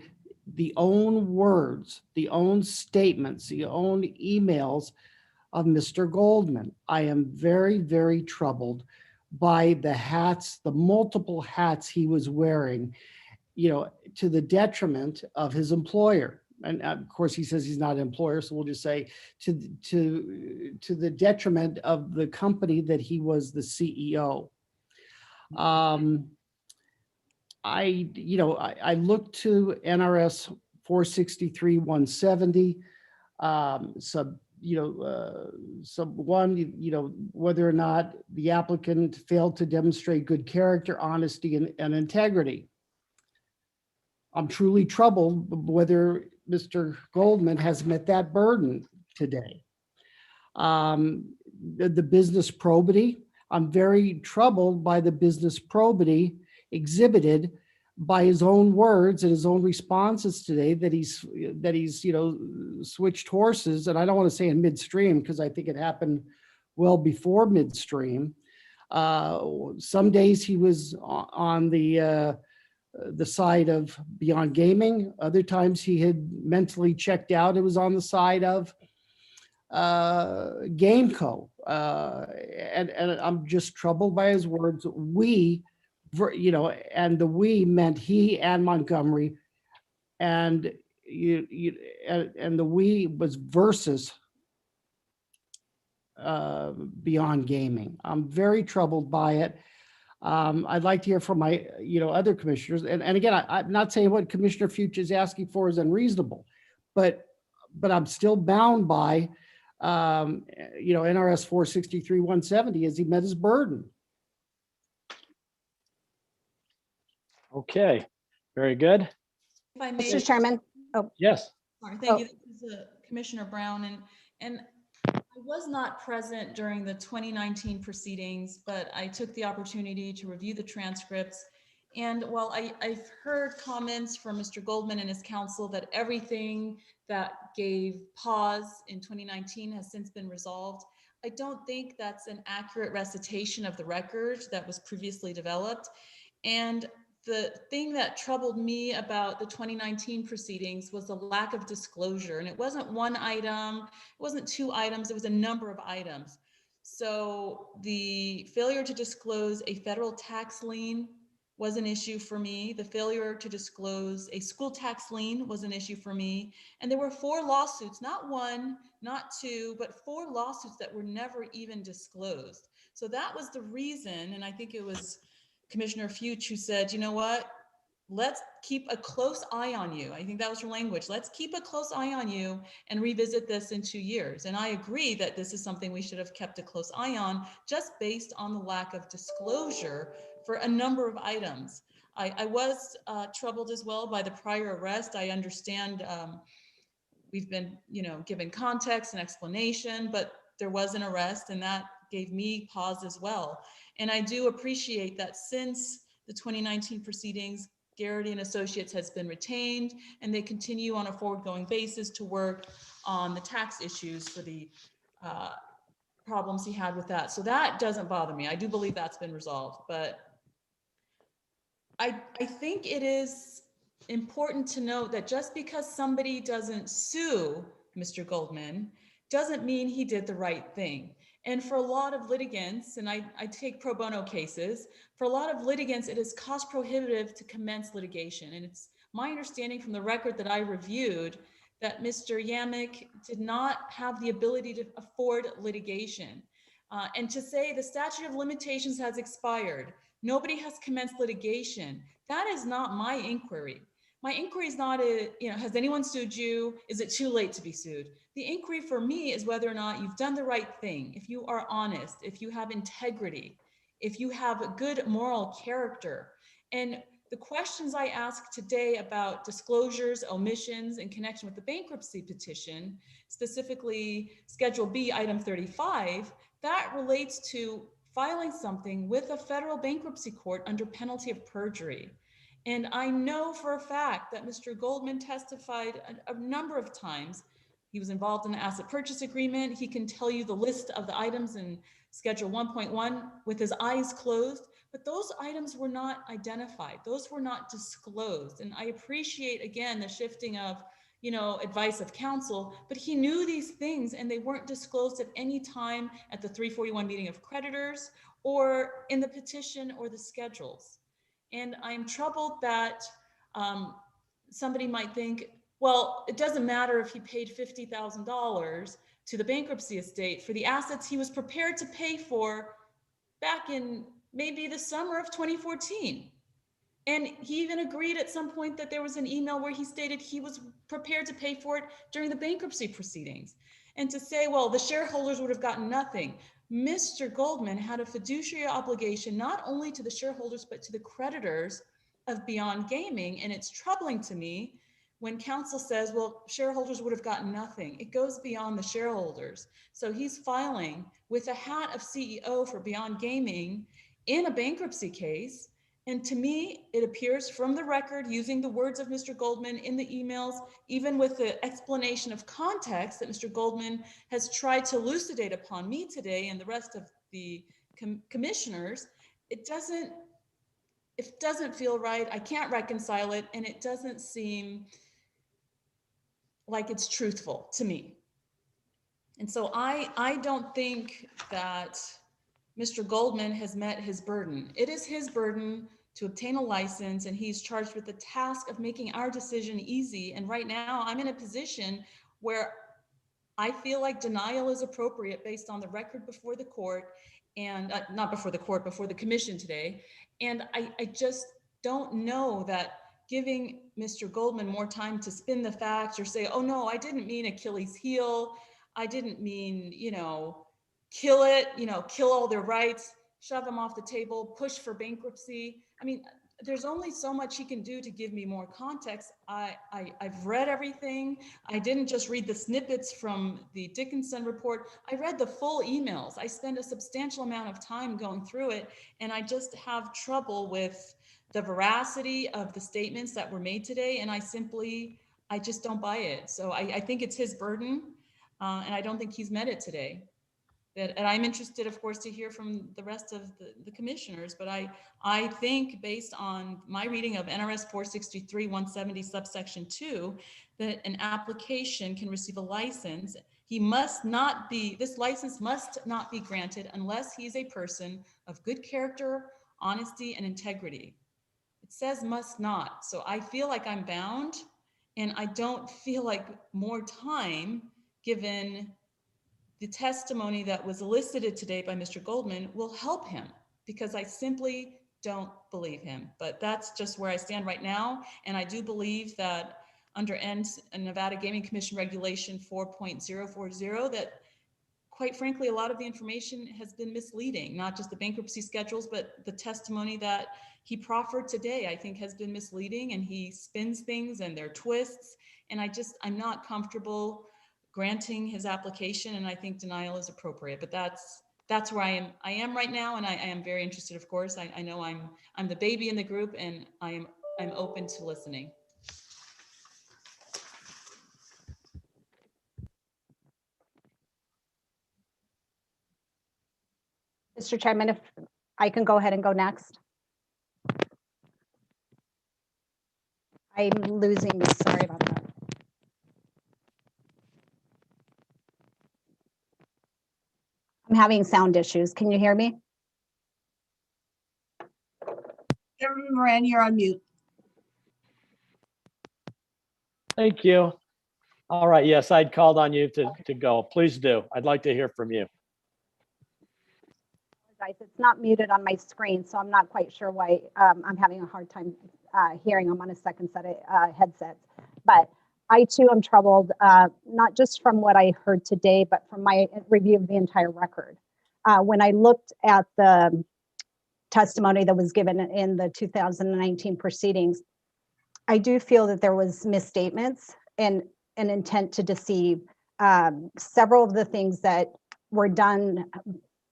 Speaker 5: the own words, the own statements, the own emails of Mr. Goldman. I am very, very troubled by the hats, the multiple hats he was wearing, to the detriment of his employer. And of course, he says he's not an employer, so we'll just say to the detriment of the company that he was the CEO. I looked to NRS 463-170, sub one, whether or not the applicant failed to demonstrate good character, honesty, and integrity. I'm truly troubled whether Mr. Goldman has met that burden today. The business probity, I'm very troubled by the business probity exhibited by his own words and his own responses today that he's switched horses. And I don't want to say in midstream, because I think it happened well before midstream. Some days he was on the side of Beyond Gaming. Other times he had mentally checked out. It was on the side of GameCo. And I'm just troubled by his words. And the we meant he and Montgomery, and and the we was versus Beyond Gaming. I'm very troubled by it. I'd like to hear from my, other commissioners. And again, I'm not saying what Commissioner Fuchs is asking for is unreasonable, but I'm still bound by, NRS 463-170. Has he met his burden?
Speaker 11: Okay, very good.
Speaker 6: If I may,
Speaker 8: Mr. Chairman,
Speaker 11: Yes.
Speaker 6: sorry, thank you. This is Commissioner Brown, and I was not present during the 2019 proceedings, but I took the opportunity to review the transcripts. And while I've heard comments from Mr. Goldman and his counsel that everything that gave pause in 2019 has since been resolved, I don't think that's an accurate recitation of the record that was previously developed. And the thing that troubled me about the 2019 proceedings was the lack of disclosure. And it wasn't one item, it wasn't two items, it was a number of items. So the failure to disclose a federal tax lien was an issue for me. The failure to disclose a school tax lien was an issue for me. And there were 4 lawsuits, not 1, not 2, but 4 lawsuits that were never even disclosed. So that was the reason, and I think it was Commissioner Fuchs who said, you know what, let's keep a close eye on you. I think that was your language. Let's keep a close eye on you and revisit this in 2 years. And I agree that this is something we should have kept a close eye on, just based on the lack of disclosure for a number of items. I was troubled as well by the prior arrest. I understand we've been, given context and explanation, but there was an arrest, and that gave me pause as well. And I do appreciate that since the 2019 proceedings, Garrity and Associates has been retained, and they continue on a forward-going basis to work on the tax issues for the problems he had with that. So that doesn't bother me. I do believe that's been resolved, but I think it is important to note that just because somebody doesn't sue Mr. Goldman doesn't mean he did the right thing. And for a lot of litigants, and I take pro bono cases, for a lot of litigants, it is cost prohibitive to commence litigation. And it's my understanding from the record that I reviewed that Mr. Yamick did not have the ability to afford litigation. And to say the statute of limitations has expired, nobody has commenced litigation, that is not my inquiry. My inquiry is not, has anyone sued you? Is it too late to be sued? The inquiry for me is whether or not you've done the right thing, if you are honest, if you have integrity, if you have good moral character. And the questions I asked today about disclosures, omissions in connection with the bankruptcy petition, specifically Schedule B, Item 35, that relates to filing something with a federal bankruptcy court under penalty of perjury. And I know for a fact that Mr. Goldman testified a number of times. He was involved in the asset purchase agreement. He can tell you the list of the items in Schedule 1.1 with his eyes closed, but those items were not identified. Those were not disclosed. And I appreciate, again, the shifting of, advice of counsel, but he knew these things and they weren't disclosed at any time at the 341 meeting of creditors or in the petition or the schedules. And I'm troubled that somebody might think, well, it doesn't matter if he paid $50,000 to the bankruptcy estate for the assets he was prepared to pay for back in maybe the summer of 2014. And he even agreed at some point that there was an email where he stated he was prepared to pay for it during the bankruptcy proceedings. And to say, well, the shareholders would have gotten nothing. Mr. Goldman had a fiduciary obligation not only to the shareholders, but to the creditors of Beyond Gaming. And it's troubling to me when counsel says, well, shareholders would have gotten nothing. It goes beyond the shareholders. So he's filing with a hat of CEO for Beyond Gaming in a bankruptcy case. And to me, it appears from the record, using the words of Mr. Goldman in the emails, even with the explanation of context that Mr. Goldman has tried to elucidate upon me today and the rest of the commissioners, it doesn't feel right. I can't reconcile it, and it doesn't seem like it's truthful to me. And so I don't think that Mr. Goldman has met his burden. It is his burden to obtain a license, and he's charged with the task of making our decision easy. And right now I'm in a position where I feel like denial is appropriate based on the record before the court and not before the court, before the commission today. And I just don't know that giving Mr. Goldman more time to spin the facts or say, oh no, I didn't mean Achilles heel. I didn't mean, kill it, kill all their rights, shove them off the table, push for bankruptcy. I mean, there's only so much he can do to give me more context. I've read everything. I didn't just read the snippets from the Dickinson report. I read the full emails. I spent a substantial amount of time going through it, and I just have trouble with the veracity of the statements that were made today, and I just don't buy it. So I think it's his burden, and I don't think he's met it today. And I'm interested, of course, to hear from the rest of the commissioners, but I think based on my reading of NRS 463-170 subsection 2, that an application can receive a license. This license must not be granted unless he is a person of good character, honesty, and integrity. It says must not. So I feel like I'm bound, and I don't feel like more time given the testimony that was elicited today by Mr. Goldman will help him, because I simply don't believe him. But that's just where I stand right now. And I do believe that under Nevada Gaming Commission Regulation 4.040, that quite frankly, a lot of the information has been misleading, not just the bankruptcy schedules, but the testimony that he proffered today, I think has been misleading, and he spins things and there are twists. And I'm not comfortable granting his application, and I think denial is appropriate. But that's where I am right now, and I am very interested, of course. I know I'm the baby in the group, and I'm open to listening.
Speaker 8: Mr. Chairman, if I can go ahead and go next. I'm losing this, sorry about that. I'm having sound issues. Can you hear me?
Speaker 3: Chairman Moran, you're on mute.
Speaker 11: Thank you. All right, yes, I'd called on you to go. Please do. I'd like to hear from you.
Speaker 8: Guys, it's not muted on my screen, so I'm not quite sure why I'm having a hard time hearing. I'm on a second set of headsets. But I too am troubled, not just from what I heard today, but from my review of the entire record. When I looked at the testimony that was given in the 2019 proceedings, I do feel that there was misstatements and an intent to deceive. Several of the things that were done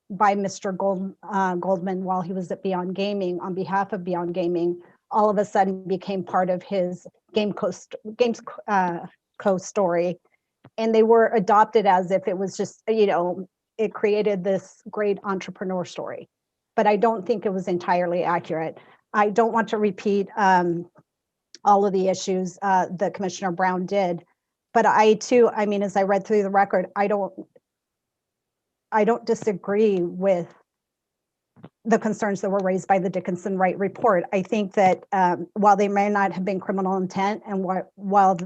Speaker 8: by Mr. Goldman while he was at Beyond Gaming on behalf of Beyond Gaming, all of a sudden became part of his Gamesco story. And they were adopted as if it was just, it created this great entrepreneur story. But I don't think it was entirely accurate. I don't want to repeat all of the issues that Commissioner Brown did, but I too, as I read through the record, I don't disagree with the concerns that were raised by the Dickinson Wright report. I think that while they may not have been criminal intent, and while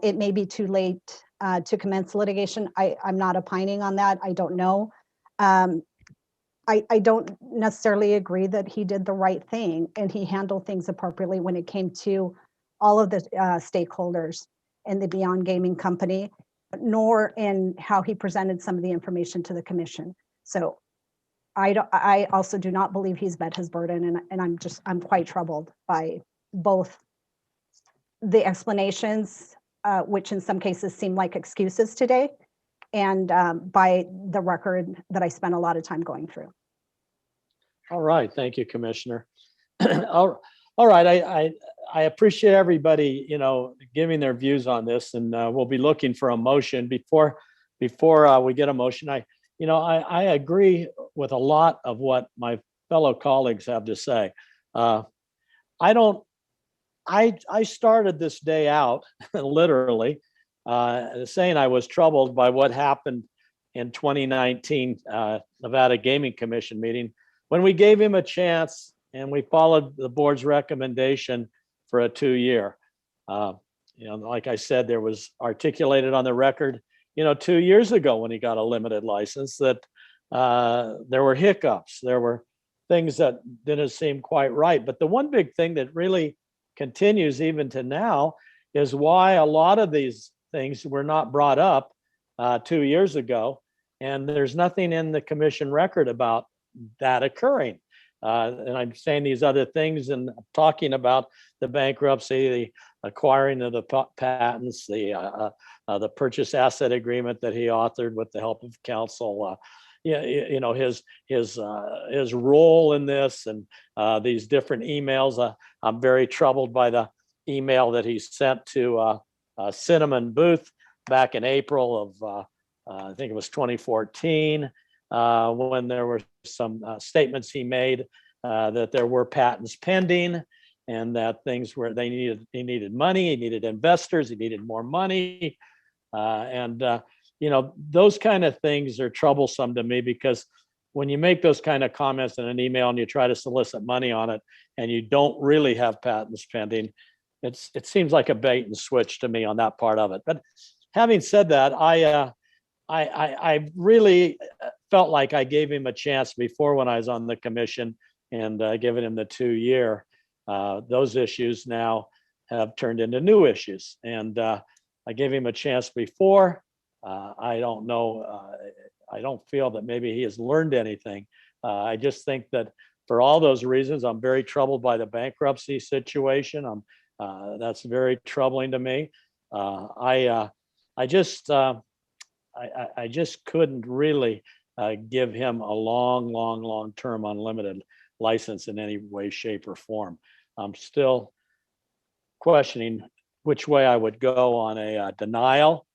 Speaker 8: it may be too late to commence litigation, I'm not opining on that. I don't know. I don't necessarily agree that he did the right thing and he handled things appropriately when it came to all of the stakeholders in the Beyond Gaming company, nor in how he presented some of the information to the commission. So I also do not believe he's met his burden, and I'm quite troubled by both the explanations, which in some cases seem like excuses today, and by the record that I spent a lot of time going through.
Speaker 11: All right, thank you, Commissioner. All right, I appreciate everybody, giving their views on this, and we'll be looking for a motion. Before we get a motion, I agree with a lot of what my fellow colleagues have to say. I started this day out literally saying I was troubled by what happened in 2019 Nevada Gaming Commission meeting, when we gave him a chance and we followed the board's recommendation for a 2-year. Like I said, there was articulated on the record 2 years ago when he got a limited license, that there were hiccups, there were things that didn't seem quite right. But the one big thing that really continues even to now is why a lot of these things were not brought up 2 years ago. And there's nothing in the commission record about that occurring. And I'm saying these other things and talking about the bankruptcy, the acquiring of the patents, the purchase asset agreement that he authored with the help of counsel, his role in this, and these different emails. I'm very troubled by the email that he sent to Cinnamon Booth back in April of I think it was 2014, when there were some statements he made that there were patents pending, and that things were he needed money, he needed investors, he needed more money, those kind of things are troublesome to me, because when you make those kind of comments in an email and you try to solicit money on it and you don't really have patents pending, it seems like a bait and switch to me on that part of it. But having said that, I really felt like I gave him a chance before when I was on the commission, and given him the 2 year. Those issues now have turned into new issues, and I gave him a chance before. I don't know. I don't feel that maybe he has learned anything. I just think that for all those reasons, I'm very troubled by the bankruptcy situation. That's very troubling to me. I just couldn't really give him a long term unlimited license in any way, shape, or form. I'm still questioning which way I would go on a denial,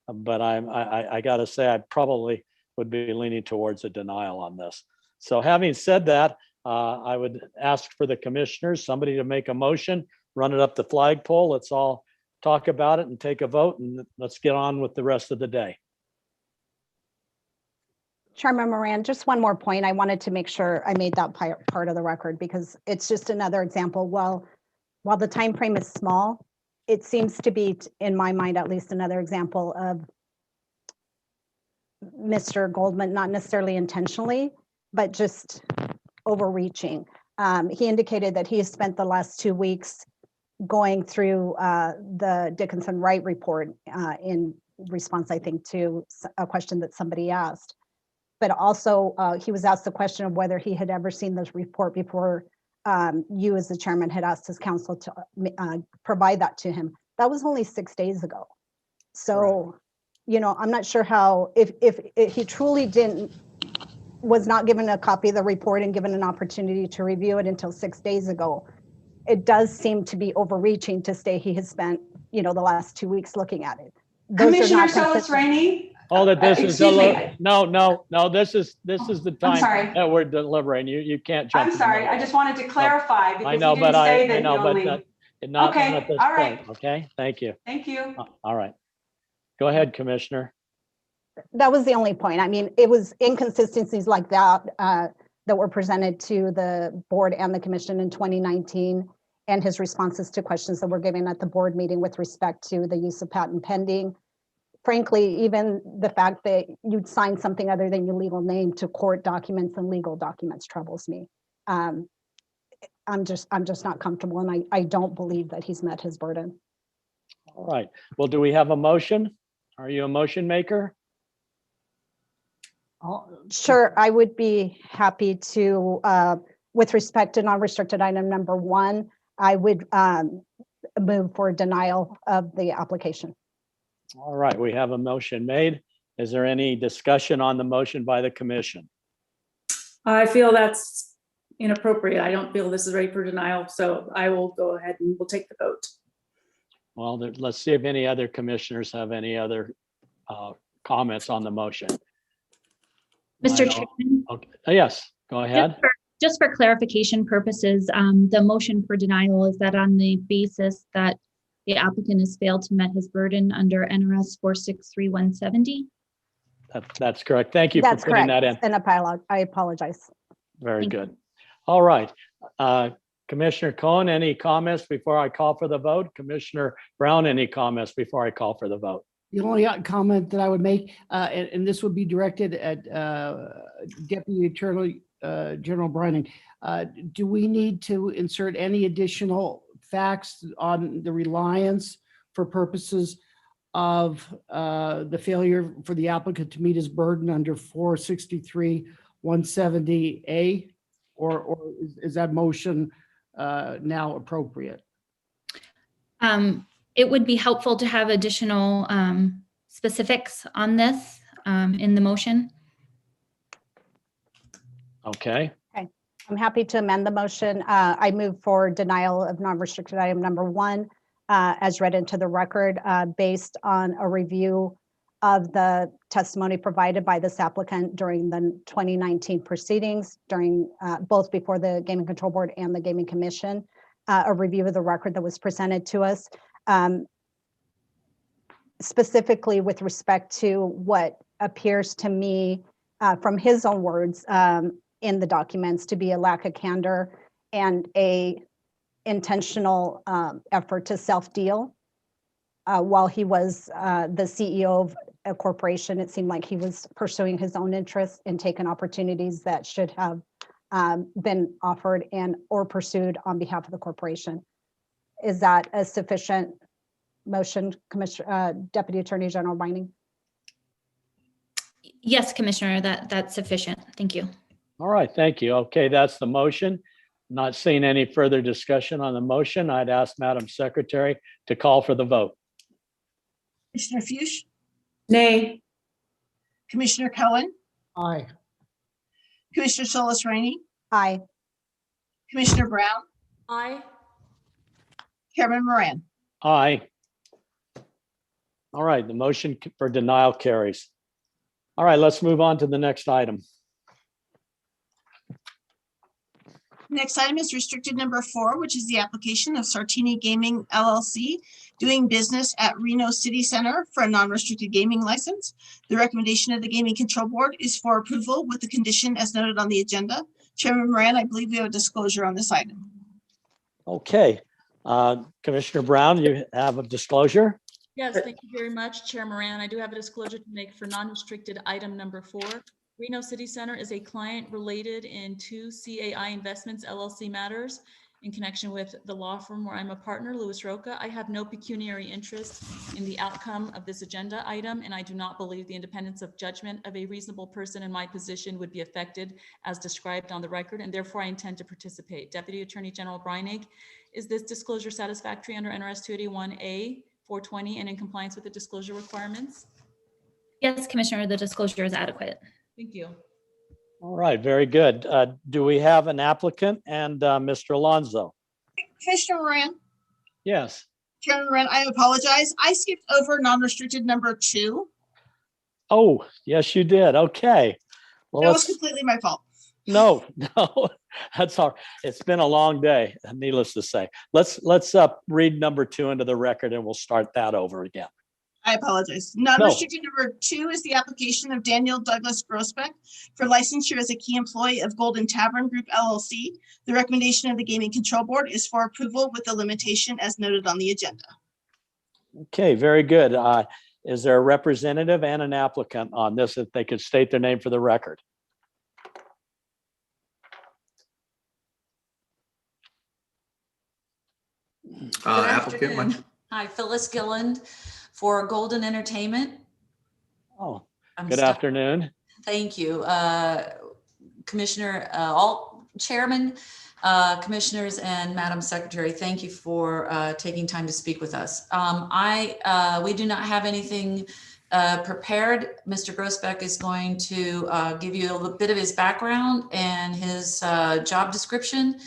Speaker 11: but I got to say I probably would be leaning towards a denial on this. So having said that, I would ask for the commissioners, somebody to make a motion, run it up the flagpole. Let's all talk about it and take a vote, and let's get on with the rest of the day.
Speaker 8: Chairman Moran, just one more point. I wanted to make sure I made that part of the record, because it's just another example. While the time frame is small, it seems to be, in my mind at least, another example of Mr. Goldman, not necessarily intentionally, but just overreaching. He indicated that he has spent the last 2 weeks going through the Dickinson Wright report in response, I think, to a question that somebody asked. But also he was asked the question of whether he had ever seen this report before you as the chairman had asked his counsel to provide that to him. That was only 6 days ago. So, I'm not sure how, if he truly was not given a copy of the report and given an opportunity to review it until 6 days ago, it does seem to be overreaching to say he has spent, the last 2 weeks looking at it.
Speaker 9: Commissioner Solis Rainey.
Speaker 11: Oh, that this is no. This is the time
Speaker 9: sorry.
Speaker 11: that we're deliberating. You can't jump.
Speaker 9: I'm sorry. I just wanted to clarify because
Speaker 11: I know,
Speaker 9: you didn't
Speaker 11: but
Speaker 9: say that
Speaker 11: I know,
Speaker 9: only.
Speaker 11: but not
Speaker 9: Okay,
Speaker 11: at this
Speaker 9: all right.
Speaker 11: point. Okay, thank you.
Speaker 9: Thank you.
Speaker 11: All right, go ahead, Commissioner.
Speaker 8: That was the only point. I mean, it was inconsistencies like that that were presented to the board and the commission in 2019, and his responses to questions that were given at the board meeting with respect to the use of patent pending. Frankly, even the fact that you'd sign something other than your legal name to court documents and legal documents troubles me. I'm just not comfortable, and I don't believe that he's met his burden.
Speaker 11: All right. Well, do we have a motion? Are you a motion maker?
Speaker 8: Sure, I would be happy to, with respect to non-restricted item number 1, I would move for denial of the application.
Speaker 11: All right, we have a motion made. Is there any discussion on the motion by the commission?
Speaker 4: I feel that's inappropriate. I don't feel this is ready for denial, so I will go ahead and we'll take the vote.
Speaker 11: Well, let's see if any other commissioners have any other comments on the motion.
Speaker 7: Mr. Chairman,
Speaker 11: Okay. Yes, go ahead.
Speaker 7: just for clarification purposes, the motion for denial is that on the basis that the applicant has failed to met his burden under NRS 463170.
Speaker 11: That's correct. Thank you for putting that in.
Speaker 8: And I apologize.
Speaker 11: Very good. All right. Commissioner Cohen, any comments before I call for the vote? Commissioner Brown, any comments before I call for the vote?
Speaker 5: The only comment that I would make, and this would be directed at Deputy Attorney General Brining, do we need to insert any additional facts on the reliance for purposes of the failure for the applicant to meet his burden under 463-170A? Or is that motion now appropriate?
Speaker 7: It would be helpful to have additional specifics on this in the motion.
Speaker 11: Okay,
Speaker 8: I'm happy to amend the motion. I move for denial of non-restricted item number 1 as read into the record based on a review of the testimony provided by this applicant during the 2019 proceedings, during both before the Gaming Control Board and the Gaming Commission, a review of the record that was presented to us, specifically with respect to what appears to me from his own words in the documents to be a lack of candor and a intentional effort to self-deal. While he was the CEO of a corporation, it seemed like he was pursuing his own interests and taking opportunities that should have been offered and or pursued on behalf of the corporation. Is that a sufficient motion, Commissioner, Deputy Attorney General Brining?
Speaker 7: Yes, Commissioner, that's sufficient. Thank you.
Speaker 11: all right, thank you. Okay, that's the motion. Not seeing any further discussion on the motion, I'd ask Madam Secretary to call for the vote.
Speaker 3: Commissioner Fuchs,
Speaker 4: Nay.
Speaker 3: Commissioner Cohen,
Speaker 5: Aye.
Speaker 3: Commissioner Solis Rainey,
Speaker 8: Aye.
Speaker 3: Commissioner Brown,
Speaker 6: Aye.
Speaker 3: Chairman Moran.
Speaker 11: Aye. All right, the motion for denial carries. All right, let's move on to the next item.
Speaker 3: Next item is restricted number 4, which is the application of Sartini Gaming LLC doing business at Reno City Center for a non-restricted gaming license. The recommendation of the Gaming Control Board is for approval with the condition as noted on the agenda. Chairman Moran, I believe we have a disclosure on this item.
Speaker 11: Okay, Commissioner Brown, you have a disclosure?
Speaker 6: Yes, thank you very much, Chair Moran. I do have a disclosure to make for non-restricted item number 4. Reno City Center is a client related in 2 CAI Investments LLC matters in connection with the law firm where I'm a partner, Louis Roca. I have no pecuniary interest in the outcome of this agenda item, and I do not believe the independence of judgment of a reasonable person in my position would be affected as described on the record, and therefore I intend to participate. Deputy Attorney General Brining, is this disclosure satisfactory under NRS 281A 420 and in compliance with the disclosure requirements?
Speaker 7: Yes, Commissioner, the disclosure is adequate.
Speaker 6: Thank you.
Speaker 11: All right, very good. Do we have an applicant and Mr. Alonso?
Speaker 3: Commissioner Moran,
Speaker 11: Yes.
Speaker 3: Chairman Moran, I apologize. I skipped over non-restricted number 2.
Speaker 11: Oh, yes, you did. Okay. Well,
Speaker 3: That was
Speaker 11: let's,
Speaker 3: completely my fault.
Speaker 11: no, that's all. It's been a long day, needless to say. Let's read number 2 into the record and we'll start that over again.
Speaker 3: I apologize. Non-restricted number 2 is the application of Daniel Douglas Grossbeck for licensure as a key employee of Golden Tavern Group LLC. The recommendation of the Gaming Control Board is for approval with the limitation as noted on the agenda.
Speaker 11: Okay, very good. Is there a representative and an applicant on this if they could state their name for the record?
Speaker 6: Good
Speaker 12: Applicant,
Speaker 6: afternoon. Hi, Phyllis Gilland for Golden Entertainment.
Speaker 11: Oh,
Speaker 6: I'm
Speaker 11: good
Speaker 6: stuck.
Speaker 11: afternoon.
Speaker 6: Thank you, Commissioner, Chairman, Commissioners, and Madam Secretary. Thank you for taking time to speak with us. We do not have anything prepared. Mr. Grossbeck is going to give you a little bit of his background and his job description,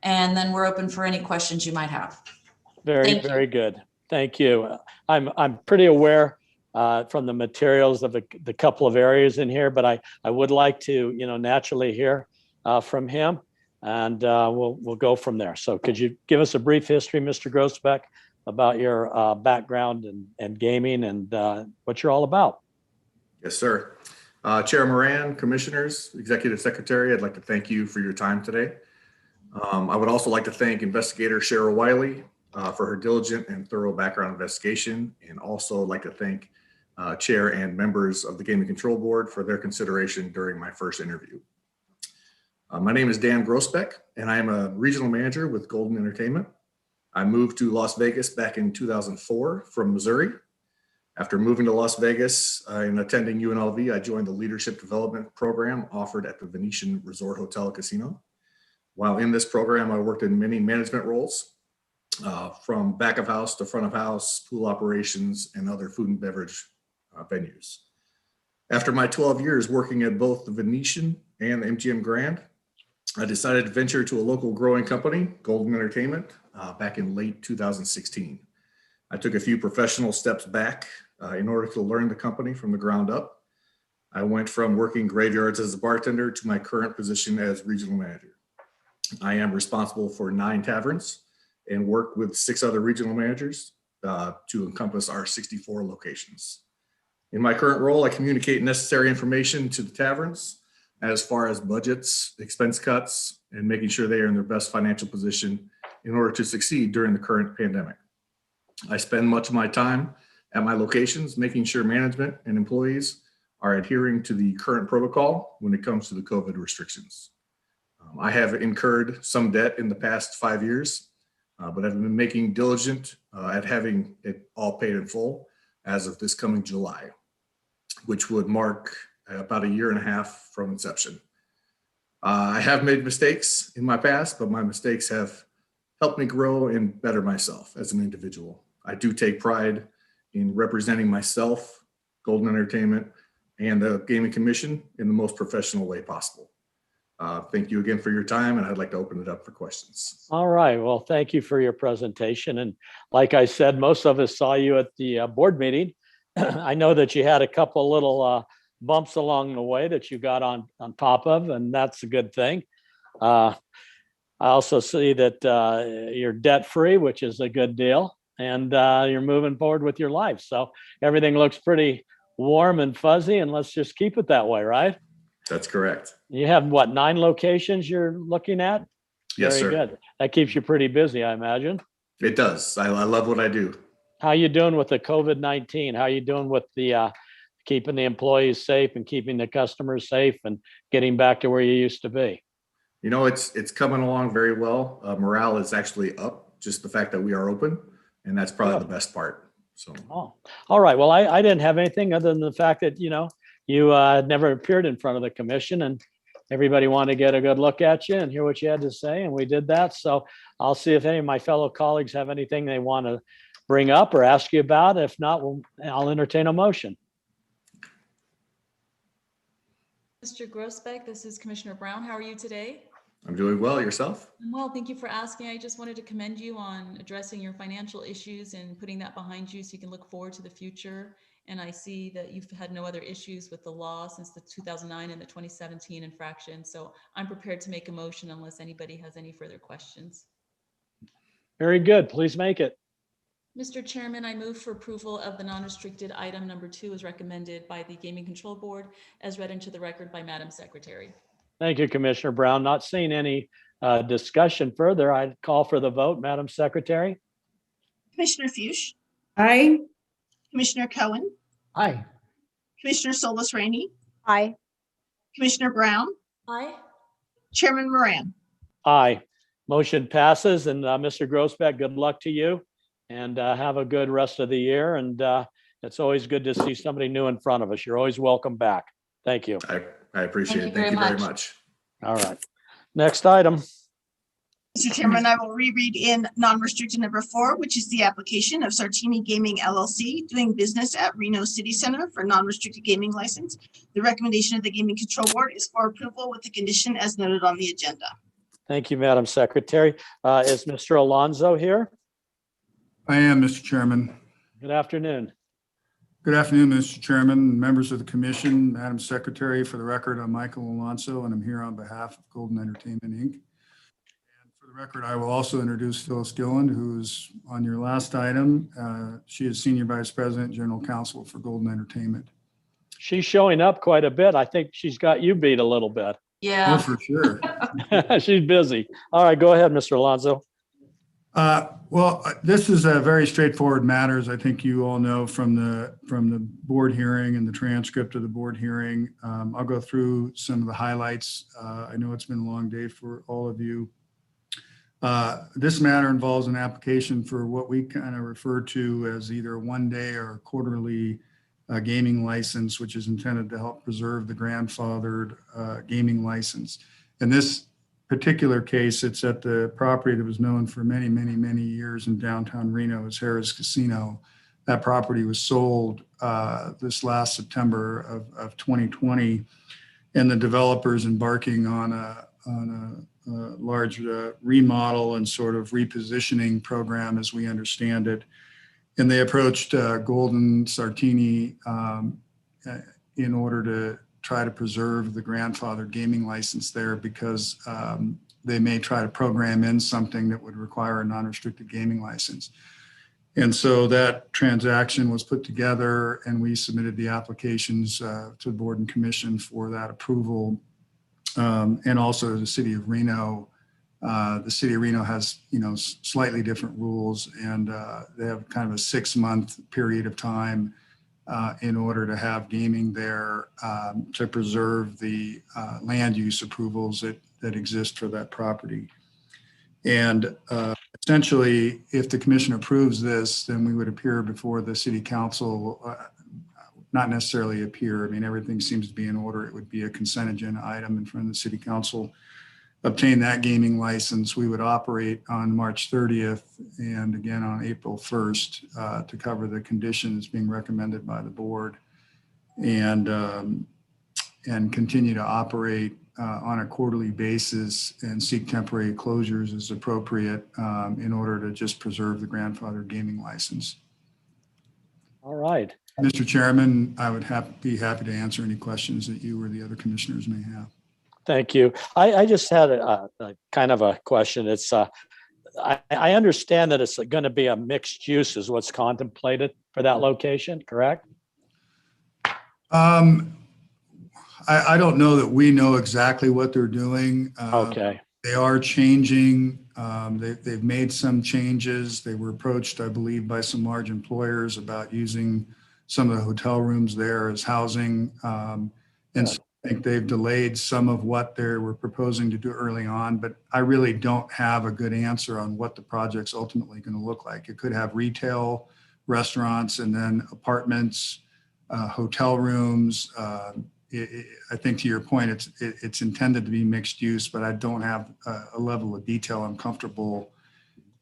Speaker 6: and then we're open for any questions you might have.
Speaker 11: Very good. Thank you. I'm pretty aware from the materials of the couple of areas in here, but I would like to, naturally hear from him, and we'll go from there. So could you give us a brief history, Mr. Grossbeck, about your background and gaming and what you're all about?
Speaker 12: Yes, sir. Chair Moran, Commissioners, Executive Secretary, I'd like to thank you for your time today. I would also like to thank Investigator Cheryl Wiley for her diligent and thorough background investigation, and also like to thank Chair and members of the Gaming Control Board for their consideration during my first interview. My name is Dan Grossbeck, and I am a regional manager with Goldman Entertainment. I moved to Las Vegas back in 2004 from Missouri. After moving to Las Vegas and attending UNLV, I joined the leadership development program offered at the Venetian Resort Hotel Casino. While in this program, I worked in many management roles, from back of house to front of house, pool operations, and other food and beverage venues. After my 12 years working at both the Venetian and the MGM Grand, I decided to venture to a local growing company, Goldman Entertainment, back in late 2016. I took a few professional steps back in order to learn the company from the ground up. I went from working graveyards as a bartender to my current position as regional manager. I am responsible for 9 taverns and work with 6 other regional managers to encompass our 64 locations. In my current role, I communicate necessary information to the taverns as far as budgets, expense cuts, and making sure they are in their best financial position in order to succeed during the current pandemic. I spend much of my time at my locations making sure management and employees are adhering to the current protocol when it comes to the COVID restrictions. I have incurred some debt in the past 5 years, but I've been making diligent at having it all paid in full as of this coming July, which would mark about 1.5 years from inception. I have made mistakes in my past, but my mistakes have helped me grow and better myself as an individual. I do take pride in representing myself, Goldman Entertainment, and the Gaming Commission in the most professional way possible. Thank you again for your time, and I'd like to open it up for questions.
Speaker 11: All right. Well, thank you for your presentation. And like I said, most of us saw you at the board meeting. I know that you had a couple little bumps along the way that you got on top of, and that's a good thing. I also see that you're debt-free, which is a good deal, and you're moving forward with your life. So everything looks pretty warm and fuzzy, and let's just keep it that way, right?
Speaker 12: That's correct.
Speaker 11: You have what, 9 locations you're looking at?
Speaker 12: Yes,
Speaker 11: Very
Speaker 12: sir.
Speaker 11: good. That keeps you pretty busy, I imagine.
Speaker 12: It does. I love what I do.
Speaker 11: How you doing with the COVID-19? How you doing with the keeping the employees safe and keeping the customers safe and getting back to where you used to be?
Speaker 12: You know, it's coming along very well. Morale is actually up, just the fact that we are open, and that's probably the best part. So.
Speaker 11: Oh, all right. Well, I didn't have anything other than the fact that, you never appeared in front of the commission, and everybody wanted to get a good look at you and hear what you had to say, and we did that. So I'll see if any of my fellow colleagues have anything they want to bring up or ask you about. If not, I'll entertain a motion.
Speaker 6: Mr. Grossbeck, this is Commissioner Brown. How are you today?
Speaker 12: I'm doing well. Yourself?
Speaker 6: Well, thank you for asking. I just wanted to commend you on addressing your financial issues and putting that behind you so you can look forward to the future. And I see that you've had no other issues with the law since the 2009 and the 2017 infraction. So I'm prepared to make a motion unless anybody has any further questions.
Speaker 11: Very good. Please make it.
Speaker 6: Mr. Chairman, I move for approval of the non-restricted item number 2 as recommended by the Gaming Control Board as read into the record by Madam Secretary.
Speaker 11: Thank you, Commissioner Brown. Not seeing any discussion further, I'd call for the vote. Madam Secretary?
Speaker 3: Commissioner Fuchs,
Speaker 4: Aye.
Speaker 3: Commissioner Cohen,
Speaker 5: Aye.
Speaker 3: Commissioner Solus Rainey,
Speaker 8: Aye.
Speaker 3: Commissioner Brown,
Speaker 6: Aye.
Speaker 3: Chairman Moran.
Speaker 11: Aye. Motion passes. And Mr. Grossbeck, good luck to you, and have a good rest of the year. And it's always good to see somebody new in front of us. You're always welcome back. Thank you.
Speaker 12: I appreciate it. Thank you very much.
Speaker 11: All right. Next item.
Speaker 3: Mr. Chairman, I will reread in non-restricted number 4, which is the application of Sartini Gaming LLC doing business at Reno City Center for non-restricted gaming license. The recommendation of the Gaming Control Board is for approval with the condition as noted on the agenda.
Speaker 11: Thank you, Madam Secretary. Is Mr. Alonso here?
Speaker 13: I am, Mr. Chairman.
Speaker 11: Good afternoon.
Speaker 13: Good afternoon, Mr. Chairman, members of the commission, Madam Secretary. For the record, I'm Michael Alonso, and I'm here on behalf of Golden Entertainment, Inc. And for the record, I will also introduce Phyllis Gilland, who's on your last item. She is Senior Vice President, General Counsel for Golden Entertainment.
Speaker 11: She's showing up quite a bit. I think she's got you beat a little bit.
Speaker 13: Oh, for sure.
Speaker 11: She's busy. All right, go ahead, Mr. Alonso.
Speaker 13: This is a very straightforward matter, as I think you all know from the board hearing and the transcript of the board hearing. I'll go through some of the highlights. I know it's been a long day for all of you. This matter involves an application for what we kind of refer to as either a one-day or quarterly gaming license, which is intended to help preserve the grandfathered gaming license. In this particular case, it's at the property that was known for many, many, many years in downtown Reno as Harrah's Casino. That property was sold this last September of 2020, and the developers embarking on a large remodel and sort of repositioning program, as we understand it. And they approached Goldman Sartini in order to try to preserve the grandfathered gaming license there, because they may try to program in something that would require a non-restricted gaming license. And so that transaction was put together, and we submitted the applications to the board and commission for that approval. And also the city of Reno. The city of Reno has, slightly different rules, and they have kind of a 6-month period of time in order to have gaming there to preserve the land use approvals that exist for that property. And essentially, if the commission approves this, then we would appear before the city council, not necessarily appear. I mean, everything seems to be in order. It would be a consent agenda item in front of the city council. Obtain that gaming license. We would operate on March 30th and again on April 1st to cover the conditions being recommended by the board, and continue to operate on a quarterly basis and seek temporary closures as appropriate in order to just preserve the grandfathered gaming license.
Speaker 11: All right.
Speaker 13: Mr. Chairman, I would be happy to answer any questions that you or the other commissioners may have.
Speaker 11: Thank you. I just had a kind of a question. It's I understand that it's going to be a mixed use is what's contemplated for that location, correct?
Speaker 13: I don't know that we know exactly what they're doing.
Speaker 11: Okay.
Speaker 13: They are changing. They've made some changes. They were approached, I believe, by some large employers about using some of the hotel rooms there as housing. And so I think they've delayed some of what they were proposing to do early on, but I really don't have a good answer on what the project's ultimately going to look like. It could have retail, restaurants, and then apartments, hotel rooms. I think to your point, it's intended to be mixed use, but I don't have a level of detail I'm comfortable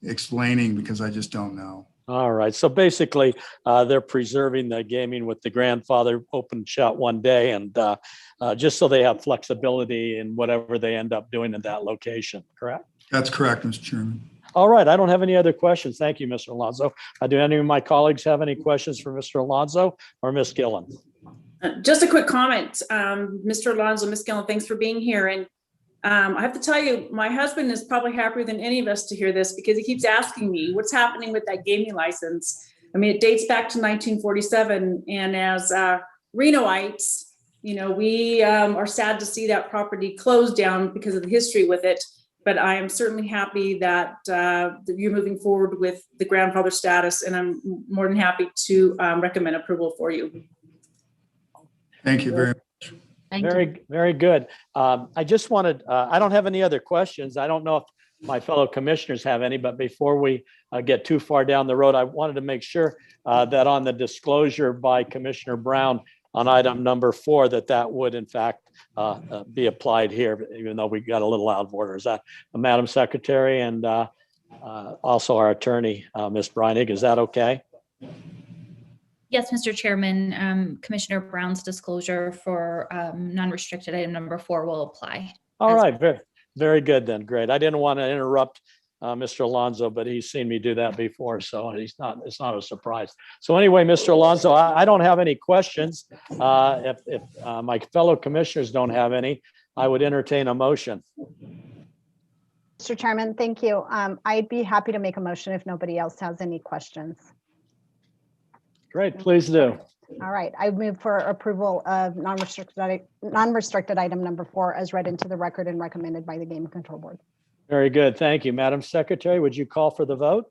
Speaker 13: explaining because I just don't know.
Speaker 11: All right. So basically, they're preserving the gaming with the grandfather open shut one day, and just so they have flexibility in whatever they end up doing in that location, correct?
Speaker 13: That's correct, Mr. Chairman.
Speaker 11: All right. I don't have any other questions. Thank you, Mr. Alonso. Do any of my colleagues have any questions for Mr. Alonso or Ms. Gillen?
Speaker 4: Just a quick comment, Mr. Alonso, Ms. Gillen, thanks for being here. And I have to tell you, my husband is probably happier than any of us to hear this because he keeps asking me what's happening with that gaming license. I mean, it dates back to 1947. And as Renoites, we are sad to see that property closed down because of the history with it. But I am certainly happy that you're moving forward with the grandfather status, and I'm more than happy to recommend approval for you.
Speaker 13: Thank you very much.
Speaker 11: Very good. I just wanted, I don't have any other questions. I don't know if my fellow commissioners have any, but before we get too far down the road, I wanted to make sure that on the disclosure by Commissioner Brown on item number 4, that would in fact be applied here, even though we got a little out of order. Is that Madam Secretary and also our attorney, Ms. Breinig, is that okay?
Speaker 7: Yes, Mr. Chairman, Commissioner Brown's disclosure for non-restricted item number 4 will apply.
Speaker 11: All right, very good then, great. I didn't want to interrupt Mr. Alonso, but he's seen me do that before, so it's not a surprise. So anyway, Mr. Alonso, I don't have any questions. If my fellow commissioners don't have any, I would entertain a motion.
Speaker 8: Mr. Chairman, thank you. I'd be happy to make a motion if nobody else has any questions.
Speaker 11: Great, please do.
Speaker 8: All right, I move for approval of non-restricted item number 4 as read into the record and recommended by the Game Control Board.
Speaker 11: Very good. Thank you. Madam Secretary, would you call for the vote?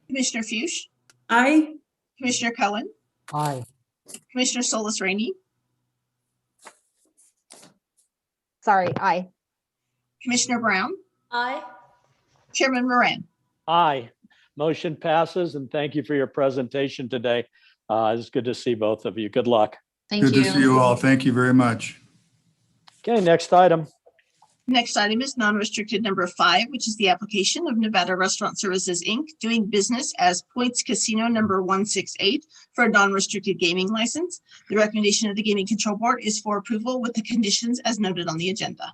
Speaker 3: Commissioner Fuchs,
Speaker 4: Aye.
Speaker 3: Commissioner Cohen,
Speaker 5: Aye.
Speaker 3: Commissioner Solus Rainey,
Speaker 8: Sorry, aye.
Speaker 3: Commissioner Brown,
Speaker 6: Aye.
Speaker 3: Chairman Moran.
Speaker 11: Aye. Motion passes, and thank you for your presentation today. It's good to see both of you. Good luck.
Speaker 6: Thank
Speaker 13: Good
Speaker 6: you.
Speaker 13: to see you all. Thank you very much.
Speaker 11: Okay, next item.
Speaker 3: Next item is non-restricted number 5, which is the application of Nevada Restaurant Services, Inc., doing business as Points Casino number 168 for a non-restricted gaming license. The recommendation of the Gaming Control Board is for approval with the conditions as noted on the agenda.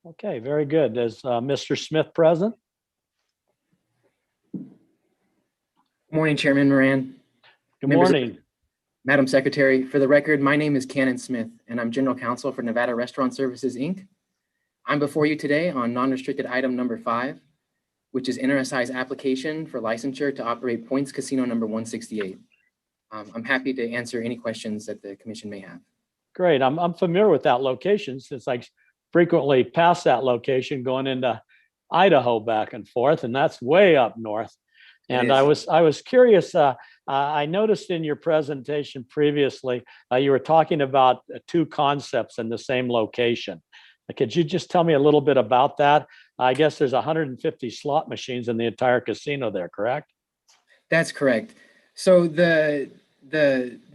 Speaker 11: Okay, very good. Is Mr. Smith present?
Speaker 14: Good morning, Chairman Moran.
Speaker 11: Good
Speaker 14: Members of-
Speaker 11: morning.
Speaker 14: Madam Secretary, for the record, my name is Cannon Smith, and I'm General Counsel for Nevada Restaurant Services, Inc. I'm before you today on non-restricted item number 5, which is NRSI's application for licensure to operate Points Casino number 168. I'm happy to answer any questions that the commission may have.
Speaker 11: Great. I'm familiar with that location since I frequently pass that location going into Idaho back and forth, and that's way up north. And I was curious. I noticed in your presentation previously, you were talking about 2 concepts in the same location. Could you just tell me a little bit about that? I guess there's 150 slot machines in the entire casino there, correct?
Speaker 14: That's correct. So the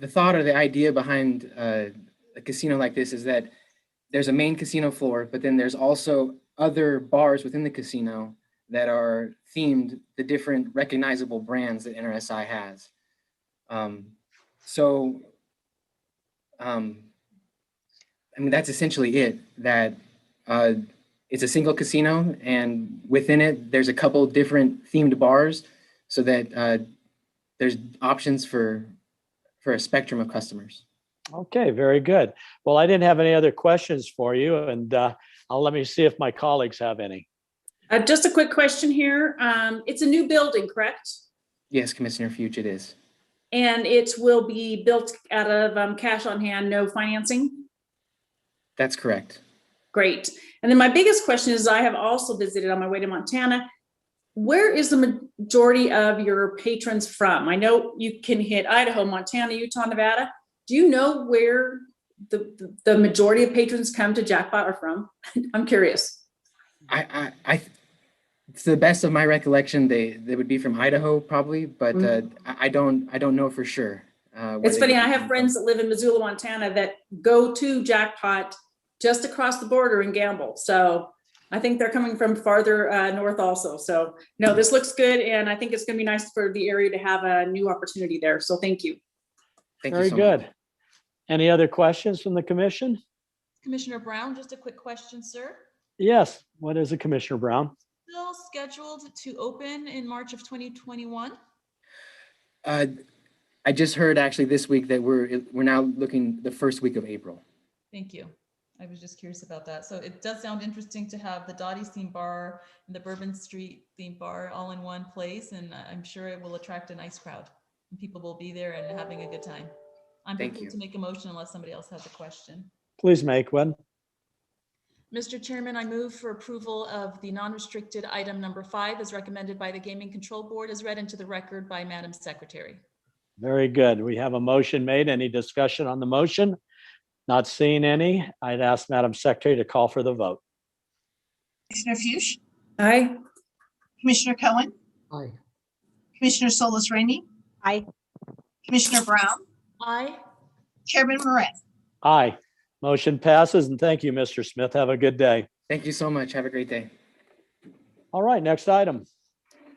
Speaker 14: thought or the idea behind a casino like this is that there's a main casino floor, but then there's also other bars within the casino that are themed the different recognizable brands that NRSI has. I mean, that's essentially it, that it's a single casino, and within it, there's a couple different themed bars so that there's options for a spectrum of customers.
Speaker 11: Okay, very good. Well, I didn't have any other questions for you, and let me see if my colleagues have any.
Speaker 4: Just a quick question here. It's a new building, correct?
Speaker 14: Yes, Commissioner Fuchs, it is.
Speaker 4: And it will be built out of cash on hand, no financing?
Speaker 14: That's correct.
Speaker 4: Great. And then my biggest question is, I have also visited on my way to Montana. Where is the majority of your patrons from? I know you can hit Idaho, Montana, Utah, Nevada. Do you know where the majority of patrons come to Jackpot are from? I'm curious.
Speaker 14: To the best of my recollection, they would be from Idaho probably, but I don't know for sure.
Speaker 4: It's funny. I have friends that live in Missoula, Montana that go to Jackpot just across the border and gamble. So I think they're coming from farther north also. So no, this looks good. And I think it's going to be nice for the area to have a new opportunity there. So thank you.
Speaker 11: Very good. Any other questions from the commission?
Speaker 6: Commissioner Brown, just a quick question, sir.
Speaker 11: Yes. What is it, Commissioner Brown?
Speaker 6: Still scheduled to open in March of 2021?
Speaker 14: I just heard actually this week that we're now looking the first week of April.
Speaker 6: Thank you. I was just curious about that. So it does sound interesting to have the Dottie's theme bar and the Bourbon Street theme bar all in one place, and I'm sure it will attract a nice crowd. And people will be there and having a good time. I'm prepared to make a motion unless somebody else has a question.
Speaker 11: Please make one.
Speaker 6: Mr. Chairman, I move for approval of the non-restricted item number 5 as recommended by the Gaming Control Board, as read into the record by Madam Secretary.
Speaker 11: Very good. We have a motion made. Any discussion on the motion? Not seeing any. I'd ask Madam Secretary to call for the vote.
Speaker 3: Commissioner Fuchs,
Speaker 4: Aye.
Speaker 3: Commissioner Cohen,
Speaker 5: Aye.
Speaker 3: Commissioner Solus Rainey,
Speaker 8: Aye.
Speaker 3: Commissioner Brown,
Speaker 6: Aye.
Speaker 3: Chairman Moran.
Speaker 11: Aye. Motion passes, and thank you, Mr. Smith. Have a good day.
Speaker 14: Thank you so much. Have a great day.
Speaker 11: All right, next item.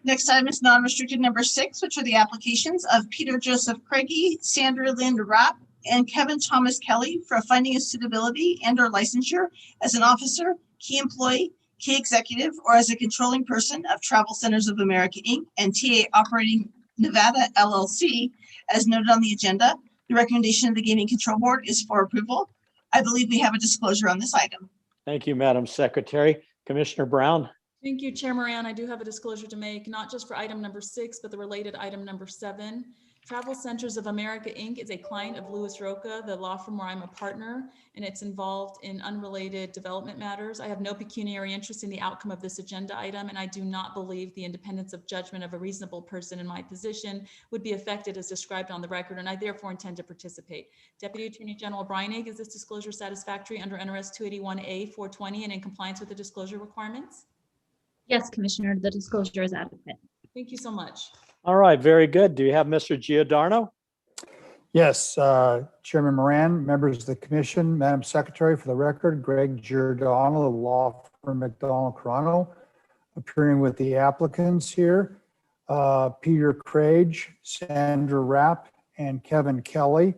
Speaker 3: Next item is non-restricted number 6, which are the applications of Peter Joseph Craigie, Sandra Lynn Rapp, and Kevin Thomas Kelly for a finding of suitability and or licensure as an officer, key employee, key executive, or as a controlling person of Travel Centers of America, Inc. and TA Operating Nevada LLC, as noted on the agenda. The recommendation of the Gaming Control Board is for approval. I believe we have a disclosure on this item.
Speaker 11: Thank you, Madam Secretary. Commissioner Brown.
Speaker 6: Thank you, Chair Moran. I do have a disclosure to make, not just for item number 6, but the related item number 7. Travel Centers of America, Inc. is a client of Louis Roca, the law firm where I'm a partner, and it's involved in unrelated development matters. I have no pecuniary interest in the outcome of this agenda item, and I do not believe the independence of judgment of a reasonable person in my position would be affected as described on the record, and I therefore intend to participate. Deputy Attorney General Breinig, is this disclosure satisfactory under NRS 281A 420 and in compliance with the disclosure requirements?
Speaker 7: Yes, Commissioner, the disclosure is adequate.
Speaker 6: Thank you so much.
Speaker 11: All right, very good. Do you have Mr. Giordano?
Speaker 15: Yes, Chairman Moran, members of the commission, Madam Secretary, for the record, Greg Giordano, the law firm McDonald Carano, appearing with the applicants here, Peter Craig, Sandra Rapp, and Kevin Kelly.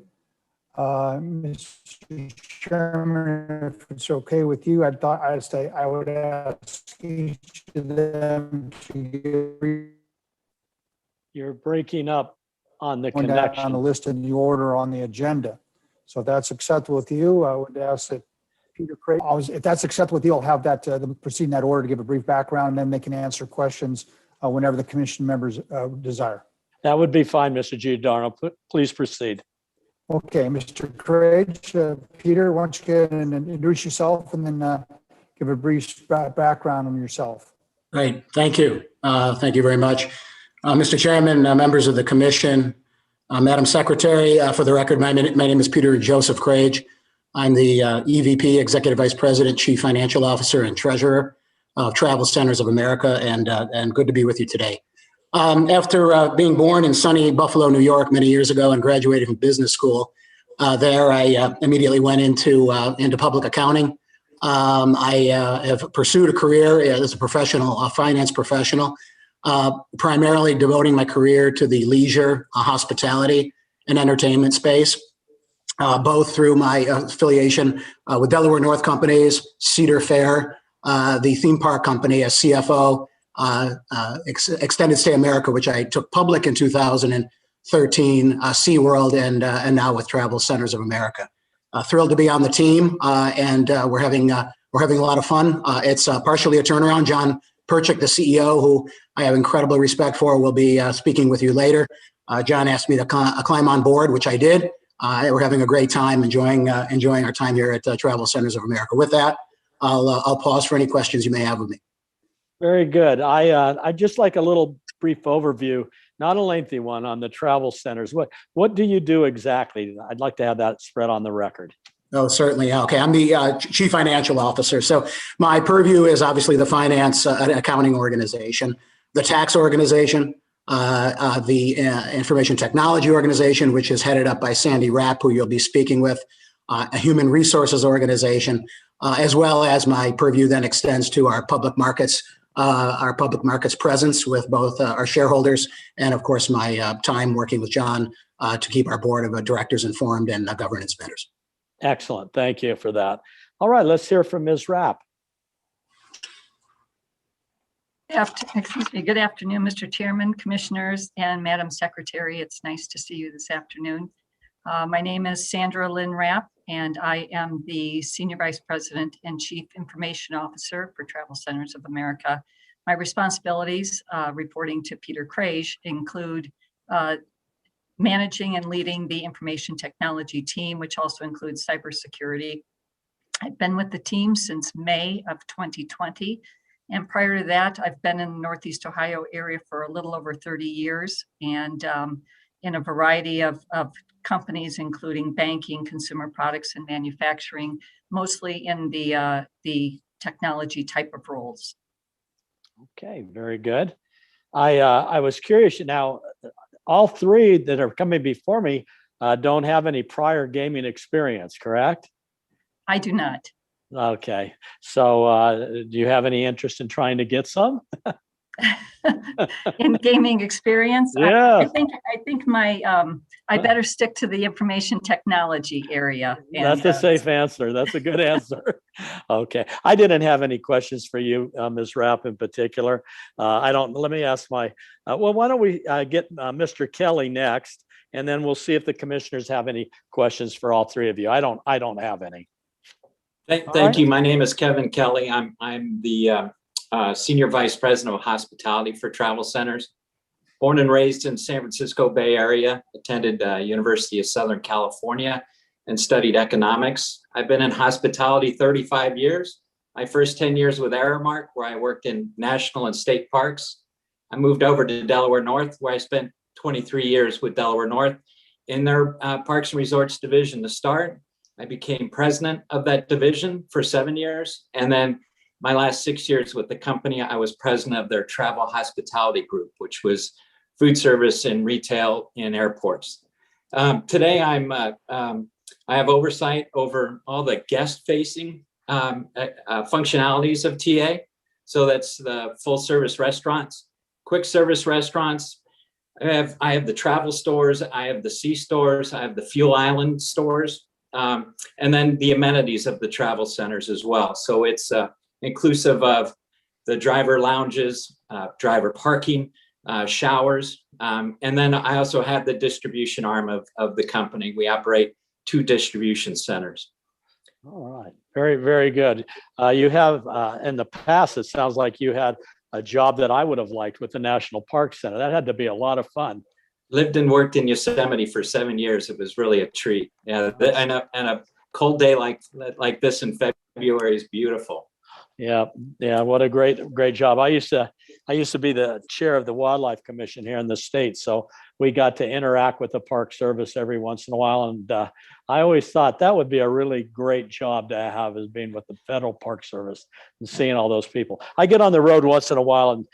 Speaker 15: Mr. Chairman, if it's okay with you, I would ask each of them to give
Speaker 11: You're breaking up on the
Speaker 15: one down on the
Speaker 11: connection.
Speaker 15: list in the order on the agenda. So if that's acceptable with you, I would ask that Peter Craig, if that's acceptable with you, I'll have that proceed in that order to give a brief background, and then they can answer questions whenever the commission members desire.
Speaker 11: That would be fine, Mr. Giordano. Please proceed.
Speaker 15: Okay, Mr. Craig, Peter, why don't you go ahead and introduce yourself and then give a brief background on yourself.
Speaker 16: Great, thank you. Thank you very much. Mr. Chairman, members of the commission, Madam Secretary, for the record, my name is Peter Joseph Craig. I'm the EVP, Executive Vice President, Chief Financial Officer, and Treasurer of Travel Centers of America, and good to be with you today. After being born in sunny Buffalo, New York many years ago and graduating from business school, there I immediately went into public accounting. I have pursued a career as a professional, a finance professional, primarily devoting my career to the leisure, hospitality, and entertainment space, both through my affiliation with Delaware North Companies, Cedar Fair, the theme park company as CFO, Extended Stay America, which I took public in 2013, SeaWorld, and now with Travel Centers of America. Thrilled to be on the team, and we're having a lot of fun. It's partially a turnaround. John Perchik, the CEO, who I have incredible respect for, will be speaking with you later. John asked me to climb on board, which I did. We're having a great time, enjoying our time here at Travel Centers of America. With that, I'll pause for any questions you may have of me.
Speaker 11: Very good. I'd just like a little brief overview, not a lengthy one, on the travel centers. What do you do exactly? I'd like to have that spread on the record.
Speaker 16: Oh, certainly. Okay. I'm the Chief Financial Officer. So my purview is obviously the finance and accounting organization, the tax organization, the information technology organization, which is headed up by Sandy Rapp, who you'll be speaking with, a human resources organization, as well as my purview then extends to our public markets presence with both our shareholders and, of course, my time working with John to keep our board of directors informed and governance matters.
Speaker 11: Excellent. Thank you for that. All right, let's hear from Ms. Rapp.
Speaker 17: Good afternoon, Mr. Chairman, Commissioners, and Madam Secretary. It's nice to see you this afternoon. My name is Sandra Lynn Rapp, and I am the Senior Vice President and Chief Information Officer for Travel Centers of America. My responsibilities, reporting to Peter Craig, include managing and leading the information technology team, which also includes cybersecurity. I've been with the team since May of 2020. And prior to that, I've been in the Northeast Ohio area for a little over 30 years and in a variety of companies, including banking, consumer products, and manufacturing, mostly in the technology type of roles.
Speaker 11: Okay, very good. I was curious now, all three that are coming before me don't have any prior gaming experience, correct?
Speaker 17: I do not.
Speaker 11: Okay, so do you have any interest in trying to get some?
Speaker 17: In gaming experience?
Speaker 11: Yeah.
Speaker 17: I think my I better stick to the information technology area.
Speaker 11: That's a safe answer. That's a good answer. Okay, I didn't have any questions for you, Ms. Rapp, in particular. Let me ask why don't we get Mr. Kelly next, and then we'll see if the commissioners have any questions for all three of you. I don't have any.
Speaker 18: Thank you. My name is Kevin Kelly. I'm the Senior Vice President of Hospitality for Travel Centers. born and raised in San Francisco Bay Area, attended University of Southern California and studied economics. I've been in hospitality 35 years. My first 10 years with Aramark, where I worked in national and state parks. I moved over to Delaware North, where I spent 23 years with Delaware North in their Parks and Resorts division to start. I became president of that division for 7 years. And then my last 6 years with the company, I was president of their travel hospitality group, which was food service and retail in airports. Today, I have oversight over all the guest-facing functionalities of TA. So that's the full service restaurants, quick service restaurants. I have the travel stores, I have the C stores, I have the fuel island stores, and then the amenities of the travel centers as well. So it's inclusive of the driver lounges, driver parking, showers, and then I also have the distribution arm of the company. We operate 2 distribution centers.
Speaker 11: All right, very, very good. You have, in the past, it sounds like you had a job that I would have liked with the National Park Center. That had to be a lot of fun.
Speaker 18: Lived and worked in Yosemite for 7 years. It was really a treat. Yeah, and a cold day like this in February is beautiful.
Speaker 11: Yeah, what a great job. I used to be the chair of the Wildlife Commission here in the state, so we got to interact with the Park Service every once in a while, and I always thought that would be a really great job to have, as being with the Federal Park Service and seeing all those people. I get on the road once in a while and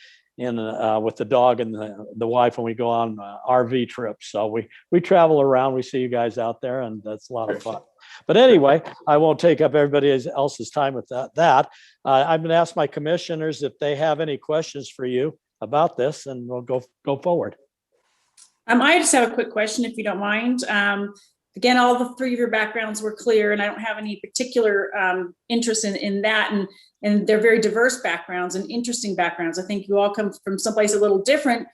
Speaker 11: with the dog and the wife, and we go on RV trips. So we travel around, we see you guys out there, and that's a lot of fun. But anyway, I won't take up everybody else's time with that. I'm going to ask my commissioners if they have any questions for you about this, and we'll go forward.
Speaker 4: I just have a quick question, if you don't mind. Again, all the 3 of your backgrounds were clear, and I don't have any particular interest in that. And they're very diverse backgrounds and interesting backgrounds. I think you all come from someplace a little different,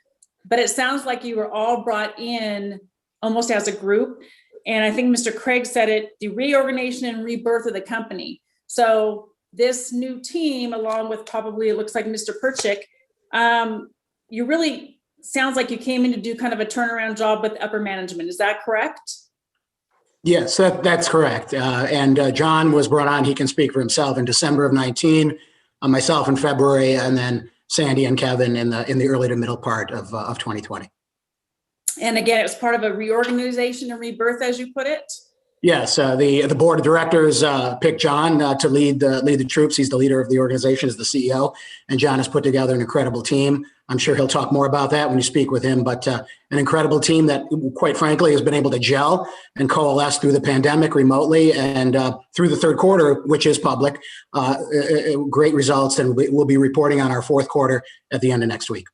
Speaker 4: but it sounds like you were all brought in almost as a group. And I think Mr. Craig said it, the reorganization and rebirth of the company. So this new team, along with probably, it looks like Mr. Perchik, you really sounds like you came in to do kind of a turnaround job with upper management. Is that correct?
Speaker 16: Yes, that's correct. And John was brought on, he can speak for himself, in December of 19, myself in February, and then Sandy and Kevin in the early to middle part of 2020.
Speaker 4: And again, it was part of a reorganization and rebirth, as you put it?
Speaker 16: Yes, the board of directors picked John to lead the troops. He's the leader of the organization, is the CEO, and John has put together an incredible team. I'm sure he'll talk more about that when you speak with him, but an incredible team that, quite frankly, has been able to gel and coalesce through the pandemic remotely and through the third quarter, which is public. Great results, and we'll be reporting on our fourth quarter at the end of next week.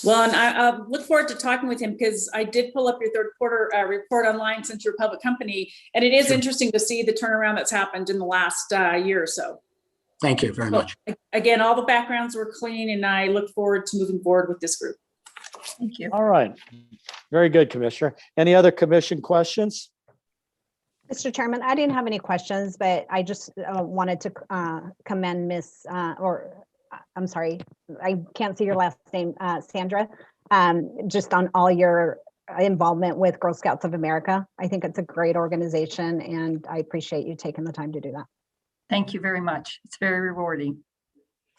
Speaker 4: Well, and I look forward to talking with him, because I did pull up your third quarter report online since you're a public company, and it is interesting to see the turnaround that's happened in the last year or so.
Speaker 16: Thank you very much.
Speaker 4: Again, all the backgrounds were clean, and I look forward to moving forward with this group.
Speaker 17: Thank you.
Speaker 11: All right. Very good, Commissioner. Any other commission questions?
Speaker 8: Mr. Chairman, I didn't have any questions, but I just wanted to commend Miss, I'm sorry, I can't see your last name, Sandra, just on all your involvement with Girl Scouts of America. I think it's a great organization, and I appreciate you taking the time to do that.
Speaker 17: Thank you very much. It's very rewarding.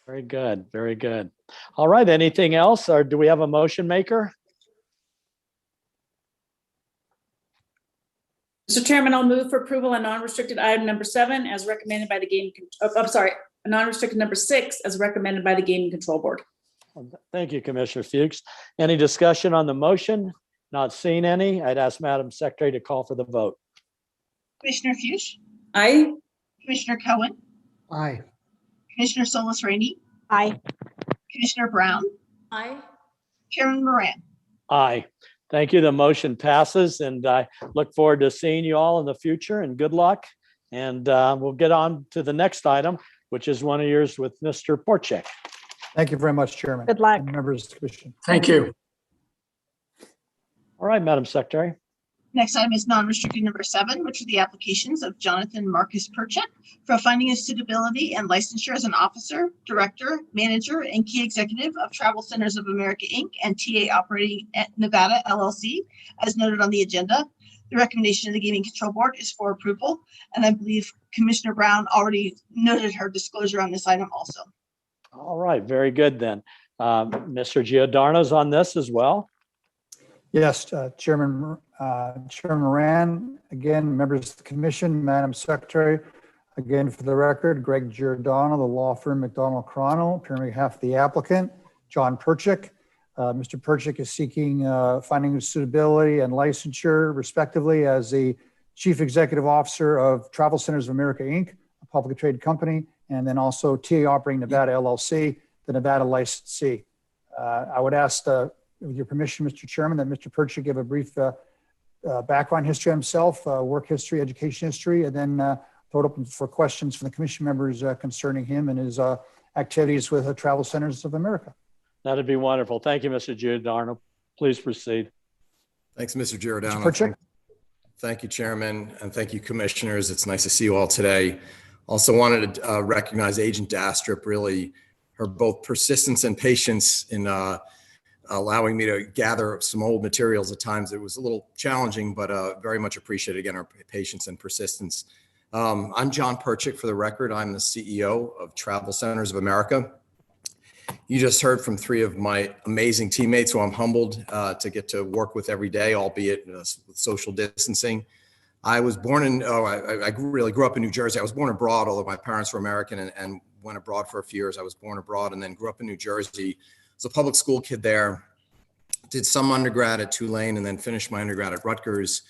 Speaker 11: Very good, very good. All right, anything else, or do we have a motion maker?
Speaker 4: Mr. Chairman, I'll move for approval on non-restricted item number 7 as recommended by the Gaming, non-restricted number 6 as recommended by the Gaming Control Board.
Speaker 11: Thank you, Commissioner Fuchs. Any discussion on the motion? Not seeing any. I'd ask Madam Secretary to call for the vote.
Speaker 3: Commissioner Fuchs?
Speaker 4: Aye.
Speaker 3: Commissioner Cohen?
Speaker 5: Aye.
Speaker 3: Commissioner Solis Rainey?
Speaker 8: Aye.
Speaker 3: Commissioner Brown?
Speaker 6: Aye.
Speaker 3: Chairman Moran?
Speaker 11: Aye. Thank you. The motion passes, and I look forward to seeing you all in the future, and good luck. And we'll get on to the next item, which is one of yours with Mr. Porchek.
Speaker 15: Thank you very much, Chairman.
Speaker 8: Good luck.
Speaker 15: And members of the commission.
Speaker 16: Thank you.
Speaker 11: All right, Madam Secretary.
Speaker 3: Next item is non-restricted number 7, which are the applications of Jonathan Marcus Perchik for a finding of suitability and licensure as an officer, director, manager, and key executive of Travel Centers of America, Inc. and TA Operating at Nevada, LLC, as noted on the agenda. The recommendation of the Gaming Control Board is for approval, and I believe Commissioner Brown already noted her disclosure on this item also.
Speaker 11: All right, very good then. Mr. Giordano's on this as well.
Speaker 15: Yes, Chairman Moran, again, members of the commission, Madam Secretary, again, for the record, Greg Giordano, the law firm McDonald Carano, appearing on behalf of the applicant, John Perchik. Mr. Perchik is seeking finding of suitability and licensure, respectively, as the Chief Executive Officer of Travel Centers of America, Inc., a publicly traded company, and then also TA Operating Nevada, LLC, the Nevada licensee. I would ask, with your permission, Mr. Chairman, that Mr. Perchik give a brief background history on himself, work history, education history, and then throw it open for questions from the commission members concerning him and his activities with Travel Centers of America.
Speaker 11: That'd be wonderful. Thank you, Mr. Giordano. Please proceed.
Speaker 19: Thanks, Mr. Giordano.
Speaker 15: Mr. Perchik.
Speaker 19: Thank you, Chairman, and thank you, Commissioners. It's nice to see you all today. Also wanted to recognize Agent Dastrup, really, her both persistence and patience in allowing me to gather some old materials. At times it was a little challenging, but very much appreciated, again, our patience and persistence. I'm John Perchik, for the record. I'm the CEO of Travel Centers of America. You just heard from 3 of my amazing teammates who I'm humbled to get to work with every day, albeit with social distancing. I was born in, I really grew up in New Jersey. I was born abroad, although my parents were American, and went abroad for a few years. I was born abroad and then grew up in New Jersey. I was a public school kid there, did some undergrad at Tulane and then finished my undergrad at Rutgers,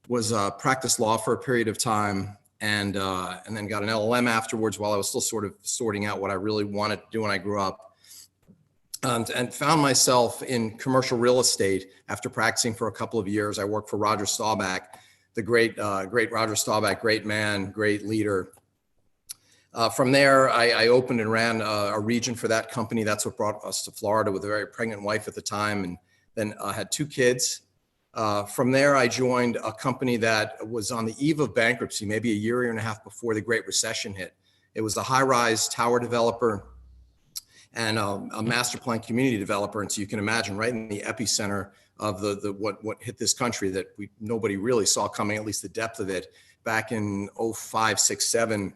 Speaker 19: was practiced law for a period of time, and then got an LLM afterwards while I was still sort of sorting out what I really wanted to do when I grew up. And found myself in commercial real estate after practicing for a couple of years. I worked for Roger Staubach, the great Roger Staubach, great man, great leader. From there, I opened and ran a region for that company. That's what brought us to Florida with a very pregnant wife at the time, and then had 2 kids. From there, I joined a company that was on the eve of bankruptcy, maybe a year and a half before the Great Recession hit. It was a high-rise tower developer and a master plan community developer. And so you can imagine, right in the epicenter of what hit this country that nobody really saw coming, at least the depth of it, back in 05, 6, 7.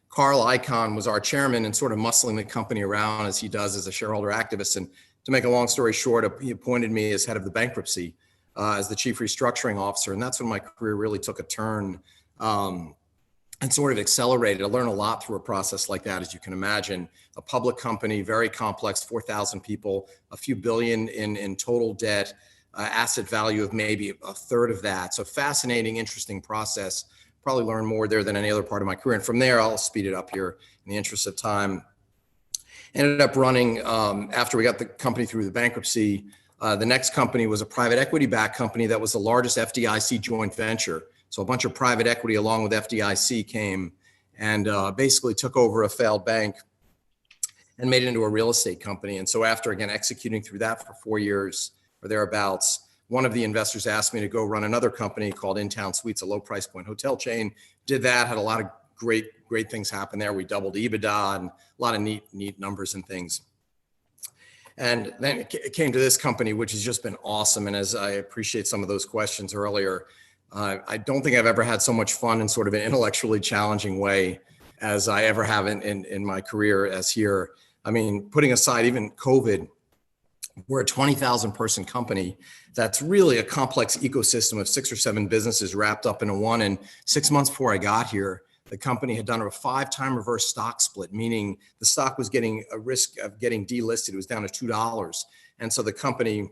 Speaker 19: Carl Icahn was our chairman and sort of muscling the company around as he does as a shareholder activist. And to make a long story short, he appointed me as head of the bankruptcy, as the chief restructuring officer. And that's when my career really took a turn and sort of accelerated. I learned a lot through a process like that, as you can imagine. A public company, very complex, 4,000 people, a few billion in total debt, asset value of maybe a third of that. So fascinating, interesting process. Probably learned more there than any other part of my career. And from there, I'll speed it up here in the interest of time. Ended up running, after we got the company through the bankruptcy, the next company was a private equity-backed company that was the largest FDIC joint venture. So a bunch of private equity along with FDIC came and basically took over a failed bank and made it into a real estate company. And so after, again, executing through that for 4 years or thereabouts, one of the investors asked me to go run another company called In Town Suites, a low price point hotel chain. Did that, had a lot of great things happen there. We doubled EBITDA and a lot of neat numbers and things. And then it came to this company, which has just been awesome. And as I appreciate some of those questions earlier, I don't think I've ever had so much fun in sort of an intellectually challenging way as I ever have in my career as here. I mean, putting aside even COVID, we're a 20,000 person company that's really a complex ecosystem of 6 or 7 businesses wrapped up into one. And 6 months before I got here, the company had done a 5-time reverse stock split, meaning the stock was getting a risk of getting delisted. It was down to $2. And so the company,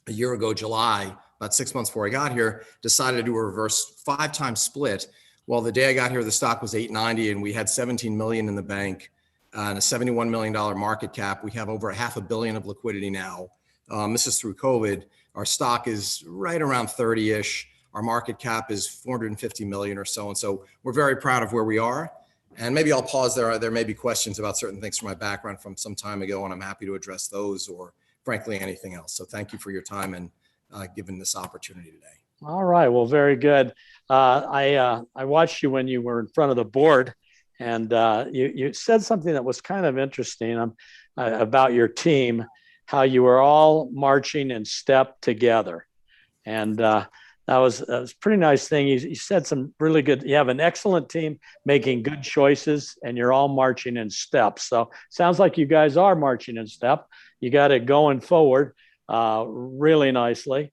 Speaker 19: a year ago, July, about 6 months before I got here, decided to do a reverse 5-time split. Well, the day I got here, the stock was $8.90 and we had 17 million in the bank and a $71 million market cap. We have over $500 million of liquidity now. This is through COVID. Our stock is right around 30-ish. Our market cap is 450 million or so. And so we're very proud of where we are. And maybe I'll pause there. There may be questions about certain things from my background from some time ago, and I'm happy to address those or frankly, anything else. So thank you for your time and given this opportunity today.
Speaker 11: All right, well, very good. I watched you when you were in front of the board, and you said something that was kind of interesting about your team, how you were all marching in step together. And that was a pretty nice thing. You said some really good, you have an excellent team making good choices, and you're all marching in step. So sounds like you guys are marching in step. You got it going forward really nicely.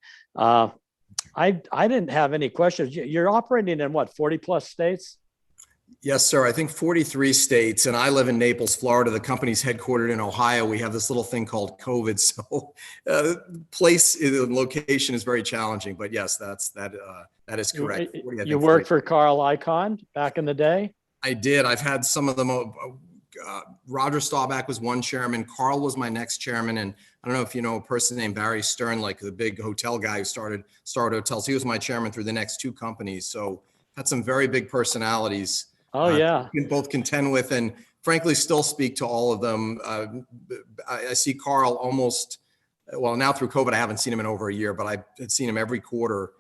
Speaker 11: I didn't have any questions. You're operating in what, 40 plus states?
Speaker 19: Yes, sir. I think 43 states, and I live in Naples, Florida. The company's headquartered in Ohio. We have this little thing called COVID, so location is very challenging. But yes, that is correct.
Speaker 11: You worked for Carl Icahn back in the day?
Speaker 19: I did. I've had some of them. Roger Staubach was one chairman. Carl was my next chairman, and I don't know if you know a person named Barry Stern, like the big hotel guy who started Hotels. He was my chairman through the next two companies. So had some very big personalities.
Speaker 11: Oh yeah.
Speaker 19: Can both contend with and frankly still speak to all of them. I see Carl almost, well, now through COVID, I haven't seen him in over a year, but I had seen him every quarter,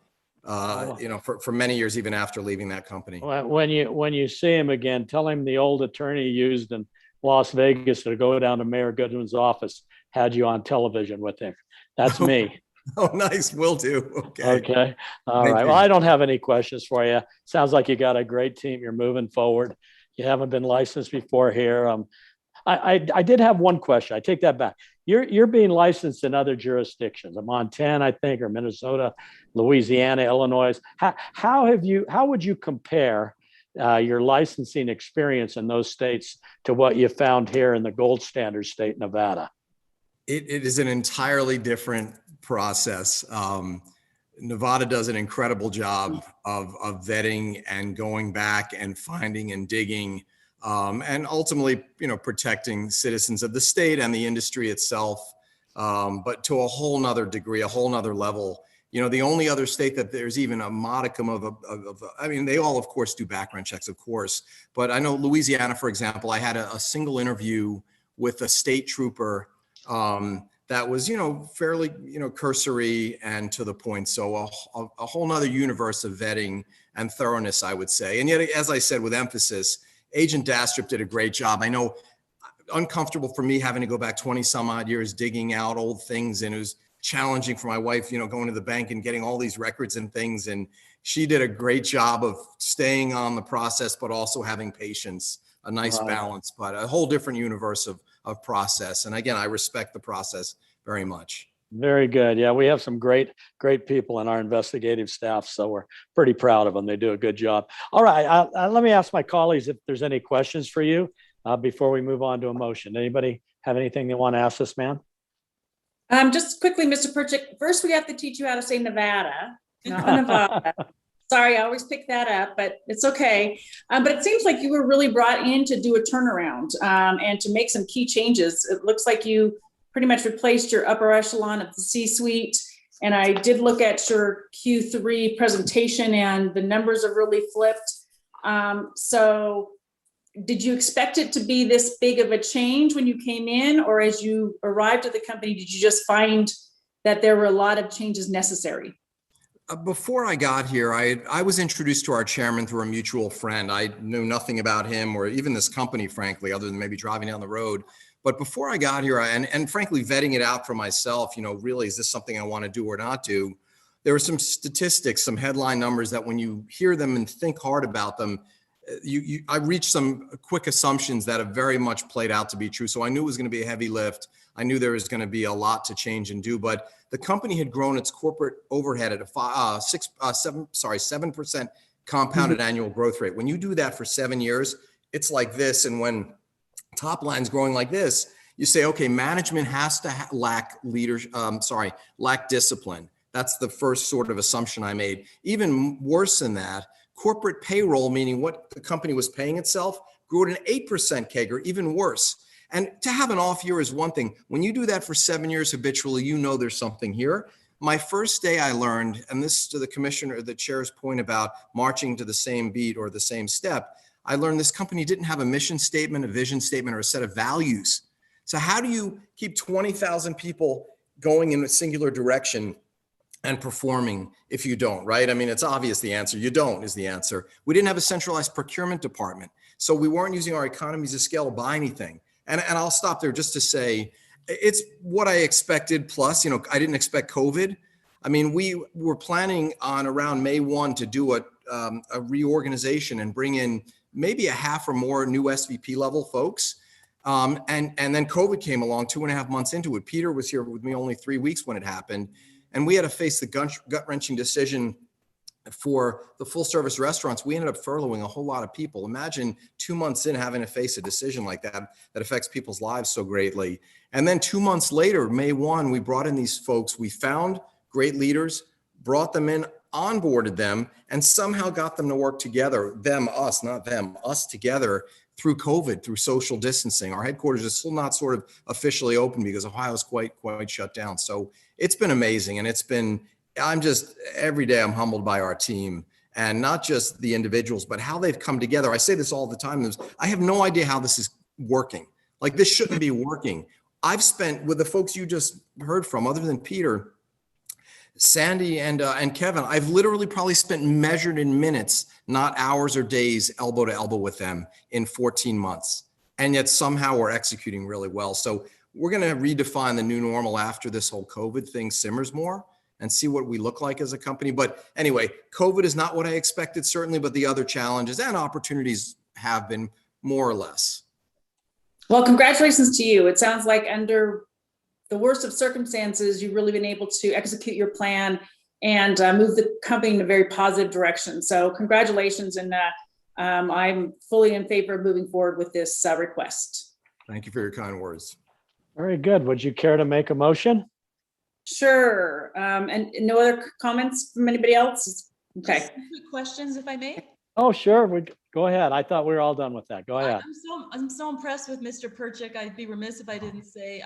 Speaker 19: for many years, even after leaving that company.
Speaker 11: When you see him again, tell him the old attorney used in Las Vegas to go down to Mayor Goodwin's office had you on television with him. That's me.
Speaker 19: Oh, nice. Will do. Okay.
Speaker 11: Okay. All right. Well, I don't have any questions for you. Sounds like you got a great team. You're moving forward. You haven't been licensed before here. I did have one question. I take that back. You're being licensed in other jurisdictions, Montana, I think, or Minnesota, Louisiana, Illinois. How would you compare your licensing experience in those states to what you found here in the gold standard state, Nevada?
Speaker 19: It is an entirely different process. Nevada does an incredible job of vetting and going back and finding and digging, and ultimately, protecting citizens of the state and the industry itself, but to a whole nother degree, a whole nother level. The only other state that there's even a modicum of they all, of course, do background checks, of course, but I know Louisiana, for example, I had a single interview with a state trooper that was, fairly, cursory and to the point. So a whole nother universe of vetting and thoroughness, I would say. And yet, as I said, with emphasis, Agent Dastrup did a great job. I know uncomfortable for me having to go back 20 some odd years, digging out old things. And it was challenging for my wife, going to the bank and getting all these records and things. And she did a great job of staying on the process, but also having patience, a nice balance, but a whole different universe of process. And again, I respect the process very much.
Speaker 11: Very good. Yeah, we have some great people in our investigative staff, so we're pretty proud of them. They do a good job. All right, let me ask my colleagues if there's any questions for you before we move on to a motion. Anybody have anything they want to ask this man?
Speaker 4: Just quickly, Mr. Perchik, first we have to teach you how to say Nevada, not Nevada. Sorry, I always pick that up, but it's okay. But it seems like you were really brought in to do a turnaround and to make some key changes. It looks like you pretty much replaced your upper echelon of the C-suite. And I did look at your Q3 presentation and the numbers have really flipped. So did you expect it to be this big of a change when you came in, or as you arrived at the company, did you just find that there were a lot of changes necessary?
Speaker 19: Before I got here, I was introduced to our chairman through a mutual friend. I knew nothing about him or even this company, frankly, other than maybe driving down the road. But before I got here, and frankly, vetting it out for myself, really, is this something I want to do or not do? There were some statistics, some headline numbers that when you hear them and think hard about them, I reached some quick assumptions that have very much played out to be true. So I knew it was going to be a heavy lift. I knew there was going to be a lot to change and do, but the company had grown its corporate overhead at a 7% compounded annual growth rate. When you do that for 7 years, it's like this. And when top line's growing like this, you say, okay, management has to lack discipline. That's the first sort of assumption I made. Even worse than that, corporate payroll, meaning what the company was paying itself, grew at an 8% CAGR, even worse. And to have an off year is one thing. When you do that for 7 years habitually, there's something here. My first day I learned, and this to the commissioner, the chair's point about marching to the same beat or the same step, I learned this company didn't have a mission statement, a vision statement, or a set of values. So how do you keep 20,000 people going in a singular direction and performing if you don't, right? I mean, it's obvious the answer. You don't is the answer. We didn't have a centralized procurement department. So we weren't using our economies of scale to buy anything. And I'll stop there just to say, it's what I expected. Plus, you know, I didn't expect COVID. I mean, we were planning on around May 1 to do a reorganization and bring in maybe a half or more new SVP level folks. And then COVID came along 2.5 months into it. Peter was here with me only 3 weeks when it happened. And we had to face the gut-wrenching decision for the full service restaurants. We ended up furloughing a whole lot of people. Imagine 2 months in having to face a decision like that affects people's lives so greatly. And then 2 months later, May 1, we brought in these folks. We found great leaders, brought them in, onboarded them, and somehow got them to work together. Them, us, not them, us together through COVID, through social distancing. Our headquarters is still not sort of officially open because Ohio's quite shut down. So it's been amazing. And every day I'm humbled by our team, and not just the individuals, but how they've come together. I say this all the time. I have no idea how this is working. Like, this shouldn't be working. I've spent with the folks you just heard from, other than Peter, Sandy and Kevin, I've literally probably spent measured in minutes, not hours or days, elbow to elbow with them in 14 months. And yet somehow we're executing really well. So we're going to redefine the new normal after this whole COVID thing simmers more and see what we look like as a company. But anyway, COVID is not what I expected, certainly, but the other challenges and opportunities have been more or less.
Speaker 4: Well, congratulations to you. It sounds like under the worst of circumstances, you've really been able to execute your plan and move the company in a very positive direction. So congratulations. And I'm fully in favor of moving forward with this request.
Speaker 19: Thank you for your kind words.
Speaker 11: Very good. Would you care to make a motion?
Speaker 4: Sure. And no other comments from anybody else? Okay.
Speaker 6: Just some quick questions, if I may.
Speaker 11: Oh, sure. Go ahead. I thought we were all done with that. Go ahead.
Speaker 6: I'm so impressed with Mr. Perchik. I'd be remiss if I didn't say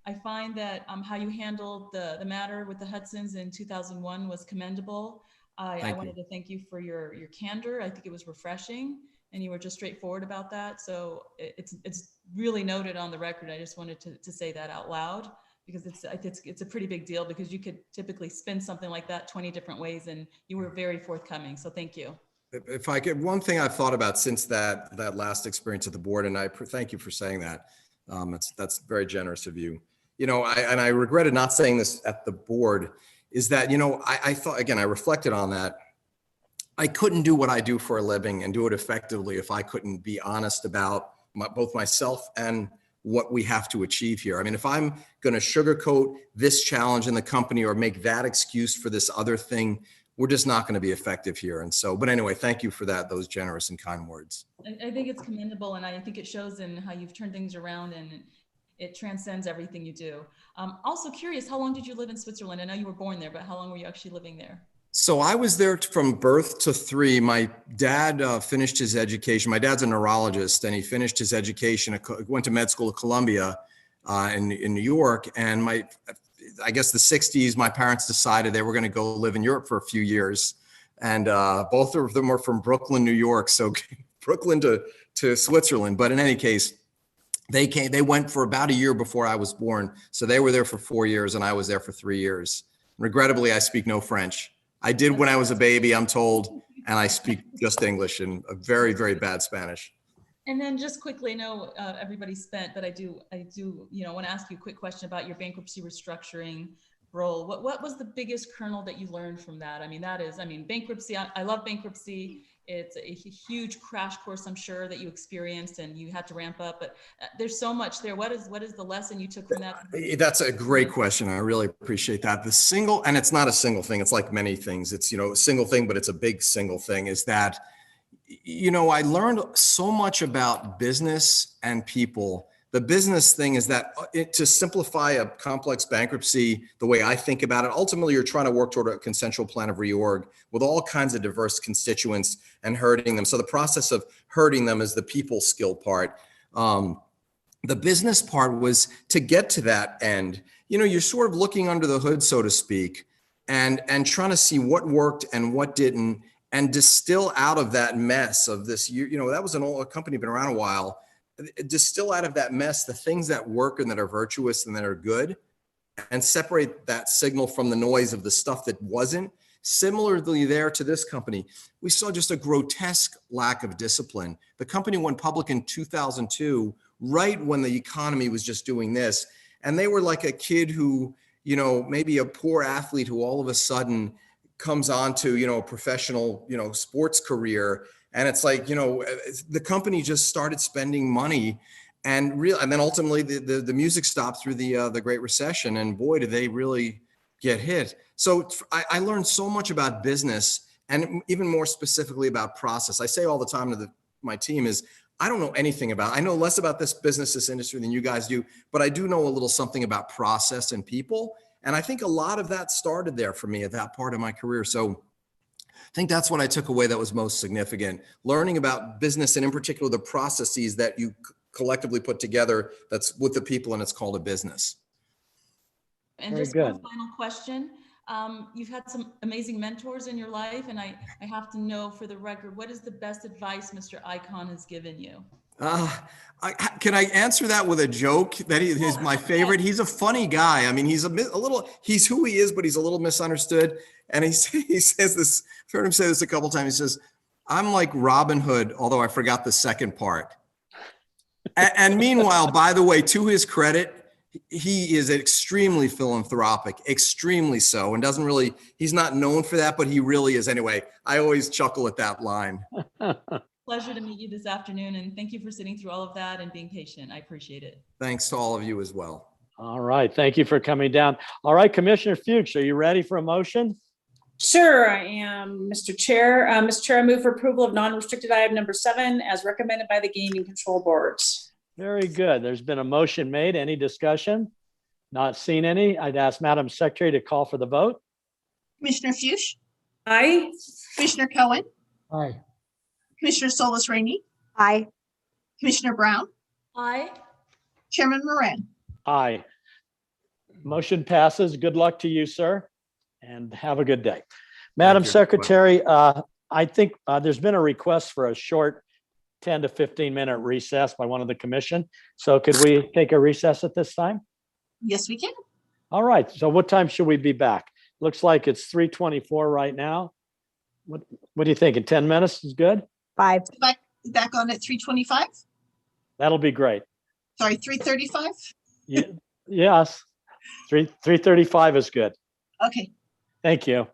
Speaker 6: I find that how you handled the matter with the Hudsons in 2001 was commendable. I wanted to thank you for your candor. I think it was refreshing, and you were just straightforward about that. So it's really noted on the record. I just wanted to say that out loud, because it's a pretty big deal, because you could typically spin something like that 20 different ways, and you were very forthcoming. So thank you.
Speaker 19: If I could, one thing I've thought about since that last experience at the board, and I thank you for saying that. That's very generous of you. You know, I regretted not saying this at the board, is that, you know, I thought, again, I reflected on that. I couldn't do what I do for a living and do it effectively if I couldn't be honest about both myself and what we have to achieve here. I mean, if I'm going to sugarcoat this challenge in the company or make that excuse for this other thing, we're just not going to be effective here. And so, but anyway, thank you for those generous and kind words.
Speaker 6: I think it's commendable, and I think it shows in how you've turned things around, and it transcends everything you do. Also curious, how long did you live in Switzerland? I know you were born there, but how long were you actually living there?
Speaker 19: So I was there from birth to 3. My dad finished his education. My dad's a neurologist, and he finished his education, went to med school at Columbia in New York. And I guess the 60s, my parents decided they were going to go live in Europe for a few years. And both of them were from Brooklyn, New York. So Brooklyn to Switzerland. But in any case, they went for about a year before I was born. So they were there for 4 years and I was there for 3 years. Regrettably, I speak no French. I did when I was a baby, I'm told, and I speak just English and a very, very bad Spanish.
Speaker 6: And then just quickly, I know everybody's spent, but I do, want to ask you a quick question about your bankruptcy restructuring role. What was the biggest kernel that you learned from that? I mean, bankruptcy, I love bankruptcy. It's a huge crash course, I'm sure, that you experienced and you had to ramp up, but there's so much there. What is the lesson you took from that?
Speaker 19: That's a great question. I really appreciate that. And it's not a single thing. It's like many things. It's, a single thing, but it's a big single thing, is that, I learned so much about business and people. The business thing is that to simplify a complex bankruptcy, the way I think about it, ultimately you're trying to work toward a consensual plan of reorg with all kinds of diverse constituents and herding them. So the process of herding them is the people skill part. The business part was to get to that end. You're sort of looking under the hood, so to speak, and trying to see what worked and what didn't, and distill out of that mess of this year. That was an old company, been around a while. Distill out of that mess the things that work and that are virtuous and that are good, and separate that signal from the noise of the stuff that wasn't. Similarly there to this company, we saw just a grotesque lack of discipline. The company went public in 2002, right when the economy was just doing this. And they were like a kid who, you know, maybe a poor athlete who all of a sudden comes onto, you know, a professional, you know, sports career. And it's like, you know, the company just started spending money and then ultimately the music stopped through the Great Recession. And boy, did they really get hit. So I learned so much about business and even more specifically about process. I say all the time to my team is, I don't know anything about, I know less about this business, this industry than you guys do, but I do know a little something about process and people. And I think a lot of that started there for me at that part of my career. So I think that's what I took away that was most significant. Learning about business and in particular, the processes that you collectively put together that's with the people and it's called a business.
Speaker 6: And
Speaker 11: Very
Speaker 6: just
Speaker 11: good.
Speaker 6: one final question. You've had some amazing mentors in your life, and I have to know for the record, what is the best advice Mr. Icon has given you?
Speaker 19: Can I answer that with a joke that he's my favorite? He's a funny guy. I mean, he's a little, he's who he is, but he's a little misunderstood. And he says this, I've heard him say this a couple of times. He says, I'm like Robin Hood, although I forgot the second part. And meanwhile, by the way, to his credit, he is extremely philanthropic, extremely so, and doesn't really, he's not known for that, but he really is. Anyway, I always chuckle at that line.
Speaker 6: Pleasure to meet you this afternoon, and thank you for sitting through all of that and being patient. I appreciate it.
Speaker 19: Thanks to all of you as well.
Speaker 11: All right. Thank you for coming down. All right, Commissioner Fuchs, are you ready for a motion?
Speaker 4: Sure, I am, Mr. Chair. Mr. Chair, I move for approval of non-restricted item number 7 as recommended by the Gaming Control Boards.
Speaker 11: Very good. There's been a motion made. Any discussion? Not seen any. I'd ask Madam Secretary to call for the vote.
Speaker 3: Commissioner Fuchs,
Speaker 4: Aye.
Speaker 3: Commissioner Cohen,
Speaker 5: Aye.
Speaker 3: Commissioner Solis Rainey,
Speaker 8: Aye.
Speaker 3: Commissioner Brown,
Speaker 6: Aye.
Speaker 3: Chairman Moran.
Speaker 11: Aye. Motion passes. Good luck to you, sir, and have a good day. Madam
Speaker 19: you.
Speaker 11: Secretary, I think there's been a request for a short 10 to 15-minute recess by one of the commission. So could we take a recess at this time?
Speaker 3: Yes, we can.
Speaker 11: All right. So what time should we be back? Looks like it's 3:24 right now. What do you think? In 10 minutes is good?
Speaker 8: 5.
Speaker 3: Back on at 3:25.
Speaker 11: That'll be great.
Speaker 3: Sorry, 3:35.
Speaker 11: Yes. 3:35 is good.
Speaker 3: Okay.
Speaker 11: Thank you.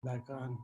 Speaker 5: Back on.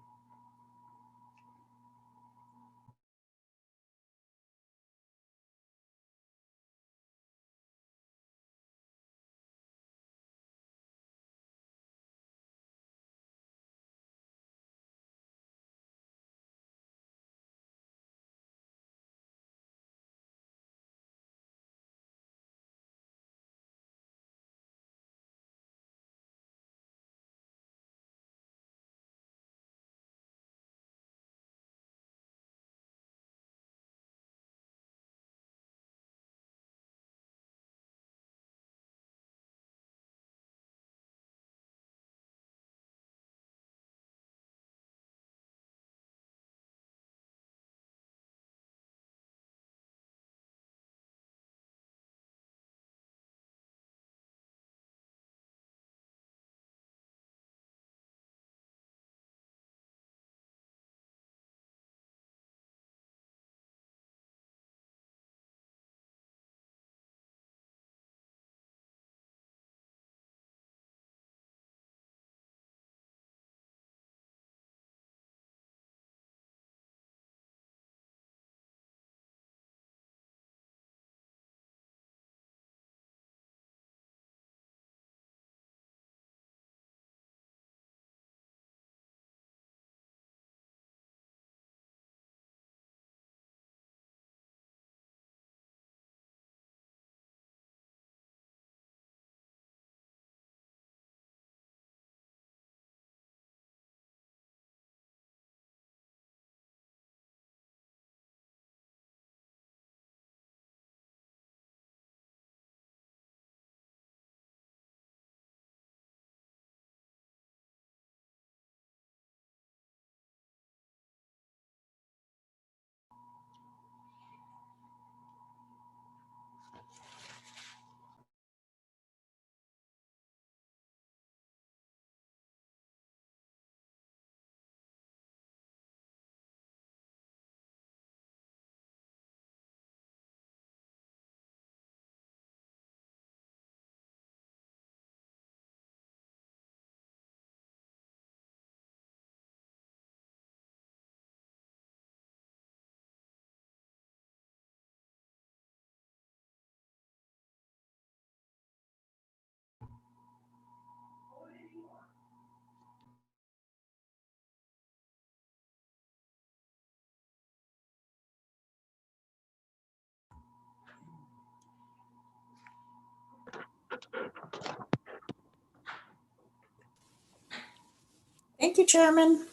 Speaker 4: Thank you, Chairman.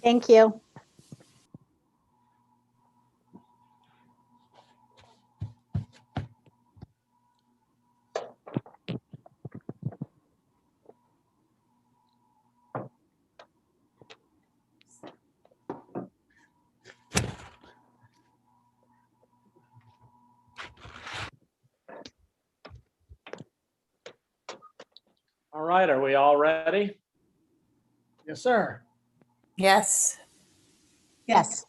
Speaker 8: Thank you.
Speaker 11: All right, are we all ready?
Speaker 5: Yes, sir.
Speaker 4: Yes.
Speaker 8: Yes.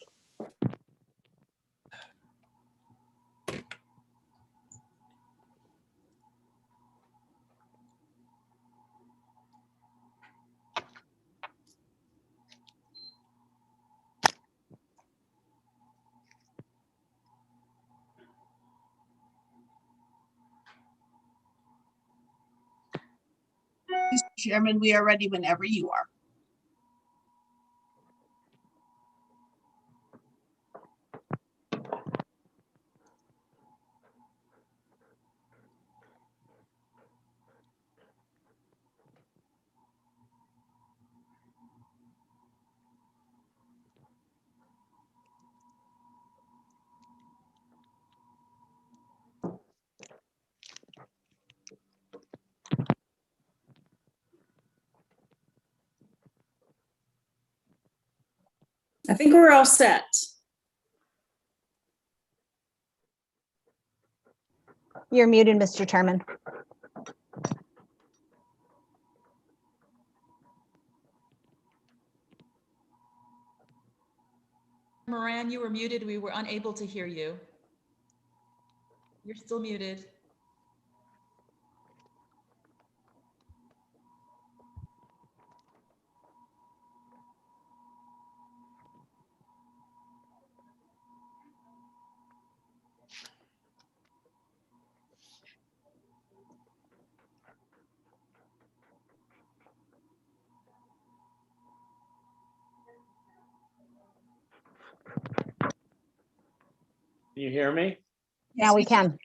Speaker 3: Mr. Chairman, we are ready whenever you are.
Speaker 4: I think we're all set.
Speaker 8: You're muted, Mr. Chairman.
Speaker 6: Moran, you were muted. We were unable to hear you. You're still muted.
Speaker 1: Can you hear me?
Speaker 8: Now we can.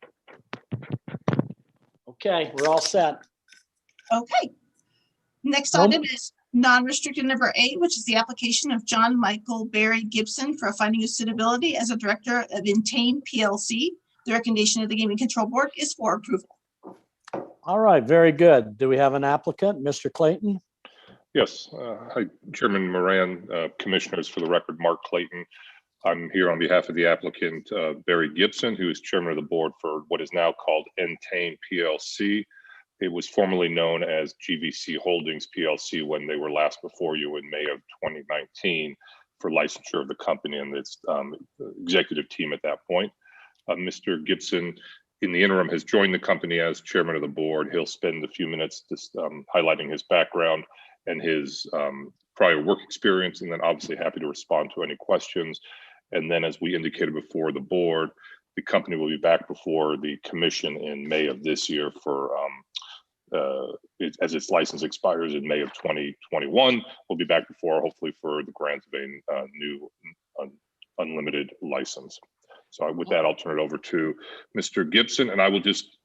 Speaker 11: Okay, we're all set.
Speaker 3: Okay. Next item is non-restricted number 8, which is the application of John Michael Barry Gibson for a finding of suitability as a director of Entain PLC. The recommendation of the Gaming Control Board is for approval.
Speaker 11: All right, very good. Do we have an applicant, Mr. Clayton?
Speaker 20: Yes. Hi, Chairman Moran, Commissioners. For the record, Mark Clayton. I'm here on behalf of the applicant, Barry Gibson, who is chairman of the board for what is now called Entain PLC. It was formerly known as GVC Holdings PLC when they were last before you in May of 2019 for licensure of the company and its executive team at that point. Mr. Gibson, in the interim, has joined the company as chairman of the board. He'll spend a few minutes just highlighting his background and his prior work experience, and then obviously happy to respond to any questions. And then, as we indicated before the board, the company will be back before the commission in May of this year for as its license expires in May of 2021. We'll be back before, hopefully, for the grant of a new unlimited license. So with that, I'll turn it over to Mr. Gibson, and I will just,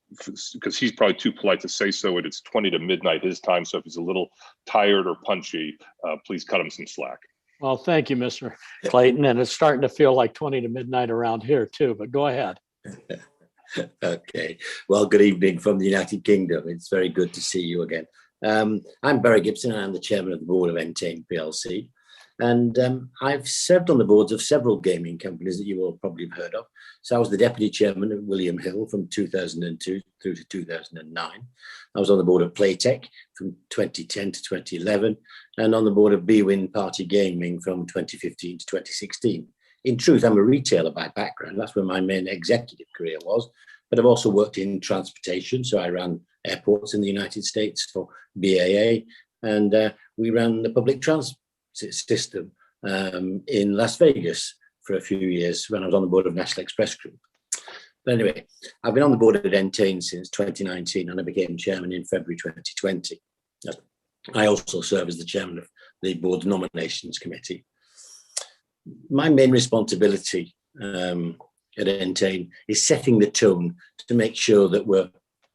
Speaker 20: because he's probably too polite to say so, it's 20 to midnight his time, so if he's a little tired or punchy, please cut him some slack.
Speaker 11: Well, thank you, Mr. Clayton, and it's starting to feel like 20 to midnight around here too, but go ahead.
Speaker 21: Okay. Well, good evening from the United Kingdom. It's very good to see you again. I'm Barry Gibson, and I'm the chairman of the board of Entain PLC. And I've served on the boards of several gaming companies that you will probably have heard of. So I was the deputy chairman of William Hill from 2002 through to 2009. I was on the board of Playtech from 2010 to 2011, and on the board of BWin Party Gaming from 2015 to 2016. In truth, I'm a retailer by background. That's where my main executive career was. But I've also worked in transportation. So I ran airports in the United States for BAA, and we ran the public transport system in Las Vegas for a few years when I was on the board of National Express Group. But anyway, I've been on the board at Entain since 2019, and I became chairman in February 2020. I also serve as the chairman of the board's nominations committee. My main responsibility at Entain is setting the tone to make sure that we're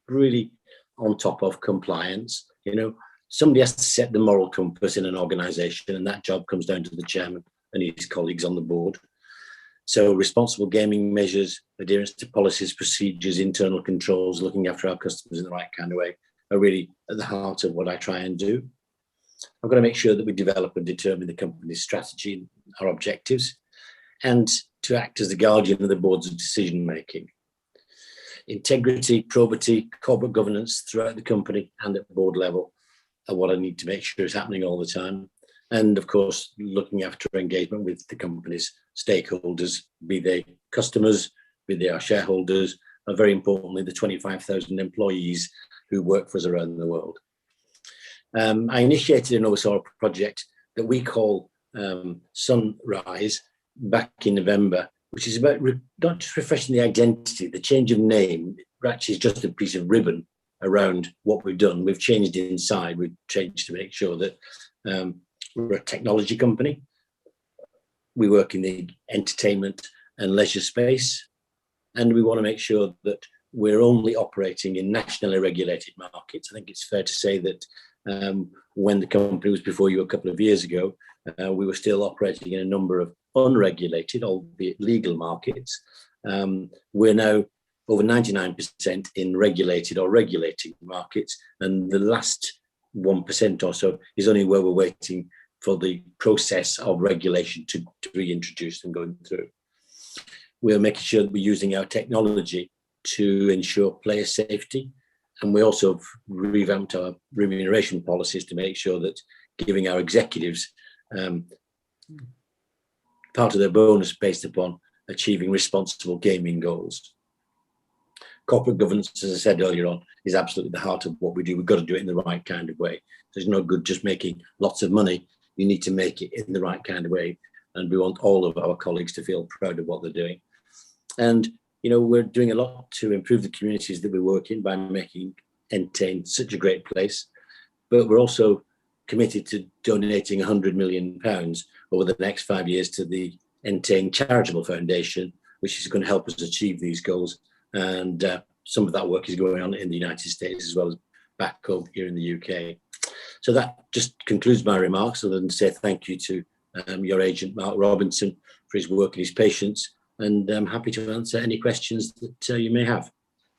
Speaker 21: really on top of compliance. You know, somebody has to set the moral compass in an organization, and that job comes down to the chairman and his colleagues on the board. So responsible gaming measures, adherence to policies, procedures, internal controls, looking after our customers in the right kind of way are really at the heart of what I try and do. I've got to make sure that we develop and determine the company's strategy and our objectives, and to act as the guardian of the board's decision-making. Integrity, probity, corporate governance throughout the company and at board level are what I need to make sure is happening all the time. And of course, looking after engagement with the company's stakeholders, be they customers, be they our shareholders, and very importantly, the 25,000 employees who work for us around the world. I initiated an oversaw project that we call Sunrise back in November, which is about not just refreshing the identity, the change of name, actually is just a piece of ribbon around what we've done. We've changed inside, we've changed to make sure that we're a technology company. We work in the entertainment and leisure space, and we want to make sure that we're only operating in nationally regulated markets. I think it's fair to say that when the company was before you a couple of years ago, we were still operating in a number of unregulated, albeit legal markets. We're now over 99% in regulated or regulating markets, and the last 1% or so is only where we're waiting for the process of regulation to be introduced and going through. We're making sure that we're using our technology to ensure player safety, and we also have revamped our remuneration policies to make sure that giving our executives part of their bonus based upon achieving responsible gaming goals. Corporate governance, as I said earlier on, is absolutely the heart of what we do. We've got to do it in the right kind of way. There's no good just making lots of money. You need to make it in the right kind of way. And we want all of our colleagues to feel proud of what they're doing. And, you know, we're doing a lot to improve the communities that we work in by making Entain such a great place. But we're also committed to donating £100 million over the next 5 years to the Entain Charitable Foundation, which is going to help us achieve these goals. And some of that work is going on in the United States as well as back home here in the UK. So that just concludes my remarks, other than to say thank you to your agent, Mark Robinson, for his work and his patience. And I'm happy to answer any questions that you may have.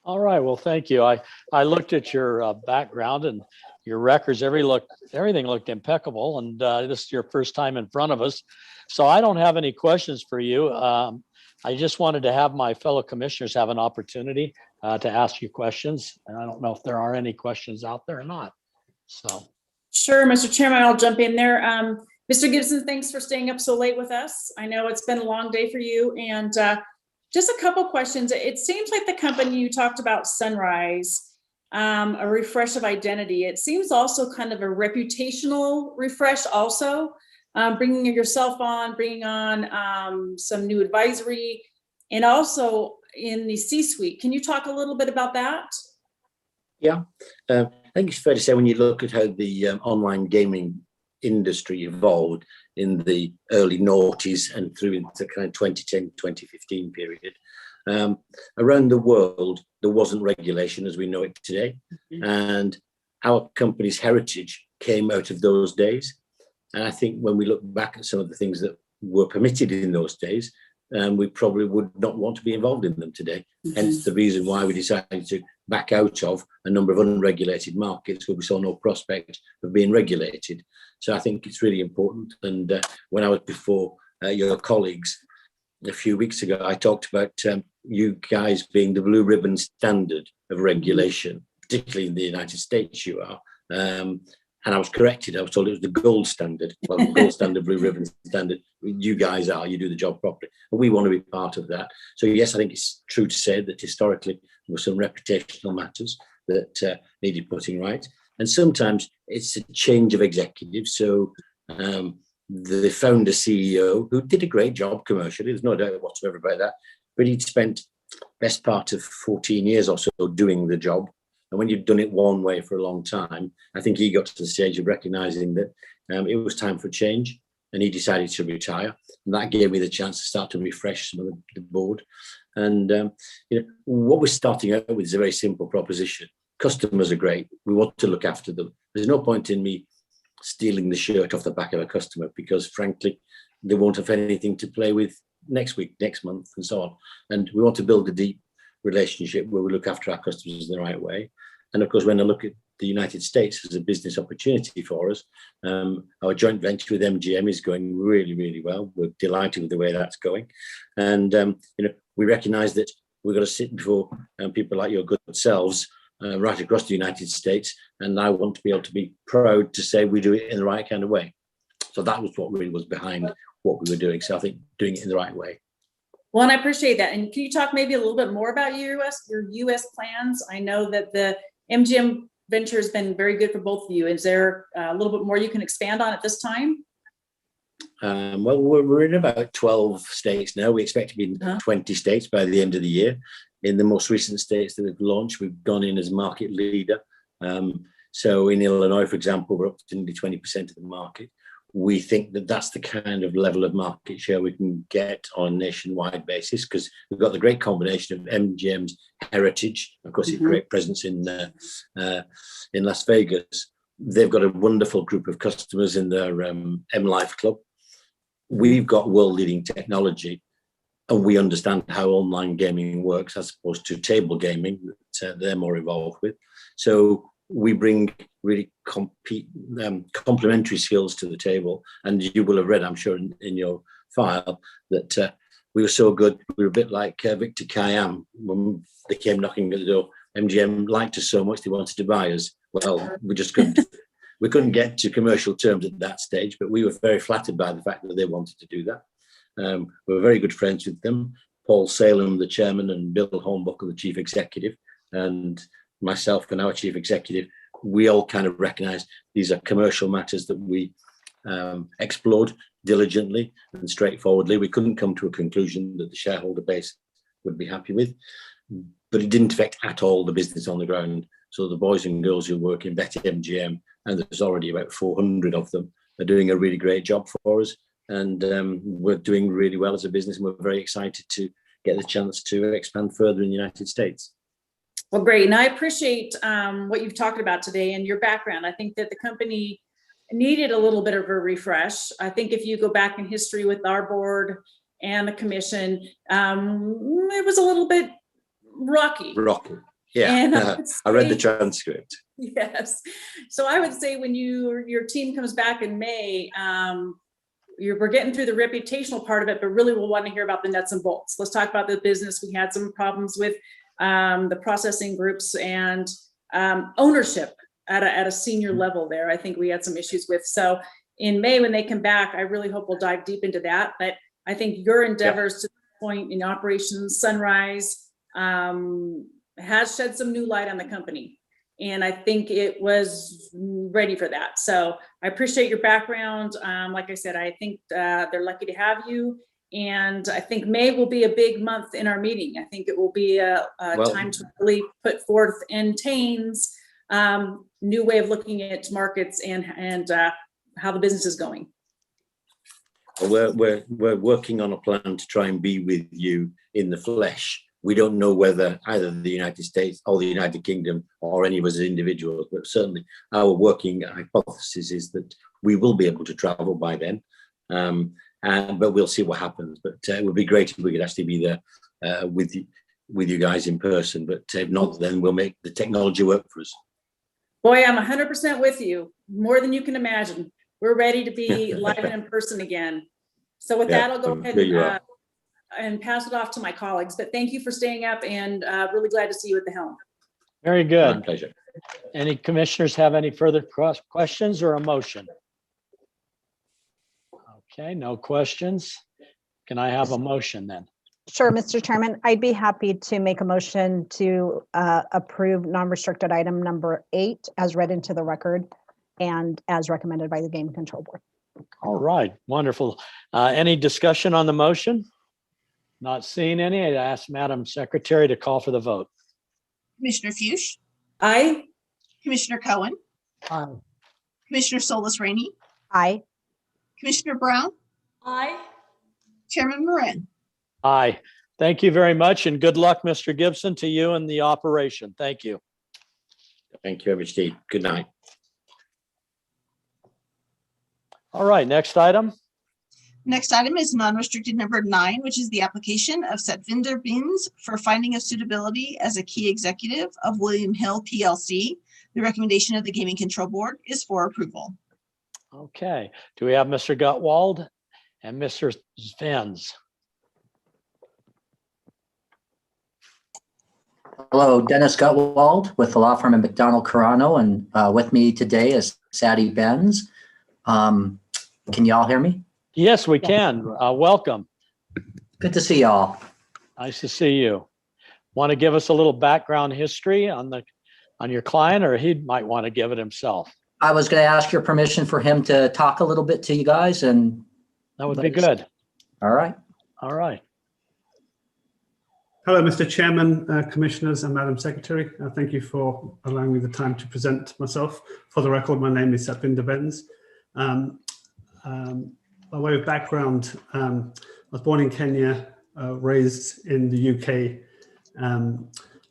Speaker 11: All right, well, thank you. I looked at your background and your records, everything looked impeccable, and this is your first time in front of us. So I don't have any questions for you. I just wanted to have my fellow commissioners have an opportunity to ask you questions. And I don't know if there are any questions out there or not. So.
Speaker 4: Sure, Mr. Chairman, I'll jump in there. Mr. Gibson, thanks for staying up so late with us. I know it's been a long day for you, and just a couple questions. It seems like the company you talked about, Sunrise, a refresh of identity. It seems also kind of a reputational refresh also, bringing yourself on, bringing on some new advisory, and also in the C-suite. Can you talk a little bit about that?
Speaker 21: Yeah, I think it's fair to say when you look at how the online gaming industry evolved in the early noughties and through into kind of 2010, 2015 period, around the world, there wasn't regulation as we know it today. And our company's heritage came out of those days. And I think when we look back at some of the things that were permitted in those days, we probably would not want to be involved in them today. Hence the reason why we decided to back out of a number of unregulated markets where we saw no prospect of being regulated. So I think it's really important. And when I was before your colleagues a few weeks ago, I talked about you guys being the blue ribbon standard of regulation, particularly in the United States you are. And I was corrected. I was told it was the gold standard. Well, the gold standard, blue ribbon standard. You guys are, you do the job properly. And we want to be part of that. So yes, I think it's true to say that historically there were some reputational matters that needed putting right. And sometimes it's a change of executive. So the founder CEO, who did a great job commercially, there's no doubt whatsoever about that, but he'd spent best part of 14 years or so doing the job. And when you've done it one way for a long time, I think he got to the stage of recognizing that it was time for change, and he decided to retire. And that gave me the chance to start to refresh some of the board. And what we're starting out with is a very simple proposition. Customers are great. We want to look after them. There's no point in me stealing the shirt off the back of a customer because, frankly, they won't have anything to play with next week, next month, and so on. And we want to build a deep relationship where we look after our customers in the right way. And of course, when I look at the United States as a business opportunity for us, our joint venture with MGM is going really, really well. We're delighted with the way that's going. And, we recognize that we're going to sit before people like your good selves right across the United States. And I want to be able to be proud to say we do it in the right kind of way. So that was what really was behind what we were doing. So I think doing it in the right way.
Speaker 4: Well, and I appreciate that. And can you talk maybe a little bit more about your U.S. plans? I know that the MGM venture has been very good for both of you. Is there a little bit more you can expand on at this time?
Speaker 21: Well, we're in about 12 states now. We expect to be in 20 states by the end of the year. In the most recent states that we've launched, we've gone in as market leader. So in Illinois, for example, we're up to nearly 20% of the market. We think that that's the kind of level of market share we can get on a nationwide basis because we've got the great combination of MGM's heritage. Of course, it's a great presence in Las Vegas. They've got a wonderful group of customers in their M Life Club. We've got world-leading technology, and we understand how online gaming works as opposed to table gaming that they're more involved with. So we bring really complementary skills to the table. And you will have read, I'm sure, in your file that we were so good. We were a bit like Victor Kayam when they came knocking at the door. MGM liked us so much they wanted to buy us. Well, we just couldn't. We couldn't get to commercial terms at that stage, but we were very flattered by the fact that they wanted to do that. We were very good friends with them. Paul Salem, the chairman, and Bill Hornbuckle, the chief executive, and myself and our chief executive, we all kind of recognize these are commercial matters that we explored diligently and straightforwardly. We couldn't come to a conclusion that the shareholder base would be happy with, but it didn't affect at all the business on the ground. So the boys and girls who work in BetMGM, and there's already about 400 of them, are doing a really great job for us. And we're doing really well as a business, and we're very excited to get the chance to expand further in the United States.
Speaker 4: Well, great. And I appreciate what you've talked about today and your background. I think that the company needed a little bit of a refresh. I think if you go back in history with our board and the commission, it was a little bit rocky.
Speaker 21: Rocky, yeah.
Speaker 4: And
Speaker 21: I read the transcript.
Speaker 4: Yes. So I would say when your team comes back in May, we're getting through the reputational part of it, but really we'll want to hear about the nuts and bolts. Let's talk about the business. We had some problems with the processing groups and ownership at a senior level there. I think we had some issues with. So in May, when they come back, I really hope we'll dive deep into that. But I think your endeavors to this point in Operations Sunrise has shed some new light on the company. And I think it was ready for that. So I appreciate your background. Like I said, I think they're lucky to have you. And I think May will be a big month in our meeting. I think it will be a time to really put forth Entain's new way of looking at markets and how the business is going.
Speaker 21: We're working on a plan to try and be with you in the flesh. We don't know whether either the United States or the United Kingdom or any of us as individuals, but certainly our working hypothesis is that we will be able to travel by then. But we'll see what happens. But it would be great if we could actually be there with you guys in person. But if not, then we'll make the technology work for us.
Speaker 4: Boy, I'm 100% with you, more than you can imagine. We're ready to be live and in person again. So with that, I'll go ahead and pass it off to my colleagues. But thank you for staying up, and really glad to see you at the helm.
Speaker 11: Very good.
Speaker 21: My pleasure.
Speaker 11: Any commissioners have any further questions or a motion? Okay, no questions. Can I have a motion then?
Speaker 8: Sure, Mr. Chairman, I'd be happy to make a motion to approve non-restricted item number 8 as read into the record and as recommended by the Game Control Board.
Speaker 11: All right, wonderful. Any discussion on the motion? Not seeing any. I'd ask Madam Secretary to call for the vote.
Speaker 3: Commissioner Fuchs,
Speaker 4: Aye.
Speaker 3: Commissioner Cohen,
Speaker 5: Aye.
Speaker 3: Commissioner Solis Rainey,
Speaker 8: Aye.
Speaker 3: Commissioner Brown,
Speaker 6: Aye.
Speaker 3: Chairman Moran.
Speaker 11: Aye. Thank you very much, and good luck, Mr. Gibson, to you and the operation. Thank you.
Speaker 21: Thank you very much, Steve. Good night.
Speaker 11: All right, next item.
Speaker 3: Next item is non-restricted number 9, which is the application of Satvinder Bins for finding of suitability as a key executive of William Hill PLC. The recommendation of the Gaming Control Board is for approval.
Speaker 11: Okay, do we have Mr. Gutwald and Mr. Svens?
Speaker 2: Hello, Dennis Gutwald with the law firm of McDonald Carano, and with me today is Sadie Benz. Can you all hear me?
Speaker 11: Yes, we can. Welcome.
Speaker 2: Good to see y'all.
Speaker 11: Nice to see you. Want to give us a little background history on your client, or he might want to give it himself?
Speaker 2: I was going to ask your permission for him to talk a little bit to you guys, and
Speaker 11: that would be good.
Speaker 2: All right.
Speaker 11: All right.
Speaker 22: Hello, Mr. Chairman, Commissioners, and Madam Secretary. Thank you for allowing me the time to present myself. For the record, my name is Satvinder Benz. By way of background, I was born in Kenya, raised in the UK.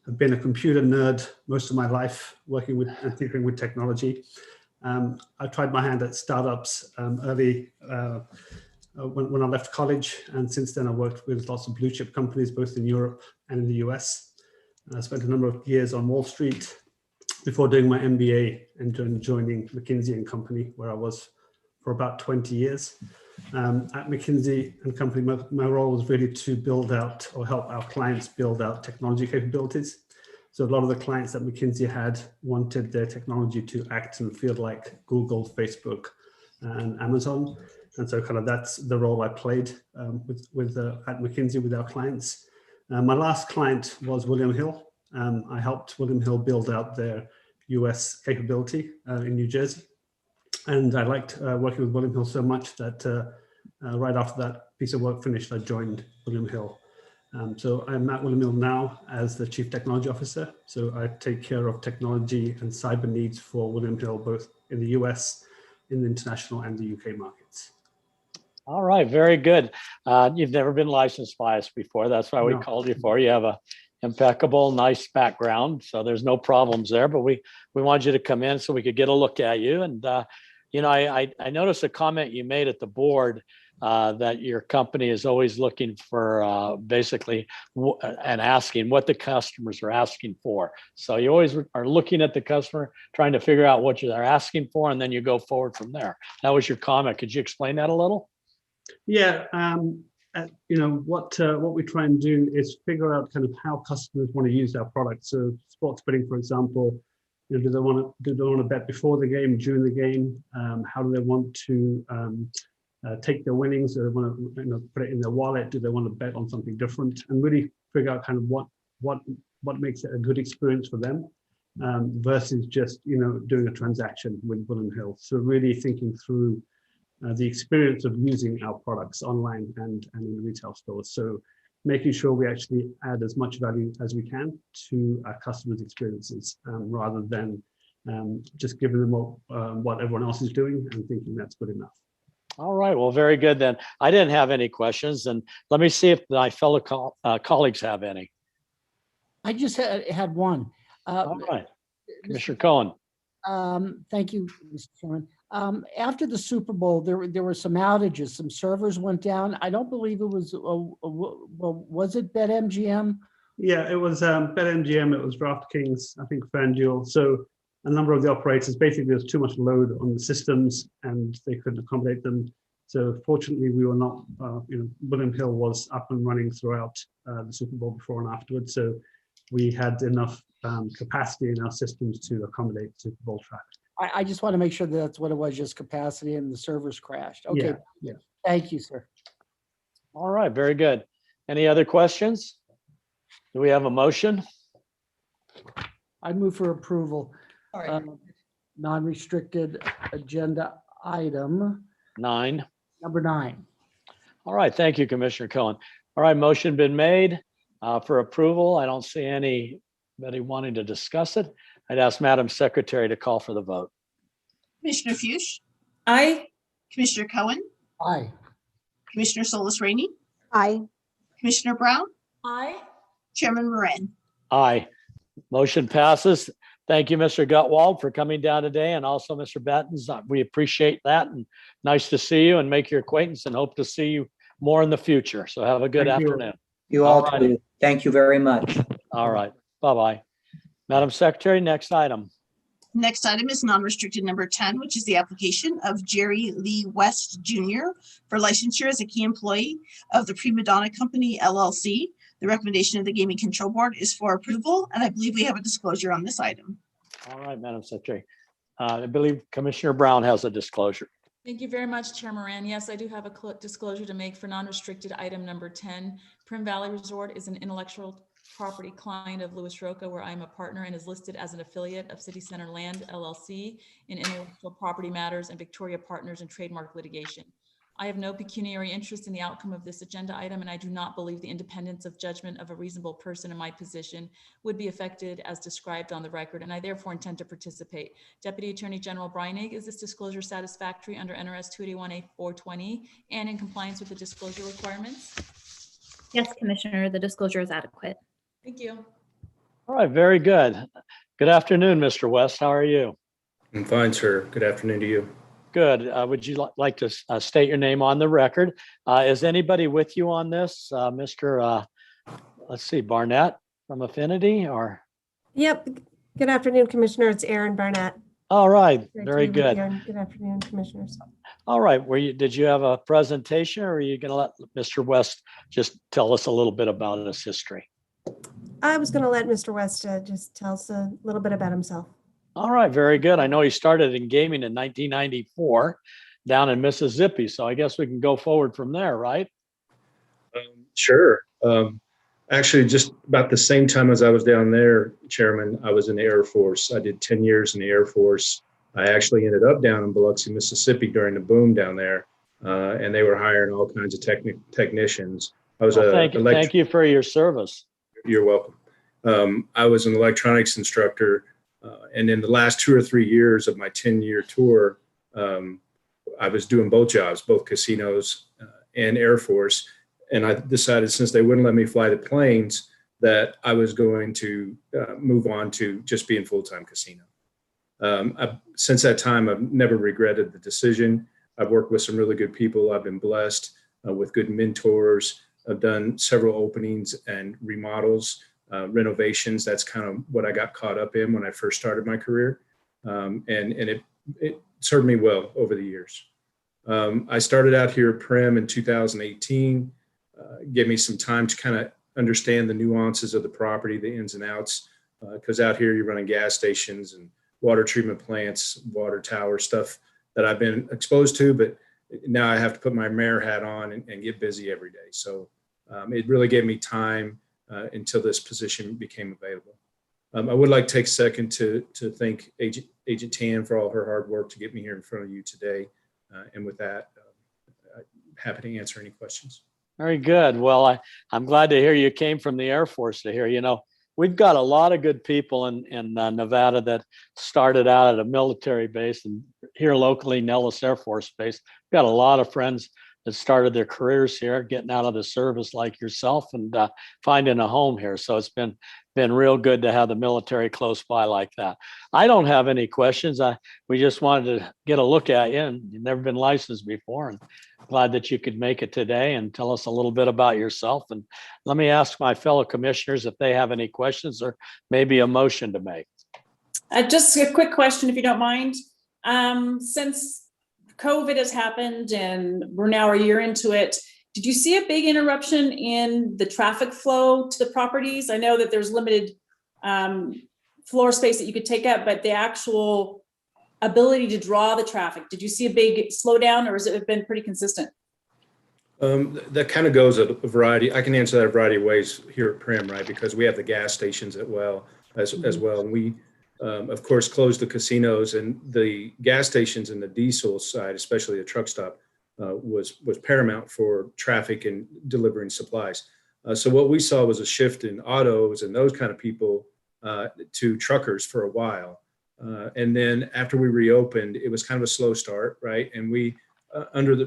Speaker 22: I've been a computer nerd most of my life, working with and tinkering with technology. I tried my hand at startups early when I left college, and since then I worked with lots of blue chip companies, both in Europe and in the US. I spent a number of years on Wall Street before doing my MBA and joining McKinsey & Company, where I was for about 20 years. At McKinsey & Company, my role was really to build out or help our clients build out technology capabilities. So a lot of the clients that McKinsey had wanted their technology to act and feel like Google, Facebook, and Amazon. And so kind of that's the role I played at McKinsey with our clients. My last client was William Hill. I helped William Hill build out their US capability in New Jersey. And I liked working with William Hill so much that right after that piece of work finished, I joined William Hill. So I'm at William Hill now as the Chief Technology Officer. So I take care of technology and cyber needs for William Hill, both in the US, in the international and the UK markets.
Speaker 11: All right, very good. You've never been licensed by us before. That's why we
Speaker 22: No.
Speaker 11: called you for. You have a impeccable, nice background, so there's no problems there. But we wanted you to come in so we could get a look at you. And I noticed a comment you made at the board that your company is always looking for basically and asking what the customers are asking for. So you always are looking at the customer, trying to figure out what they're asking for, and then you go forward from there. That was your comment. Could you explain that a little?
Speaker 22: Yeah, what we try and do is figure out kind of how customers want to use our product. So sports betting, for example, do they want to bet before the game, during the game? How do they want to take their winnings? Do they want to put it in their wallet? Do they want to bet on something different? And really figure out kind of what makes it a good experience for them versus just doing a transaction with William Hill. So really thinking through the experience of using our products online and in the retail stores. So making sure we actually add as much value as we can to our customers' experiences rather than just giving them what everyone else is doing and thinking that's good enough.
Speaker 11: All right, well, very good then. I didn't have any questions, and let me see if my fellow colleagues have any.
Speaker 5: I just had one.
Speaker 11: All right, Commissioner Cohen.
Speaker 5: Thank you, Mr. Chairman. After the Super Bowl, there were some outages. Some servers went down. I don't believe it was. Was it BetMGM?
Speaker 22: Yeah, it was BetMGM. It was DraftKings. I think FanDuel. So a number of the operators, basically, there's too much load on the systems, and they couldn't accommodate them. So fortunately, we were not. William Hill was up and running throughout the Super Bowl before and afterwards. So we had enough capacity in our systems to accommodate Super Bowl traffic.
Speaker 5: I just want to make sure that's what it was, just capacity, and the servers crashed. Okay.
Speaker 22: Yeah.
Speaker 5: Thank you, sir.
Speaker 11: All right, very good. Any other questions? Do we have a motion?
Speaker 5: I move for approval. Non-restricted agenda item
Speaker 11: 9.
Speaker 5: number 9.
Speaker 11: All right, thank you, Commissioner Cohen. All right, motion been made for approval. I don't see anybody wanting to discuss it. I'd ask Madam Secretary to call for the vote.
Speaker 3: Commissioner Fuchs,
Speaker 4: Aye.
Speaker 3: Commissioner Cohen,
Speaker 5: Aye.
Speaker 3: Commissioner Solis Rainey,
Speaker 8: Aye.
Speaker 3: Commissioner Brown,
Speaker 6: Aye.
Speaker 3: Chairman Moran.
Speaker 11: Aye. Motion passes. Thank you, Mr. Gutwald, for coming down today, and also Mr. Battens. We appreciate that, and nice to see you and make your acquaintance, and hope to see you more in the future. So have a good afternoon.
Speaker 2: You all
Speaker 11: All
Speaker 2: too. Thank you very much.
Speaker 11: All right. Bye-bye. Madam Secretary, next item.
Speaker 3: Next item is non-restricted number 10, which is the application of Jerry Lee West Jr. for licensure as a key employee of the Prima Donna Company LLC. The recommendation of the Gaming Control Board is for approval, and I believe we have a disclosure on this item.
Speaker 11: All right, Madam Secretary. I believe Commissioner Brown has a disclosure.
Speaker 6: Thank you very much, Chair Moran. Yes, I do have a disclosure to make for non-restricted item number 10. Prim Valley Resort is an intellectual property client of Louis Roca, where I'm a partner, and is listed as an affiliate of City Center Land LLC in intellectual property matters and Victoria Partners and trademark litigation. I have no pecuniary interest in the outcome of this agenda item, and I do not believe the independence of judgment of a reasonable person in my position would be affected as described on the record, and I therefore intend to participate. Deputy Attorney General Breinig, is this disclosure satisfactory under NRS 281A.420 and in compliance with the disclosure requirements?
Speaker 7: Yes, Commissioner, the disclosure is adequate.
Speaker 6: Thank you.
Speaker 11: All right, very good. Good afternoon, Mr. West. How are you?
Speaker 9: I'm fine, sir. Good afternoon to you.
Speaker 11: Good. Would you like to state your name on the record? Is anybody with you on this? Mr. Let's see, Barnett from Affinity, or?
Speaker 10: Yep. Good afternoon, Commissioner. It's Erin Barnett.
Speaker 11: All right,
Speaker 10: Great to
Speaker 11: very
Speaker 10: be with
Speaker 11: good.
Speaker 10: you. Good afternoon, Commissioners.
Speaker 11: All right, did you have a presentation, or are you going to let Mr. West just tell us a little bit about his history?
Speaker 10: I was going to let Mr. West just tell us a little bit about himself.
Speaker 11: All right, very good. I know he started in gaming in 1994 down in Mississippi, so I guess we can go forward from there, right?
Speaker 9: Sure. Actually, just about the same time as I was down there, Chairman, I was in the Air Force. I did 10 years in the Air Force. I actually ended up down in Biloxi, Mississippi during the boom down there, and they were hiring all kinds of technicians. I was
Speaker 11: thank you for your service.
Speaker 9: You're welcome. I was an electronics instructor, and in the last 2 or 3 years of my 10-year tour, I was doing both jobs, both casinos and Air Force. And I decided, since they wouldn't let me fly the planes, that I was going to move on to just being full-time casino. Since that time, I've never regretted the decision. I've worked with some really good people. I've been blessed with good mentors. I've done several openings and remodels, renovations. That's kind of what I got caught up in when I first started my career. And it served me well over the years. I started out here at Prim in 2018, gave me some time to kind of understand the nuances of the property, the ins and outs, because out here you're running gas stations and water treatment plants, water towers, stuff that I've been exposed to, but now I have to put my mayor hat on and get busy every day. So it really gave me time until this position became available. I would like to take a second to thank Agent Tan for all her hard work to get me here in front of you today. And with that, I'm happy to answer any questions.
Speaker 11: Very good. Well, I'm glad to hear you came from the Air Force to here. You know, we've got a lot of good people in Nevada that started out at a military base, and here locally, Nellis Air Force Base. We've got a lot of friends that started their careers here, getting out of the service like yourself and finding a home here. So it's been real good to have the military close by like that. I don't have any questions. We just wanted to get a look at you, and you've never been licensed before, and glad that you could make it today and tell us a little bit about yourself. And let me ask my fellow commissioners if they have any questions or maybe a motion to make.
Speaker 4: Just a quick question, if you don't mind. Since COVID has happened and we're now a year into it, did you see a big interruption in the traffic flow to the properties? I know that there's limited floor space that you could take up, but the actual ability to draw the traffic, did you see a big slowdown, or has it been pretty consistent?
Speaker 9: That kind of goes a variety. I can answer that a variety of ways here at Prim, right? Because we have the gas stations as well. And we, of course, closed the casinos, and the gas stations and the diesel side, especially the truck stop, was paramount for traffic and delivering supplies. So what we saw was a shift in autos and those kind of people to truckers for a while. And then after we reopened, it was kind of a slow start, right? And we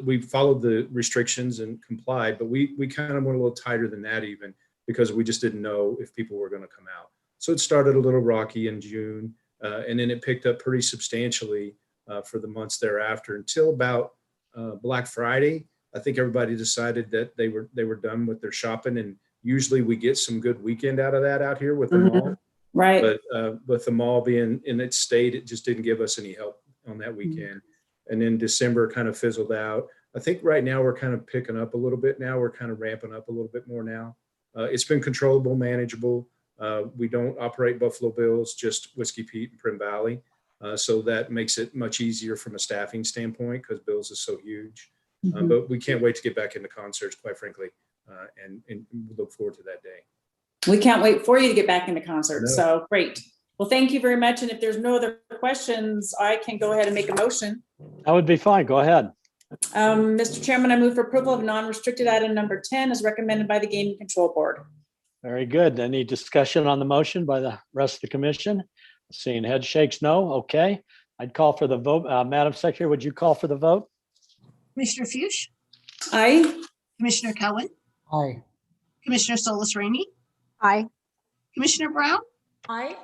Speaker 9: we followed the restrictions and complied, but we kind of went a little tighter than that even, because we just didn't know if people were going to come out. So it started a little rocky in June, and then it picked up pretty substantially for the months thereafter until about Black Friday. I think everybody decided that they were done with their shopping, and usually we get some good weekend out of that out here with the mall.
Speaker 4: Right.
Speaker 9: But with the mall being in its state, it just didn't give us any help on that weekend. And then December kind of fizzled out. I think right now we're kind of picking up a little bit now. We're kind of ramping up a little bit more now. It's been controllable, manageable. We don't operate Buffalo Bills, just Whiskey Pete and Prim Valley. So that makes it much easier from a staffing standpoint, because Bills is so huge. But we can't wait to get back into concerts, quite frankly, and we look forward to that day.
Speaker 4: We can't wait for you to get back into concerts. So great. Well, thank you very much. And if there's no other questions, I can go ahead and make a motion.
Speaker 11: That would be fine. Go ahead.
Speaker 4: Mr. Chairman, I move for approval of non-restricted item number 10 as recommended by the Gaming Control Board.
Speaker 11: Very good. Any discussion on the motion by the rest of the commission? Seeing head shakes no. Okay. I'd call for the vote. Madam Secretary, would you call for the vote?
Speaker 3: Commissioner Fuchs?
Speaker 4: Aye.
Speaker 3: Commissioner Cohen?
Speaker 5: Aye.
Speaker 3: Commissioner Solis Rainey?
Speaker 8: Aye.
Speaker 3: Commissioner Brown?
Speaker 6: Aye.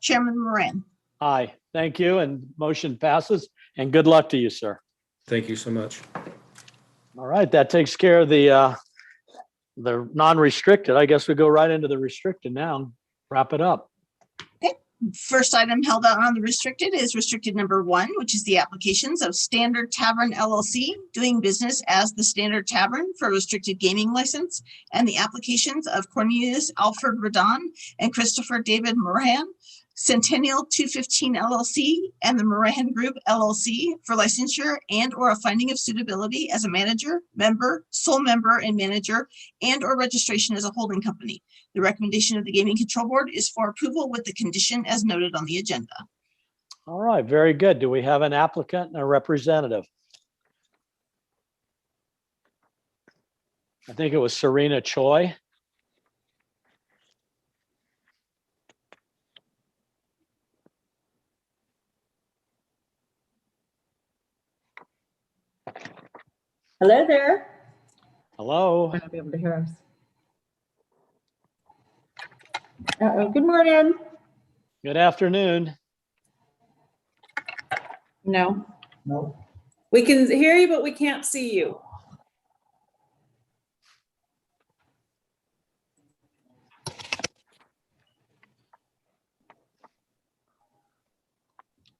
Speaker 3: Chairman Moran?
Speaker 11: Aye. Thank you. And motion passes. And good luck to you, sir.
Speaker 9: Thank you so much.
Speaker 11: All right. That takes care of the non-restricted. I guess we go right into the restricted now and wrap it up.
Speaker 3: Okay. First item held out on the restricted is restricted number 1, which is the applications of Standard Tavern LLC doing business as the Standard Tavern for a restricted gaming license, and the applications of Cornelius Alfred Radon and Christopher David Moran, Centennial 215 LLC and the Moran Group LLC for licensure and or a finding of suitability as a manager, member, sole member and manager, and or registration as a holding company. The recommendation of the Gaming Control Board is for approval with the condition as noted on the agenda.
Speaker 11: All right. Very good. Do we have an applicant and a representative? I think it was Serena Choi.
Speaker 12: Hello there.
Speaker 11: Hello.
Speaker 12: Might not be able to hear us. Uh-oh, good morning.
Speaker 11: Good afternoon.
Speaker 12: No.
Speaker 15: No.
Speaker 4: We can hear you, but we can't see you.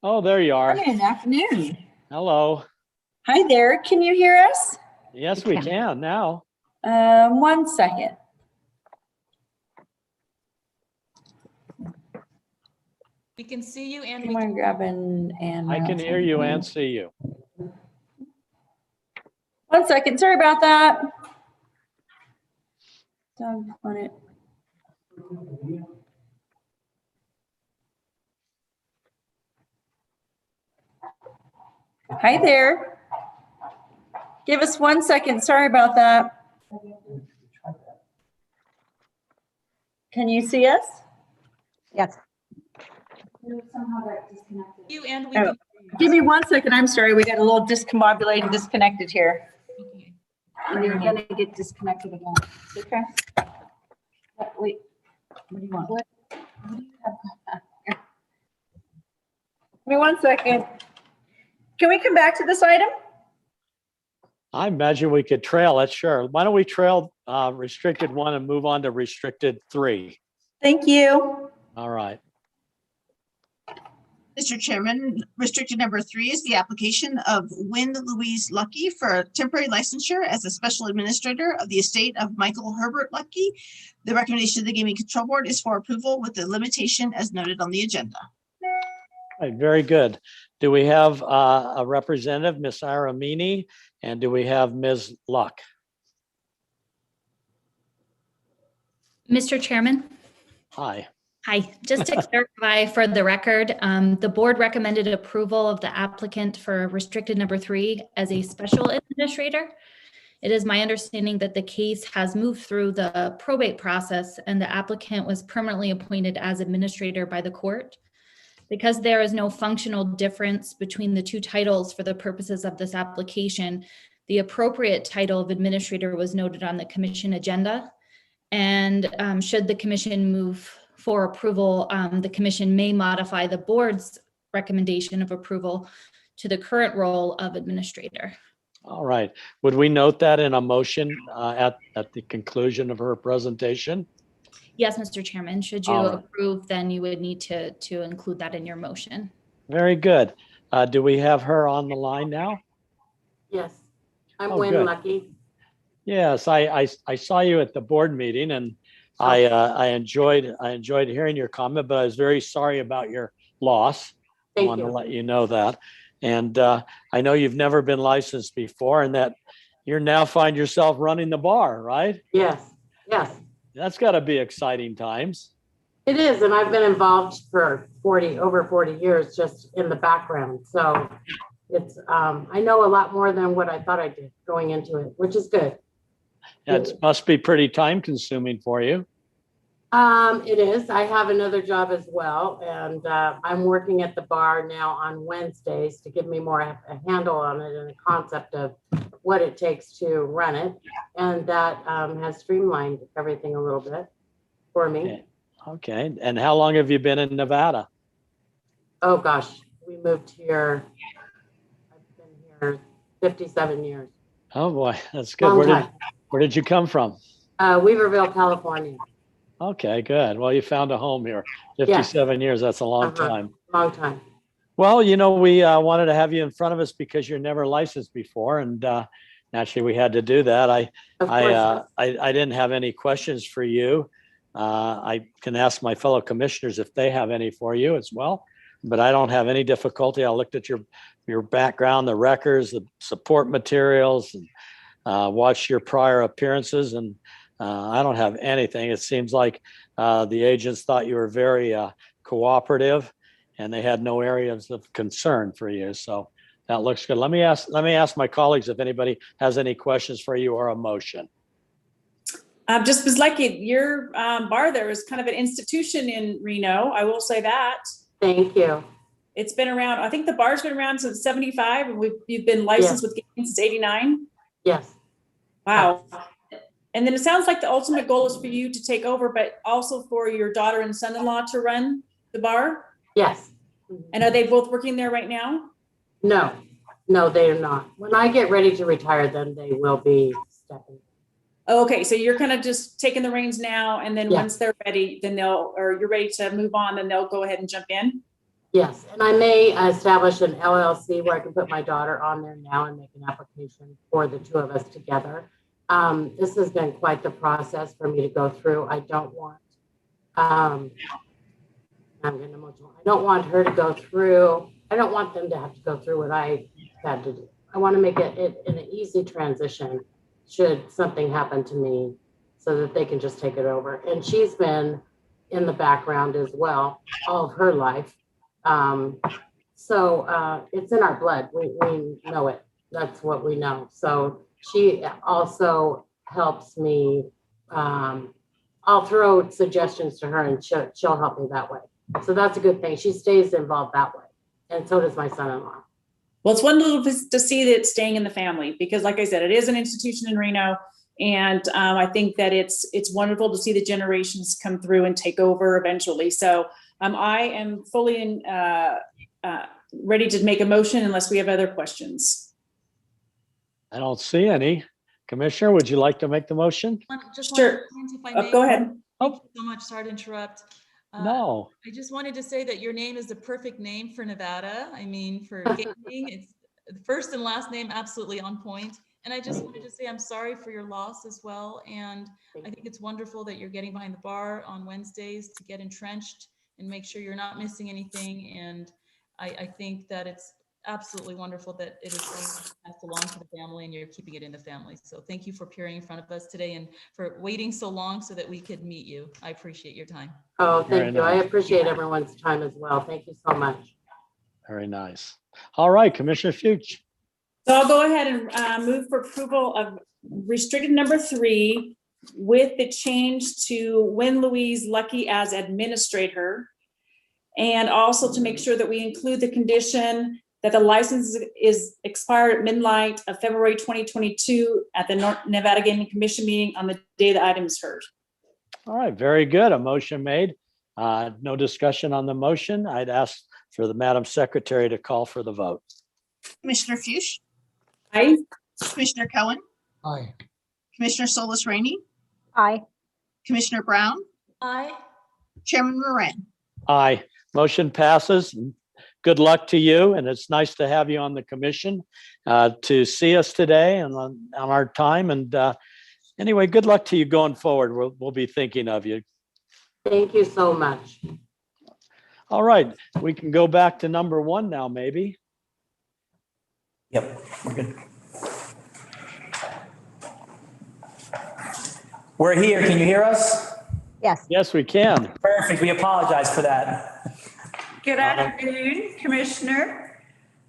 Speaker 11: Oh, there you are.
Speaker 12: Good afternoon.
Speaker 11: Hello.
Speaker 12: Hi there. Can you hear us?
Speaker 11: Yes, we can now.
Speaker 12: 1 second.
Speaker 6: We can see you and
Speaker 12: Do
Speaker 6: we
Speaker 12: you mind
Speaker 6: can.
Speaker 12: grabbing and
Speaker 11: I can hear you and see you.
Speaker 12: 1 second. Sorry about that. Doug on it. Hi there. Give us 1 second. Sorry about that. Can you see us?
Speaker 8: Yes.
Speaker 6: You and we
Speaker 12: Oh,
Speaker 6: can.
Speaker 12: give me 1 second. I'm sorry. We got a little discombobulated, disconnected here.
Speaker 6: Okay.
Speaker 12: And you're gonna get disconnected again. Okay. Wait, what do you want? What do you have? Here. Give me 1 second. Can we come back to this item?
Speaker 11: I imagine we could trail it, sure. Why don't we trail restricted 1 and move on to restricted 3?
Speaker 12: Thank you.
Speaker 11: All right.
Speaker 3: Mr. Chairman, restricted number 3 is the application of Wynne Louise Lucky for a temporary licensure as a special administrator of the estate of Michael Herbert Lucky. The recommendation of the Gaming Control Board is for approval with the limitation as noted on the agenda.
Speaker 11: All right, very good. Do we have a representative, Ms. Aramini, and do we have Ms. Luck?
Speaker 7: Mr. Chairman?
Speaker 11: Hi.
Speaker 7: Hi, just to clarify for the record, the board recommended approval of the applicant for restricted number 3 as a special administrator. It is my understanding that the case has moved through the probate process and the applicant was permanently appointed as administrator by the court. Because there is no functional difference between the 2 titles for the purposes of this application, the appropriate title of administrator was noted on the commission agenda. And should the commission move for approval, the commission may modify the board's recommendation of approval to the current role of administrator.
Speaker 11: All right. Would we note that in a motion at the conclusion of her presentation?
Speaker 7: Yes, Mr. Chairman, should you approve, then you would need to include that in your motion.
Speaker 11: Very good. Do we have her on the line now?
Speaker 13: Yes, I'm
Speaker 11: Oh,
Speaker 13: Wynne
Speaker 11: good.
Speaker 13: Lucky.
Speaker 11: Yes, I saw you at the board meeting and I enjoyed hearing your comment, but I was very sorry about your loss. I
Speaker 13: Thank
Speaker 11: want to
Speaker 13: you.
Speaker 11: let you know that. And I know you've never been licensed before and that you're now find yourself running the bar, right?
Speaker 13: Yes, yes,
Speaker 11: That's got to be exciting times.
Speaker 13: it is. And I've been involved for over 40 years just in the background. So it's, I know a lot more than what I thought I did going into it, which is good.
Speaker 11: It must be pretty time consuming for you.
Speaker 13: It is. I have another job as well. And I'm working at the bar now on Wednesdays to give me more a handle on it and a concept of what it takes to run it. And that has streamlined everything a little bit for me.
Speaker 11: Okay. And how long have you been in Nevada?
Speaker 13: Oh, gosh, we moved here. I've been here 57 years.
Speaker 11: Oh, boy, that's good.
Speaker 13: Long
Speaker 11: Where did you come from?
Speaker 13: Weaverville, California.
Speaker 11: Okay, good. Well, you found a home here. 57 years, that's a long time.
Speaker 13: Long time.
Speaker 11: Well, you know, we wanted to have you in front of us because you're never licensed before. And naturally, we had to do that. I didn't have any questions for you. I can ask my fellow commissioners if they have any for you as well. But I don't have any difficulty. I looked at your background, the records, the support materials, and watched your prior appearances, and I don't have anything. It seems like the agents thought you were very cooperative, and they had no areas of concern for you. So that looks good. Let me ask my colleagues if anybody has any questions for you or a motion.
Speaker 4: Just was like your bar there is kind of an institution in Reno. I will say that.
Speaker 13: Thank you.
Speaker 4: It's been around. I think the bar's been around since '75, and you've been licensed with gaming since '89.
Speaker 13: Yes.
Speaker 4: Wow. And then it sounds like the ultimate goal is for you to take over, but also for your daughter and son-in-law to run the bar?
Speaker 13: Yes.
Speaker 4: And are they both working there right now?
Speaker 13: No, they are not. When I get ready to retire, then they will be stepping.
Speaker 4: Okay, so you're kind of just taking the reins now, and then
Speaker 13: Yeah.
Speaker 4: once they're ready, then or you're ready to move on, then they'll go ahead and jump in?
Speaker 13: Yes, and I may establish an LLC where I can put my daughter on there now and make an application for the two of us together. This has been quite the process for me to go through. I don't want, I'm getting emotional. I don't want her to go through, I don't want them to have to go through what I had to do. I want to make it an easy transition should something happen to me so that they can just take it over. And she's been in the background as well all of her life. So it's in our blood. We know it. That's what we know. So she also helps me. I'll throw suggestions to her and she'll help me that way. So that's a good thing. She stays involved that way. And so does my son-in-law.
Speaker 4: Well, it's wonderful to see that it's staying in the family because, like I said, it is an institution in Reno. And I think that it's wonderful to see the generations come through and take over eventually. So I am fully ready to make a motion unless we have other questions.
Speaker 11: I don't see any. Commissioner, would you like to make the motion?
Speaker 4: Sure. Go ahead.
Speaker 6: Thank you so much. Sorry to interrupt.
Speaker 11: No.
Speaker 6: I just wanted to say that your name is the perfect name for Nevada. I mean, for gaming, it's the first and last name absolutely on point. And I just wanted to say I'm sorry for your loss as well. And I think it's wonderful that you're getting behind the bar on Wednesdays to get entrenched and make sure you're not missing anything. And I think that it's absolutely wonderful that it is passed along to the family and you're keeping it in the family. So thank you for appearing in front of us today and for waiting so long so that we could meet you. I appreciate your time.
Speaker 13: Oh, thank you. I appreciate everyone's time as well. Thank you so much.
Speaker 11: Very nice. All right, Commissioner Fuchs.
Speaker 4: So I'll go ahead and move for approval of restricted number 3 with the change to Win Louise Lucky as administrator. And also to make sure that we include the condition that the license is expired at midnight of February 2022 at the Nevada Gaming Commission meeting on the day the item is heard.
Speaker 11: All right, very good. A motion made. No discussion on the motion. I'd ask for the Madam Secretary to call for the vote.
Speaker 3: Commissioner Fuchs.
Speaker 4: Aye.
Speaker 3: Commissioner Cohen.
Speaker 15: Aye.
Speaker 3: Commissioner Solis Rainey.
Speaker 8: Aye.
Speaker 3: Commissioner Brown.
Speaker 6: Aye.
Speaker 3: Chairman Moran.
Speaker 11: Aye. Motion passes. Good luck to you, and it's nice to have you on the commission to see us today and on our time. And anyway, good luck to you going forward. We'll be thinking of you.
Speaker 13: Thank you so much.
Speaker 11: All right, we can go back to number 1 now, maybe.
Speaker 14: Yep, we're good. We're here. Can you hear us?
Speaker 8: Yes.
Speaker 11: Yes, we can.
Speaker 14: Perfect. We apologize for that.
Speaker 18: Good afternoon, Commissioner,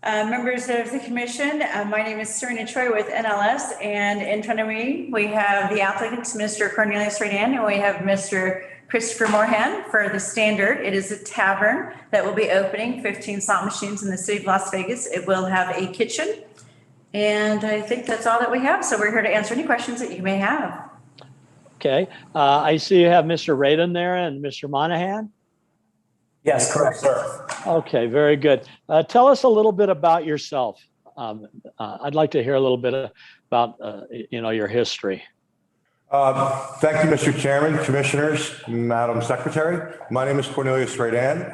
Speaker 18: members of the commission. My name is Serena Troy with NLS, and in front of me, we have the applicants, Mr. Cornelius Redan, and we have Mr. Christopher Moorhan for the Standard. It is a tavern that will be opening 15 slot machines in the city of Las Vegas. It will have a kitchen, and I think that's all that we have. So we're here to answer any questions that you may have.
Speaker 11: Okay, I see you have Mr. Radin there and Mr. Monahan.
Speaker 14: Yes, correct, sir.
Speaker 11: Okay, very good. Tell us a little bit about yourself. I'd like to hear a little bit about, your history.
Speaker 23: Thank you, Mr. Chairman, Commissioners, Madam Secretary. My name is Cornelius Redan.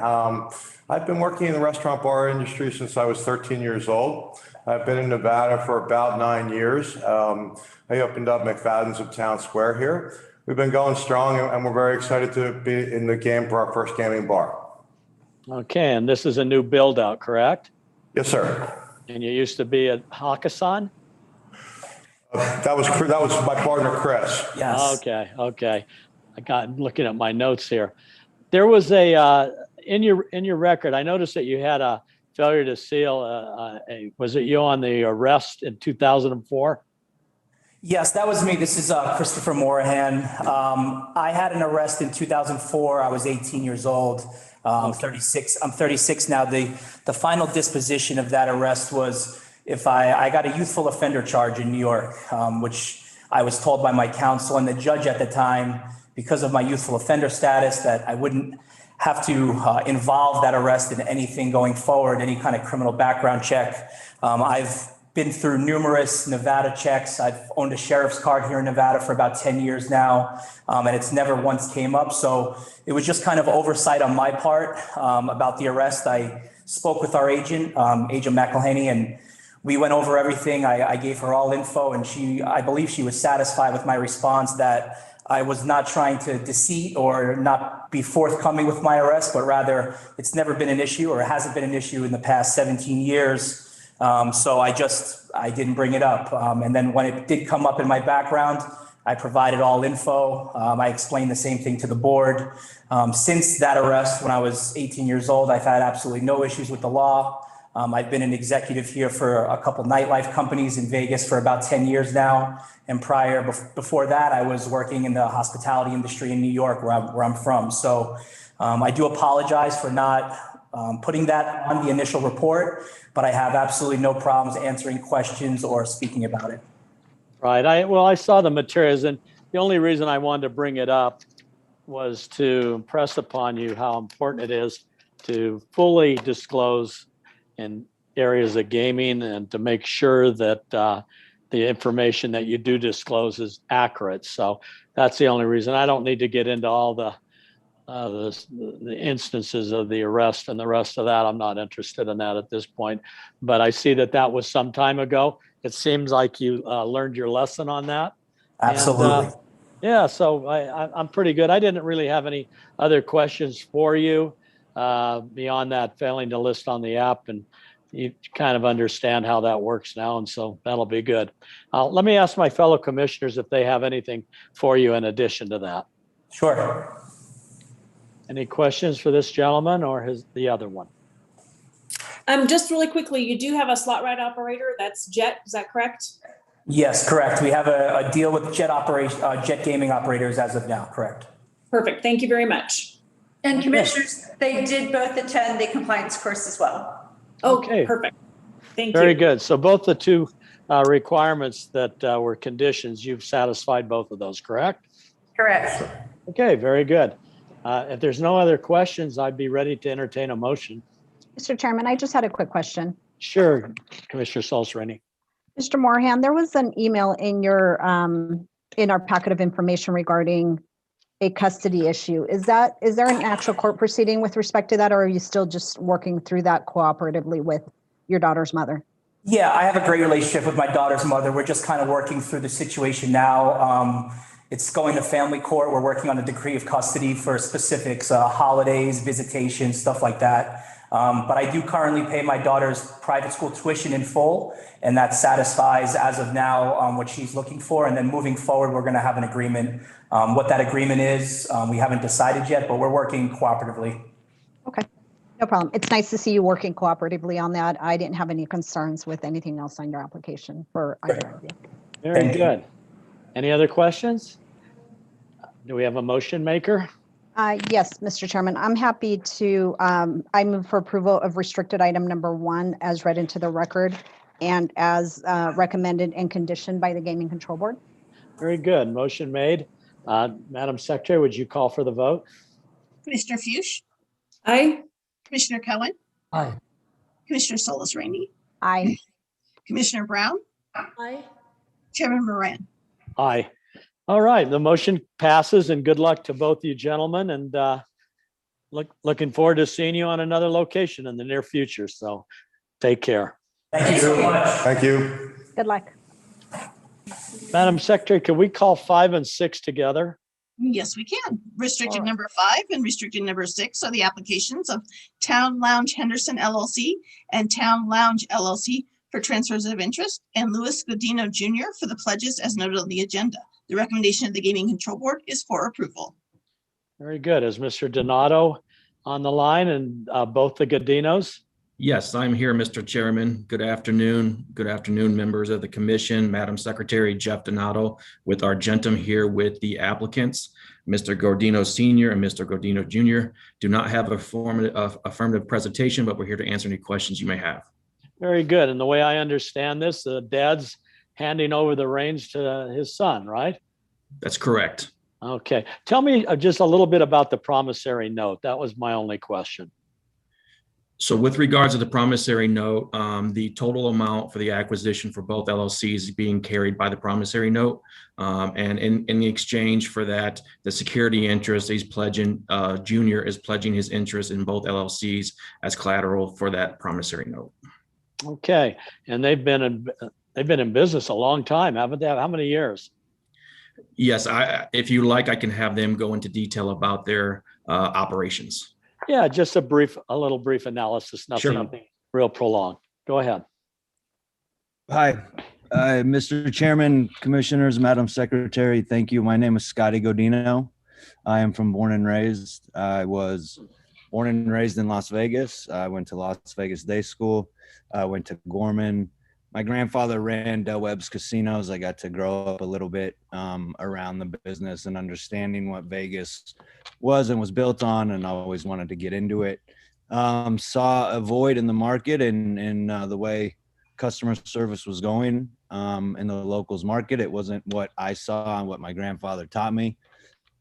Speaker 23: I've been working in the restaurant bar industry since I was 13 years old. I've been in Nevada for about 9 years. I opened up McFadden's of Town Square here. We've been going strong and we're very excited to be in the game for our first gaming bar.
Speaker 11: Okay, and this is a new build out, correct?
Speaker 23: Yes, sir.
Speaker 11: And you used to be at Hakkasan?
Speaker 23: That was my partner, Chris.
Speaker 14: Yes.
Speaker 11: Okay. I'm looking at my notes here. There was a in your record. I noticed that you had a failure to seal. Was it you on the arrest in 2004?
Speaker 14: Yes, that was me. This is Christopher Moorhan. I had an arrest in 2004. I was 18 years old. I'm 36. I'm 36 now. The final disposition of that arrest was if I got a youthful offender charge in New York, which I was told by my counsel and the judge at the time, because of my youthful offender status, that I wouldn't have to involve that arrest in anything going forward, any kind of criminal background check. I've been through numerous Nevada checks. I've owned a sheriff's card here in Nevada for about 10 years now, and it's never once came up. So it was just kind of oversight on my part about the arrest. I spoke with our agent, Agent McElhaney, and we went over everything. I gave her all info, and I believe she was satisfied with my response that I was not trying to deceive or not be forthcoming with my arrest, but rather it's never been an issue or hasn't been an issue in the past 17 years. So I didn't bring it up. And then when it did come up in my background, I provided all info. I explained the same thing to the board. Since that arrest, when I was 18 years old, I've had absolutely no issues with the law. I've been an executive here for a couple nightlife companies in Vegas for about 10 years now. And before that, I was working in the hospitality industry in New York, where I'm from. So I do apologize for not putting that on the initial report, but I have absolutely no problems answering questions or speaking about it.
Speaker 11: Right. I saw the materials, and the only reason I wanted to bring it up was to impress upon you how important it is to fully disclose in areas of gaming and to make sure that the information that you do disclose is accurate. So that's the only reason. I don't need to get into all the instances of the arrest and the rest of that. I'm not interested in that at this point, but I see that was some time ago. It seems like you learned your lesson on that.
Speaker 14: Absolutely.
Speaker 11: And, so I'm pretty good. I didn't really have any other questions for you beyond that, failing to list on the app, and you kind of understand how that works now. And so that'll be good. Let me ask my fellow commissioners if they have anything for you in addition to that.
Speaker 14: Sure.
Speaker 11: Any questions for this gentleman or the other one?
Speaker 4: Just really quickly, you do have a slot ride operator. That's Jet. Is that correct?
Speaker 14: Yes, correct. We have a deal with Jet gaming operators as of now. Correct.
Speaker 4: Perfect. Thank you very much.
Speaker 18: And commissioners, they did both attend the compliance course as well.
Speaker 11: Okay.
Speaker 4: Perfect. Thank you.
Speaker 11: Very good. So both the two requirements that were conditions, you've satisfied both of those, correct?
Speaker 18: Correct.
Speaker 11: Okay, very good. If there's no other questions, I'd be ready to entertain a motion.
Speaker 8: Mr. Chairman, I just had a quick question.
Speaker 11: Sure, Commissioner Sartini.
Speaker 8: Mr. Moorhan, there was an email in your in our packet of information regarding a custody issue. Is there an actual court proceeding with respect to that, or are you still just working through that cooperatively with your daughter's mother?
Speaker 14: Yeah, I have a great relationship with my daughter's mother. We're just kind of working through the situation now. It's going to family court. We're working on a decree of custody for specifics, holidays, visitations, stuff like that. But I do currently pay my daughter's private school tuition in full, and that satisfies, as of now, what she's looking for. And then moving forward, we're going to have an agreement. What that agreement is, we haven't decided yet, but we're working cooperatively.
Speaker 8: Okay, no problem. It's nice to see you working cooperatively on that. I didn't have any concerns with anything else on your application for either of you.
Speaker 11: Very good. Any other questions? Do we have a motion maker?
Speaker 8: Yes, Mr. Chairman, I'm happy to, I move for approval of restricted item number 1 as read into the record and as recommended and conditioned by the Gaming Control Board.
Speaker 11: Very good. Motion made. Madam Secretary, would you call for the vote?
Speaker 3: Commissioner Fuchs?
Speaker 4: Aye.
Speaker 3: Commissioner Cohen?
Speaker 2: Aye.
Speaker 3: Commissioner Solis Rainey?
Speaker 8: Aye.
Speaker 3: Commissioner Brown?
Speaker 6: Aye.
Speaker 3: Chairman Moran?
Speaker 11: Aye. All right, the motion passes, and good luck to both you gentlemen, and looking forward to seeing you on another location in the near future. So take care.
Speaker 14: Thank you so much.
Speaker 23: Thank you.
Speaker 8: Good luck.
Speaker 11: Madam Secretary, can we call 5 and 6 together?
Speaker 3: Yes, we can. Restricted number 5 and restricted number 6 are the applications of Town Lounge Henderson LLC and Town Lounge LLC for transfers of interest, and Louis Godino Jr. for the pledges as noted on the agenda. The recommendation of the Gaming Control Board is for approval.
Speaker 11: Very good. Is Mr. Donato on the line, and both the Godinos?
Speaker 16: Yes, I'm here, Mr. Chairman. Good afternoon. Good afternoon, members of the commission, Madam Secretary Jeff Donato with Argentum here with the applicants. Mr. Godino Sr. and Mr. Godino Jr. do not have a affirmative presentation, but we're here to answer any questions you may have.
Speaker 11: Very good. And the way I understand this, the dads handing over the reins to his son, right?
Speaker 16: That's correct.
Speaker 11: Okay. Tell me just a little bit about the promissory note. That was my only question.
Speaker 16: So with regards to the promissory note, the total amount for the acquisition for both LLCs is being carried by the promissory note. And in the exchange for that, the security interest he's pledging, Junior is pledging his interest in both LLCs as collateral for that promissory note.
Speaker 11: Okay. And they've been in business a long time, haven't they? How many years?
Speaker 16: Yes, if you like, I can have them go into detail about their operations.
Speaker 11: Yeah, just a little brief analysis, nothing real prolonged. Go ahead.
Speaker 1: Hi, Mr. Chairman, Commissioners, Madam Secretary, thank you. My name is Scotty Godino. I am from born and raised. I was born and raised in Las Vegas. I went to Las Vegas Day School. I went to Goldman. My grandfather ran Del Webb's casinos. I got to grow up a little bit around the business and understanding what Vegas was and was built on, and I always wanted to get into it. Saw a void in the market and the way customer service was going in the locals market. It wasn't what I saw and what my grandfather taught me.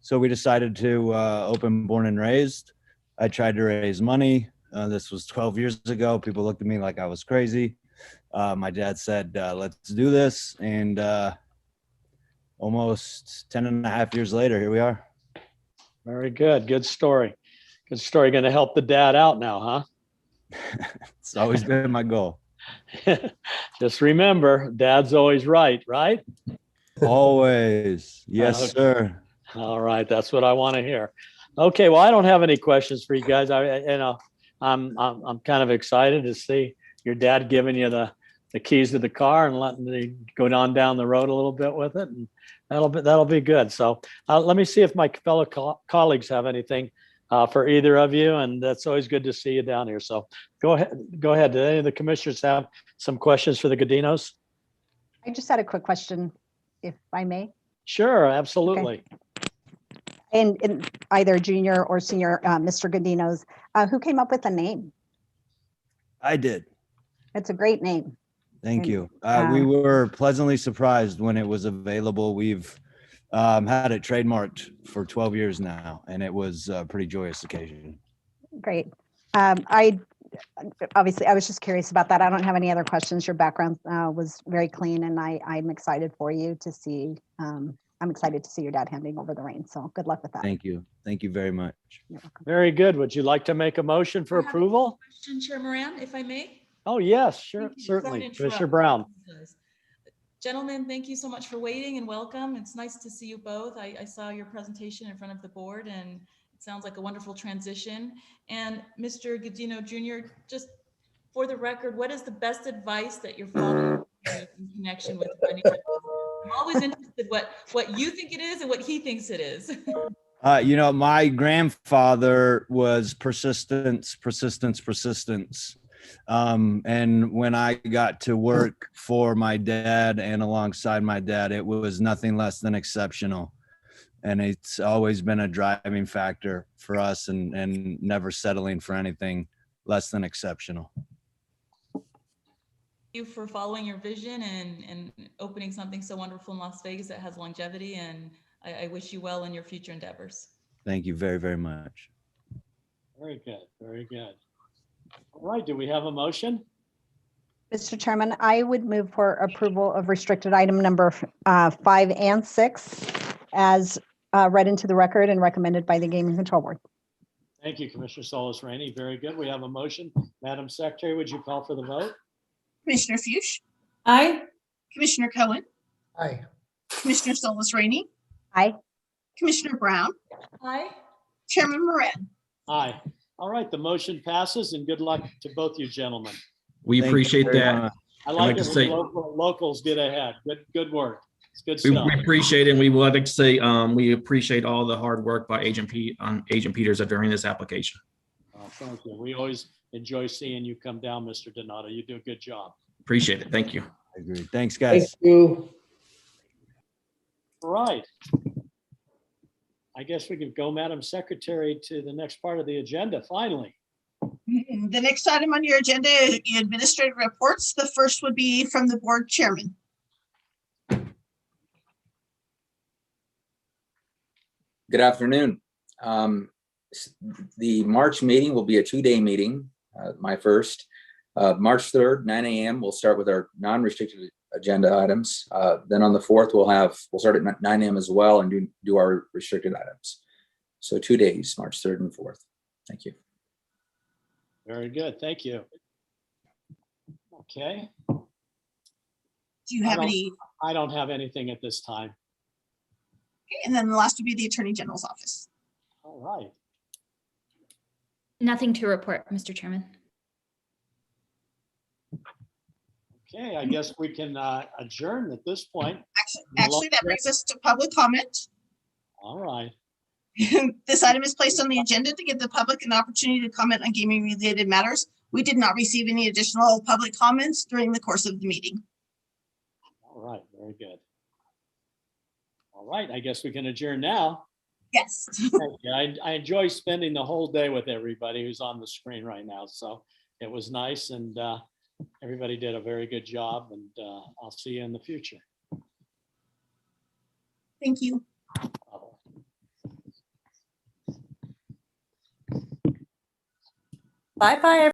Speaker 1: So we decided to open Born and Raised. I tried to raise money. This was 12 years ago. People looked at me like I was crazy. My dad said, let's do this. And almost 10 and a half years later, here we are.
Speaker 11: Very good. Good story. Good story. Going to help the dad out now, huh?
Speaker 1: It's always been my goal.
Speaker 11: Just remember, dad's always right, right?
Speaker 1: Always. Yes, sir.
Speaker 11: All right. That's what I want to hear. Okay. Well, I don't have any questions for you guys. I'm kind of excited to see your dad giving you the keys to the car and letting you go down the road a little bit with it. And that'll be good. So let me see if my fellow colleagues have anything for either of you. And that's always good to see you down here. So go ahead. Do any of the commissioners have some questions for the Godinos?
Speaker 8: I just had a quick question, if I may.
Speaker 11: Sure, absolutely.
Speaker 8: Okay. And either junior or senior, Mr. Godinos, who came up with the name?
Speaker 1: I did.
Speaker 8: It's a great name.
Speaker 1: Thank you. We were pleasantly surprised when it was available. We've had it trademarked for 12 years now, and it was a pretty joyous occasion.
Speaker 8: Great. I was just curious about that. I don't have any other questions. Your background was very clean, and I'm excited for you to see. I'm excited to see your dad handing over the reins. So good luck with that.
Speaker 1: Thank you. Thank you very much.
Speaker 11: Very good. Would you like to make a motion for approval?
Speaker 6: Question, Chair Moran, if I may?
Speaker 11: Oh, yes, sure, certainly. Commissioner Brown.
Speaker 6: Gentlemen, thank you so much for waiting and welcome. It's nice to see you both. I saw your presentation in front of the board and it sounds like a wonderful transition. And Mr. Godino Jr., just for the record, what is the best advice that you're following in connection with financial? I'm always interested what you think it is and what he thinks it is.
Speaker 1: My grandfather was persistence. And when I got to work for my dad and alongside my dad, it was nothing less than exceptional. And it's always been a driving factor for us and never settling for anything less than exceptional.
Speaker 6: Thank you for following your vision and opening something so wonderful in Las Vegas that has longevity. And I wish you well in your future endeavors.
Speaker 1: Thank you very, very much.
Speaker 11: Very good. Very good. All right, do we have a motion?
Speaker 8: Mr. Chairman, I would move for approval of restricted item number 5 and 6 as read into the record and recommended by the Gaming Control Board.
Speaker 11: Thank you, Commissioner Solis Rainey. Very good. We have a motion. Madam Secretary, would you call for the vote?
Speaker 3: Commissioner Fuchs.
Speaker 4: Aye.
Speaker 3: Commissioner Cohen.
Speaker 17: Aye.
Speaker 3: Commissioner Solis Rainey.
Speaker 8: Aye.
Speaker 3: Commissioner Brown.
Speaker 6: Aye.
Speaker 3: Chairman Moran.
Speaker 11: Aye. All right, the motion passes and good luck to both you gentlemen.
Speaker 16: We appreciate that.
Speaker 11: I like it when locals get ahead. Good work. It's good stuff.
Speaker 16: We appreciate it, and we would like to say we appreciate all the hard work by Agent Peters during this application.
Speaker 11: Thank you. We always enjoy seeing you come down, Mr. Donato. You do a good job.
Speaker 16: Appreciate it. Thank you.
Speaker 1: I agree. Thanks, guys.
Speaker 17: Thank you.
Speaker 11: All right. I guess we could go, Madam Secretary, to the next part of the agenda, finally.
Speaker 3: The next item on your agenda is the administrative reports. The first would be from the board chairman.
Speaker 17: Good afternoon. The March meeting will be a 2-day meeting, my first. March 3rd, 9 a.m. We'll start with our non-restricted agenda items. Then on the 4th, we'll start at 9 a.m. as well and do our restricted items. So 2 days, March 3rd and 4th. Thank you.
Speaker 11: Very good. Thank you. Okay.
Speaker 3: Do you have any?
Speaker 11: I don't have anything at this time.
Speaker 3: Okay, and then the last would be the Attorney General's office.
Speaker 11: All right.
Speaker 7: Nothing to report, Mr. Chairman.
Speaker 11: Okay, I guess we can adjourn at this point.
Speaker 3: Actually, that brings us to public comment.
Speaker 11: All right.
Speaker 3: This item is placed on the agenda to give the public an opportunity to comment on gaming related matters. We did not receive any additional public comments during the course of the meeting.
Speaker 11: All right, very good. All right, I guess we can adjourn now.
Speaker 3: Yes.
Speaker 11: Thank you. I enjoy spending the whole day with everybody who's on the screen right now. So it was nice, and everybody did a very good job, and I'll see you in the future.
Speaker 3: Thank you.
Speaker 10: Bye-bye.